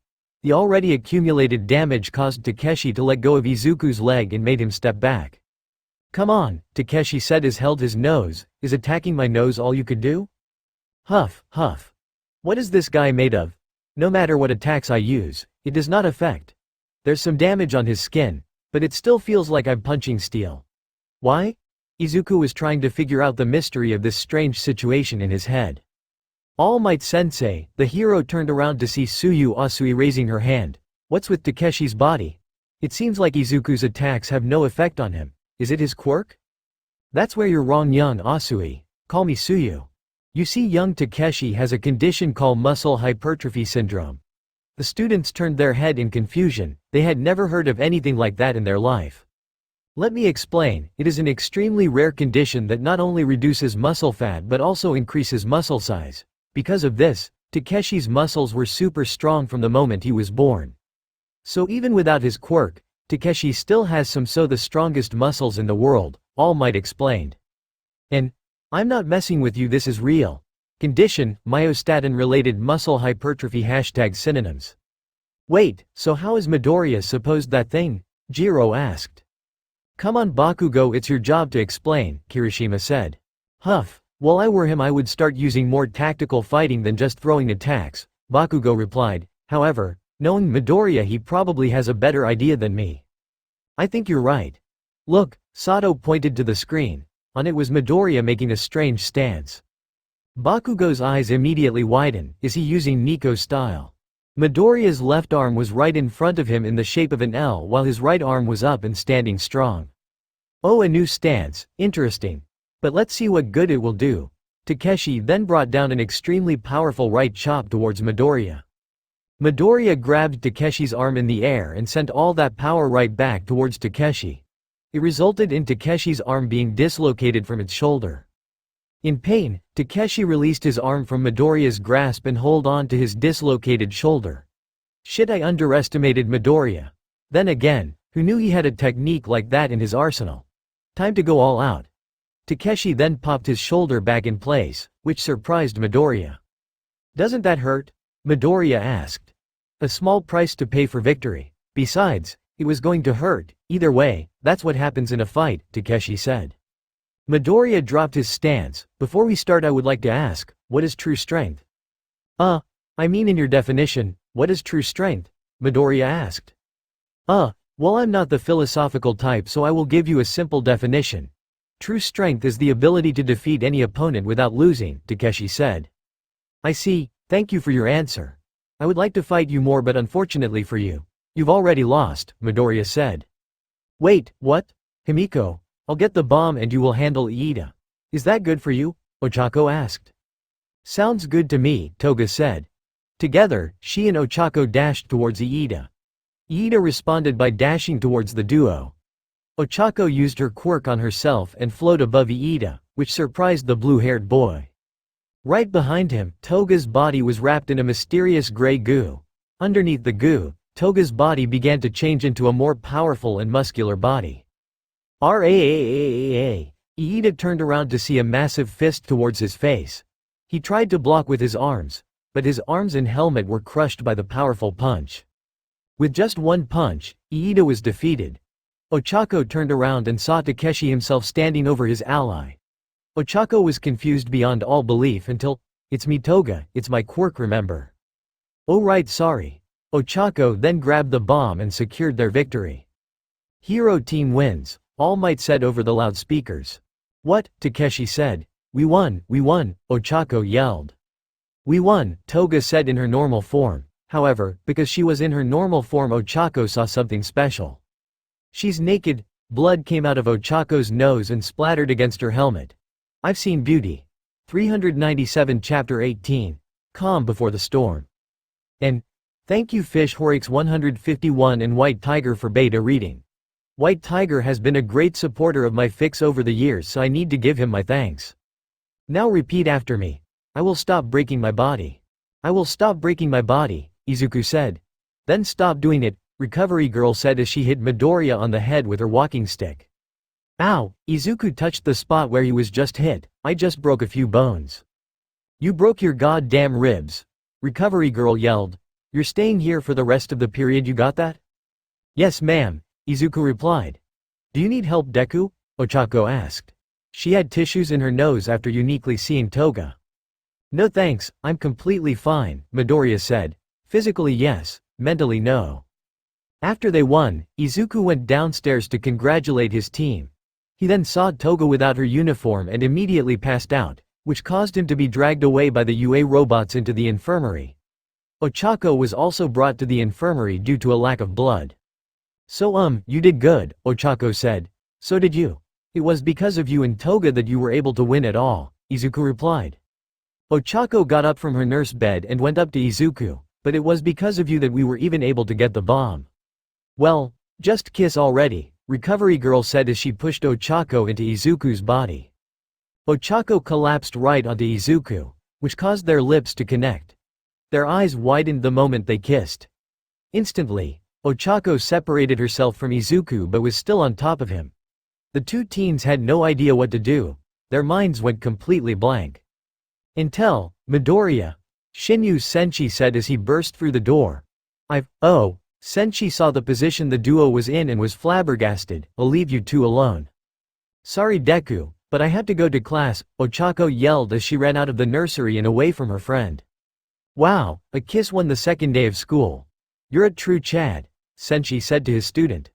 The already accumulated damage caused Takeshi to let go of Izuku's leg and made him step back. Come on, Takeshi said as held his nose. Is attacking my nose all you could do? Huff, huff. What is this guy made of? No matter what attacks I use, it does not affect. There's some damage on his skin, but it still feels like I'm punching steel. Why? Izuku was trying to figure out the mystery of this strange situation in his head. All Might Sensei, the hero turned around to see Tsuyu Asui raising her hand. What's with Takeshi's body? It seems like Izuku's attacks have no effect on him. Is it his quirk? That's where you're wrong, young Asui. Call me Tsuyu. You see, young Takeshi has a condition called muscle hypertrophy syndrome. The students turned their head in confusion. They had never heard of anything like that in their life. Let me explain. It is an extremely rare condition that not only reduces muscle fat but also increases muscle size. Because of this, Takeshi's muscles were super strong from the moment he was born. So even without his quirk, Takeshi still has the strongest muscles in the world, All Might explained. And I'm not messing with you, this is real. Condition, myostatin-related muscle hypertrophy #synonyms. Wait, so how is Midoriya supposed that thing? Jiro asked. Come on Bakugo, it's your job to explain, Kirishima said. Huff, well I were him I would start using more tactical fighting than just throwing attacks, Bakugo replied. However, knowing Midoriya he probably has a better idea than me. I think you're right. Look, Sato pointed to the screen. On it was Midoriya making a strange stance. Bakugo's eyes immediately widen. Is he using Nico's style? Midoriya's left arm was right in front of him in the shape of an L while his right arm was up and standing strong. Oh, a new stance, interesting. But let's see what good it will do. Takeshi then brought down an extremely powerful right chop towards Midoriya. Midoriya grabbed Takeshi's arm in the air and sent all that power right back towards Takeshi. It resulted in Takeshi's arm being dislocated from its shoulder. In pain, Takeshi released his arm from Midoriya's grasp and held on to his dislocated shoulder. Shit, I underestimated Midoriya. Then again, who knew he had a technique like that in his arsenal? Time to go all out. Takeshi then popped his shoulder back in place, which surprised Midoriya. Doesn't that hurt? Midoriya asked. A small price to pay for victory. Besides, it was going to hurt. Either way, that's what happens in a fight, Takeshi said. Midoriya dropped his stance. Before we start I would like to ask, what is true strength? I mean in your definition, what is true strength? Midoriya asked. Well I'm not the philosophical type so I will give you a simple definition. True strength is the ability to defeat any opponent without losing, Takeshi said. I see, thank you for your answer. I would like to fight you more but unfortunately for you, you've already lost, Midoriya said. Wait, what? Himiko, I'll get the bomb and you will handle Iida. Is that good for you? Ochako asked. Sounds good to me, Toga said. Together, she and Ochako dashed towards Iida. Iida responded by dashing towards the duo. Ochako used her quirk on herself and floated above Iida, which surprised the blue-haired boy. Right behind him, Toga's body was wrapped in a mysterious gray goo. Underneath the goo, Toga's body began to change into a more powerful and muscular body. Iida turned around to see a massive fist towards his face. He tried to block with his arms, but his arms and helmet were crushed by the powerful punch. With just one punch, Iida was defeated. Ochako turned around and saw Takeshi himself standing over his ally. Ochako was confused beyond all belief until, it's me Toga, it's my quirk remember. Oh right sorry. Ochako then grabbed the bomb and secured their victory. Hero team wins, All Might said over the loudspeakers. What? Takeshi said. We won, Ochako yelled. We won, Toga said in her normal form. However, because she was in her normal form Ochako saw something special. She's naked, blood came out of Ochako's nose and splattered against her helmet. I've seen beauty. 397 Chapter 18. Calm before the storm. And, thank you Fish Horix 151 and White Tiger for beta reading. White Tiger has been a great supporter of my fix over the years so I need to give him my thanks. Now repeat after me. I will stop breaking my body. I will stop breaking my body, Izuku said. Then stop doing it, Recovery Girl said as she hit Midoriya on the head with her walking stick. Ow, Izuku touched the spot where he was just hit. I just broke a few bones. You broke your goddamn ribs, Recovery Girl yelled. You're staying here for the rest of the period, you got that? Yes ma'am, Izuku replied. Do you need help Deku? Ochako asked. She had tissues in her nose after uniquely seeing Toga. No thanks, I'm completely fine, Midoriya said. Physically yes, mentally no. After they won, Izuku went downstairs to congratulate his team. He then saw Toga without her uniform and immediately passed out, which caused him to be dragged away by the UA robots into the infirmary. Ochako was also brought to the infirmary due to a lack of blood. So you did good, Ochako said. So did you. It was because of you and Toga that you were able to win at all, Izuku replied. Ochako got up from her nurse bed and went up to Izuku, but it was because of you that we were even able to get the bomb. Well, just kiss already, Recovery Girl said as she pushed Ochako into Izuku's body. Ochako collapsed right onto Izuku, which caused their lips to connect. Their eyes widened the moment they kissed. Instantly, Ochako separated herself from Izuku but was still on top of him. The two teens had no idea what to do. Their minds went completely blank. Intel, Midoriya. Shinyu Senshi said as he burst through the door. Oh. Senshi saw the position the duo was in and was flabbergasted. I'll leave you two alone. Sorry Deku, but I had to go to class, Ochako yelled as she ran out of the nursery and away from her friend. Wow, a kiss won the second day of school. You're a true Chad, Senshi said to his student.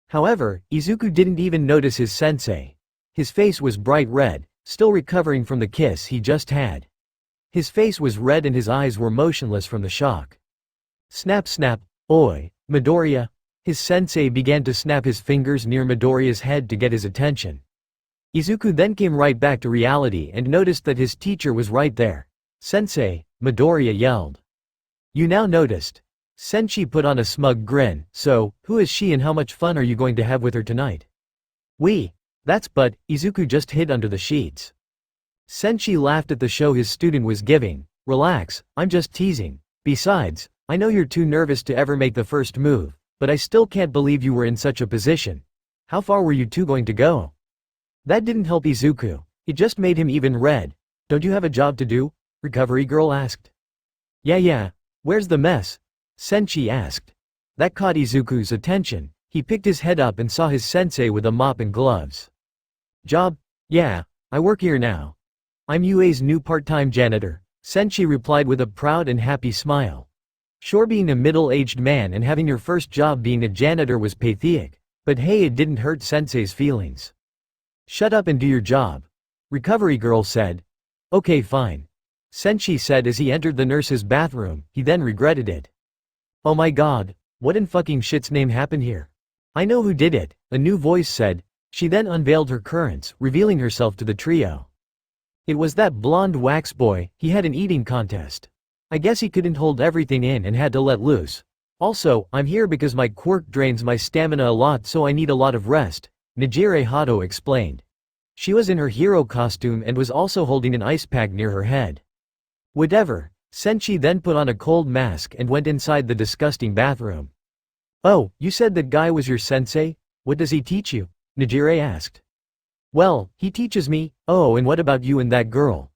However, Izuku didn't even notice his sensei. His face was bright red, still recovering from the kiss he just had. His face was red and his eyes were motionless from the shock. Snap snap, oi, Midoriya. His sensei began to snap his fingers near Midoriya's head to get his attention. Izuku then came right back to reality and noticed that his teacher was right there. Sensei, Midoriya yelled. You now noticed. Senshi put on a smug grin. So, who is she and how much fun are you going to have with her tonight? That's but, Izuku just hid under the sheets. Senshi laughed at the show his student was giving. Relax, I'm just teasing. Besides, I know you're too nervous to ever make the first move, but I still can't believe you were in such a position. How far were you two going to go? That didn't help Izuku. It just made him even red. Don't you have a job to do? Recovery girl asked. Yeah. Where's the mess? Senshi asked. That caught Izuku's attention. He picked his head up and saw his sensei with a mop and gloves. Job? Yeah, I work here now. I'm UA's new part-time janitor, Senshi replied with a proud and happy smile. Sure, being a middle-aged man and having your first job being a janitor was pathetic, but hey, it didn't hurt Sensei's feelings. Shut up and do your job, Recovery girl said. Okay fine, Senshi said as he entered the nurse's bathroom. He then regretted it. Oh my god, what in fucking shit's name happened here? I know who did it, a new voice said. She then unveiled her currants, revealing herself to the trio. It was that blonde wax boy. He had an eating contest. I guess he couldn't hold everything in and had to let loose. Also, I'm here because my quirk drains my stamina a lot, so I need a lot of rest, Nijire Hato explained. She was in her hero costume and was also holding an ice pack near her head. Whatever, Senshi then put on a cold mask and went inside the disgusting bathroom. Oh, you said that guy was your sensei? What does he teach you? Nijire asked. Well, he teaches me. Oh, and what about you and that girl?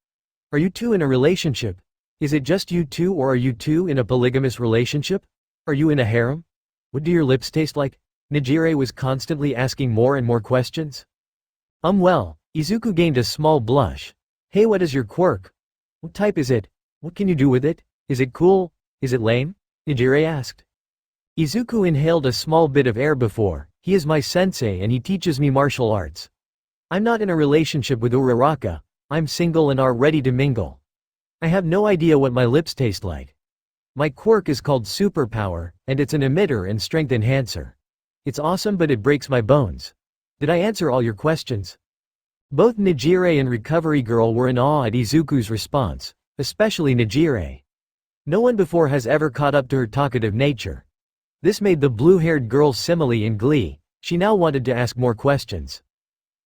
Are you two in a relationship? Is it just you two, or are you two in a polygamous relationship? Are you in a harem? What do your lips taste like? Nijire was constantly asking more and more questions. Well, Izuku gained a small blush. Hey, what is your quirk? What type is it? What can you do with it? Is it cool? Is it lame? Nijire asked. Izuku inhaled a small bit of air before. He is my sensei and he teaches me martial arts. I'm not in a relationship with Uraraka. I'm single and are ready to mingle. I have no idea what my lips taste like. My quirk is called Superpower, and it's an emitter and strength enhancer. It's awesome, but it breaks my bones. Did I answer all your questions? Both Nijire and Recovery Girl were in awe at Izuku's response, especially Nijire. No one before has ever caught up to her talkative nature. This made the blue-haired girl simile in glee. She now wanted to ask more questions.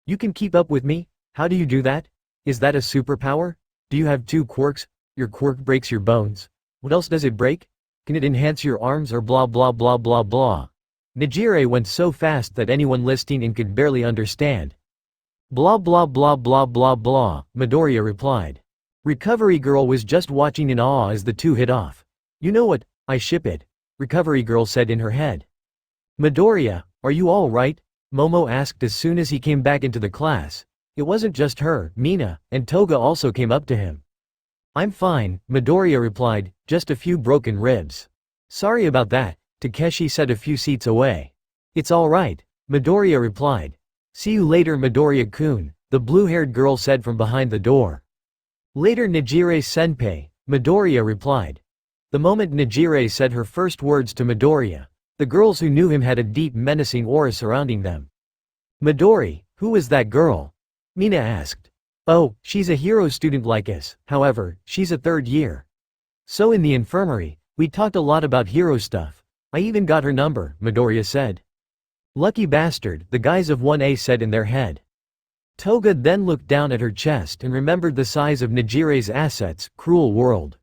You can keep up with me? How do you do that? Is that a superpower? Do you have two quirks? Your quirk breaks your bones. What else does it break? Can it enhance your arms or blah blah blah blah blah? Nijire went so fast that anyone listening in could barely understand. Blah blah blah blah blah blah, Midoriya replied. Recovery Girl was just watching in awe as the two hit off. You know what, I ship it, Recovery Girl said in her head. Midoriya, are you all right? Momo asked as soon as he came back into the class. It wasn't just her, Mina, and Toga also came up to him. I'm fine, Midoriya replied, just a few broken ribs. Sorry about that, Takeshi said a few seats away. It's alright, Midoriya replied. See you later Midoriya-kun, the blue-haired girl said from behind the door. Later Nijire-senpai, Midoriya replied. The moment Nijire said her first words to Midoriya, the girls who knew him had a deep menacing aura surrounding them. Midori, who was that girl? Mina asked. Oh, she's a hero student like us, however, she's a third year. So in the infirmary, we talked a lot about hero stuff. I even got her number, Midoriya said. Lucky bastard, the guys of 1A said in their head. Toga then looked down at her chest and remembered the size of Nijire's assets. Cruel world.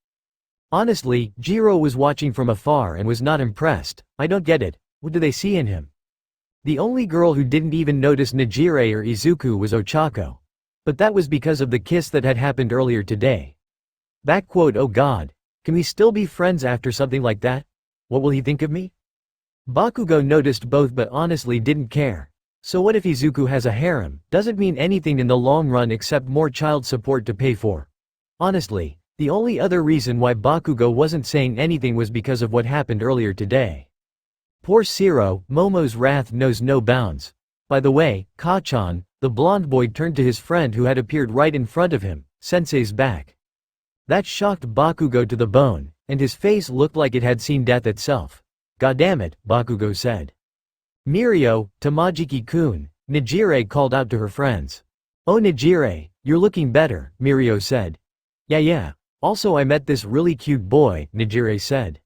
Honestly, Jiro was watching from afar and was not impressed. I don't get it, what do they see in him? The only girl who didn't even notice Nijire or Izuku was Ochako. But that was because of the kiss that had happened earlier today. Oh god. Can we still be friends after something like that? What will he think of me? Bakugo noticed both but honestly didn't care. So what if Izuku has a harem? Doesn't mean anything in the long run except more child support to pay for. Honestly, the only other reason why Bakugo wasn't saying anything was because of what happened earlier today. Poor Siro, Momo's wrath knows no bounds. By the way, Ka-chan, the blonde boy turned to his friend who had appeared right in front of him, Sensei's back. That shocked Bakugo to the bone, and his face looked like it had seen death itself. Goddammit, Bakugo said. Mirio, Tamajiki-kun, Nijire called out to her friends. Oh Nijire, you're looking better, Mirio said. Yeah. Also I met this really cute boy, Nijire said.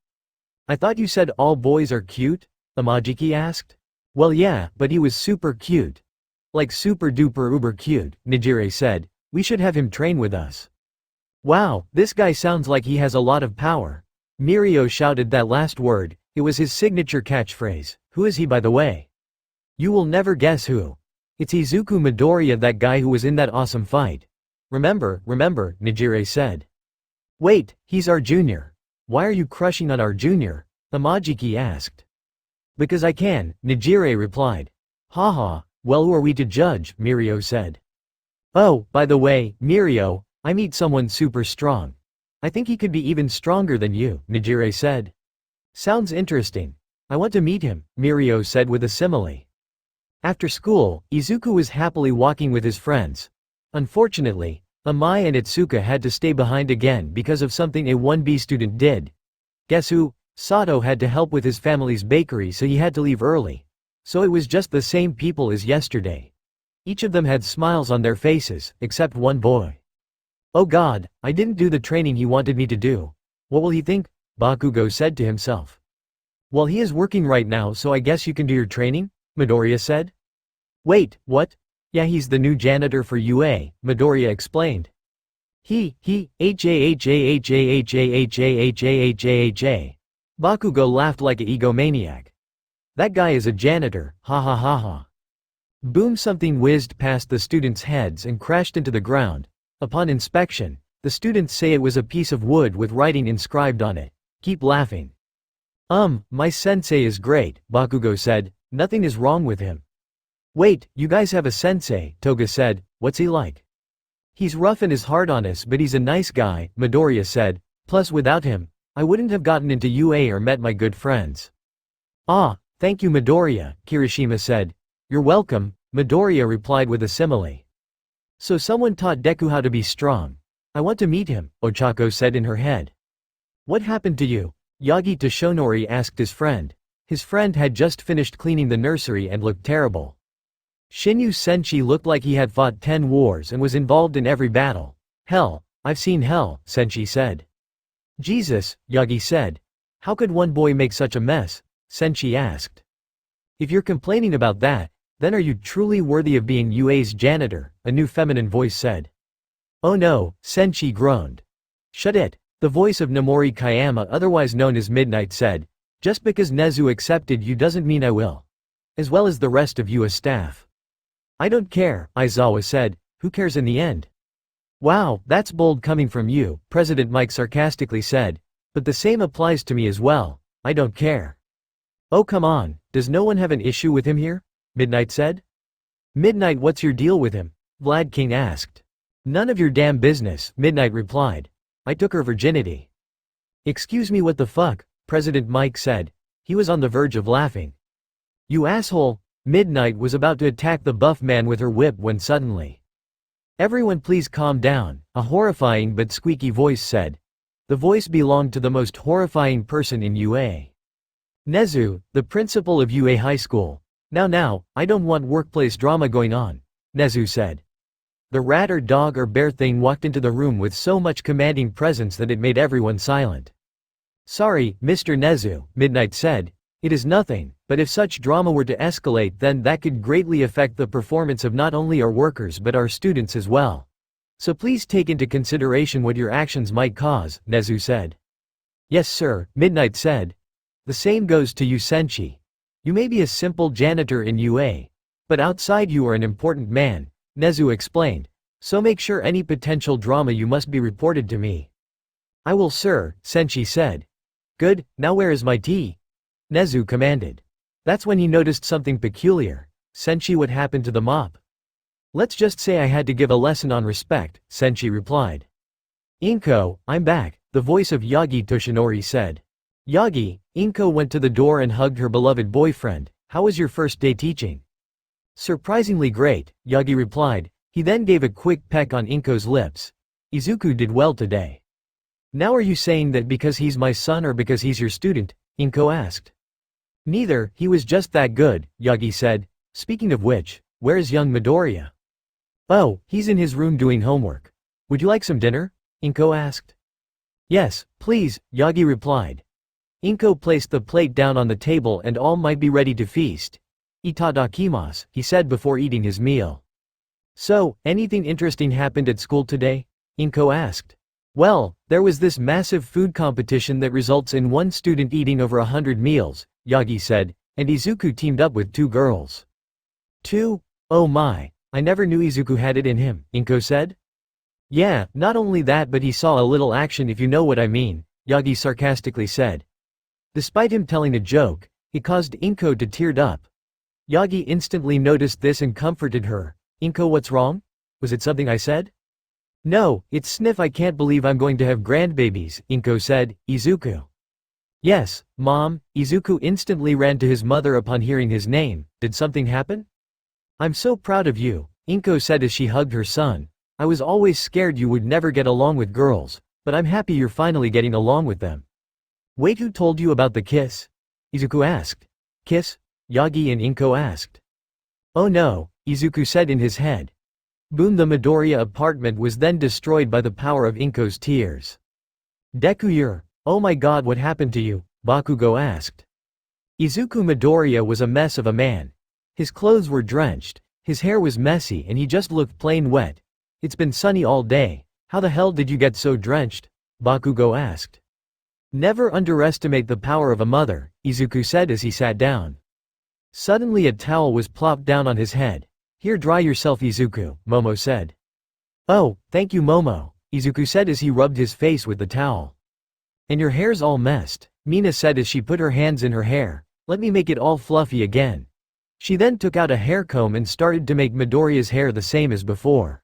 I thought you said all boys are cute? Tamajiki asked. Well yeah, but he was super cute. Like super duper uber cute, Nijire said. We should have him train with us. Wow, this guy sounds like he has a lot of power. Mirio shouted that last word, it was his signature catchphrase. Who is he by the way? You will never guess who. It's Izuku Midoriya, that guy who was in that awesome fight. Remember, Nijire said. Wait, he's our junior. Why are you crushing on our junior? Tamajiki asked. Because I can, Nijire replied. Haha, well who are we to judge, Mirio said. Oh, by the way, Mirio, I meet someone super strong. I think he could be even stronger than you, Nijire said. Sounds interesting. I want to meet him, Mirio said with a simile. After school, Izuku was happily walking with his friends. Unfortunately, Amai and Itsuka had to stay behind again because of something a 1B student did. Guess who? Sato had to help with his family's bakery, so he had to leave early. So it was just the same people as yesterday. Each of them had smiles on their faces, except one boy. Oh god, I didn't do the training he wanted me to do. What will he think? Bakugo said to himself. Well, he is working right now, so I guess you can do your training? Midoriya said. Wait, what? Yeah, he's the new janitor for UA, Midoriya explained. H-A-H-A-H-A-H-A-H-A-H-A-H-A-H-A. Bakugo laughed like a egomaniac. That guy is a janitor, ha ha ha ha. Boom, something whizzed past the students' heads and crashed into the ground. Upon inspection, the students say it was a piece of wood with writing inscribed on it. Keep laughing. My sensei is great, Bakugo said. Nothing is wrong with him. Wait, you guys have a sensei, Toga said. What's he like? He's rough and is hard on us, but he's a nice guy, Midoriya said. Plus without him, I wouldn't have gotten into UA or met my good friends. Ah, thank you Midoriya, Kirishima said. You're welcome, Midoriya replied with a simile. So someone taught Deku how to be strong. I want to meet him, Ochako said in her head. What happened to you? Yagi Toshonori asked his friend. His friend had just finished cleaning the nursery and looked terrible. Shinyu Senshi looked like he had fought 10 wars and was involved in every battle. Hell, I've seen hell, Senshi said. Jesus, Yagi said. How could one boy make such a mess? Senshi asked. If you're complaining about that, then are you truly worthy of being UA's janitor? A new feminine voice said. Oh no, Senshi groaned. Shut it, the voice of Namori Kayama, otherwise known as Midnight, said. Just because Nezu accepted you doesn't mean I will. As well as the rest of UA staff. I don't care, Aizawa said. Who cares in the end? Wow, that's bold coming from you, President Mike sarcastically said. But the same applies to me as well. I don't care. Oh come on, does no one have an issue with him here? Midnight said. Midnight, what's your deal with him? Vlad King asked. None of your damn business, Midnight replied. I took her virginity. Excuse me, what the fuck? President Mike said. He was on the verge of laughing. You asshole! Midnight was about to attack the buff man with her whip when suddenly. Everyone please calm down, a horrifying but squeaky voice said. The voice belonged to the most horrifying person in UA. Nezu, the principal of UA High School. Now, I don't want workplace drama going on, Nezu said. The rat or dog or bear thing walked into the room with so much commanding presence that it made everyone silent. Sorry, Mr. Nezu, Midnight said. It is nothing, but if such drama were to escalate, then that could greatly affect the performance of not only our workers but our students as well. So please take into consideration what your actions might cause, Nezu said. Yes sir, Midnight said. The same goes to you Senshi. You may be a simple janitor in UA. But outside you are an important man, Nezu explained. So make sure any potential drama you must be reported to me. I will, sir, Senshi said. Good, now where is my tea? Nezu commanded. That's when he noticed something peculiar. Senshi, what happened to the mop? Let's just say I had to give a lesson on respect, Senshi replied. Inko, I'm back, the voice of Yagi Toshinori said. Yagi, Inko went to the door and hugged her beloved boyfriend. How was your first day teaching? Surprisingly great, Yagi replied. He then gave a quick peck on Inko's lips. Izuku did well today. Now are you saying that because he's my son or because he's your student? Inko asked. Neither, he was just that good, Yagi said. Speaking of which, where is young Midoriya? Oh, he's in his room doing homework. Would you like some dinner? Inko asked. Yes, please, Yagi replied. Inko placed the plate down on the table and all might be ready to feast. Itadakimasu, he said before eating his meal. So, anything interesting happened at school today? Inko asked. Well, there was this massive food competition that results in one student eating over 100 meals, Yagi said, and Izuku teamed up with 2 girls. 2? Oh my, I never knew Izuku had it in him, Inko said. Yeah, not only that but he saw a little action if you know what I mean, Yagi sarcastically said. Despite him telling a joke, it caused Inko to tear up. Yagi instantly noticed this and comforted her. Inko, what's wrong? Was it something I said? No, it's Sniff, I can't believe I'm going to have grandbabies, Inko said. Izuku. Yes, Mom. Izuku instantly ran to his mother upon hearing his name. Did something happen? I'm so proud of you, Inko said as she hugged her son. I was always scared you would never get along with girls, but I'm happy you're finally getting along with them. Wait, who told you about the kiss? Izuku asked. Kiss? Yagi and Inko asked. Oh no, Izuku said in his head. Boom, the Midoriya apartment was then destroyed by the power of Inko's tears. Deku, you're, oh my god, what happened to you? Bakugo asked. Izuku Midoriya was a mess of a man. His clothes were drenched, his hair was messy and he just looked plain wet. It's been sunny all day, how the hell did you get so drenched? Bakugo asked. Never underestimate the power of a mother, Izuku said as he sat down. Suddenly a towel was plopped down on his head. Here, dry yourself, Izuku, Momo said. Oh, thank you, Momo, Izuku said as he rubbed his face with the towel. And your hair's all messed, Mina said as she put her hands in her hair. Let me make it all fluffy again. She then took out a hair comb and started to make Midoriya's hair the same as before.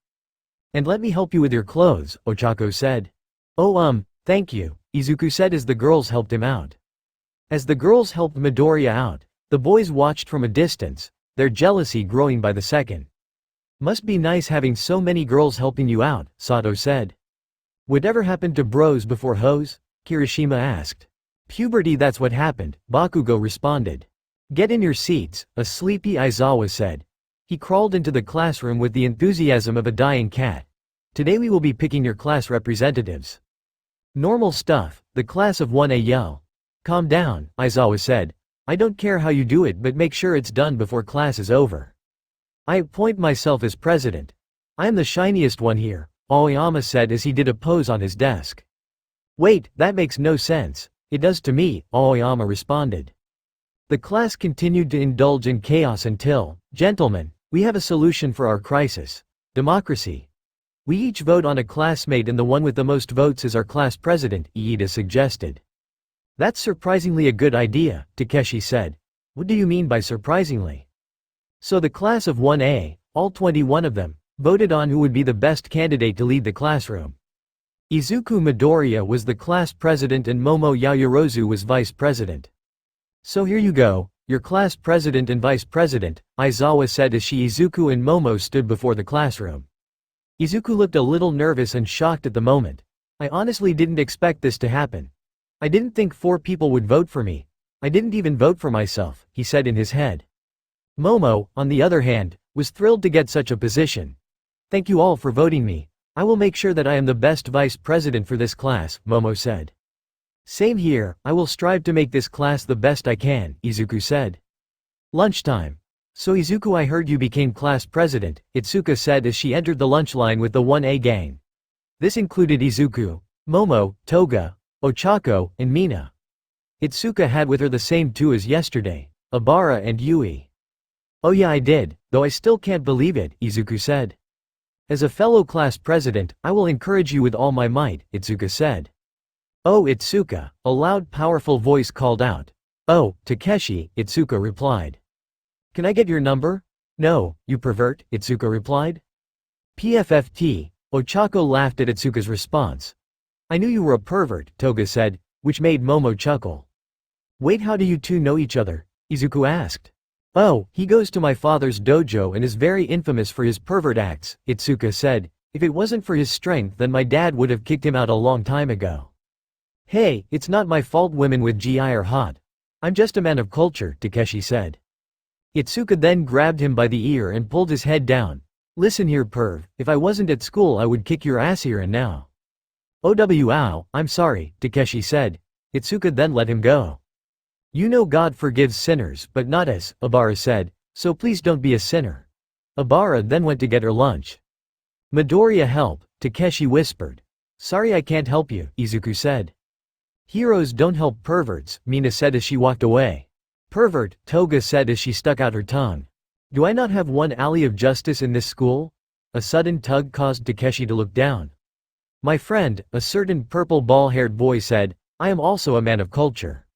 And let me help you with your clothes, Ochako said. Oh thank you, Izuku said as the girls helped him out. As the girls helped Midoriya out, the boys watched from a distance, their jealousy growing by the second. Must be nice having so many girls helping you out, Sato said. Whatever happened to bros before hoes? Kirishima asked. Puberty, that's what happened, Bakugo responded. Get in your seats, a sleepy Aizawa said. He crawled into the classroom with the enthusiasm of a dying cat. Today we will be picking your class representatives. Normal stuff, the class of 1A yell. Calm down, Aizawa said. I don't care how you do it, but make sure it's done before class is over. I appoint myself as president. I am the shiniest one here, Aoyama said as he did a pose on his desk. Wait, that makes no sense. It does to me, Aoyama responded. The class continued to indulge in chaos until, gentlemen, we have a solution for our crisis. Democracy. We each vote on a classmate and the one with the most votes is our class president, Iida suggested. That's surprisingly a good idea, Takeshi said. What do you mean by surprisingly? So the class of 1A, all 21 of them, voted on who would be the best candidate to lead the classroom. Izuku Midoriya was the class president and Momo Yaoyorozu was vice president. So here you go, your class president and vice president, Aizawa said as Izuku and Momo stood before the classroom. Izuku looked a little nervous and shocked at the moment. I honestly didn't expect this to happen. I didn't think 4 people would vote for me. I didn't even vote for myself, he said in his head. Momo, on the other hand, was thrilled to get such a position. Thank you all for voting me. I will make sure that I am the best vice president for this class, Momo said. Same here, I will strive to make this class the best I can, Izuku said. Lunchtime. So Izuku, I heard you became class president, Itsuka said as she entered the lunch line with the 1A gang. This included Izuku, Momo, Toga, Ochako, and Mina. Itsuka had with her the same 2 as yesterday, Abara and Yui. Oh yeah, I did, though I still can't believe it, Izuku said. As a fellow class president, I will encourage you with all my might, Itsuka said. "Oh, Itsuka," a loud powerful voice called out. "Oh, Takeshi," Itsuka replied. "Can I get your number?" "No, you pervert," Itsuka replied. PFFT, Ochako laughed at Itsuka's response. "I knew you were a pervert," Toga said, which made Momo chuckle. "Wait, how do you two know each other?" Izuku asked. "Oh, he goes to my father's dojo and is very infamous for his pervert acts," Itsuka said. "If it wasn't for his strength then my dad would have kicked him out a long time ago." "Hey, it's not my fault women with GI are hot. I'm just a man of culture," Takeshi said. Itsuka then grabbed him by the ear and pulled his head down. "Listen here, perv, if I wasn't at school I would kick your ass here and now." "Ow, I'm sorry," Takeshi said. Itsuka then let him go. "You know God forgives sinners but not us," Obara said, "so please don't be a sinner." Obara then went to get her lunch. "Midoriya, help," Takeshi whispered. "Sorry, I can't help you," Izuku said. "Heroes don't help perverts," Mina said as she walked away. "Pervert," Toga said as she stuck out her tongue. "Do I not have one alley of justice in this school?" A sudden tug caused Takeshi to look down. "My friend," a certain purple ball-haired boy said, "I am also a man of culture."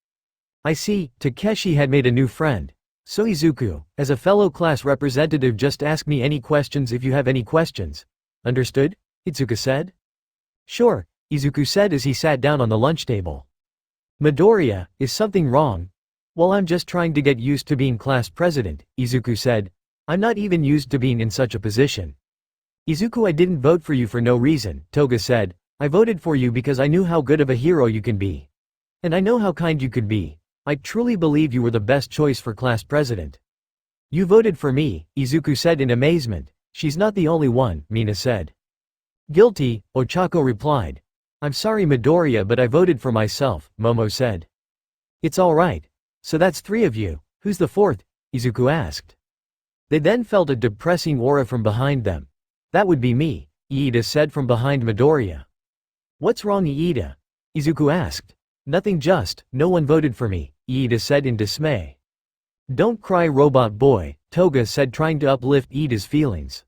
"I see," Takeshi had made a new friend. "So Izuku, as a fellow class representative, just ask me any questions if you have any questions. Understood?" Itsuka said. "Sure," Izuku said as he sat down on the lunch table. "Midoriya, is something wrong?" "Well, I'm just trying to get used to being class president," Izuku said. "I'm not even used to being in such a position." "Izuku, I didn't vote for you for no reason," Toga said. "I voted for you because I knew how good of a hero you can be. And I know how kind you could be. I truly believe you were the best choice for class president." "You voted for me," Izuku said in amazement. "She's not the only one," Mina said. "Guilty," Ochako replied. "I'm sorry Midoriya, but I voted for myself," Momo said. "It's alright. So that's 3 of you. Who's the 4th?" Izuku asked. They then felt a depressing aura from behind them. "That would be me," Iida said from behind Midoriya. "What's wrong, Iida?" Izuku asked. "Nothing, just, no one voted for me," Iida said in dismay. "Don't cry, robot boy," Toga said, trying to uplift Iida's feelings.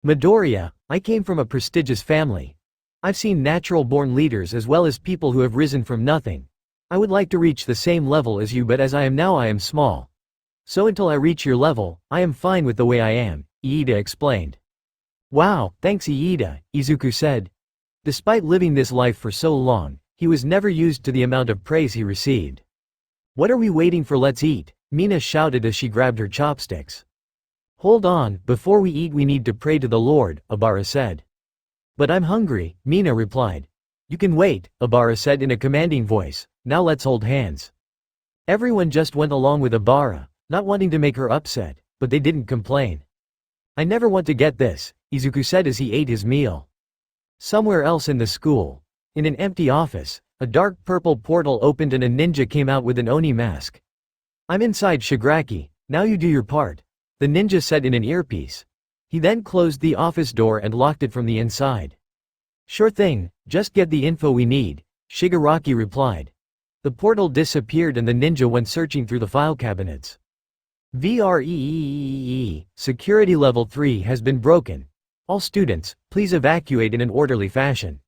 "Midoriya, I came from a prestigious family. I've seen natural-born leaders as well as people who have risen from nothing. I would like to reach the same level as you, but as I am now I am small. So until I reach your level, I am fine with the way I am," Iida explained. "Wow, thanks Iida," Izuku said. Despite living this life for so long, he was never used to the amount of praise he received. "What are we waiting for? Let's eat," Mina shouted as she grabbed her chopsticks. "Hold on, before we eat we need to pray to the Lord," Obara said. "But I'm hungry," Mina replied. "You can wait," Obara said in a commanding voice. "Now let's hold hands." Everyone just went along with Obara, not wanting to make her upset, but they didn't complain. "I never want to get this," Izuku said as he ate his meal. Somewhere else in the school, in an empty office, a dark purple portal opened and a ninja came out with an Oni mask. "I'm inside, Shigaraki, now you do your part," the ninja said in an earpiece. He then closed the office door and locked it from the inside. "Sure thing, just get the info we need," Shigaraki replied. The portal disappeared and the ninja went searching through the file cabinets. "VREEEE, security level 3 has been broken. All students, please evacuate in an orderly fashion."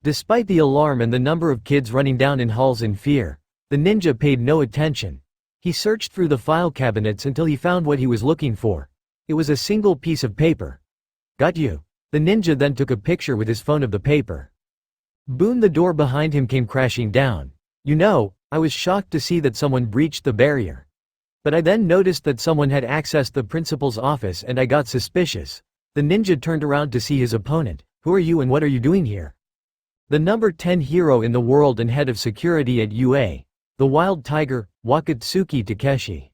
Despite the alarm and the number of kids running down in halls in fear, the ninja paid no attention. He searched through the file cabinets until he found what he was looking for. It was a single piece of paper. "Got you." The ninja then took a picture with his phone of the paper. Boom, the door behind him came crashing down. "You know, I was shocked to see that someone breached the barrier. But I then noticed that someone had accessed the principal's office and I got suspicious." The ninja turned around to see his opponent. "Who are you and what are you doing here?" "The number 10 hero in the world and head of security at UA, the Wild Tiger, Wakatsuki Takeshi."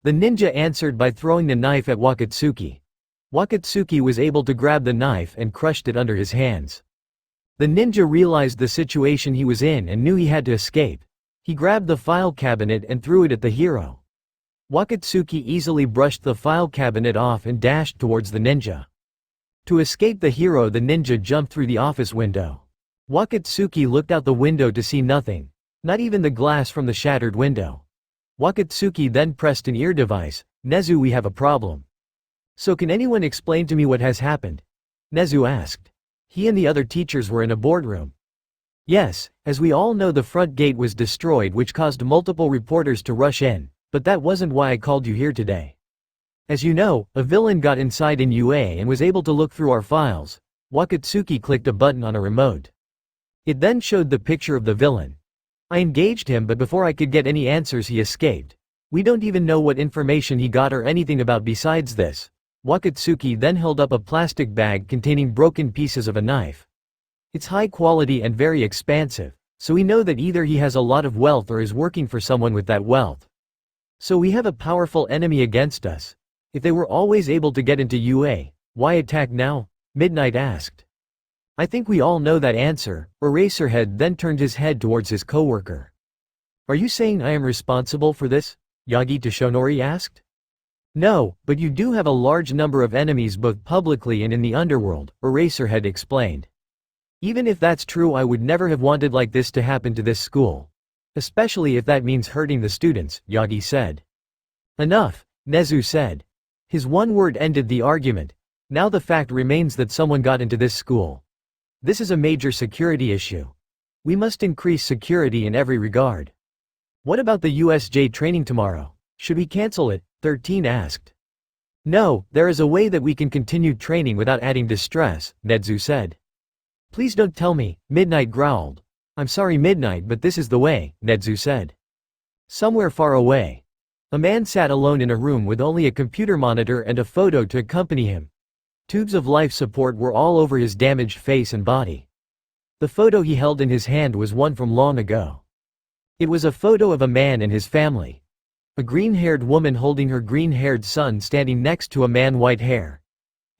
The ninja answered by throwing the knife at Wakatsuki. Wakatsuki was able to grab the knife and crushed it under his hands. The ninja realized the situation he was in and knew he had to escape. He grabbed the file cabinet and threw it at the hero. Wakatsuki easily brushed the file cabinet off and dashed towards the ninja. To escape the hero, the ninja jumped through the office window. Wakatsuki looked out the window to see nothing, not even the glass from the shattered window. Wakatsuki then pressed an ear device. "Nezu, we have a problem." "So can anyone explain to me what has happened?" Nezu asked. He and the other teachers were in a boardroom. Yes, as we all know the front gate was destroyed which caused multiple reporters to rush in, but that wasn't why I called you here today. As you know, a villain got inside in UA and was able to look through our files. Wakatsuki clicked a button on a remote. It then showed the picture of the villain. I engaged him but before I could get any answers he escaped. We don't even know what information he got or anything about besides this. Wakatsuki then held up a plastic bag containing broken pieces of a knife. It's high quality and very expansive, so we know that either he has a lot of wealth or is working for someone with that wealth. So we have a powerful enemy against us. If they were always able to get into UA, why attack now? Midnight asked. I think we all know that answer. Eraserhead then turned his head towards his coworker. Are you saying I am responsible for this? Yagi Toshonori asked. No, but you do have a large number of enemies both publicly and in the underworld, Eraserhead explained. Even if that's true I would never have wanted like this to happen to this school. Especially if that means hurting the students, Yagi said. Enough, Nezu said. His one word ended the argument. Now the fact remains that someone got into this school. This is a major security issue. We must increase security in every regard. What about the USJ training tomorrow? Should we cancel it? 13 asked. No, there is a way that we can continue training without adding distress, Nezu said. Please don't tell me, Midnight growled. I'm sorry Midnight but this is the way, Nezu said. Somewhere far away. A man sat alone in a room with only a computer monitor and a photo to accompany him. Tubes of life support were all over his damaged face and body. The photo he held in his hand was one from long ago. It was a photo of a man and his family. A green-haired woman holding her green-haired son standing next to a man white hair.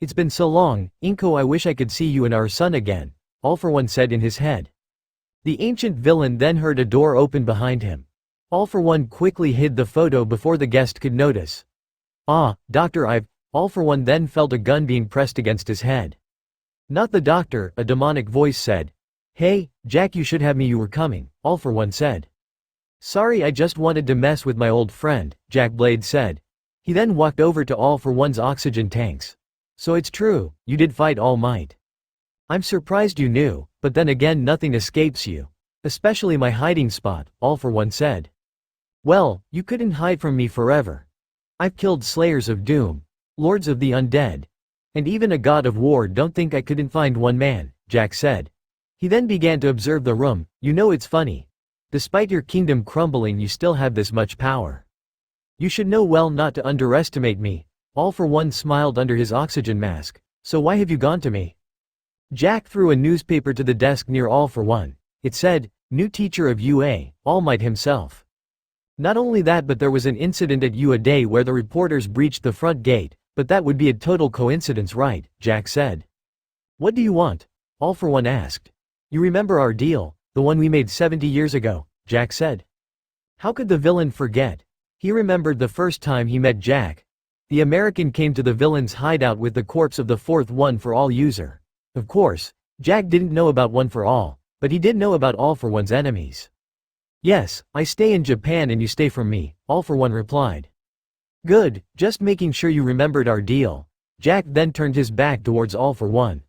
It's been so long, Inko, I wish I could see you and our son again, All For One said in his head. The ancient villain then heard a door open behind him. All For One quickly hid the photo before the guest could notice. Ah, Doctor All For One then felt a gun being pressed against his head. Not the doctor, a demonic voice said. Hey, Jack, you should have me, you were coming, All For One said. Sorry, I just wanted to mess with my old friend, Jack Blade said. He then walked over to All For One's oxygen tanks. So it's true, you did fight All Might. I'm surprised you knew, but then again nothing escapes you. Especially my hiding spot, All For One said. Well, you couldn't hide from me forever. I've killed Slayers of Doom, Lords of the Undead, and even a God of War. Don't think I couldn't find one man, Jack said. He then began to observe the room. You know it's funny. Despite your kingdom crumbling you still have this much power. You should know well not to underestimate me. All For One smiled under his oxygen mask. So why have you gone to me? Jack threw a newspaper to the desk near All For One. It said, new teacher of UA, All Might himself. Not only that but there was an incident at UA Day where the reporters breached the front gate, but that would be a total coincidence, right? Jack said. What do you want? All For One asked. You remember our deal, the one we made 70 years ago, Jack said. How could the villain forget? He remembered the first time he met Jack. The American came to the villain's hideout with the corpse of the fourth One For All user. Of course, Jack didn't know about One For All, but he did know about All For One's enemies. Yes, I stay in Japan and you stay from me, All For One replied. Good, just making sure you remembered our deal. Jack then turned his back towards All For One.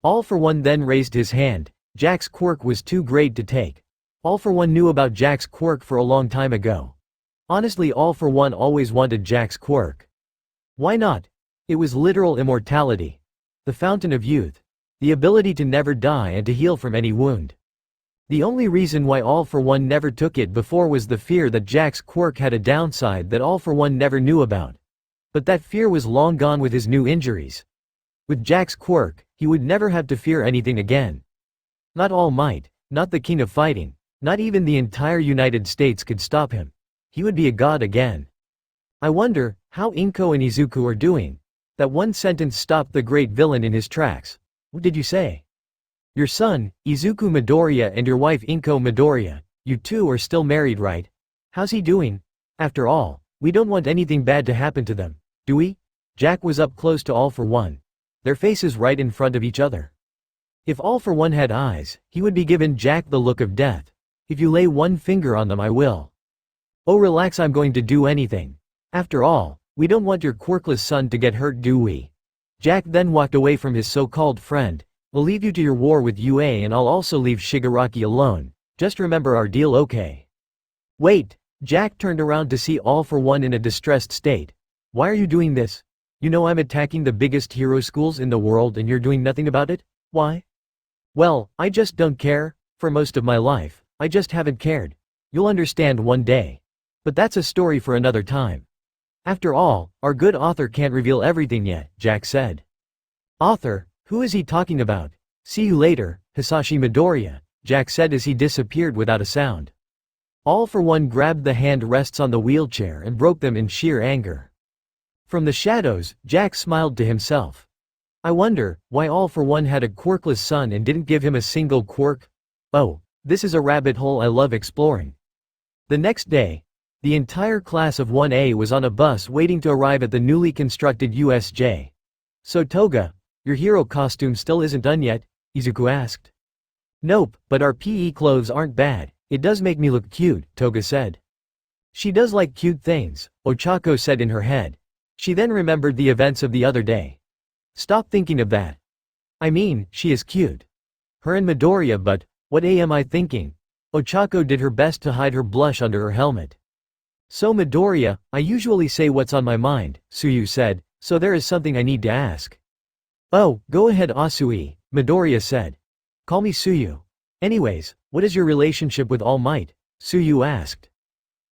All For One then raised his hand. Jack's quirk was too great to take. All For One knew about Jack's quirk for a long time ago. Honestly, All For One always wanted Jack's quirk. Why not? It was literal immortality. The fountain of youth. The ability to never die and to heal from any wound. The only reason why All For One never took it before was the fear that Jack's quirk had a downside that All For One never knew about. But that fear was long gone with his new injuries. With Jack's quirk, he would never have to fear anything again. Not All Might, not the King of Fighting, not even the entire United States could stop him. He would be a god again. I wonder, how Inko and Izuku are doing? That one sentence stopped the great villain in his tracks. What did you say? Your son, Izuku Midoriya, and your wife Inko Midoriya, you two are still married, right? How's he doing? After all, we don't want anything bad to happen to them, do we? Jack was up close to All For One. Their faces right in front of each other. If All For One had eyes, he would be given Jack the look of death. If you lay one finger on them I will. Oh relax, I'm going to do anything. After all, we don't want your quirkless son to get hurt, do we? Jack then walked away from his so-called friend. I'll leave you to your war with UA and I'll also leave Shigaraki alone. Just remember our deal, okay? Wait, Jack turned around to see All for One in a distressed state. Why are you doing this? You know I'm attacking the biggest hero schools in the world and you're doing nothing about it? Why? Well, I just don't care. For most of my life, I just haven't cared. You'll understand one day. But that's a story for another time. After all, our good author can't reveal everything yet, Jack said. Author? Who is he talking about? See you later, Hisashi Midoriya, Jack said as he disappeared without a sound. All for One grabbed the hand rests on the wheelchair and broke them in sheer anger. From the shadows, Jack smiled to himself. I wonder why All for One had a quirkless son and didn't give him a single quirk? Oh, this is a rabbit hole I love exploring. The next day, the entire class of 1A was on a bus waiting to arrive at the newly constructed USJ. So Toga, your hero costume still isn't done yet? Izuku asked. Nope, but our PE clothes aren't bad. It does make me look cute, Toga said. She does like cute things, Ochako said in her head. She then remembered the events of the other day. Stop thinking of that. I mean, she is cute. Her and Midoriya, but what am I thinking? Ochako did her best to hide her blush under her helmet. So Midoriya, I usually say what's on my mind, Tsuyu said, so there is something I need to ask. Oh, go ahead Asui, Midoriya said. Call me Tsuyu. Anyways, what is your relationship with All Might? Tsuyu asked.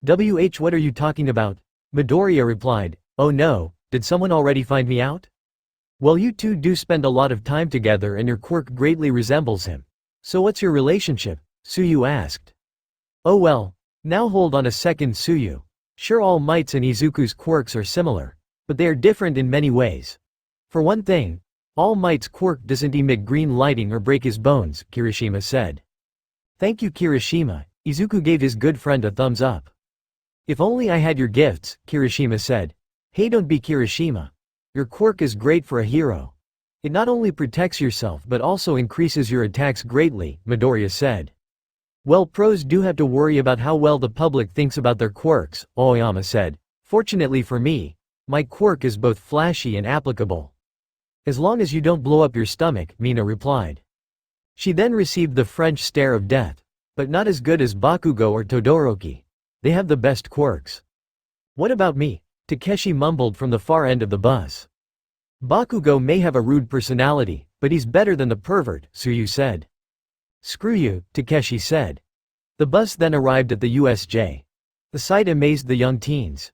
What are you talking about? Midoriya replied, oh no, did someone already find me out? Well, you two do spend a lot of time together and your quirk greatly resembles him. So what's your relationship? Tsuyu asked. Oh well, now hold on a second Tsuyu. Sure, All Might's and Izuku's quirks are similar, but they are different in many ways. For one thing, All Might's quirk doesn't emit green lighting or break his bones, Kirishima said. Thank you Kirishima, Izuku gave his good friend a thumbs up. If only I had your gifts, Kirishima said. Hey, don't be Kirishima. Your quirk is great for a hero. It not only protects yourself but also increases your attacks greatly, Midoriya said. Well, pros do have to worry about how well the public thinks about their quirks, Aoyama said. Fortunately for me, my quirk is both flashy and applicable. As long as you don't blow up your stomach, Mina replied. She then received the French stare of death. But not as good as Bakugo or Todoroki. They have the best quirks. What about me? Takeshi mumbled from the far end of the bus. Bakugo may have a rude personality, but he's better than the pervert, Tsuyu said. Screw you, Takeshi said. The bus then arrived at the USJ. The sight amazed the young teens.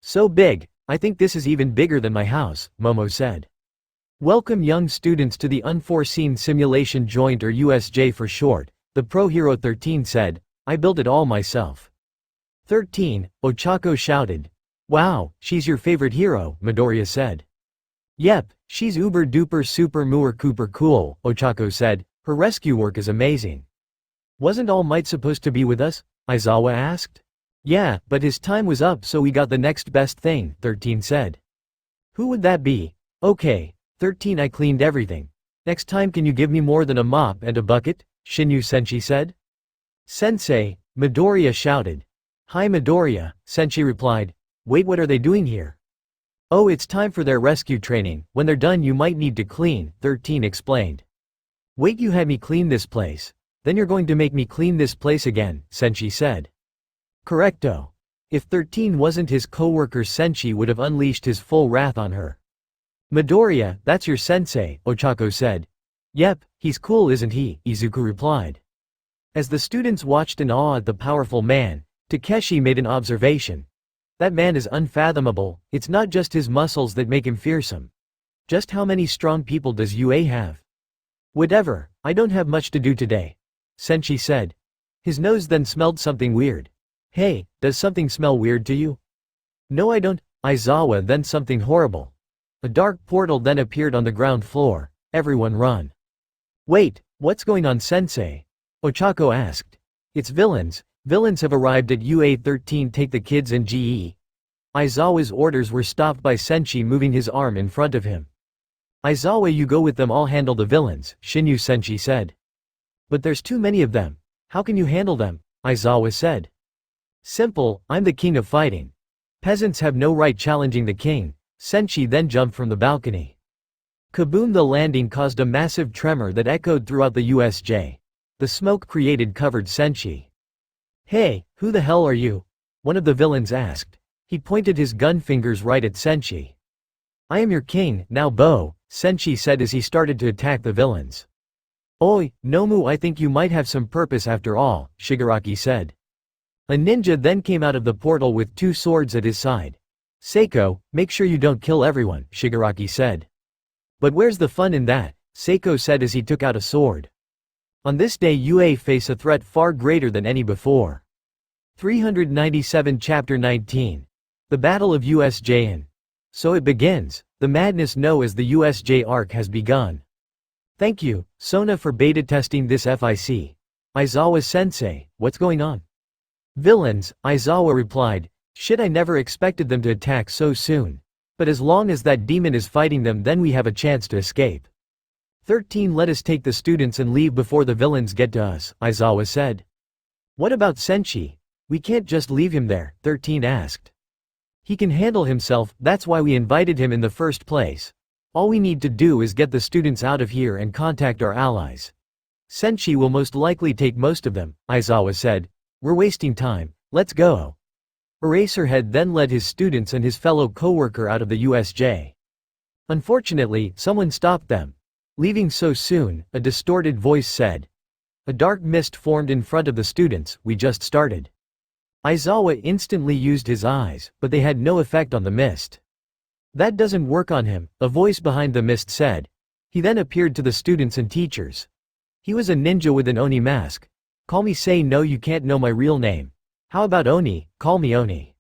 So big, I think this is even bigger than my house, Momo said. Welcome young students to the Unforeseen Simulation Joint, or USJ for short, the Pro Hero 13 said. I built it all myself. 13, Ochako shouted. Wow, she's your favorite hero, Midoriya said. Yep, she's uber duper super mooer cooper cool, Ochako said. Her rescue work is amazing. Wasn't All Might supposed to be with us? Aizawa asked. Yeah, but his time was up, so we got the next best thing, 13 said. Who would that be? Okay, 13, I cleaned everything. Next time can you give me more than a mop and a bucket? Shinyu Senshi said. Sensei, Midoriya shouted. Hi Midoriya, Senshi replied. Wait, what are they doing here? Oh, it's time for their rescue training. When they're done you might need to clean, 13 explained. Wait, you had me clean this place. Then you're going to make me clean this place again, Senshi said. Correcto. If 13 wasn't his co-worker, Senshi would have unleashed his full wrath on her. Midoriya, that's your sensei, Ochako said. Yep, he's cool isn't he, Izuku replied. As the students watched in awe at the powerful man, Takeshi made an observation. That man is unfathomable. It's not just his muscles that make him fearsome. Just how many strong people does UA have? Whatever, I don't have much to do today, Senshi said. His nose then smelled something weird. Hey, does something smell weird to you? No I don't, Aizawa. Then something horrible. A dark portal then appeared on the ground floor. Everyone run. Wait, what's going on Sensei? Ochako asked. It's villains. Villains have arrived at UA-13. Take the kids and GE. Aizawa's orders were stopped by Senshi moving his arm in front of him. Aizawa, you go with them, I'll handle the villains, Shinyu Senshi said. But there's too many of them. How can you handle them? Aizawa said. Simple, I'm the king of fighting. Peasants have no right challenging the king. Senshi then jumped from the balcony. Kaboom! The landing caused a massive tremor that echoed throughout the USJ. The smoke created covered Senshi. "Hey, who the hell are you?" one of the villains asked. He pointed his gun fingers right at Senshi. "I am your king, now Bo," Senshi said as he started to attack the villains. "Oi, Nomu, I think you might have some purpose after all," Shigaraki said. A ninja then came out of the portal with 2 swords at his side. "Seiko, make sure you don't kill everyone," Shigaraki said. "But where's the fun in that?" Seiko said as he took out a sword. On this day UA face a threat far greater than any before. 397 Chapter 19. The Battle of USJ. So it begins, the madness known as the USJ arc has begun. "Thank you, Sona, for beta testing this FIC. Aizawa-sensei, what's going on?" "Villains," Aizawa replied. "Shit, I never expected them to attack so soon. But as long as that demon is fighting them, then we have a chance to escape." 13 Let us take the students and leave before the villains get to us, Aizawa said. "What about Senshi? We can't just leave him there," 13 asked. "He can handle himself, that's why we invited him in the first place. All we need to do is get the students out of here and contact our allies. Senshi will most likely take most of them," Aizawa said. "We're wasting time, let's go." Eraserhead then led his students and his fellow co-worker out of the USJ. Unfortunately, someone stopped them. "Leaving so soon," a distorted voice said. A dark mist formed in front of the students. "We just started." Aizawa instantly used his eyes, but they had no effect on the mist. "That doesn't work on him," a voice behind the mist said. He then appeared to the students and teachers. He was a ninja with an Oni mask. "Call me Say, no, you can't know my real name. How about Oni, call me Oni."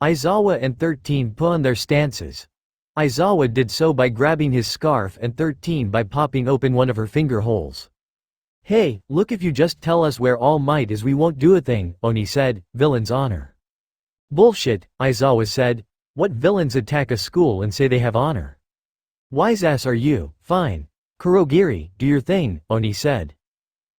Aizawa and 13 put on their stances. Aizawa did so by grabbing his scarf and 13 by popping open one of her finger holes. "Hey, look, if you just tell us where All Might is we won't do a thing," Oni said. "Villain's honor." "Bullshit," Aizawa said. "What villains attack a school and say they have honor? Wise ass are you? Fine. Kurogiri, do your thing," Oni said.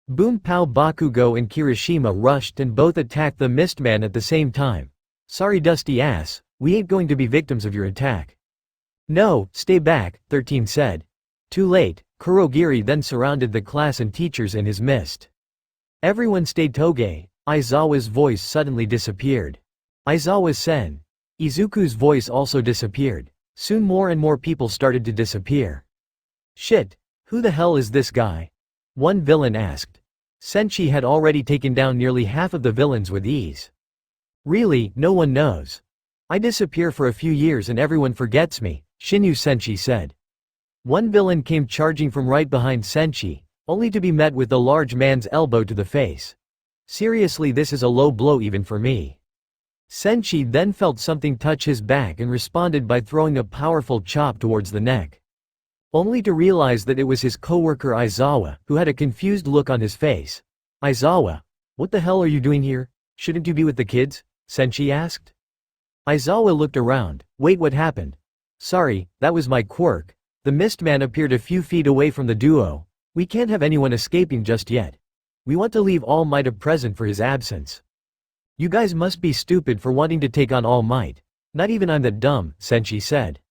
Boom Pow! Bakugo and Kirishima rushed and both attacked the Mistman at the same time. "Sorry, dusty ass, we ain't going to be victims of your attack." "No, stay back," 13 said. Too late, Kurogiri then surrounded the class and teachers in his mist. "Everyone stay toge." Aizawa's voice suddenly disappeared. "Aizawa-sen." Izuku's voice also disappeared. Soon more and more people started to disappear. "Shit, who the hell is this guy?" one villain asked. Senshi had already taken down nearly half of the villains with ease. "Really, no one knows. I disappear for a few years and everyone forgets me," Shinyu Senshi said. One villain came charging from right behind Senshi, only to be met with the large man's elbow to the face. "Seriously, this is a low blow even for me." Senshi then felt something touch his back and responded by throwing a powerful chop towards the neck. Only to realize that it was his co-worker Aizawa, who had a confused look on his face. "Aizawa, what the hell are you doing here? Shouldn't you be with the kids?" Senshi asked. Aizawa looked around. "Wait, what happened?" "Sorry, that was my quirk." The Mistman appeared a few feet away from the duo. "We can't have anyone escaping just yet. We want to leave All Might a present for his absence." "You guys must be stupid for wanting to take on All Might. Not even I'm that dumb," Senshi said.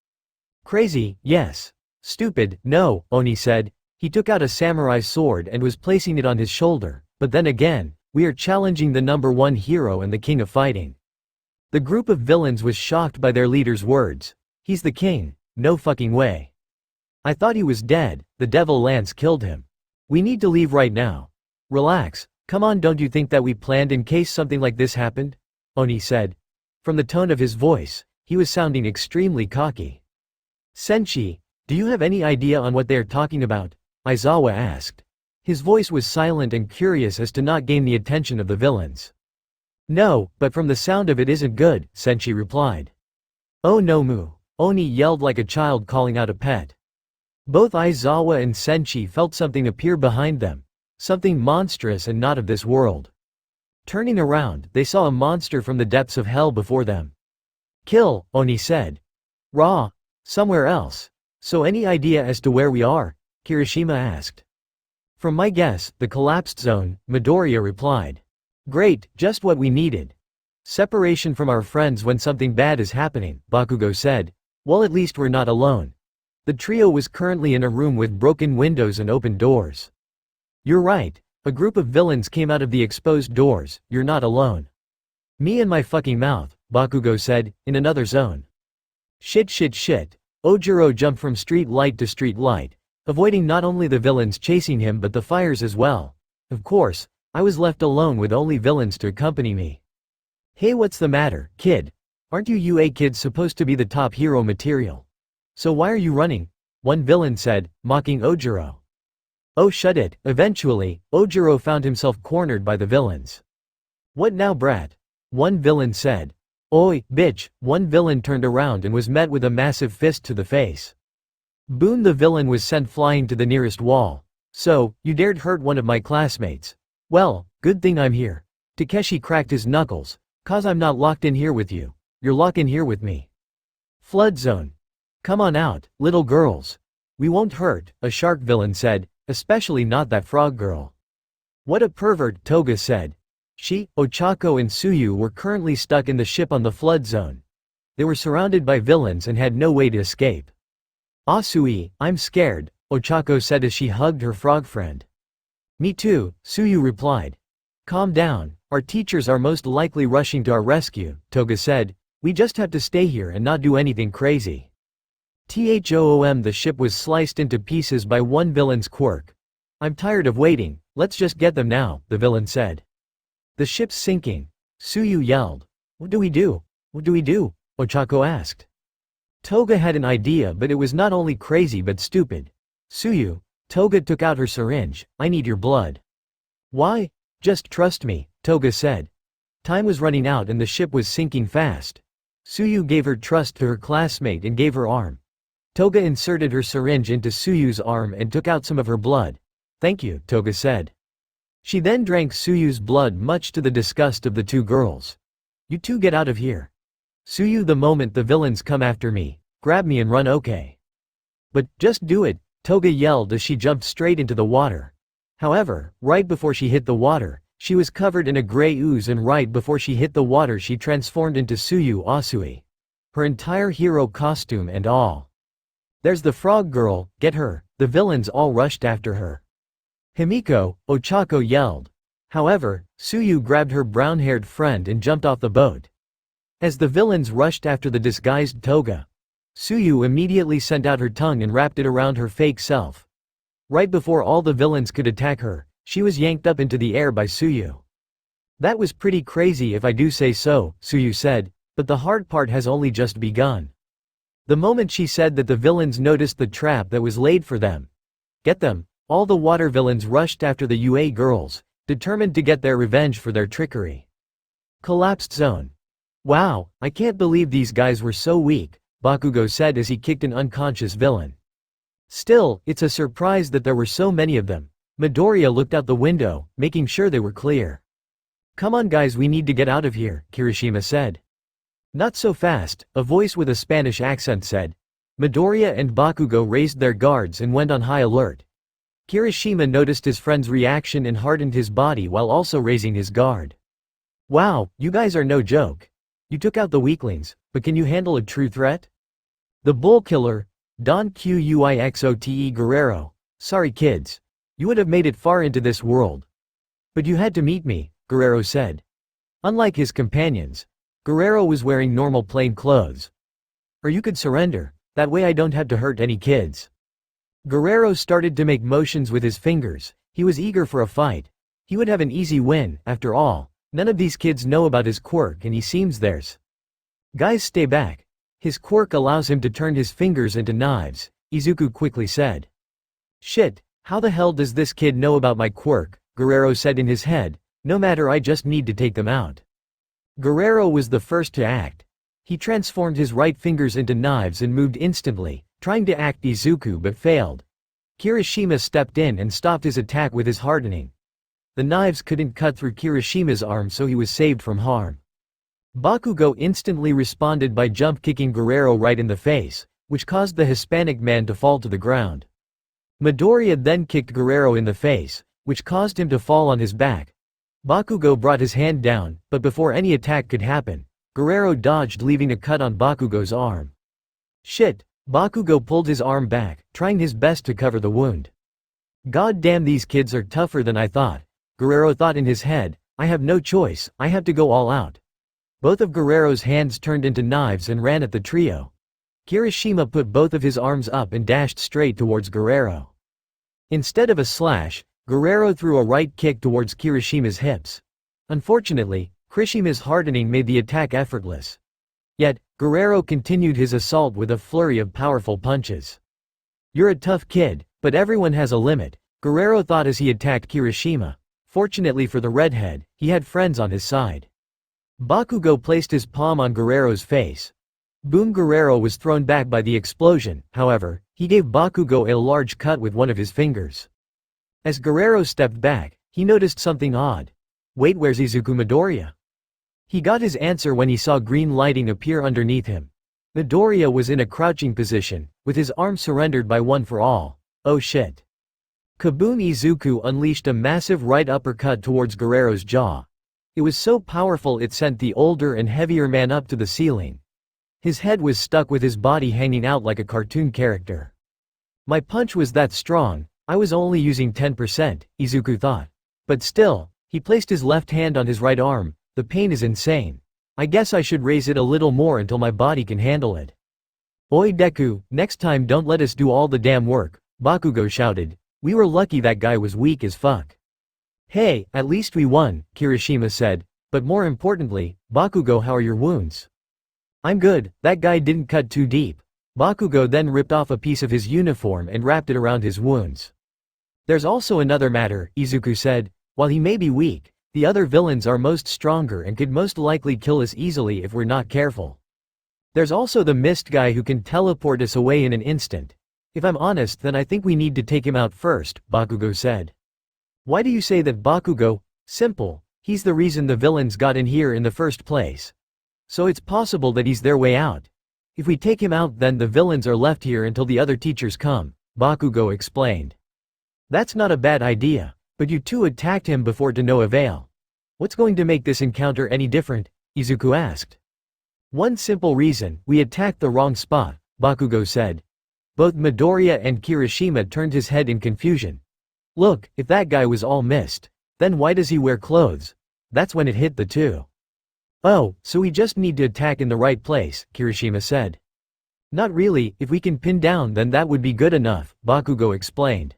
"Crazy, yes. Stupid, no," Oni said. He took out a samurai sword and was placing it on his shoulder. "But then again, we are challenging the #1 hero and the king of fighting." The group of villains was shocked by their leader's words. "He's the king? No fucking way. I thought he was dead, the devil Lance killed him. We need to leave right now." "Relax, come on, don't you think that we planned in case something like this happened?" Oni said. From the tone of his voice, he was sounding extremely cocky. "Senshi, do you have any idea on what they are talking about?" Aizawa asked. His voice was silent and curious as to not gain the attention of the villains. "No, but from the sound of it isn't good," Senshi replied. "Oh no Mu!" Oni yelled like a child calling out a pet. Both Aizawa and Senshi felt something appear behind them. Something monstrous and not of this world. Turning around, they saw a monster from the depths of hell before them. "Kill," Oni said. "Raw. Somewhere else. So any idea as to where we are?" Kirishima asked. "From my guess, the collapsed zone," Midoriya replied. "Great, just what we needed. Separation from our friends when something bad is happening," Bakugo said. "Well, at least we're not alone." The trio was currently in a room with broken windows and open doors. You're right. A group of villains came out of the exposed doors, you're not alone. Me and my fucking mouth, Bakugo said, in another zone. Shit. Ojiro jumped from street light to street light, avoiding not only the villains chasing him but the fires as well. Of course, I was left alone with only villains to accompany me. Hey, what's the matter, kid? Aren't you UA kids supposed to be the top hero material? So why are you running? One villain said, mocking Ojiro. Oh shut it. Eventually, Ojiro found himself cornered by the villains. What now, brat? One villain said. Oi, bitch. One villain turned around and was met with a massive fist to the face. Boon, the villain was sent flying to the nearest wall. So, you dared hurt one of my classmates. Well, good thing I'm here. Takeshi cracked his knuckles. Cause I'm not locked in here with you. You're locked in here with me. Flood zone. Come on out, little girls. We won't hurt, a shark villain said, especially not that frog girl. What a pervert, Toga said. She, Ochako and Tsuyu were currently stuck in the ship on the flood zone. They were surrounded by villains and had no way to escape. Asui, I'm scared, Ochako said as she hugged her frog friend. Me too, Tsuyu replied. Calm down, our teachers are most likely rushing to our rescue, Toga said. We just have to stay here and not do anything crazy. THOOM, the ship was sliced into pieces by one villain's quirk. I'm tired of waiting, let's just get them now, the villain said. The ship's sinking. Tsuyu yelled. What do we do? What do we do? Ochako asked. Toga had an idea, but it was not only crazy but stupid. Tsuyu, Toga took out her syringe. I need your blood. Why? Just trust me, Toga said. Time was running out and the ship was sinking fast. Tsuyu gave her trust to her classmate and gave her arm. Toga inserted her syringe into Tsuyu's arm and took out some of her blood. Thank you, Toga said. She then drank Tsuyu's blood, much to the disgust of the two girls. You two get out of here. Tsuyu, the moment the villains come after me, grab me and run, okay? But, just do it, Toga yelled as she jumped straight into the water. However, right before she hit the water, she was covered in a gray ooze, and right before she hit the water she transformed into Tsuyu Asui. Her entire hero costume and all. There's the frog girl, get her, the villains all rushed after her. Himiko, Ochako yelled. However, Tsuyu grabbed her brown-haired friend and jumped off the boat. As the villains rushed after the disguised Toga, Tsuyu immediately sent out her tongue and wrapped it around her fake self. Right before all the villains could attack her, she was yanked up into the air by Tsuyu. That was pretty crazy if I do say so, Tsuyu said, but the hard part has only just begun. The moment she said that, the villains noticed the trap that was laid for them. Get them! All the water villains rushed after the UA girls, determined to get their revenge for their trickery. Collapsed zone. Wow, I can't believe these guys were so weak, Bakugo said as he kicked an unconscious villain. Still, it's a surprise that there were so many of them. Midoriya looked out the window, making sure they were clear. Come on guys, we need to get out of here, Kirishima said. Not so fast, a voice with a Spanish accent said. Midoriya and Bakugo raised their guards and went on high alert. Kirishima noticed his friend's reaction and hardened his body while also raising his guard. Wow, you guys are no joke. You took out the weaklings, but can you handle a true threat? The bull killer, Don Quixote Guerrero. Sorry kids. You would have made it far into this world. But you had to meet me, Guerrero said. Unlike his companions, Guerrero was wearing normal plain clothes. Or you could surrender, that way I don't have to hurt any kids. Guerrero started to make motions with his fingers. He was eager for a fight. He would have an easy win, after all. None of these kids know about his quirk and he seems theirs. Guys, stay back. His quirk allows him to turn his fingers into knives, Izuku quickly said. Shit, how the hell does this kid know about my quirk, Guerrero said in his head. No matter, I just need to take them out. Guerrero was the first to act. He transformed his right fingers into knives and moved instantly, trying to act Izuku but failed. Kirishima stepped in and stopped his attack with his hardening. The knives couldn't cut through Kirishima's arm, so he was saved from harm. Bakugo instantly responded by jump-kicking Guerrero right in the face, which caused the Hispanic man to fall to the ground. Midoriya then kicked Guerrero in the face, which caused him to fall on his back. Bakugo brought his hand down, but before any attack could happen, Guerrero dodged, leaving a cut on Bakugo's arm. Shit, Bakugo pulled his arm back, trying his best to cover the wound. God damn, these kids are tougher than I thought. Guerrero thought in his head, I have no choice, I have to go all out. Both of Guerrero's hands turned into knives and ran at the trio. Kirishima put both of his arms up and dashed straight towards Guerrero. Instead of a slash, Guerrero threw a right kick towards Kirishima's hips. Unfortunately, Kirishima's hardening made the attack effortless. Yet, Guerrero continued his assault with a flurry of powerful punches. You're a tough kid, but everyone has a limit, Guerrero thought as he attacked Kirishima. Fortunately for the redhead, he had friends on his side. Bakugo placed his palm on Guerrero's face. Boom! Guerrero was thrown back by the explosion, however, he gave Bakugo a large cut with one of his fingers. As Guerrero stepped back, he noticed something odd. Wait, where's Izuku Midoriya? He got his answer when he saw green lighting appear underneath him. Midoriya was in a crouching position, with his arm surrendered by One for All. Oh shit. Kaboom! Izuku unleashed a massive right uppercut towards Guerrero's jaw. It was so powerful it sent the older and heavier man up to the ceiling. His head was stuck with his body hanging out like a cartoon character. My punch was that strong, I was only using 10%, Izuku thought. But still, he placed his left hand on his right arm. The pain is insane. I guess I should raise it a little more until my body can handle it. Oi Deku, next time don't let us do all the damn work, Bakugo shouted. We were lucky that guy was weak as fuck. Hey, at least we won, Kirishima said. But more importantly, Bakugo, how are your wounds? I'm good, that guy didn't cut too deep. Bakugo then ripped off a piece of his uniform and wrapped it around his wounds. There's also another matter, Izuku said. While he may be weak, the other villains are most stronger and could most likely kill us easily if we're not careful. There's also the mist guy who can teleport us away in an instant. If I'm honest, then I think we need to take him out first, Bakugo said. Why do you say that, Bakugo? Simple, he's the reason the villains got in here in the first place. So it's possible that he's their way out. If we take him out, then the villains are left here until the other teachers come, Bakugo explained. That's not a bad idea, but you two attacked him before to no avail. What's going to make this encounter any different? Izuku asked. One simple reason, we attacked the wrong spot, Bakugo said. Both Midoriya and Kirishima turned his head in confusion. Look, if that guy was all mist, then why does he wear clothes? That's when it hit the two. Oh, so we just need to attack in the right place, Kirishima said. Not really, if we can pin down then that would be good enough, Bakugo explained.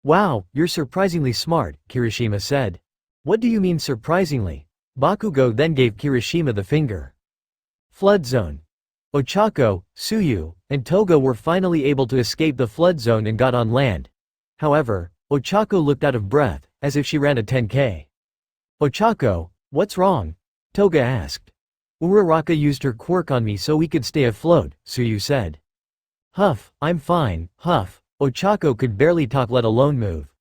Wow, you're surprisingly smart, Kirishima said. What do you mean surprisingly? Bakugo then gave Kirishima the finger. Flood zone. Ochako, Tsuyu, and Toga were finally able to escape the flood zone and got on land. However, Ochako looked out of breath, as if she ran a 10K. Ochako, what's wrong? Toga asked. Uraraka used her quirk on me so we could stay afloat, Tsuyu said. Huff, I'm fine, huff. Ochako could barely talk let alone move.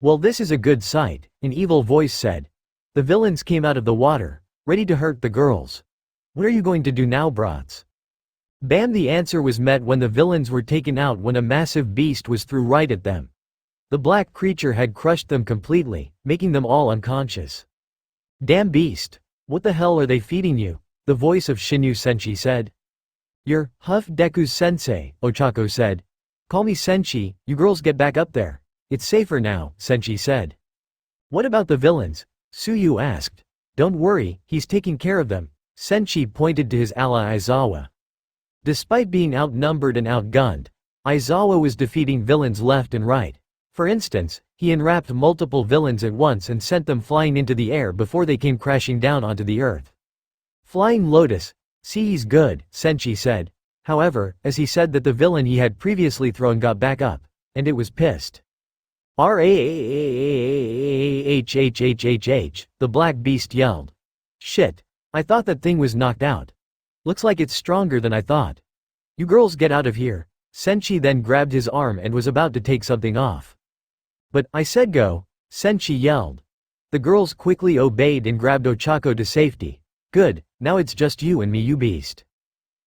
Well, this is a good sight, an evil voice said. The villains came out of the water, ready to hurt the girls. What are you going to do now, brats? Bam! The answer was met when the villains were taken out when a massive beast was threw right at them. The black creature had crushed them completely, making them all unconscious. Damn beast! What the hell are they feeding you? The voice of Shinyu Senshi said. You're Huff Deku's sensei, Ochako said. Call me Senshi, you girls get back up there. It's safer now, Senshi said. What about the villains? Tsuyu asked. Don't worry, he's taking care of them. Senshi pointed to his ally Aizawa. Despite being outnumbered and outgunned, Aizawa was defeating villains left and right. For instance, he enwrapped multiple villains at once and sent them flying into the air before they came crashing down onto the earth. Flying Lotus, see he's good, Senshi said. However, as he said that the villain he had previously thrown got back up, and it was pissed. R-A-H-H-H-H-H, the black beast yelled. Shit. I thought that thing was knocked out. Looks like it's stronger than I thought. You girls get out of here. Senshi then grabbed his arm and was about to take something off. But, I said go, Senshi yelled. The girls quickly obeyed and grabbed Ochako to safety. Good, now it's just you and me, you beast.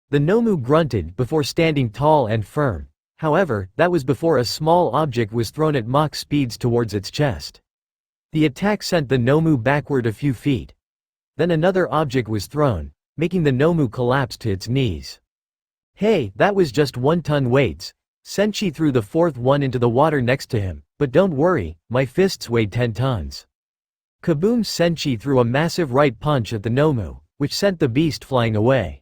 The Nomu grunted before standing tall and firm. However, that was before a small object was thrown at Mach speeds towards its chest. The attack sent the Nomu backward a few feet. Then another object was thrown, making the Nomu collapse to its knees. Hey, that was just 1-ton weights. Senshi threw the fourth one into the water next to him, but don't worry, my fists weighed 10 tons. Kaboom! Senshi threw a massive right punch at the Nomu, which sent the beast flying away.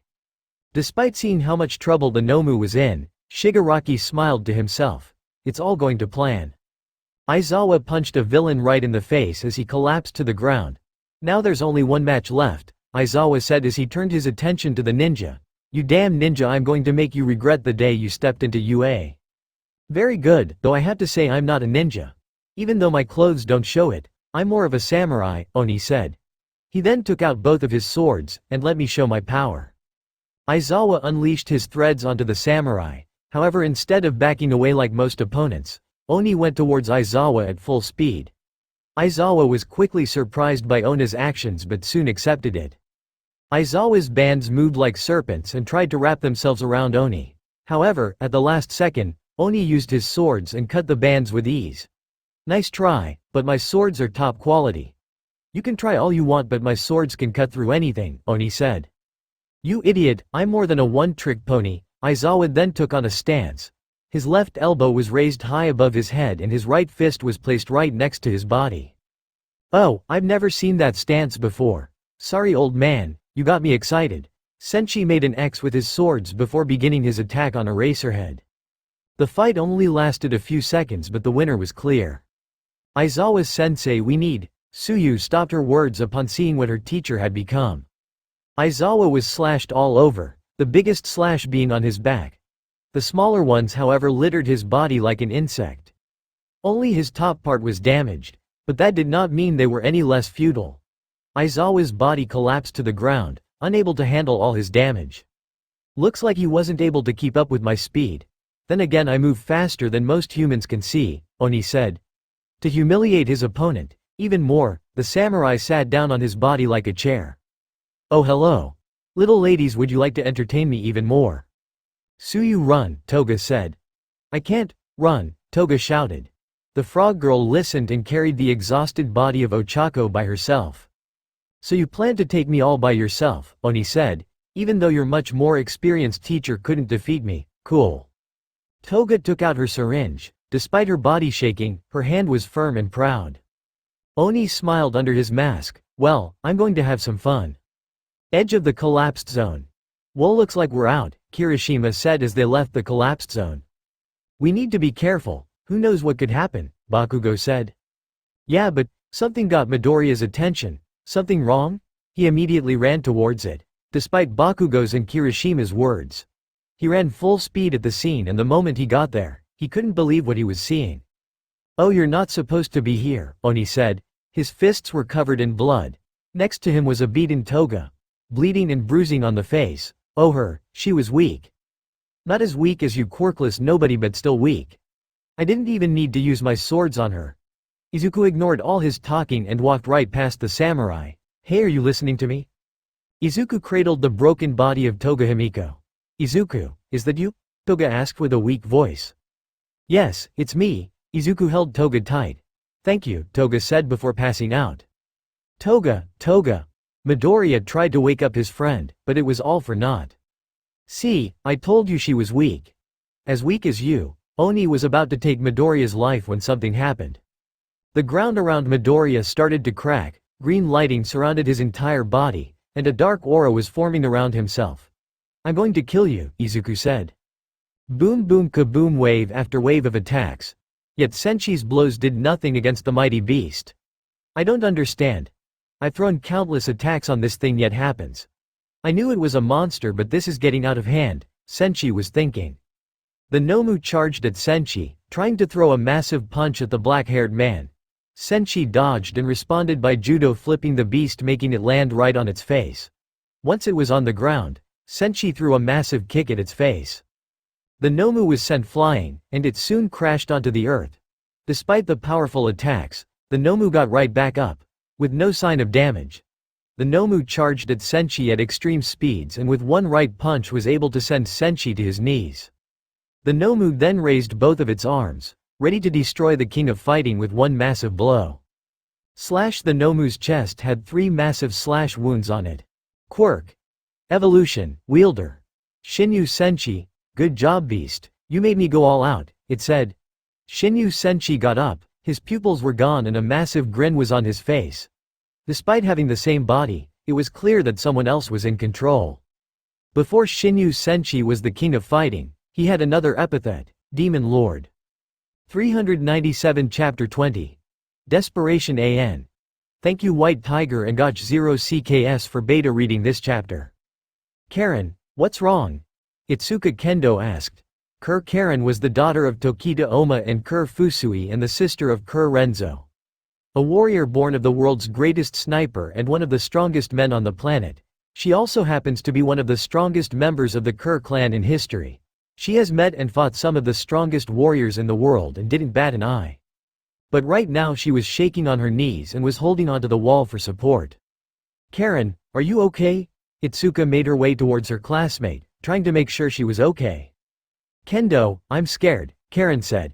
Despite seeing how much trouble the Nomu was in, Shigaraki smiled to himself. It's all going to plan. Aizawa punched a villain right in the face as he collapsed to the ground. Now there's only one match left, Aizawa said as he turned his attention to the ninja. You damn ninja, I'm going to make you regret the day you stepped into UA. Very good, though I have to say I'm not a ninja. Even though my clothes don't show it, I'm more of a samurai, Oni said. He then took out both of his swords, and let me show my power. Aizawa unleashed his threads onto the samurai, however instead of backing away like most opponents, Oni went towards Aizawa at full speed. Aizawa was quickly surprised by Ona's actions but soon accepted it. Aizawa's bands moved like serpents and tried to wrap themselves around Oni. However, at the last second, Oni used his swords and cut the bands with ease. Nice try, but my swords are top quality. You can try all you want but my swords can cut through anything, Oni said. You idiot, I'm more than a one-trick pony. Aizawa then took on a stance. His left elbow was raised high above his head and his right fist was placed right next to his body. Oh, I've never seen that stance before. Sorry old man, you got me excited. Senshi made an X with his swords before beginning his attack on Eraserhead. The fight only lasted a few seconds but the winner was clear. Aizawa's sensei we need. Tsuyu stopped her words upon seeing what her teacher had become. Aizawa was slashed all over, the biggest slash being on his back. The smaller ones however littered his body like an insect. Only his top part was damaged, but that did not mean they were any less futile. Aizawa's body collapsed to the ground, unable to handle all his damage. Looks like he wasn't able to keep up with my speed. Then again I move faster than most humans can see, Oni said. To humiliate his opponent, even more, the samurai sat down on his body like a chair. Oh hello. Little ladies, would you like to entertain me even more? Tsuyu run, Toga said. I can't run, Toga shouted. The frog girl listened and carried the exhausted body of Ochako by herself. So you plan to take me all by yourself, Oni said, even though your much more experienced teacher couldn't defeat me, cool. Toga took out her syringe. Despite her body shaking, her hand was firm and proud. Oni smiled under his mask. Well, I'm going to have some fun. Edge of the collapsed zone. Well, looks like we're out, Kirishima said as they left the collapsed zone. We need to be careful, who knows what could happen, Bakugo said. Yeah, but something got Midoriya's attention. Something wrong? He immediately ran towards it, despite Bakugo's and Kirishima's words. He ran full speed at the scene and the moment he got there, he couldn't believe what he was seeing. Oh, you're not supposed to be here, Oni said. His fists were covered in blood. Next to him was a beaten Toga, bleeding and bruising on the face. Oh she was weak. Not as weak as you quirkless nobody but still weak. I didn't even need to use my swords on her. Izuku ignored all his talking and walked right past the samurai. Hey, are you listening to me? Izuku cradled the broken body of Toga Himiko. Izuku, is that you? Toga asked with a weak voice. Yes, it's me. Izuku held Toga tight. Thank you, Toga said before passing out. Toga. Midoriya tried to wake up his friend, but it was all for naught. See, I told you she was weak. As weak as you. Oni was about to take Midoriya's life when something happened. The ground around Midoriya started to crack, green lighting surrounded his entire body, and a dark aura was forming around himself. I'm going to kill you, Izuku said. Boom boom kaboom, wave after wave of attacks. Yet Senshi's blows did nothing against the mighty beast. I don't understand. I've thrown countless attacks on this thing yet happens. I knew it was a monster but this is getting out of hand, Senshi was thinking. The Nomu charged at Senshi, trying to throw a massive punch at the black-haired man. Senshi dodged and responded by judo flipping the beast making it land right on its face. Once it was on the ground, Senshi threw a massive kick at its face. The Nomu was sent flying, and it soon crashed onto the earth. Despite the powerful attacks, the Nomu got right back up, with no sign of damage. The Nomu charged at Senshi at extreme speeds and with one right punch was able to send Senshi to his knees. The Nomu then raised both of its arms, ready to destroy the King of Fighting with one massive blow. Slash. The Nomu's chest had 3 massive slash wounds on it. Quirk. Evolution, Wielder. Shinyu Senshi, good job beast, you made me go all out, it said. Shinyu Senshi got up, his pupils were gone and a massive grin was on his face. Despite having the same body, it was clear that someone else was in control. Before Shinyu Senshi was the king of fighting, he had another epithet, Demon Lord. 397 Chapter 20. Desperation AN. Thank you White Tiger and Gotch0CKS for beta reading this chapter. Karen, what's wrong? Itsuka Kendo asked. Karen was the daughter of Tokita Oma and Fusui and the sister of Renzo. A warrior born of the world's greatest sniper and one of the strongest men on the planet. She also happens to be one of the strongest members of the clan in history. She has met and fought some of the strongest warriors in the world and didn't bat an eye. But right now she was shaking on her knees and was holding onto the wall for support. Karen, are you okay? Itsuka made her way towards her classmate, trying to make sure she was okay. Kendo, I'm scared, Karen said.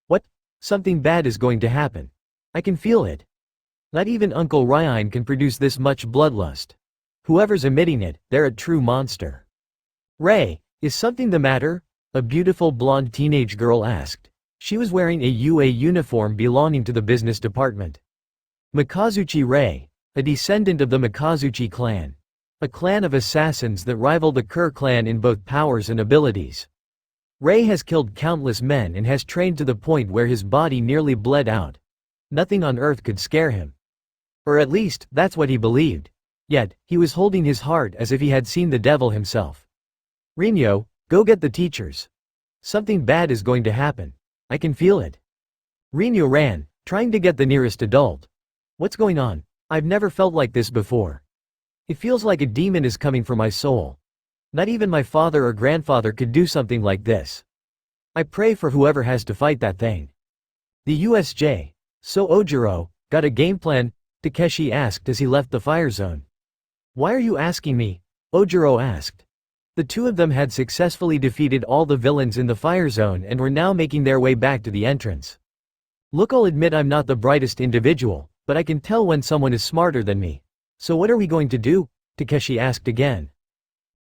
What? Something bad is going to happen. I can feel it. Not even Uncle Ryan can produce this much bloodlust. Whoever's emitting it, they're a true monster. Ray, is something the matter? A beautiful blonde teenage girl asked. She was wearing a UA uniform belonging to the business department. Mikazuchi Ray, a descendant of the Mikazuchi clan. A clan of assassins that rival the clan in both powers and abilities. Ray has killed countless men and has trained to the point where his body nearly bled out. Nothing on earth could scare him. Or at least, that's what he believed. Yet, he was holding his heart as if he had seen the devil himself. Rinyo, go get the teachers. Something bad is going to happen. I can feel it. Rinyo ran, trying to get the nearest adult. What's going on? I've never felt like this before. It feels like a demon is coming for my soul. Not even my father or grandfather could do something like this. I pray for whoever has to fight that thing. The USJ. So Ojiro, got a game plan? Takeshi asked as he left the fire zone. Why are you asking me? Ojiro asked. The two of them had successfully defeated all the villains in the fire zone and were now making their way back to the entrance. Look, I'll admit I'm not the brightest individual, but I can tell when someone is smarter than me. So what are we going to do? Takeshi asked again.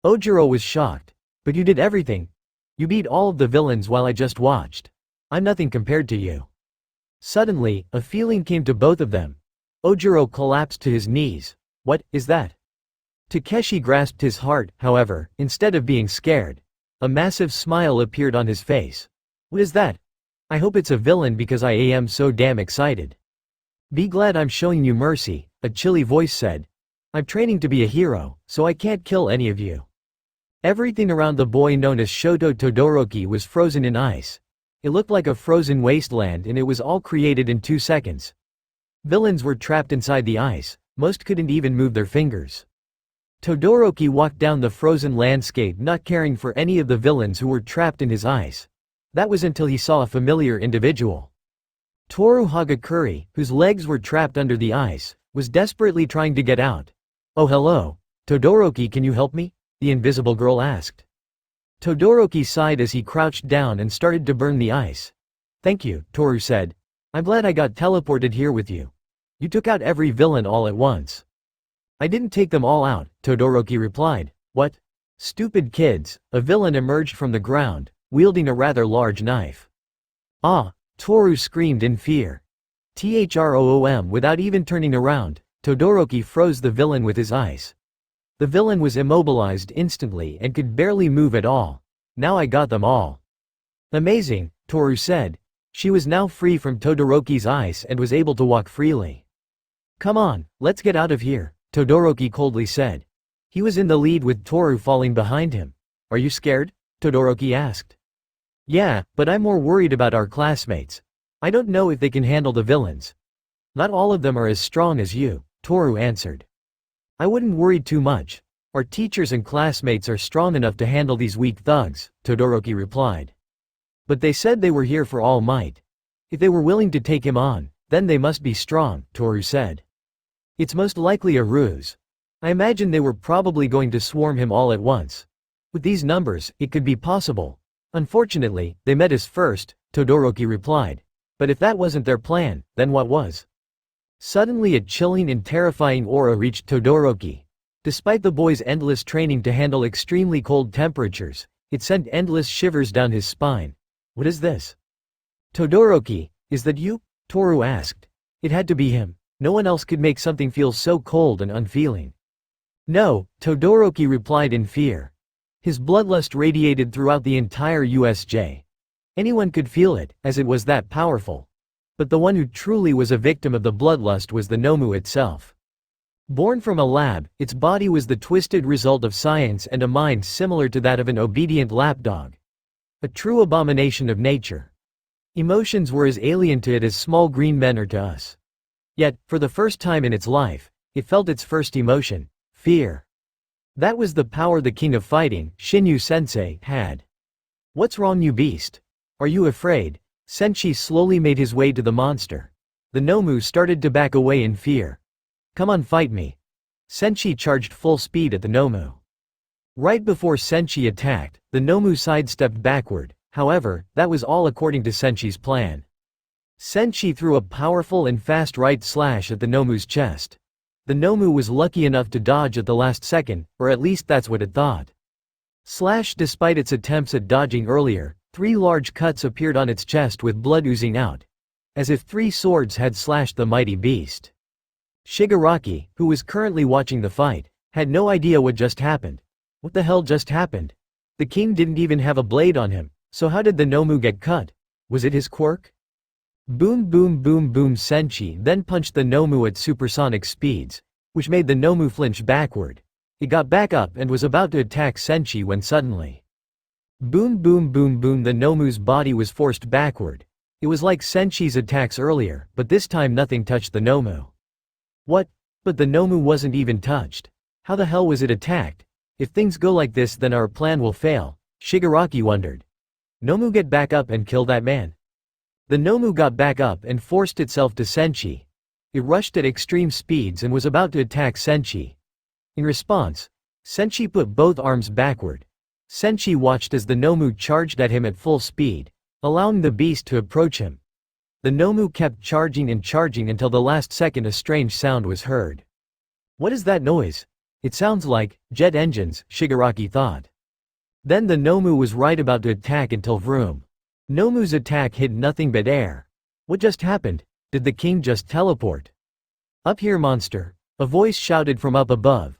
Ojiro was shocked. But you did everything. You beat all of the villains while I just watched. I'm nothing compared to you. Suddenly, a feeling came to both of them. Ojiro collapsed to his knees. What is that? Takeshi grasped his heart, however, instead of being scared. A massive smile appeared on his face. What is that? I hope it's a villain because I am so damn excited. Be glad I'm showing you mercy, a chilly voice said. I'm training to be a hero, so I can't kill any of you. Everything around the boy known as Shoto Todoroki was frozen in ice. It looked like a frozen wasteland and it was all created in 2 seconds. Villains were trapped inside the ice, most couldn't even move their fingers. Todoroki walked down the frozen landscape not caring for any of the villains who were trapped in his ice. That was until he saw a familiar individual. Toru Hagakure, whose legs were trapped under the ice, was desperately trying to get out. Oh hello. Todoroki, can you help me? The invisible girl asked. Todoroki sighed as he crouched down and started to burn the ice. Thank you, Toru said. I'm glad I got teleported here with you. You took out every villain all at once. I didn't take them all out, Todoroki replied. What? Stupid kids. A villain emerged from the ground, wielding a rather large knife. Ah! Toru screamed in fear. Throom! Without even turning around, Todoroki froze the villain with his ice. The villain was immobilized instantly and could barely move at all. Now I got them all. Amazing, Toru said. She was now free from Todoroki's ice and was able to walk freely. Come on, let's get out of here, Todoroki coldly said. He was in the lead with Toru falling behind him. Are you scared? Todoroki asked. Yeah, but I'm more worried about our classmates. I don't know if they can handle the villains. Not all of them are as strong as you, Toru answered. I wouldn't worry too much. Our teachers and classmates are strong enough to handle these weak thugs, Todoroki replied. But they said they were here for All Might. If they were willing to take him on, then they must be strong, Toru said. It's most likely a ruse. I imagine they were probably going to swarm him all at once. With these numbers, it could be possible. Unfortunately, they met us first, Todoroki replied. But if that wasn't their plan, then what was? Suddenly a chilling and terrifying aura reached Todoroki. Despite the boy's endless training to handle extremely cold temperatures, it sent endless shivers down his spine. What is this? Todoroki, is that you? Toru asked. It had to be him. No one else could make something feel so cold and unfeeling. No, Todoroki replied in fear. His bloodlust radiated throughout the entire USJ. Anyone could feel it, as it was that powerful. But the one who truly was a victim of the bloodlust was the Nomu itself. Born from a lab, its body was the twisted result of science and a mind similar to that of an obedient lapdog. A true abomination of nature. Emotions were as alien to it as small green men are to us. Yet, for the first time in its life, it felt its first emotion, fear. That was the power the king of fighting, Shinyu-sensei, had. What's wrong, you beast? Are you afraid? Senshi slowly made his way to the monster. The Nomu started to back away in fear. Come on, fight me. Senshi charged full speed at the Nomu. Right before Senshi attacked, the Nomu sidestepped backward. However, that was all according to Senshi's plan. Senshi threw a powerful and fast right slash at the Nomu's chest. The Nomu was lucky enough to dodge at the last second, or at least that's what it thought. Slash. Despite its attempts at dodging earlier, 3 large cuts appeared on its chest with blood oozing out. As if 3 swords had slashed the mighty beast. Shigaraki, who was currently watching the fight, had no idea what just happened. What the hell just happened? The king didn't even have a blade on him, so how did the Nomu get cut? Was it his quirk? Boom boom boom boom. Senshi then punched the Nomu at supersonic speeds, which made the Nomu flinch backward. It got back up and was about to attack Senshi when suddenly. Boom boom boom boom. The Nomu's body was forced backward. It was like Senshi's attacks earlier, but this time nothing touched the Nomu. What? But the Nomu wasn't even touched. How the hell was it attacked? If things go like this, then our plan will fail, Shigaraki wondered. Nomu, get back up and kill that man. The Nomu got back up and forced itself to Senshi. It rushed at extreme speeds and was about to attack Senshi. In response, Senshi put both arms backward. Senshi watched as the Nomu charged at him at full speed, allowing the beast to approach him. The Nomu kept charging and charging until the last second a strange sound was heard. What is that noise? It sounds like jet engines, Shigaraki thought. Then the Nomu was right about to attack until vroom. Nomu's attack hit nothing but air. What just happened? Did the king just teleport? Up here, monster! A voice shouted from up above.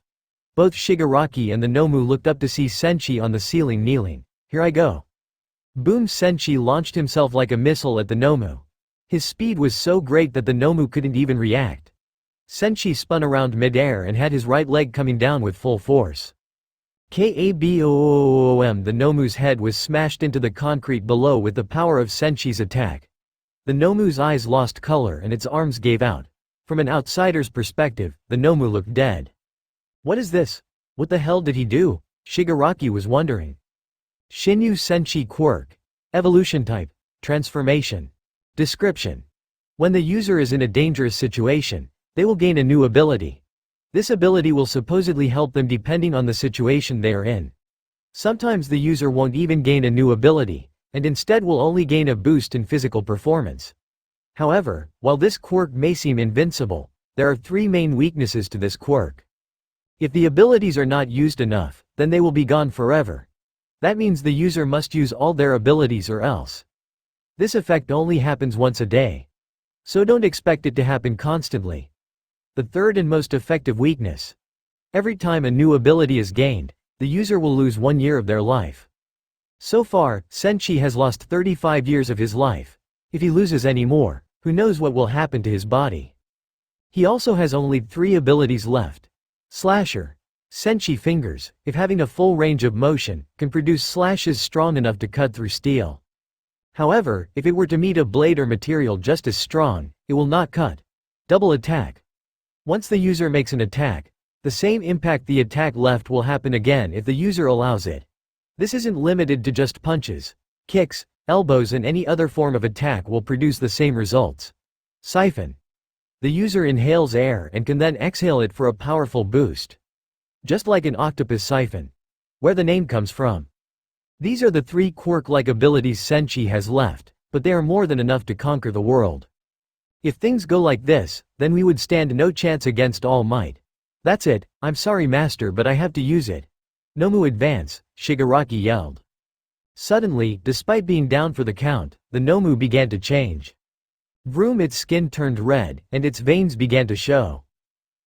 Both Shigaraki and the Nomu looked up to see Senshi on the ceiling kneeling. Here I go. Boom! Senshi launched himself like a missile at the Nomu. His speed was so great that the Nomu couldn't even react. Senshi spun around midair and had his right leg coming down with full force. Kaboom! The Nomu's head was smashed into the concrete below with the power of Senshi's attack. The Nomu's eyes lost color and its arms gave out. From an outsider's perspective, the Nomu looked dead. What is this? What the hell did he do? Shigaraki was wondering. Shinyu Senshi quirk. Evolution type. Transformation. Description. When the user is in a dangerous situation, they will gain a new ability. This ability will supposedly help them depending on the situation they are in. Sometimes the user won't even gain a new ability, and instead will only gain a boost in physical performance. However, while this quirk may seem invincible, there are 3 main weaknesses to this quirk. If the abilities are not used enough, then they will be gone forever. That means the user must use all their abilities or else. This effect only happens once a day. So don't expect it to happen constantly. The third and most effective weakness. Every time a new ability is gained, the user will lose 1 year of their life. So far, Senshi has lost 35 years of his life. If he loses any more, who knows what will happen to his body. He also has only 3 abilities left. Slasher. Senshi fingers, if having a full range of motion, can produce slashes strong enough to cut through steel. However, if it were to meet a blade or material just as strong, it will not cut. Double attack. Once the user makes an attack, the same impact the attack left will happen again if the user allows it. This isn't limited to just punches. Kicks, elbows and any other form of attack will produce the same results. Siphon. The user inhales air and can then exhale it for a powerful boost. Just like an octopus siphon. Where the name comes from. These are the 3 quirk-like abilities Senshi has left, but they are more than enough to conquer the world. If things go like this, then we would stand no chance against All Might. That's it, I'm sorry master but I have to use it. Nomu advance, Shigaraki yelled. Suddenly, despite being down for the count, the Nomu began to change. Vroom, its skin turned red, and its veins began to show.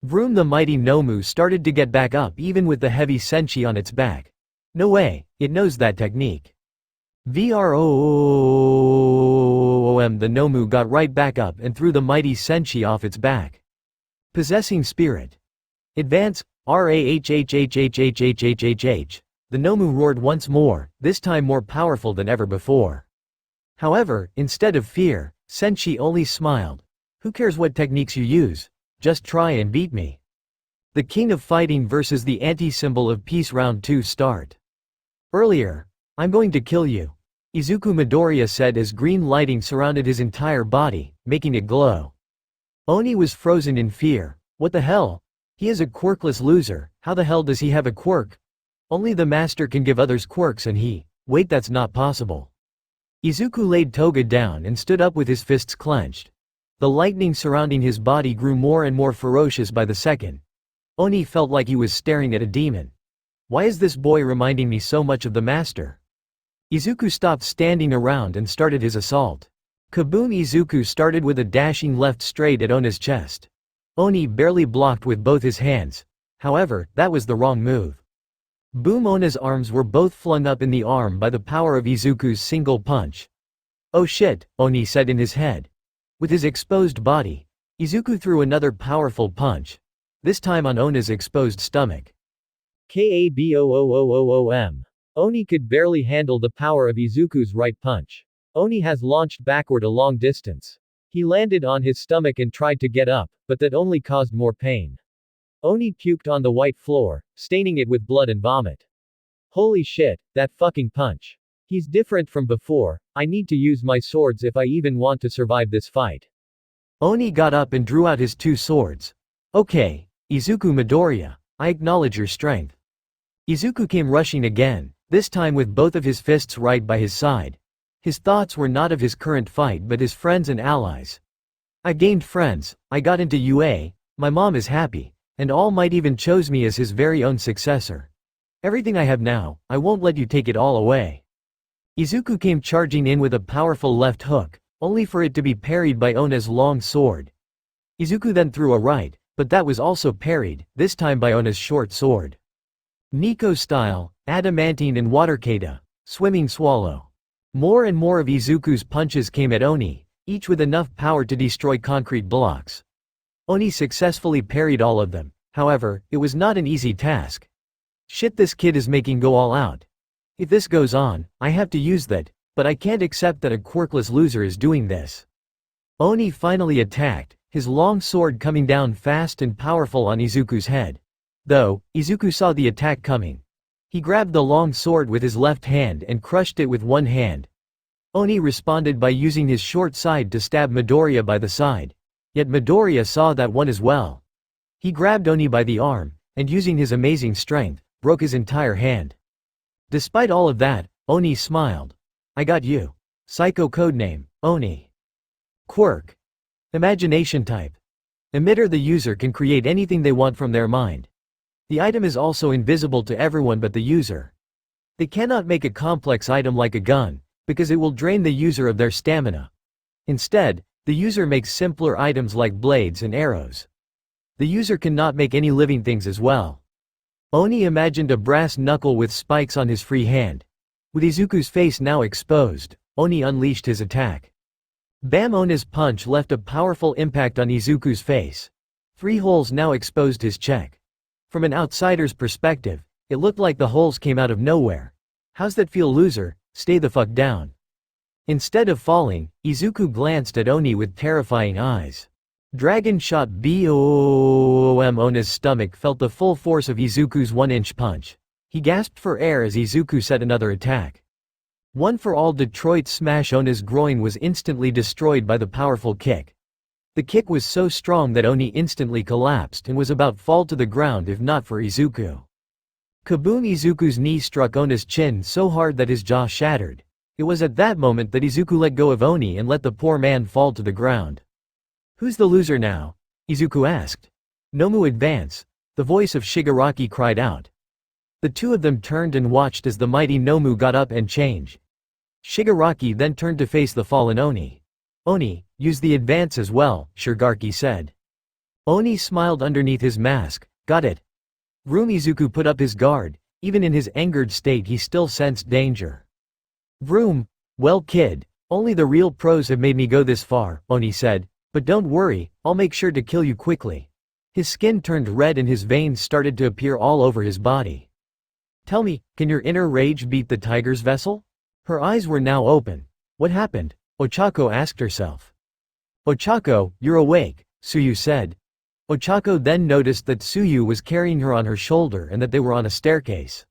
Vroom, the mighty Nomu started to get back up even with the heavy senshi on its back. No way, it knows that technique. Vroom, the Nomu got right back up and threw the mighty senshi off its back. Possessing spirit. Advance, Rahhhhhhhhhh. The Nomu roared once more, this time more powerful than ever before. However, instead of fear, Senshi only smiled. Who cares what techniques you use? Just try and beat me. The King of Fighting versus the anti-symbol of peace round 2 start. Earlier. I'm going to kill you. Izuku Midoriya said as green lighting surrounded his entire body, making it glow. Oni was frozen in fear. What the hell? He is a quirkless loser, how the hell does he have a quirk? Only the master can give others quirks and wait, that's not possible. Izuku laid Toga down and stood up with his fists clenched. The lightning surrounding his body grew more and more ferocious by the second. Oni felt like he was staring at a demon. Why is this boy reminding me so much of the master? Izuku stopped standing around and started his assault. Kaboom! Izuku started with a dashing left straight at Ona's chest. Oni barely blocked with both his hands. However, that was the wrong move. Boom! Ona's arms were both flung up in the arm by the power of Izuku's single punch. Oh shit, Oni said in his head. With his exposed body, Izuku threw another powerful punch. This time on Ona's exposed stomach. Kaboom! Oni could barely handle the power of Izuku's right punch. Oni has launched backward a long distance. He landed on his stomach and tried to get up, but that only caused more pain. Oni puked on the white floor, staining it with blood and vomit. Holy shit, that fucking punch. He's different from before, I need to use my swords if I even want to survive this fight. Oni got up and drew out his 2 swords. Okay, Izuku Midoriya, I acknowledge your strength. Izuku came rushing again, this time with both of his fists right by his side. His thoughts were not of his current fight but his friends and allies. I gained friends, I got into UA, my mom is happy, and All Might even chose me as his very own successor. Everything I have now, I won't let you take it all away. Izuku came charging in with a powerful left hook, only for it to be parried by Ona's long sword. Izuku then threw a right, but that was also parried, this time by Ona's short sword. Nico style, adamantine and water kata, swimming swallow. More and more of Izuku's punches came at Oni, each with enough power to destroy concrete blocks. Oni successfully parried all of them, however, it was not an easy task. Shit, this kid is making go all out. If this goes on, I have to use that, but I can't accept that a quirkless loser is doing this. Oni finally attacked, his long sword coming down fast and powerful on Izuku's head. Though, Izuku saw the attack coming. He grabbed the long sword with his left hand and crushed it with one hand. Oni responded by using his short side to stab Midoriya by the side. Yet Midoriya saw that one as well. He grabbed Oni by the arm, and using his amazing strength, broke his entire hand. Despite all of that, Oni smiled. I got you. Psycho codename, Oni. Quirk. Imagination type. Emitter: the user can create anything they want from their mind. The item is also invisible to everyone but the user. They cannot make a complex item like a gun, because it will drain the user of their stamina. Instead, the user makes simpler items like blades and arrows. The user cannot make any living things as well. Oni imagined a brass knuckle with spikes on his free hand. With Izuku's face now exposed, Oni unleashed his attack. Bam! Ona's punch left a powerful impact on Izuku's face. 3 holes now exposed his cheek. From an outsider's perspective, it looked like the holes came out of nowhere. How's that feel, loser? Stay the fuck down. Instead of falling, Izuku glanced at Oni with terrifying eyes. Dragon shot. Boom! Ona's stomach felt the full force of Izuku's 1-inch punch. He gasped for air as Izuku set another attack. One for all. Detroit smash. Ona's groin was instantly destroyed by the powerful kick. The kick was so strong that Oni instantly collapsed and was about fall to the ground if not for Izuku. Kaboom! Izuku's knee struck Ona's chin so hard that his jaw shattered. It was at that moment that Izuku let go of Oni and let the poor man fall to the ground. Who's the loser now? Izuku asked. Nomu advance. The voice of Shigaraki cried out. The two of them turned and watched as the mighty Nomu got up and changed. Shigaraki then turned to face the fallen Oni. Oni, use the advance as well, Shigaraki said. Oni smiled underneath his mask, got it. Izuku put up his guard, even in his angered state he still sensed danger. Vroom, well kid, only the real pros have made me go this far, Oni said, but don't worry, I'll make sure to kill you quickly. His skin turned red and his veins started to appear all over his body. Tell me, can your inner rage beat the tiger's vessel? Her eyes were now open. What happened? Ochako asked herself. Ochako, you're awake, Tsuyu said. Ochako then noticed that Tsuyu was carrying her on her shoulder and that they were on a staircase.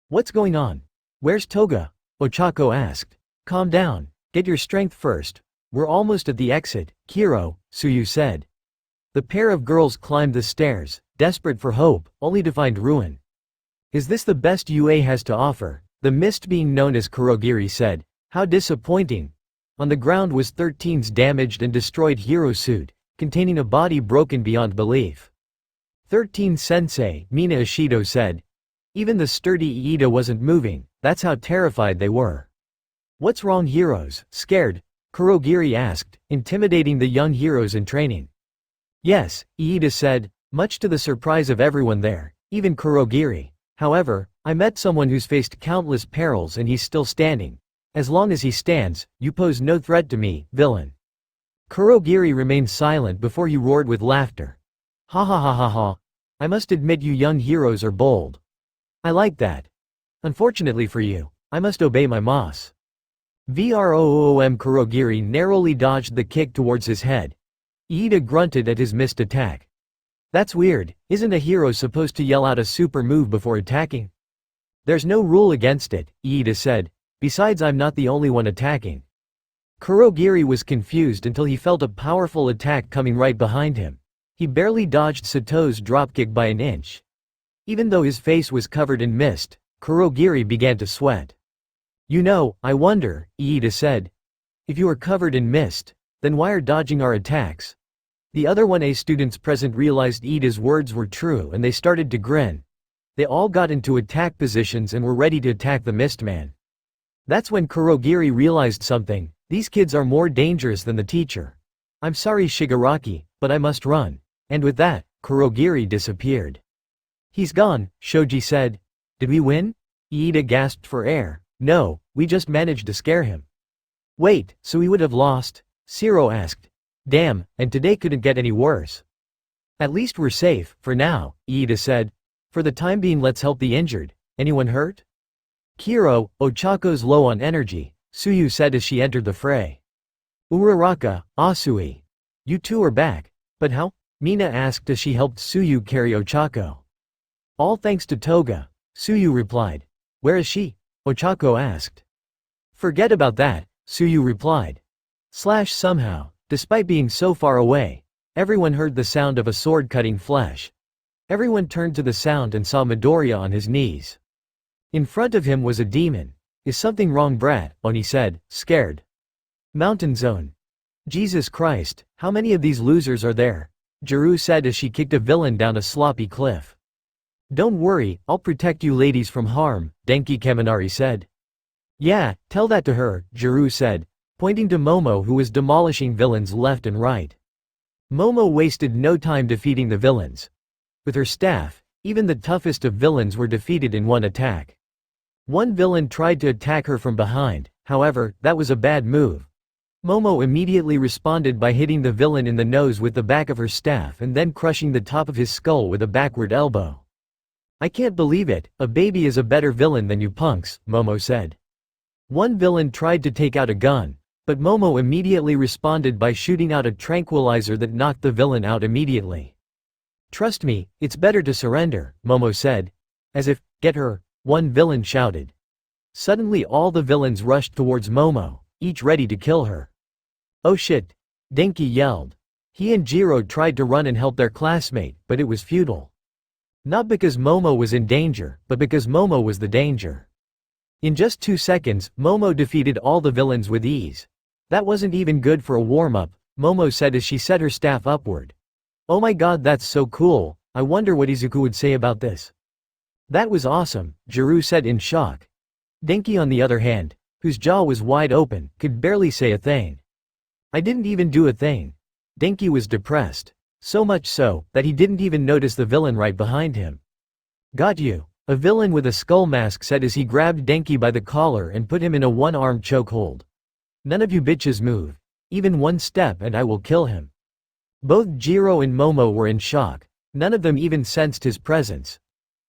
What's going on? Where's Toga? Ochako asked. Calm down, get your strength first. We're almost at the exit, Kiro, Tsuyu said. The pair of girls climbed the stairs, desperate for hope, only to find ruin. Is this the best UA has to offer? The mist being known as Kurogiri said. How disappointing. On the ground was 13's damaged and destroyed hero suit, containing a body broken beyond belief. 13 Sensei, Mina Ishido said. Even the sturdy Iida wasn't moving, that's how terrified they were. What's wrong heroes, scared? Kurogiri asked, intimidating the young heroes in training. Yes, Iida said, much to the surprise of everyone there, even Kurogiri. However, I met someone who's faced countless perils and he's still standing. As long as he stands, you pose no threat to me, villain. Kurogiri remained silent before he roared with laughter. Ha ha ha ha ha. I must admit you young heroes are bold. I like that. Unfortunately for you, I must obey my boss. Vroom Kurogiri narrowly dodged the kick towards his head. Iida grunted at his missed attack. That's weird, isn't a hero supposed to yell out a super move before attacking? There's no rule against it, Iida said, besides I'm not the only one attacking. Kurogiri was confused until he felt a powerful attack coming right behind him. He barely dodged Sato's dropkick by an inch. Even though his face was covered in mist, Kurogiri began to sweat. You know, I wonder, Iida said. If you are covered in mist, then why are dodging our attacks? The other 1A students present realized Iida's words were true and they started to grin. They all got into attack positions and were ready to attack the Mistman. That's when Kurogiri realized something, these kids are more dangerous than the teacher. I'm sorry Shigaraki, but I must run. And with that, Kurogiri disappeared. He's gone, Shoji said. Did we win? Iida gasped for air. No, we just managed to scare him. Wait, so we would have lost? Shiro asked. Damn, and today couldn't get any worse. At least we're safe, for now, Iida said. For the time being let's help the injured. Anyone hurt? Kiro, Ochako's low on energy, Tsuyu said as she entered the fray. Uraraka, Asui. You two are back. But how? Mina asked as she helped Tsuyu carry Ochako. All thanks to Toga, Tsuyu replied. Where is she? Ochako asked. Forget about that, Tsuyu replied. Somehow, despite being so far away, everyone heard the sound of a sword cutting flesh. Everyone turned to the sound and saw Midoriya on his knees. In front of him was a demon. Is something wrong, brat? Oni said, scared. Mountain zone. Jesus Christ, how many of these losers are there? Jiru said as she kicked a villain down a sloppy cliff. Don't worry, I'll protect you ladies from harm, Denki Kaminari said. Yeah, tell that to her, Jiru said, pointing to Momo who was demolishing villains left and right. Momo wasted no time defeating the villains. With her staff, even the toughest of villains were defeated in one attack. One villain tried to attack her from behind, however, that was a bad move. Momo immediately responded by hitting the villain in the nose with the back of her staff and then crushing the top of his skull with a backward elbow. I can't believe it, a baby is a better villain than you punks, Momo said. One villain tried to take out a gun, but Momo immediately responded by shooting out a tranquilizer that knocked the villain out immediately. Trust me, it's better to surrender, Momo said. As if, get her, one villain shouted. Suddenly all the villains rushed towards Momo, each ready to kill her. Oh shit! Denki yelled. He and Jiro tried to run and help their classmate, but it was futile. Not because Momo was in danger, but because Momo was the danger. In just 2 seconds, Momo defeated all the villains with ease. That wasn't even good for a warm-up, Momo said as she set her staff upward. Oh my god, that's so cool, I wonder what Izuku would say about this. That was awesome, Jiro said in shock. Denki on the other hand, whose jaw was wide open, could barely say a thing. I didn't even do a thing. Denki was depressed. So much so, that he didn't even notice the villain right behind him. Got you, a villain with a skull mask said as he grabbed Denki by the collar and put him in a one-armed chokehold. None of you bitches move. Even one step and I will kill him. Both Jiro and Momo were in shock. None of them even sensed his presence.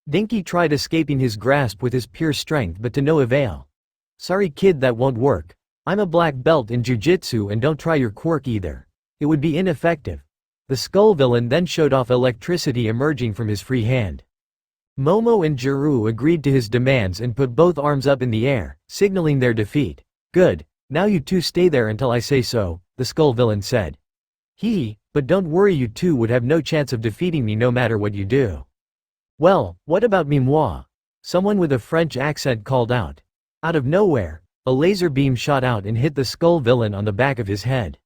Denki tried escaping his grasp with his pure strength but to no avail. Sorry kid, that won't work. I'm a black belt in jujitsu and don't try your quirk either. It would be ineffective. The skull villain then showed off electricity emerging from his free hand. Momo and Jiro agreed to his demands and put both arms up in the air, signaling their defeat. Good, now you two stay there until I say so, the skull villain said. But don't worry, you two would have no chance of defeating me no matter what you do. Well, what about me moi? Someone with a French accent called out. Out of nowhere, a laser beam shot out and hit the skull villain on the back of his head.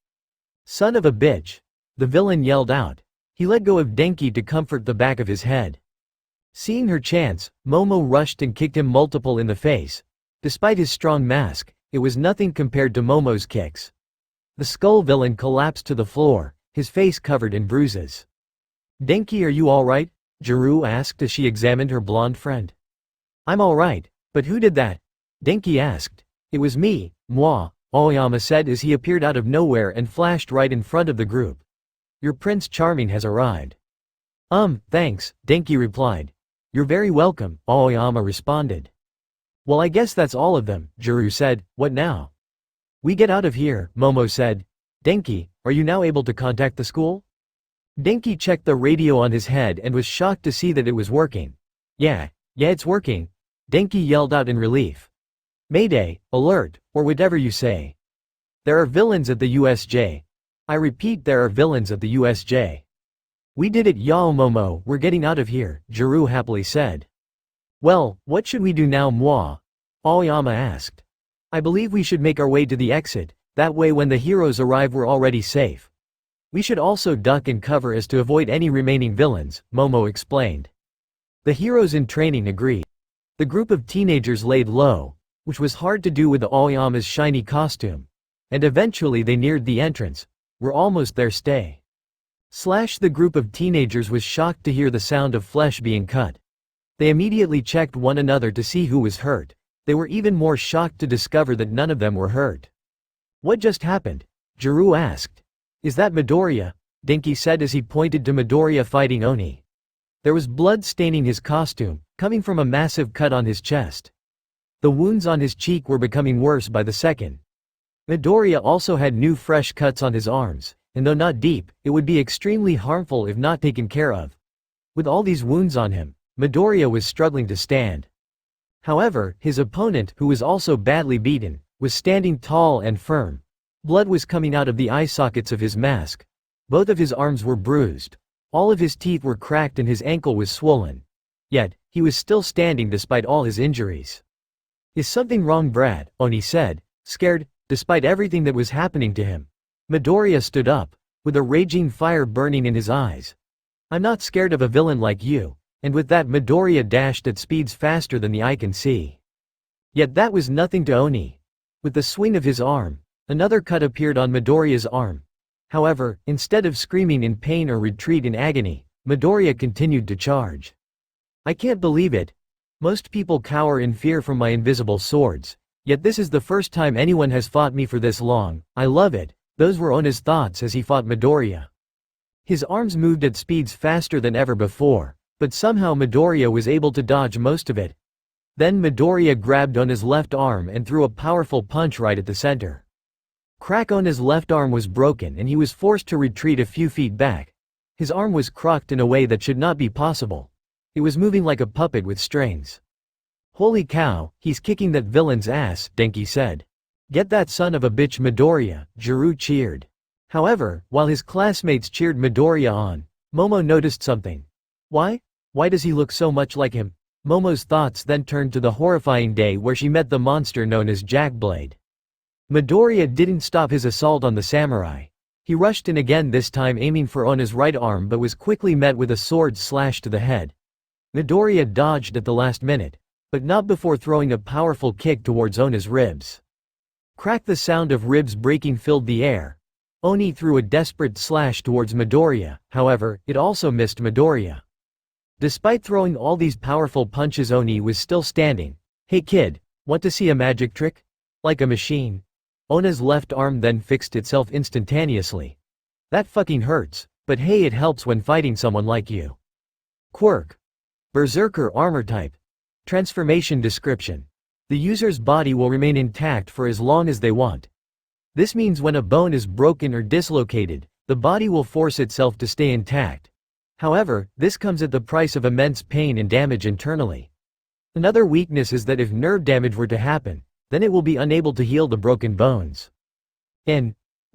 Son of a bitch! The villain yelled out. He let go of Denki to comfort the back of his head. Seeing her chance, Momo rushed and kicked him multiple in the face. Despite his strong mask, it was nothing compared to Momo's kicks. The skull villain collapsed to the floor, his face covered in bruises. Denki, are you alright? Jiro asked as she examined her blonde friend. I'm alright, but who did that? Denki asked. It was me, moi, Aoyama said as he appeared out of nowhere and flashed right in front of the group. Your Prince Charming has arrived. Thanks, Denki replied. You're very welcome, Aoyama responded. Well, I guess that's all of them, Jiro said. What now? We get out of here, Momo said. Denki, are you now able to contact the school? Denki checked the radio on his head and was shocked to see that it was working. Yeah, it's working. Denki yelled out in relief. Mayday, alert, or whatever you say. There are villains at the USJ. I repeat, there are villains at the USJ. We did it, Yao Momo, we're getting out of here, Jiro happily said. Well, what should we do now, moi? Aoyama asked. I believe we should make our way to the exit, that way when the heroes arrive we're already safe. We should also duck and cover as to avoid any remaining villains, Momo explained. The heroes in training agreed. The group of teenagers laid low, which was hard to do with Aoyama's shiny costume. And eventually they neared the entrance. We're almost there, stay. The group of teenagers was shocked to hear the sound of flesh being cut. They immediately checked one another to see who was hurt. They were even more shocked to discover that none of them were hurt. What just happened? Jiro asked. Is that Midoriya? Denki said as he pointed to Midoriya fighting Oni. There was blood staining his costume, coming from a massive cut on his chest. The wounds on his cheek were becoming worse by the second. Midoriya also had new fresh cuts on his arms, and though not deep, it would be extremely harmful if not taken care of. With all these wounds on him, Midoriya was struggling to stand. However, his opponent, who was also badly beaten, was standing tall and firm. Blood was coming out of the eye sockets of his mask. Both of his arms were bruised. All of his teeth were cracked and his ankle was swollen. Yet, he was still standing despite all his injuries. Is something wrong, Brad? Oni said, scared, despite everything that was happening to him. Midoriya stood up, with a raging fire burning in his eyes. I'm not scared of a villain like you, and with that Midoriya dashed at speeds faster than the eye can see. Yet that was nothing to Oni. With the swing of his arm, another cut appeared on Midoriya's arm. However, instead of screaming in pain or retreat in agony, Midoriya continued to charge. I can't believe it. Most people cower in fear from my invisible swords, yet this is the first time anyone has fought me for this long. I love it. Those were Ona's thoughts as he fought Midoriya. His arms moved at speeds faster than ever before, but somehow Midoriya was able to dodge most of it. Then Midoriya grabbed Ona's left arm and threw a powerful punch right at the center. Crack. Ona's left arm was broken and he was forced to retreat a few feet back. His arm was crocked in a way that should not be possible. It was moving like a puppet with strings. Holy cow, he's kicking that villain's ass, Denki said. Get that son of a bitch Midoriya, Jiro cheered. However, while his classmates cheered Midoriya on, Momo noticed something. Why does he look so much like him? Momo's thoughts then turned to the horrifying day where she met the monster known as Jackblade. Midoriya didn't stop his assault on the samurai. He rushed in again, this time aiming for Ona's right arm, but was quickly met with a sword slash to the head. Midoriya dodged at the last minute, but not before throwing a powerful kick towards Ona's ribs. Crack! The sound of ribs breaking filled the air. Oni threw a desperate slash towards Midoriya, however, it also missed Midoriya. Despite throwing all these powerful punches, Oni was still standing. "Hey kid, want to see a magic trick? Like a machine?" Ona's left arm then fixed itself instantaneously. "That fucking hurts, but hey, it helps when fighting someone like you." Quirk. Berserker Armor Type. Transformation Description. The user's body will remain intact for as long as they want. This means when a bone is broken or dislocated, the body will force itself to stay intact. However, this comes at the price of immense pain and damage internally. Another weakness is that if nerve damage were to happen, then it will be unable to heal the broken bones.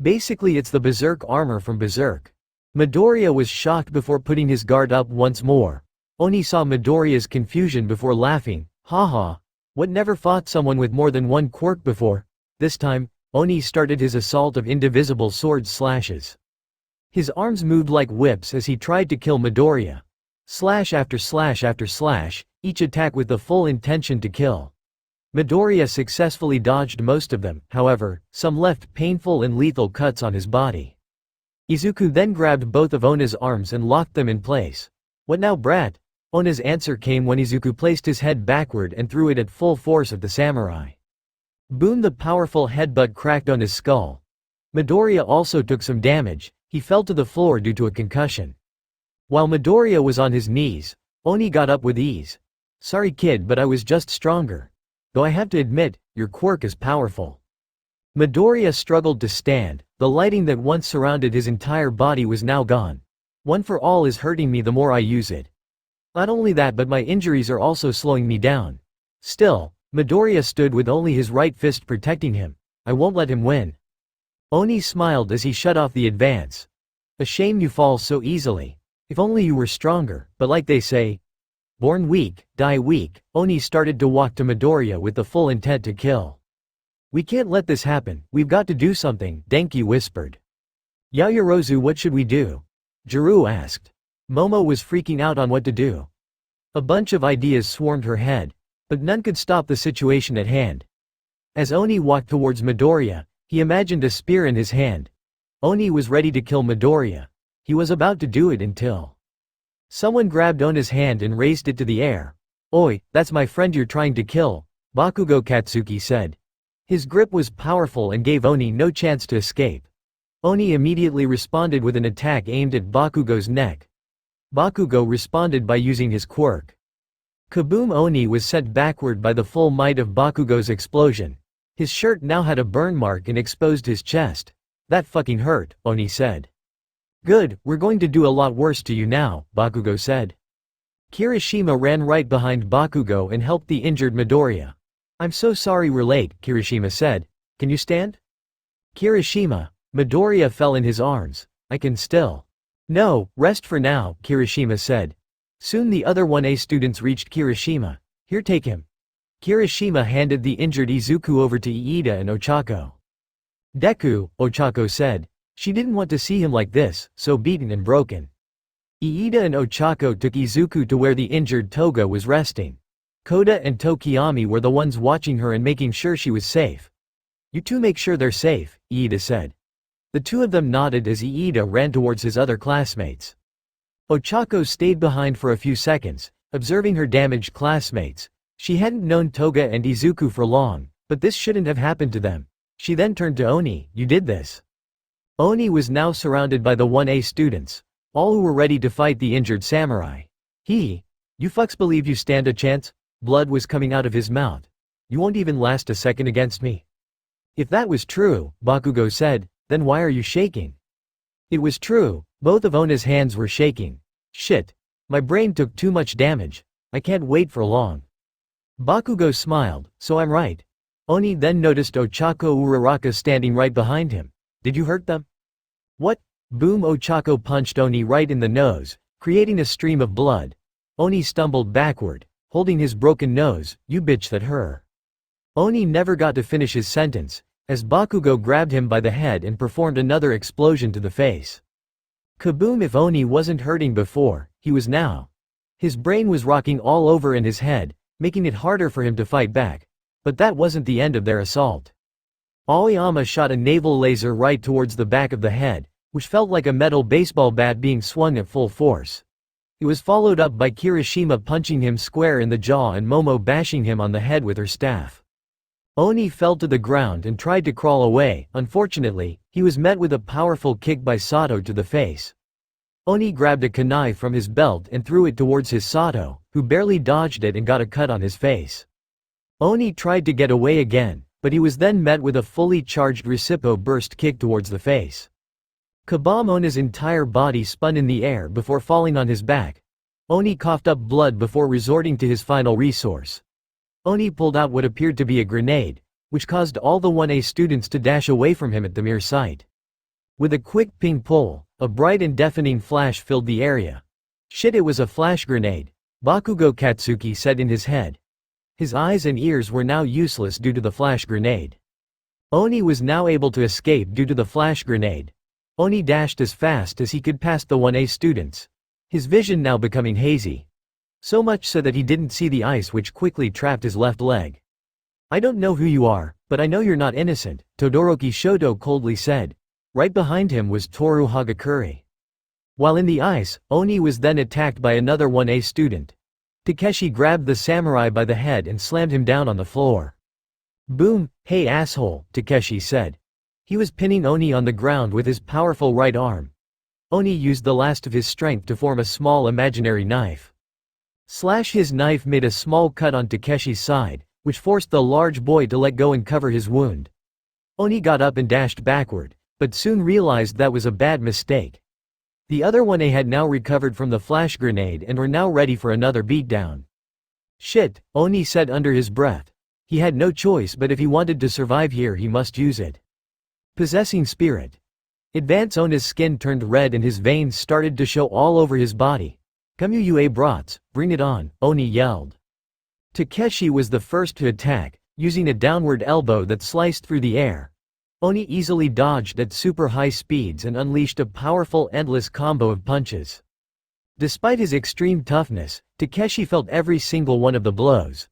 Basically it's the Berserk armor from Berserk. Midoriya was shocked before putting his guard up once more. Oni saw Midoriya's confusion before laughing. Haha. What, never fought someone with more than one quirk before? This time, Oni started his assault of indivisible sword slashes. His arms moved like whips as he tried to kill Midoriya. Slash after slash after slash, each attack with the full intention to kill. Midoriya successfully dodged most of them, however, some left painful and lethal cuts on his body. Izuku then grabbed both of Ona's arms and locked them in place. "What now, brat?" Ona's answer came when Izuku placed his head backward and threw it at full force at the samurai. Boom! The powerful headbutt cracked on his skull. Midoriya also took some damage. He fell to the floor due to a concussion. While Midoriya was on his knees, Oni got up with ease. "Sorry kid, but I was just stronger. Though I have to admit, your quirk is powerful." Midoriya struggled to stand. The lighting that once surrounded his entire body was now gone. "One for all is hurting me the more I use it. Not only that, but my injuries are also slowing me down." Still, Midoriya stood with only his right fist protecting him. "I won't let him win." Oni smiled as he shut off the advance. "A shame you fall so easily. If only you were stronger, but like they say, born weak, die weak." Oni started to walk to Midoriya with the full intent to kill. "We can't let this happen, we've got to do something," Denki whispered. "Yaoyorozu, what should we do?" Jiru asked. Momo was freaking out on what to do. A bunch of ideas swarmed her head, but none could stop the situation at hand. As Oni walked towards Midoriya, he imagined a spear in his hand. Oni was ready to kill Midoriya. He was about to do it until someone grabbed Ona's hand and raised it to the air. "Oi, that's my friend you're trying to kill," Bakugo Katsuki said. His grip was powerful and gave Oni no chance to escape. Oni immediately responded with an attack aimed at Bakugo's neck. Bakugo responded by using his quirk. Kaboom! Oni was sent backward by the full might of Bakugo's explosion. His shirt now had a burn mark and exposed his chest. "That fucking hurt," Oni said. "Good, we're going to do a lot worse to you now," Bakugo said. Kirishima ran right behind Bakugo and helped the injured Midoriya. "I'm so sorry we're late," Kirishima said. "Can you stand?" Kirishima. Midoriya fell in his arms. "I can still." "No, rest for now," Kirishima said. Soon the other 1A students reached Kirishima. "Here, take him." Kirishima handed the injured Izuku over to Iida and Ochako. "Deku," Ochako said. She didn't want to see him like this, so beaten and broken. Iida and Ochako took Izuku to where the injured Toga was resting. Koda and Tokiyami were the ones watching her and making sure she was safe. "You two make sure they're safe," Iida said. The two of them nodded as Iida ran towards his other classmates. Ochako stayed behind for a few seconds, observing her damaged classmates. She hadn't known Toga and Izuku for long, but this shouldn't have happened to them. She then turned to Oni. "You did this." Oni was now surrounded by the 1A students, all who were ready to fight the injured samurai. "You fucks believe you stand a chance?" Blood was coming out of his mouth. "You won't even last a second against me?" "If that was true," Bakugo said, "then why are you shaking?" It was true, both of Ona's hands were shaking. "Shit. My brain took too much damage. I can't wait for long." Bakugo smiled. "So I'm right." Oni then noticed Ochako Uraraka standing right behind him. "Did you hurt them?" "What?" Boom! Ochako punched Oni right in the nose, creating a stream of blood. Oni stumbled backward, holding his broken nose. "You bitch, that her." Oni never got to finish his sentence, as Bakugo grabbed him by the head and performed another explosion to the face. Kaboom! If Oni wasn't hurting before, he was now. His brain was rocking all over in his head, making it harder for him to fight back. But that wasn't the end of their assault. Aoyama shot a naval laser right towards the back of the head, which felt like a metal baseball bat being swung at full force. It was followed up by Kirishima punching him square in the jaw and Momo bashing him on the head with her staff. Oni fell to the ground and tried to crawl away. Unfortunately, he was met with a powerful kick by Sato to the face. Oni grabbed a kunai from his belt and threw it towards his Sato, who barely dodged it and got a cut on his face. Oni tried to get away again, but he was then met with a fully charged Recipo burst kick towards the face. Kabam! Ona's entire body spun in the air before falling on his back. Oni coughed up blood before resorting to his final resource. Oni pulled out what appeared to be a grenade, which caused all the 1A students to dash away from him at the mere sight. With a quick ping pull, a bright and deafening flash filled the area. Shit, it was a flash grenade, Bakugo Katsuki said in his head. His eyes and ears were now useless due to the flash grenade. Oni was now able to escape due to the flash grenade. Oni dashed as fast as he could past the 1A students, his vision now becoming hazy. So much so that he didn't see the ice, which quickly trapped his left leg. I don't know who you are, but I know you're not innocent, Todoroki Shoto coldly said. Right behind him was Toru Hagakure. While in the ice, Oni was then attacked by another 1A student. Takeshi grabbed the samurai by the head and slammed him down on the floor. Boom! Hey asshole, Takeshi said. He was pinning Oni on the ground with his powerful right arm. Oni used the last of his strength to form a small imaginary knife. Slash! His knife made a small cut on Takeshi's side, which forced the large boy to let go and cover his wound. Oni got up and dashed backward, but soon realized that was a bad mistake. The other 1A had now recovered from the flash grenade and were now ready for another beatdown. Shit, Oni said under his breath. He had no choice, but if he wanted to survive here he must use it. Possessing spirit. Advance! Ona's skin turned red and his veins started to show all over his body. Come you brats, bring it on, Oni yelled. Takeshi was the first to attack, using a downward elbow that sliced through the air. Oni easily dodged at super high speeds and unleashed a powerful endless combo of punches. Despite his extreme toughness, Takeshi felt every single one of the blows.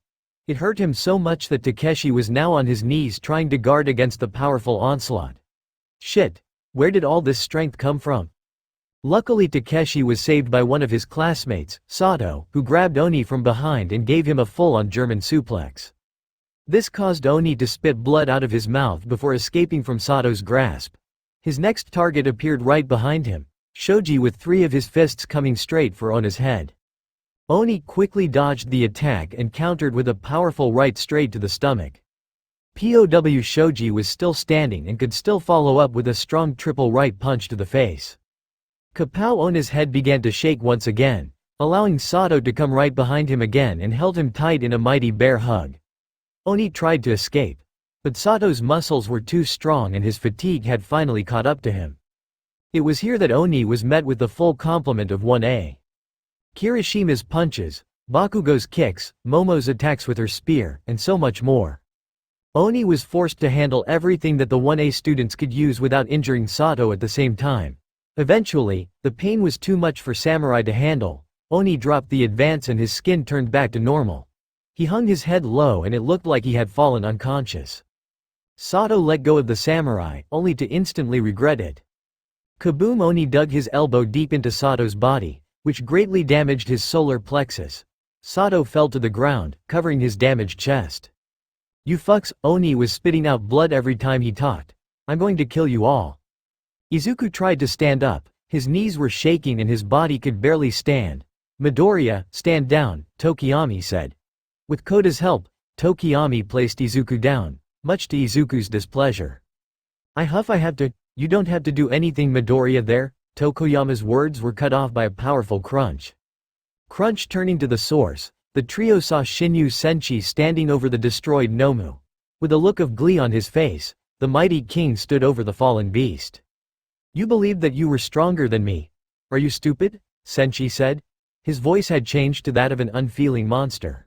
It hurt him so much that Takeshi was now on his knees trying to guard against the powerful onslaught. Shit, where did all this strength come from? Luckily Takeshi was saved by one of his classmates, Sato, who grabbed Oni from behind and gave him a full-on German suplex. This caused Oni to spit blood out of his mouth before escaping from Sato's grasp. His next target appeared right behind him, Shoji, with 3 of his fists coming straight for Ona's head. Oni quickly dodged the attack and countered with a powerful right straight to the stomach. POW Shoji was still standing and could still follow up with a strong triple right punch to the face. Kapow! Ona's head began to shake once again, allowing Sato to come right behind him again and held him tight in a mighty bear hug. Oni tried to escape, but Sato's muscles were too strong and his fatigue had finally caught up to him. It was here that Oni was met with the full complement of 1A. Kirishima's punches, Bakugo's kicks, Momo's attacks with her spear, and so much more. Oni was forced to handle everything that the 1A students could use without injuring Sato at the same time. Eventually, the pain was too much for Samurai to handle. Oni dropped the advance and his skin turned back to normal. He hung his head low and it looked like he had fallen unconscious. Sato let go of the samurai, only to instantly regret it. Kaboom! Oni dug his elbow deep into Sato's body, which greatly damaged his solar plexus. Sato fell to the ground, covering his damaged chest. You fucks, Oni was spitting out blood every time he talked. I'm going to kill you all. Izuku tried to stand up, his knees were shaking and his body could barely stand. Midoriya, stand down, Tokiyami said. With Koda's help, Tokiyami placed Izuku down, much to Izuku's displeasure. I have to, you don't have to do anything, Midoriya there. Tokoyama's words were cut off by a powerful crunch. Crunch! Turning to the source, the trio saw Shinyu Senshi standing over the destroyed Nomu. With a look of glee on his face, the mighty king stood over the fallen beast. You believed that you were stronger than me. Are you stupid? Senshi said. His voice had changed to that of an unfeeling monster.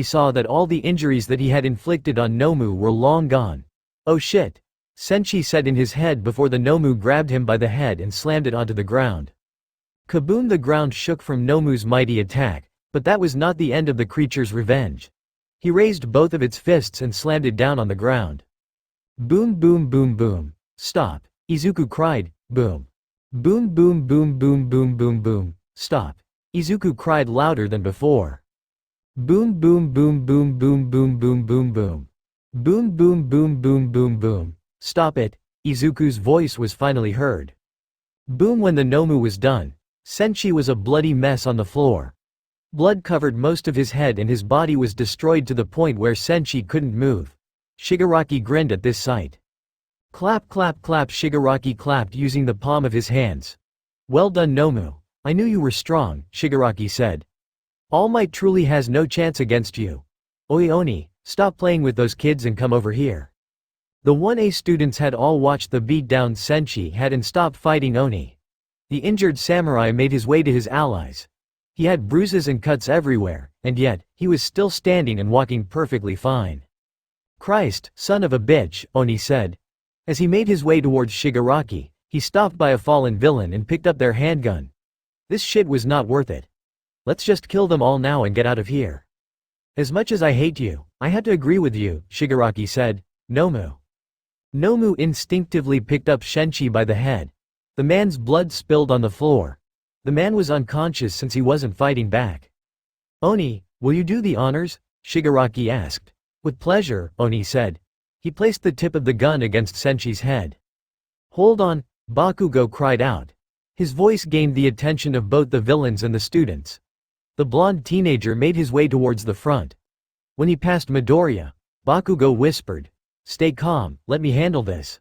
Senshi saw that all the injuries that he had inflicted on Nomu were long gone. "Oh shit," Senshi said in his head before the Nomu grabbed him by the head and slammed it onto the ground. Kaboom! The ground shook from Nomu's mighty attack, but that was not the end of the creature's revenge. He raised both of its fists and slammed it down on the ground. Boom boom boom boom. Stop, Izuku cried. Boom. Boom boom boom boom boom boom boom. Stop, Izuku cried louder than before. Boom boom boom boom boom boom boom boom boom. Boom boom boom boom boom boom. Stop it, Izuku's voice was finally heard. Boom! When the Nomu was done, Senshi was a bloody mess on the floor. Blood covered most of his head and his body was destroyed to the point where Senshi couldn't move. Shigaraki grinned at this sight. Clap clap clap. Shigaraki clapped using the palm of his hands. Well done Nomu. I knew you were strong, Shigaraki said. All Might truly has no chance against you. Oi Oni, stop playing with those kids and come over here. The 1A students had all watched the beat-down Senshi had and stopped fighting Oni. The injured samurai made his way to his allies. He had bruises and cuts everywhere, and yet, he was still standing and walking perfectly fine. Christ, son of a bitch, Oni said. As he made his way towards Shigaraki, he stopped by a fallen villain and picked up their handgun. This shit was not worth it. Let's just kill them all now and get out of here. As much as I hate you, I had to agree with you, Shigaraki said. Nomu. Nomu instinctively picked up Senshi by the head. The man's blood spilled on the floor. The man was unconscious since he wasn't fighting back. Oni, will you do the honors? Shigaraki asked. With pleasure, Oni said. He placed the tip of the gun against Senshi's head. Hold on, Bakugo cried out. His voice gained the attention of both the villains and the students. The blonde teenager made his way towards the front. When he passed Midoriya, Bakugo whispered, Stay calm, let me handle this.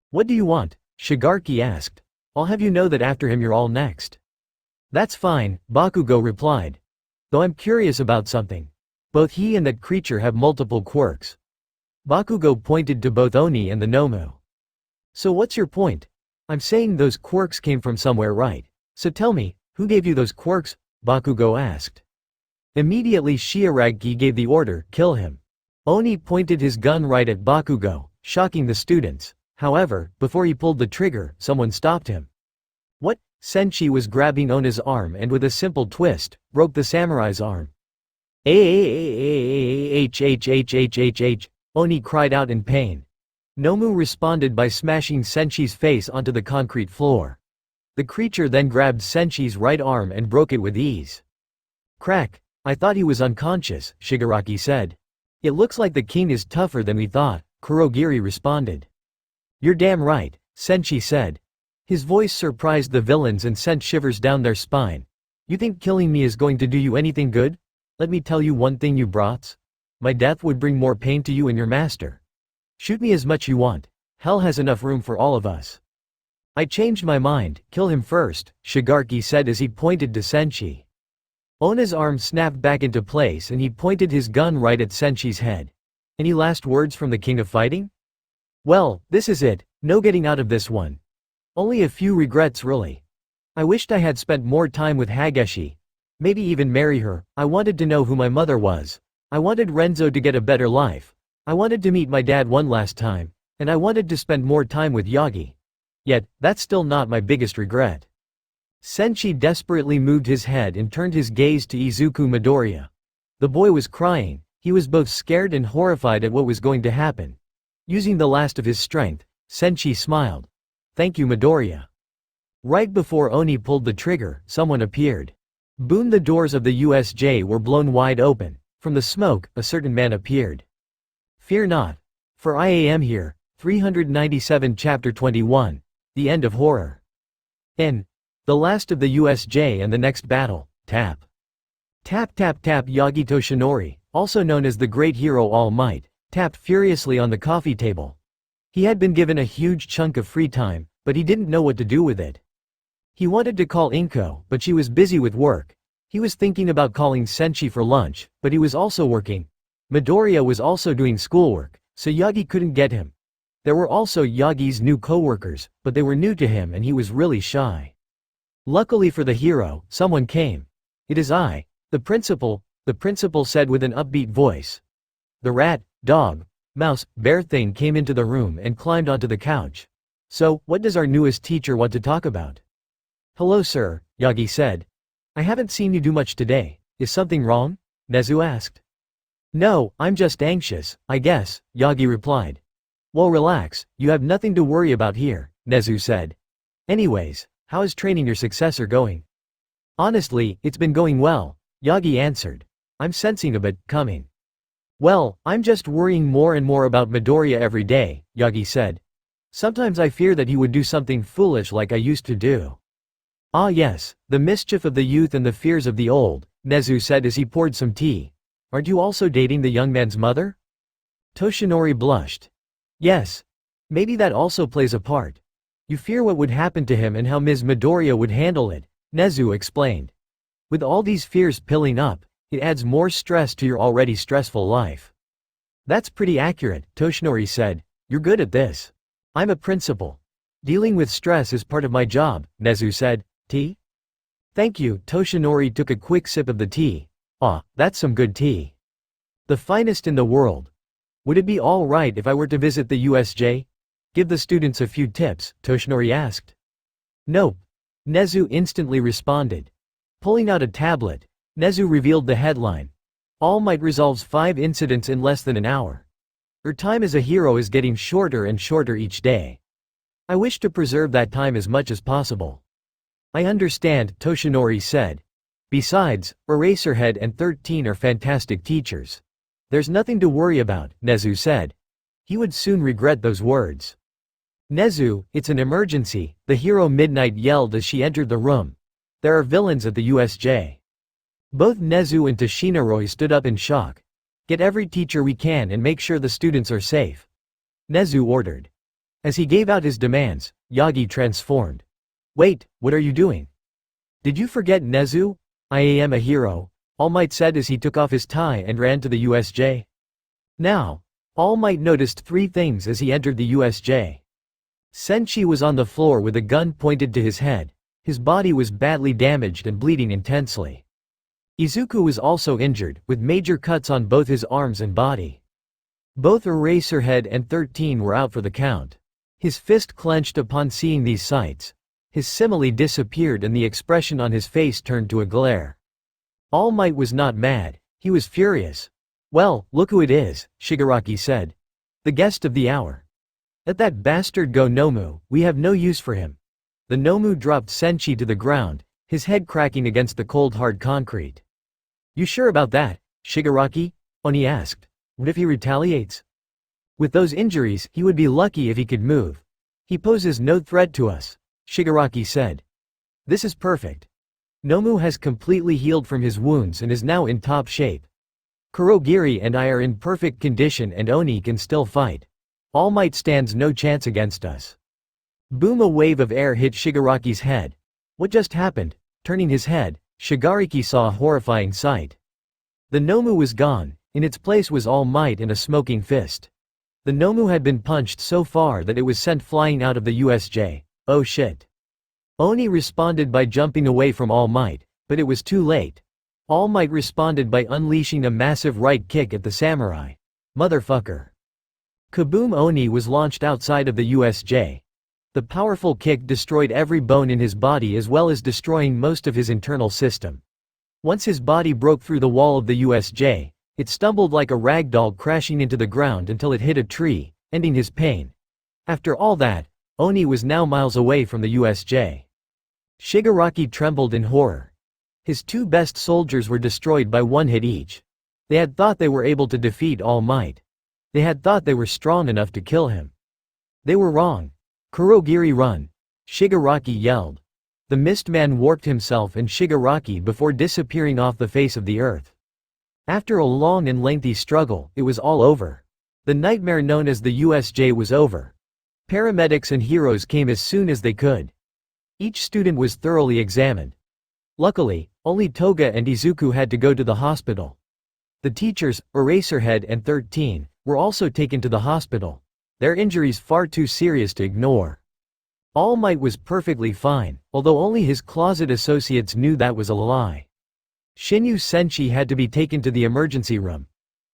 What do you want? Shigaraki asked. I'll have you know that after him you're all next. That's fine, Bakugo replied. Though I'm curious about something. Both he and that creature have multiple quirks. Bakugo pointed to both Oni and the Nomu. So what's your point? I'm saying those quirks came from somewhere, right? So tell me, who gave you those quirks? Bakugo asked. Immediately Shigaraki gave the order, kill him. Oni pointed his gun right at Bakugo, shocking the students. However, before he pulled the trigger, someone stopped him. What? Senshi was grabbing Ona's arm and with a simple twist, broke the samurai's arm. H. Oni cried out in pain. Nomu responded by smashing Senshi's face onto the concrete floor. The creature then grabbed Senshi's right arm and broke it with ease. Crack, I thought he was unconscious, Shigaraki said. It looks like the king is tougher than we thought, Kurogiri responded. You're damn right, Senshi said. His voice surprised the villains and sent shivers down their spine. You think killing me is going to do you anything good? Let me tell you one thing, you brats. My death would bring more pain to you and your master. Shoot me as much you want. Hell has enough room for all of us. I changed my mind, kill him first, Shigaraki said as he pointed to Senshi. Ona's arm snapped back into place and he pointed his gun right at Senshi's head. Any last words from the king of fighting? Well, this is it, no getting out of this one. Only a few regrets really. I wished I had spent more time with Hageshi. Maybe even marry her. I wanted to know who my mother was. I wanted Renzo to get a better life. I wanted to meet my dad one last time. And I wanted to spend more time with Yagi. Yet, that's still not my biggest regret. Senshi desperately moved his head and turned his gaze to Izuku Midoriya. The boy was crying. He was both scared and horrified at what was going to happen. Using the last of his strength, Senshi smiled. "Thank you, Midoriya." Right before Oni pulled the trigger, someone appeared. Boom! The doors of the USJ were blown wide open. From the smoke, a certain man appeared. "Fear not. For I am here." 397 Chapter 21. The End of Horror. N. The last of the USJ and the next battle. Tap. Tap tap tap. Yagi Toshinori, also known as the Great Hero All Might, tapped furiously on the coffee table. He had been given a huge chunk of free time, but he didn't know what to do with it. He wanted to call Inko, but she was busy with work. He was thinking about calling Senshi for lunch, but he was also working. Midoriya was also doing schoolwork, so Yagi couldn't get him. There were also Yagi's new co-workers, but they were new to him and he was really shy. Luckily for the hero, someone came. "It is I, the principal," the principal said with an upbeat voice. The rat, dog, mouse, bear thing came into the room and climbed onto the couch. "So, what does our newest teacher want to talk about?" "Hello sir," Yagi said. "I haven't seen you do much today. Is something wrong?" Nezu asked. "No, I'm just anxious, I guess," Yagi replied. "Well, relax, you have nothing to worry about here," Nezu said. "Anyways, how is training your successor going?" "Honestly, it's been going well," Yagi answered. "I'm sensing a bit coming." "Well, I'm just worrying more and more about Midoriya every day," Yagi said. "Sometimes I fear that he would do something foolish like I used to do." "Ah yes, the mischief of the youth and the fears of the old," Nezu said as he poured some tea. "Aren't you also dating the young man's mother?" Toshinori blushed. "Yes. Maybe that also plays a part. You fear what would happen to him and how Ms. Midoriya would handle it," Nezu explained. "With all these fears piling up, it adds more stress to your already stressful life." "That's pretty accurate," Toshinori said. "You're good at this." "I'm a principal. Dealing with stress is part of my job," Nezu said. "Tea?" "Thank you." Toshinori took a quick sip of the tea. "Ah, that's some good tea. The finest in the world. Would it be all right if I were to visit the USJ? Give the students a few tips?" Toshinori asked. "Nope." Nezu instantly responded. Pulling out a tablet, Nezu revealed the headline. "All Might resolves 5 incidents in less than an hour. Her time as a hero is getting shorter and shorter each day. I wish to preserve that time as much as possible." "I understand," Toshinori said. "Besides, Eraserhead and 13 are fantastic teachers. There's nothing to worry about," Nezu said. He would soon regret those words. "Nezu, it's an emergency," the hero Midnight yelled as she entered the room. "There are villains at the USJ." Both Nezu and Toshinori stood up in shock. "Get every teacher we can and make sure the students are safe," Nezu ordered. As he gave out his demands, Yagi transformed. "Wait, what are you doing? Did you forget Nezu? I am a hero," All Might said as he took off his tie and ran to the USJ. Now, All Might noticed 3 things as he entered the USJ. Senshi was on the floor with a gun pointed to his head. His body was badly damaged and bleeding intensely. Izuku was also injured, with major cuts on both his arms and body. Both Eraserhead and 13 were out for the count. His fist clenched upon seeing these sights. His simile disappeared and the expression on his face turned to a glare. All Might was not mad, he was furious. "Well, look who it is," Shigaraki said. "The guest of the hour. Let that bastard go Nomu, we have no use for him." The Nomu dropped Senshi to the ground, his head cracking against the cold hard concrete. "You sure about that, Shigaraki?" Oni asked. "What if he retaliates? With those injuries, he would be lucky if he could move. He poses no threat to us," Shigaraki said. "This is perfect. Nomu has completely healed from his wounds and is now in top shape. Kurogiri and I are in perfect condition and Oni can still fight. All Might stands no chance against us." Boom! A wave of air hit Shigaraki's head. What just happened? Turning his head, Shigaraki saw a horrifying sight. The Nomu was gone, in its place was All Might and a smoking fist. The Nomu had been punched so far that it was sent flying out of the USJ. "Oh shit." Oni responded by jumping away from All Might, but it was too late. All Might responded by unleashing a massive right kick at the samurai. "Motherfucker." Kaboom! Oni was launched outside of the USJ. The powerful kick destroyed every bone in his body as well as destroying most of his internal system. Once his body broke through the wall of the USJ, it stumbled like a rag doll crashing into the ground until it hit a tree, ending his pain. After all that, Oni was now miles away from the USJ. Shigaraki trembled in horror. His two best soldiers were destroyed by one hit each. They had thought they were able to defeat All Might. They had thought they were strong enough to kill him. They were wrong. "Kurogiri, run!" Shigaraki yelled. The Mist Man warped himself and Shigaraki before disappearing off the face of the earth. After a long and lengthy struggle, it was all over. The nightmare known as the USJ was over. Paramedics and heroes came as soon as they could. Each student was thoroughly examined. Luckily, only Toga and Izuku had to go to the hospital. The teachers, Eraserhead and 13, were also taken to the hospital. Their injuries far too serious to ignore. All Might was perfectly fine, although only his closet associates knew that was a lie. Shinyu Senshi had to be taken to the emergency room.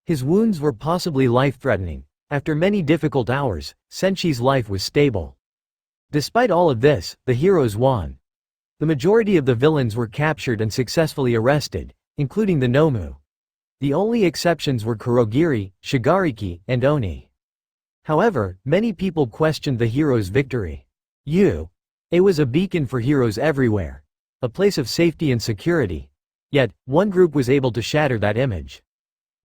His wounds were possibly life-threatening. After many difficult hours, Senshi's life was stable. Despite all of this, the heroes won. The majority of the villains were captured and successfully arrested, including the Nomu. The only exceptions were Kurogiri, Shigaraki, and Oni. However, many people questioned the heroes' victory. It was a beacon for heroes everywhere. A place of safety and security. Yet, one group was able to shatter that image.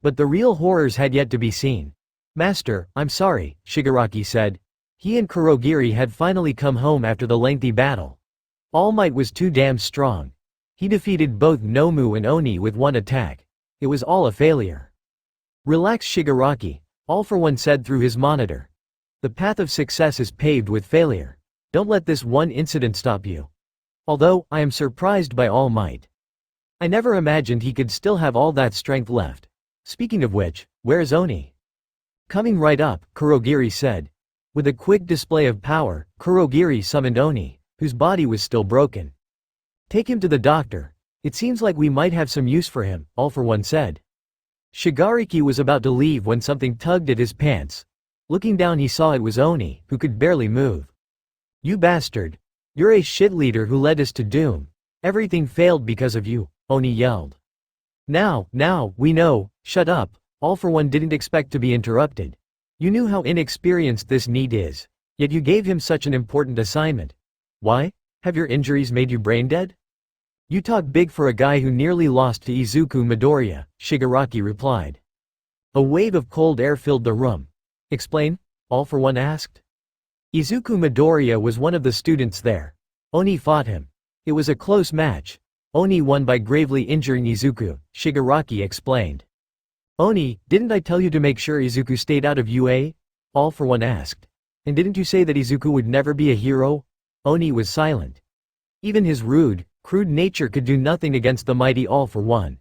But the real horrors had yet to be seen. "Master, I'm sorry," Shigaraki said. He and Kurogiri had finally come home after the lengthy battle. All Might was too damn strong. He defeated both Nomu and Oni with one attack. It was all a failure. "Relax, Shigaraki," All For One said through his monitor. "The path of success is paved with failure. Don't let this one incident stop you. Although, I am surprised by All Might. I never imagined he could still have all that strength left. Speaking of which, where's Oni?" "Coming right up," Kurogiri said. With a quick display of power, Kurogiri summoned Oni, whose body was still broken. "Take him to the doctor. It seems like we might have some use for him," All For One said. Shigaraki was about to leave when something tugged at his pants. Looking down, he saw it was Oni, who could barely move. "You bastard. You're a shit leader who led us to doom. Everything failed because of you," Oni yelled. Now, we know." "Shut up." All For One didn't expect to be interrupted. "You knew how inexperienced this NEET is. Yet you gave him such an important assignment. Why? Have your injuries made you brain dead?" "You talk big for a guy who nearly lost to Izuku Midoriya," Shigaraki replied. A wave of cold air filled the room. "Explain?" All For One asked. Izuku Midoriya was one of the students there. Oni fought him. It was a close match. Oni won by gravely injuring Izuku, Shigaraki explained. "Oni, didn't I tell you to make sure Izuku stayed out of UA?" All For One asked. "And didn't you say that Izuku would never be a hero?" Oni was silent. Even his rude, crude nature could do nothing against the mighty All For One.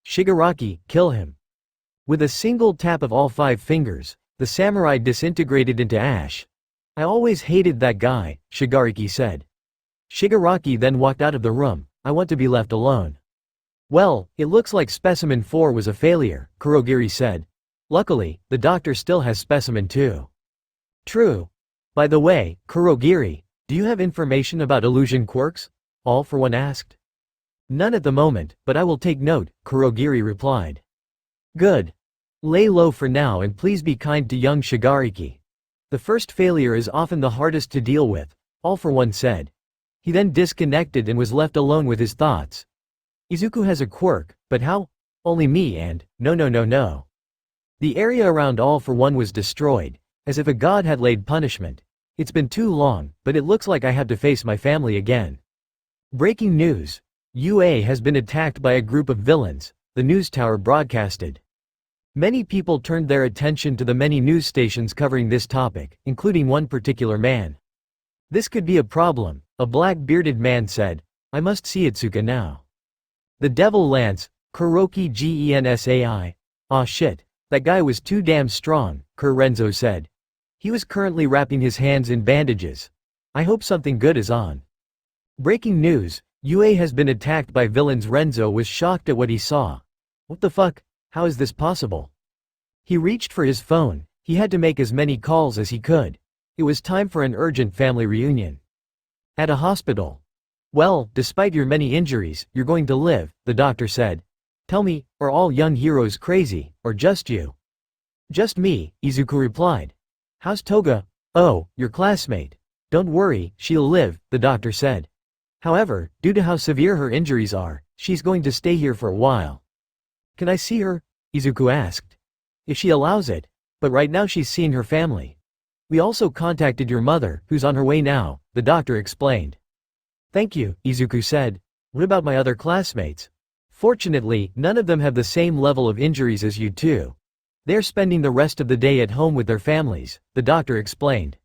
"Shigaraki, kill him." With a single tap of all 5 fingers, the samurai disintegrated into ash. "I always hated that guy," Shigaraki said. Shigaraki then walked out of the room. "I want to be left alone." "Well, it looks like Specimen 4 was a failure," Kurogiri said. "Luckily, the doctor still has Specimen 2. "True. By the way, Kurogiri, do you have information about illusion quirks?" All For One asked. "None at the moment, but I will take note," Kurogiri replied. "Good. Lay low for now and please be kind to young Shigaraki. The first failure is often the hardest to deal with," All For One said. He then disconnected and was left alone with his thoughts. "Izuku has a quirk, but how? Only me and, no. The area around All For One was destroyed, as if a god had laid punishment. "It's been too long, but it looks like I have to face my family again." Breaking news. UA has been attacked by a group of villains, the news tower broadcasted. Many people turned their attention to the many news stations covering this topic, including one particular man. "This could be a problem," a black-bearded man said. "I must see Itsuka now." "The Devil Lance, Kuroki Gensai. Aw shit. That guy was too damn strong," Renzo said. He was currently wrapping his hands in bandages. "I hope something good is on." Breaking news. UA has been attacked by villains. Renzo was shocked at what he saw. "What the fuck? How is this possible?" He reached for his phone. He had to make as many calls as he could. It was time for an urgent family reunion. At a hospital. Well, despite your many injuries, you're going to live, the doctor said. Tell me, are all young heroes crazy, or just you? Just me, Izuku replied. How's Toga? Oh, your classmate. Don't worry, she'll live, the doctor said. However, due to how severe her injuries are, she's going to stay here for a while. Can I see her? Izuku asked. If she allows it. But right now she's seeing her family. We also contacted your mother, who's on her way now, the doctor explained. Thank you, Izuku said. What about my other classmates? Fortunately, none of them have the same level of injuries as you two. They're spending the rest of the day at home with their families, the doctor explained.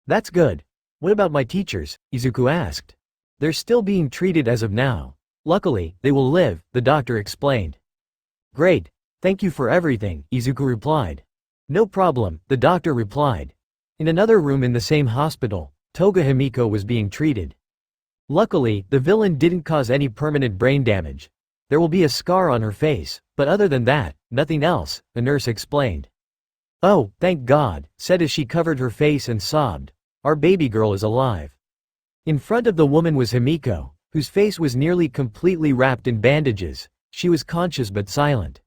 That's good. What about my teachers? Izuku asked. They're still being treated as of now. Luckily, they will live, the doctor explained. Great. Thank you for everything, Izuku replied. No problem, the doctor replied. In another room in the same hospital, Toga Himiko was being treated. Luckily, the villain didn't cause any permanent brain damage. There will be a scar on her face, but other than that, nothing else, the nurse explained. Oh, thank God, said as she covered her face and sobbed. Our baby girl is alive. In front of the woman was Himiko, whose face was nearly completely wrapped in bandages. She was conscious but silent.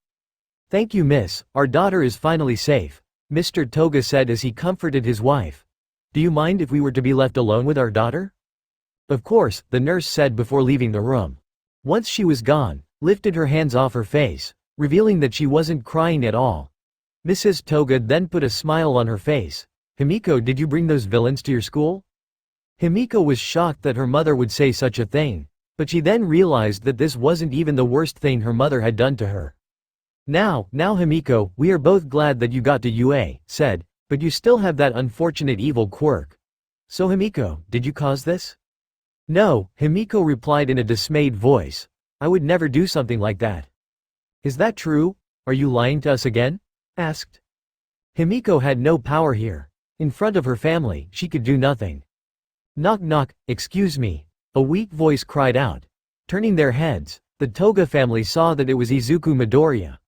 Thank you, miss, our daughter is finally safe, Mr. Toga said as he comforted his wife. Do you mind if we were to be left alone with our daughter? Of course, the nurse said before leaving the room. Once she was gone, lifted her hands off her face, revealing that she wasn't crying at all. Mrs. Toga then put a smile on her face. Himiko, did you bring those villains to your school? Himiko was shocked that her mother would say such a thing, but she then realized that this wasn't even the worst thing her mother had done to her. Now Himiko, we are both glad that you got to UA, said, but you still have that unfortunate evil quirk. So Himiko, did you cause this? No, Himiko replied in a dismayed voice. I would never do something like that. Is that true? Are you lying to us again? Asked. Himiko had no power here. In front of her family, she could do nothing. Knock knock, excuse me. A weak voice cried out. Turning their heads, the Toga family saw that it was Izuku Midoriya.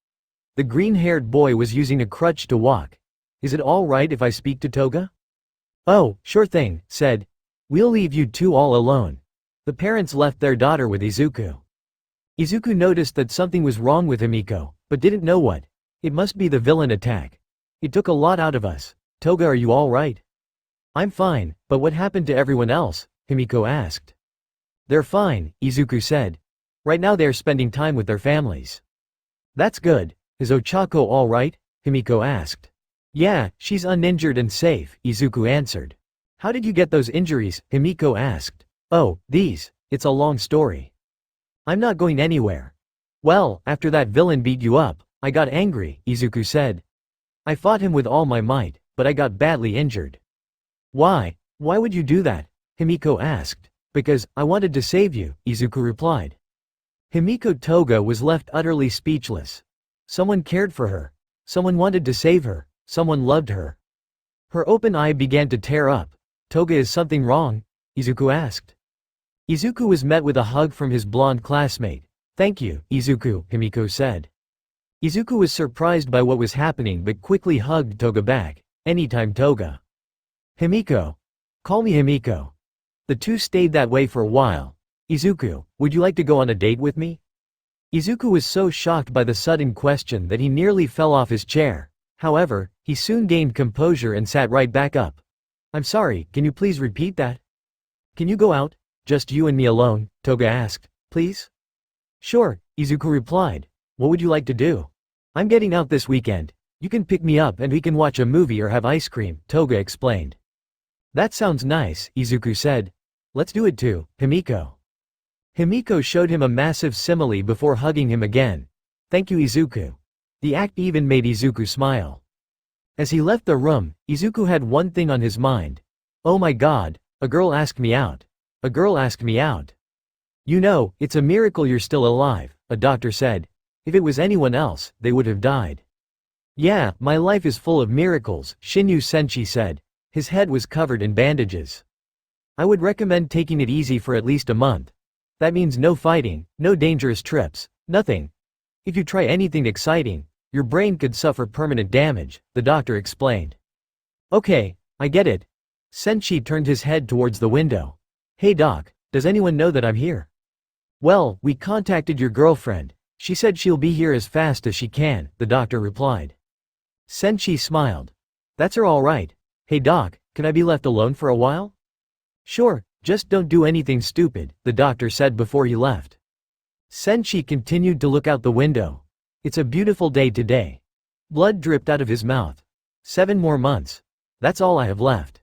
The green-haired boy was using a crutch to walk. Is it all right if I speak to Toga? Oh, sure thing, said. We'll leave you two all alone. The parents left their daughter with Izuku. Izuku noticed that something was wrong with Himiko, but didn't know what. It must be the villain attack. It took a lot out of us. Toga, are you all right? I'm fine, but what happened to everyone else? Himiko asked. They're fine, Izuku said. Right now they're spending time with their families. That's good. Is Ochako all right? Himiko asked. Yeah, she's uninjured and safe, Izuku answered. How did you get those injuries? Himiko asked. Oh, it's a long story. I'm not going anywhere. Well, after that villain beat you up, I got angry, Izuku said. I fought him with all my might, but I got badly injured. Why? Why would you do that? Himiko asked. Because, I wanted to save you, Izuku replied. Himiko Toga was left utterly speechless. Someone cared for her. Someone wanted to save her. Someone loved her. Her open eye began to tear up. Toga, is something wrong? Izuku asked. Izuku was met with a hug from his blonde classmate. Thank you, Izuku, Himiko said. Izuku was surprised by what was happening but quickly hugged Toga back. Anytime Toga. Himiko. Call me Himiko. The two stayed that way for a while. Izuku, would you like to go on a date with me? Izuku was so shocked by the sudden question that he nearly fell off his chair. However, he soon gained composure and sat right back up. I'm sorry, can you please repeat that? Can you go out? Just you and me alone, Toga asked. Please? Sure, Izuku replied. What would you like to do? I'm getting out this weekend. You can pick me up and we can watch a movie or have ice cream, Toga explained. That sounds nice, Izuku said. Let's do it too, Himiko. Himiko showed him a massive simile before hugging him again. Thank you, Izuku. The act even made Izuku smile. As he left the room, Izuku had one thing on his mind. Oh my god, a girl asked me out. A girl asked me out. You know, it's a miracle you're still alive, a doctor said. If it was anyone else, they would have died. Yeah, my life is full of miracles, Shinyu Senshi said. His head was covered in bandages. I would recommend taking it easy for at least a month. That means no fighting, no dangerous trips, nothing. If you try anything exciting, your brain could suffer permanent damage, the doctor explained. Okay, I get it. Senshi turned his head towards the window. Hey doc, Does anyone know that I'm here? Well, we contacted your girlfriend. She said she'll be here as fast as she can, the doctor replied. Senshi smiled. That's her all right. Hey doc, can I be left alone for a while? Sure, just don't do anything stupid, the doctor said before he left. Senshi continued to look out the window. It's a beautiful day today. Blood dripped out of his mouth. 7 more months. That's all I have left.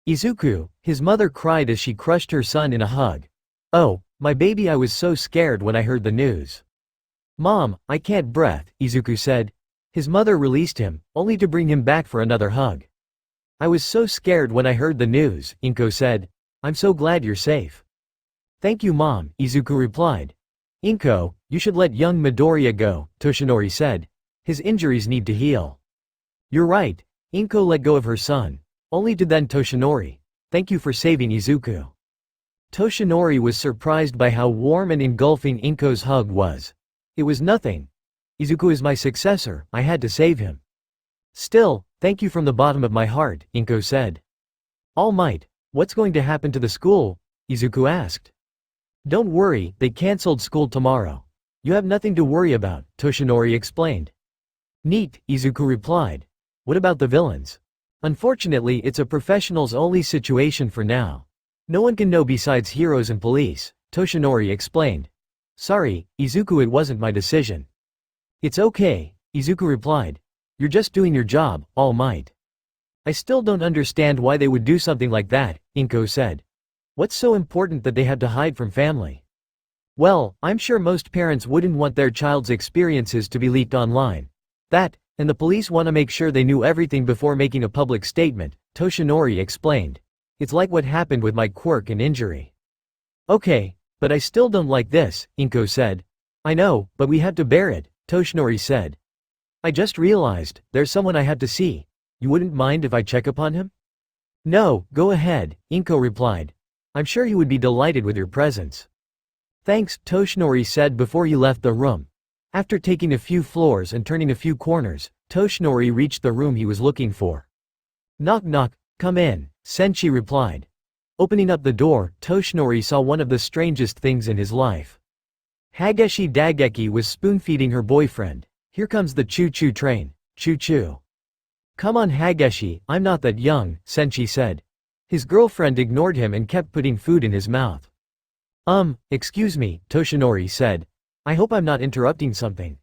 Izuku, his mother cried as she crushed her son in a hug. Oh, my baby, I was so scared when I heard the news. Mom, I can't breathe, Izuku said. His mother released him, only to bring him back for another hug. I was so scared when I heard the news, Inko said. I'm so glad you're safe. Thank you Mom, Izuku replied. Inko, you should let young Midoriya go, Toshinori said. His injuries need to heal. You're right, Inko let go of her son. Only to then Toshinori. Thank you for saving Izuku. Toshinori was surprised by how warm and engulfing Inko's hug was. It was nothing. Izuku is my successor, I had to save him. Still, thank you from the bottom of my heart, Inko said. All Might, what's going to happen to the school? Izuku asked. Don't worry, they cancelled school tomorrow. You have nothing to worry about, Toshinori explained. Neat, Izuku replied. What about the villains? Unfortunately, it's a professionals-only situation for now. No one can know besides heroes and police, Toshinori explained. Sorry, Izuku, it wasn't my decision. It's okay, Izuku replied. You're just doing your job, All Might. I still don't understand why they would do something like that, Inko said. What's so important that they had to hide from family? Well, I'm sure most parents wouldn't want their child's experiences to be leaked online. That, and the police want to make sure they knew everything before making a public statement, Toshinori explained. It's like what happened with my quirk and injury. Okay, but I still don't like this, Inko said. I know, but we have to bear it, Toshinori said. I just realized, there's someone I have to see. You wouldn't mind if I check upon him? No, go ahead, Inko replied. I'm sure he would be delighted with your presence. Thanks, Toshinori said before he left the room. After taking a few floors and turning a few corners, Toshinori reached the room he was looking for. Knock knock, come in, Senshi replied. Opening up the door, Toshinori saw one of the strangest things in his life. Hageshi Dageki was spoon-feeding her boyfriend. Here comes the choo-choo train, choo-choo. Come on Hageshi, I'm not that young, Senshi said. His girlfriend ignored him and kept putting food in his mouth. Excuse me, Toshinori said. I hope I'm not interrupting something.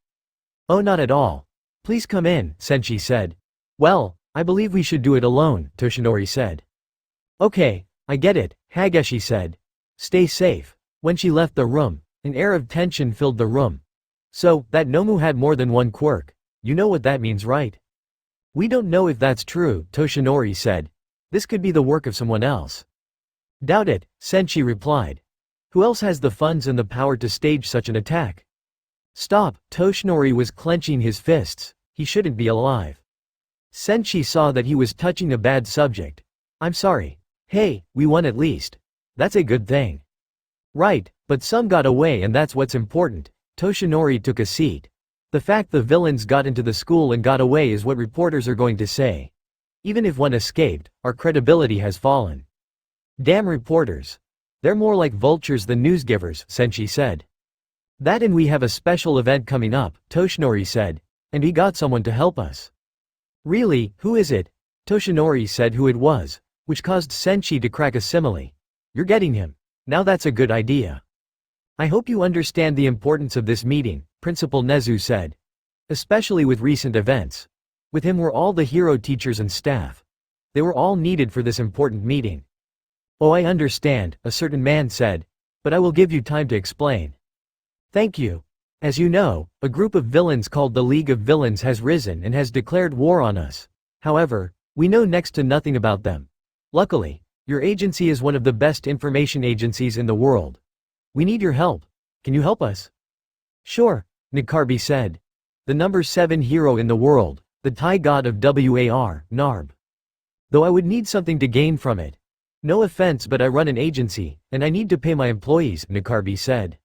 Oh, not at all. Please come in, Senshi said. Well, I believe we should do it alone, Toshinori said. Okay, I get it, Hageshi said. Stay safe. When she left the room, an air of tension filled the room. So, that Nomu had more than one quirk. You know what that means, right? We don't know if that's true, Toshinori said. This could be the work of someone else. Doubt it, Senshi replied. Who else has the funds and the power to stage such an attack? Stop, Toshinori was clenching his fists. He shouldn't be alive. Senshi saw that he was touching a bad subject. I'm sorry. Hey, we won at least. That's a good thing. Right, but some got away and that's what's important. Toshinori took a seat. The fact the villains got into the school and got away is what reporters are going to say. Even if one escaped, our credibility has fallen. Damn reporters. They're more like vultures than newsgivers, Senshi said. That and we have a special event coming up, Toshinori said. And we got someone to help us. Really, who is it? Toshinori said who it was, which caused Senshi to crack a simile. You're getting him. Now that's a good idea. I hope you understand the importance of this meeting, Principal Nezu said. Especially with recent events. With him were all the hero teachers and staff. They were all needed for this important meeting. Oh, I understand, a certain man said. But I will give you time to explain. Thank you. As you know, a group of villains called the League of Villains has risen and has declared war on us. However, we know next to nothing about them. Luckily, your agency is one of the best information agencies in the world. We need your help. Can you help us? Sure, Nikarbi said. The number 7 hero in the world, the Thai god of War, Narb. Though I would need something to gain from it. No offense, but I run an agency, and I need to pay my employees, Nikarbi said.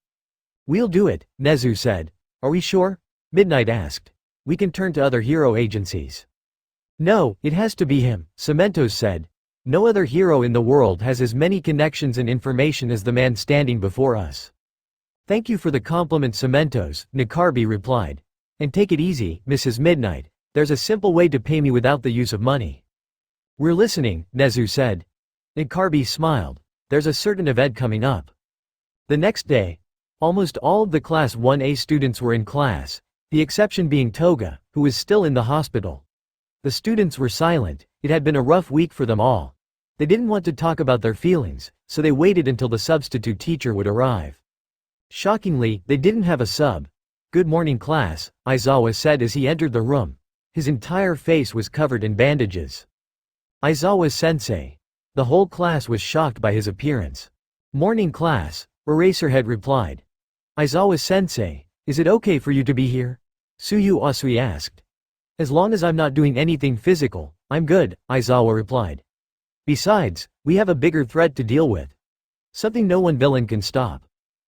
We'll do it, Nezu said. Are we sure? Midnight asked. We can turn to other hero agencies. No, it has to be him, Cementos said. No other hero in the world has as many connections and information as the man standing before us. Thank you for the compliment, Cementos, Nikarbi replied. And take it easy, Mrs. Midnight, there's a simple way to pay me without the use of money. We're listening, Nezu said. Nikarbi smiled. There's a certain event coming up. The next day, almost all of the Class 1A students were in class, the exception being Toga, who was still in the hospital. The students were silent. It had been a rough week for them all. They didn't want to talk about their feelings, so they waited until the substitute teacher would arrive. Shockingly, they didn't have a sub. Good morning, class, Aizawa said as he entered the room. His entire face was covered in bandages. Aizawa-sensei. The whole class was shocked by his appearance. Morning, class, Eraserhead replied. Aizawa-sensei, is it okay for you to be here? Suyu Asui asked. As long as I'm not doing anything physical, I'm good, Aizawa replied. Besides, we have a bigger threat to deal with. Something no one villain can stop.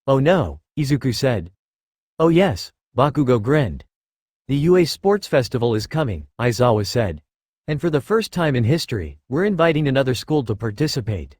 Oh no, Izuku said. Oh yes, Bakugo grinned. The UA Sports Festival is coming, Aizawa said. And for the first time in history, we're inviting another school to participate.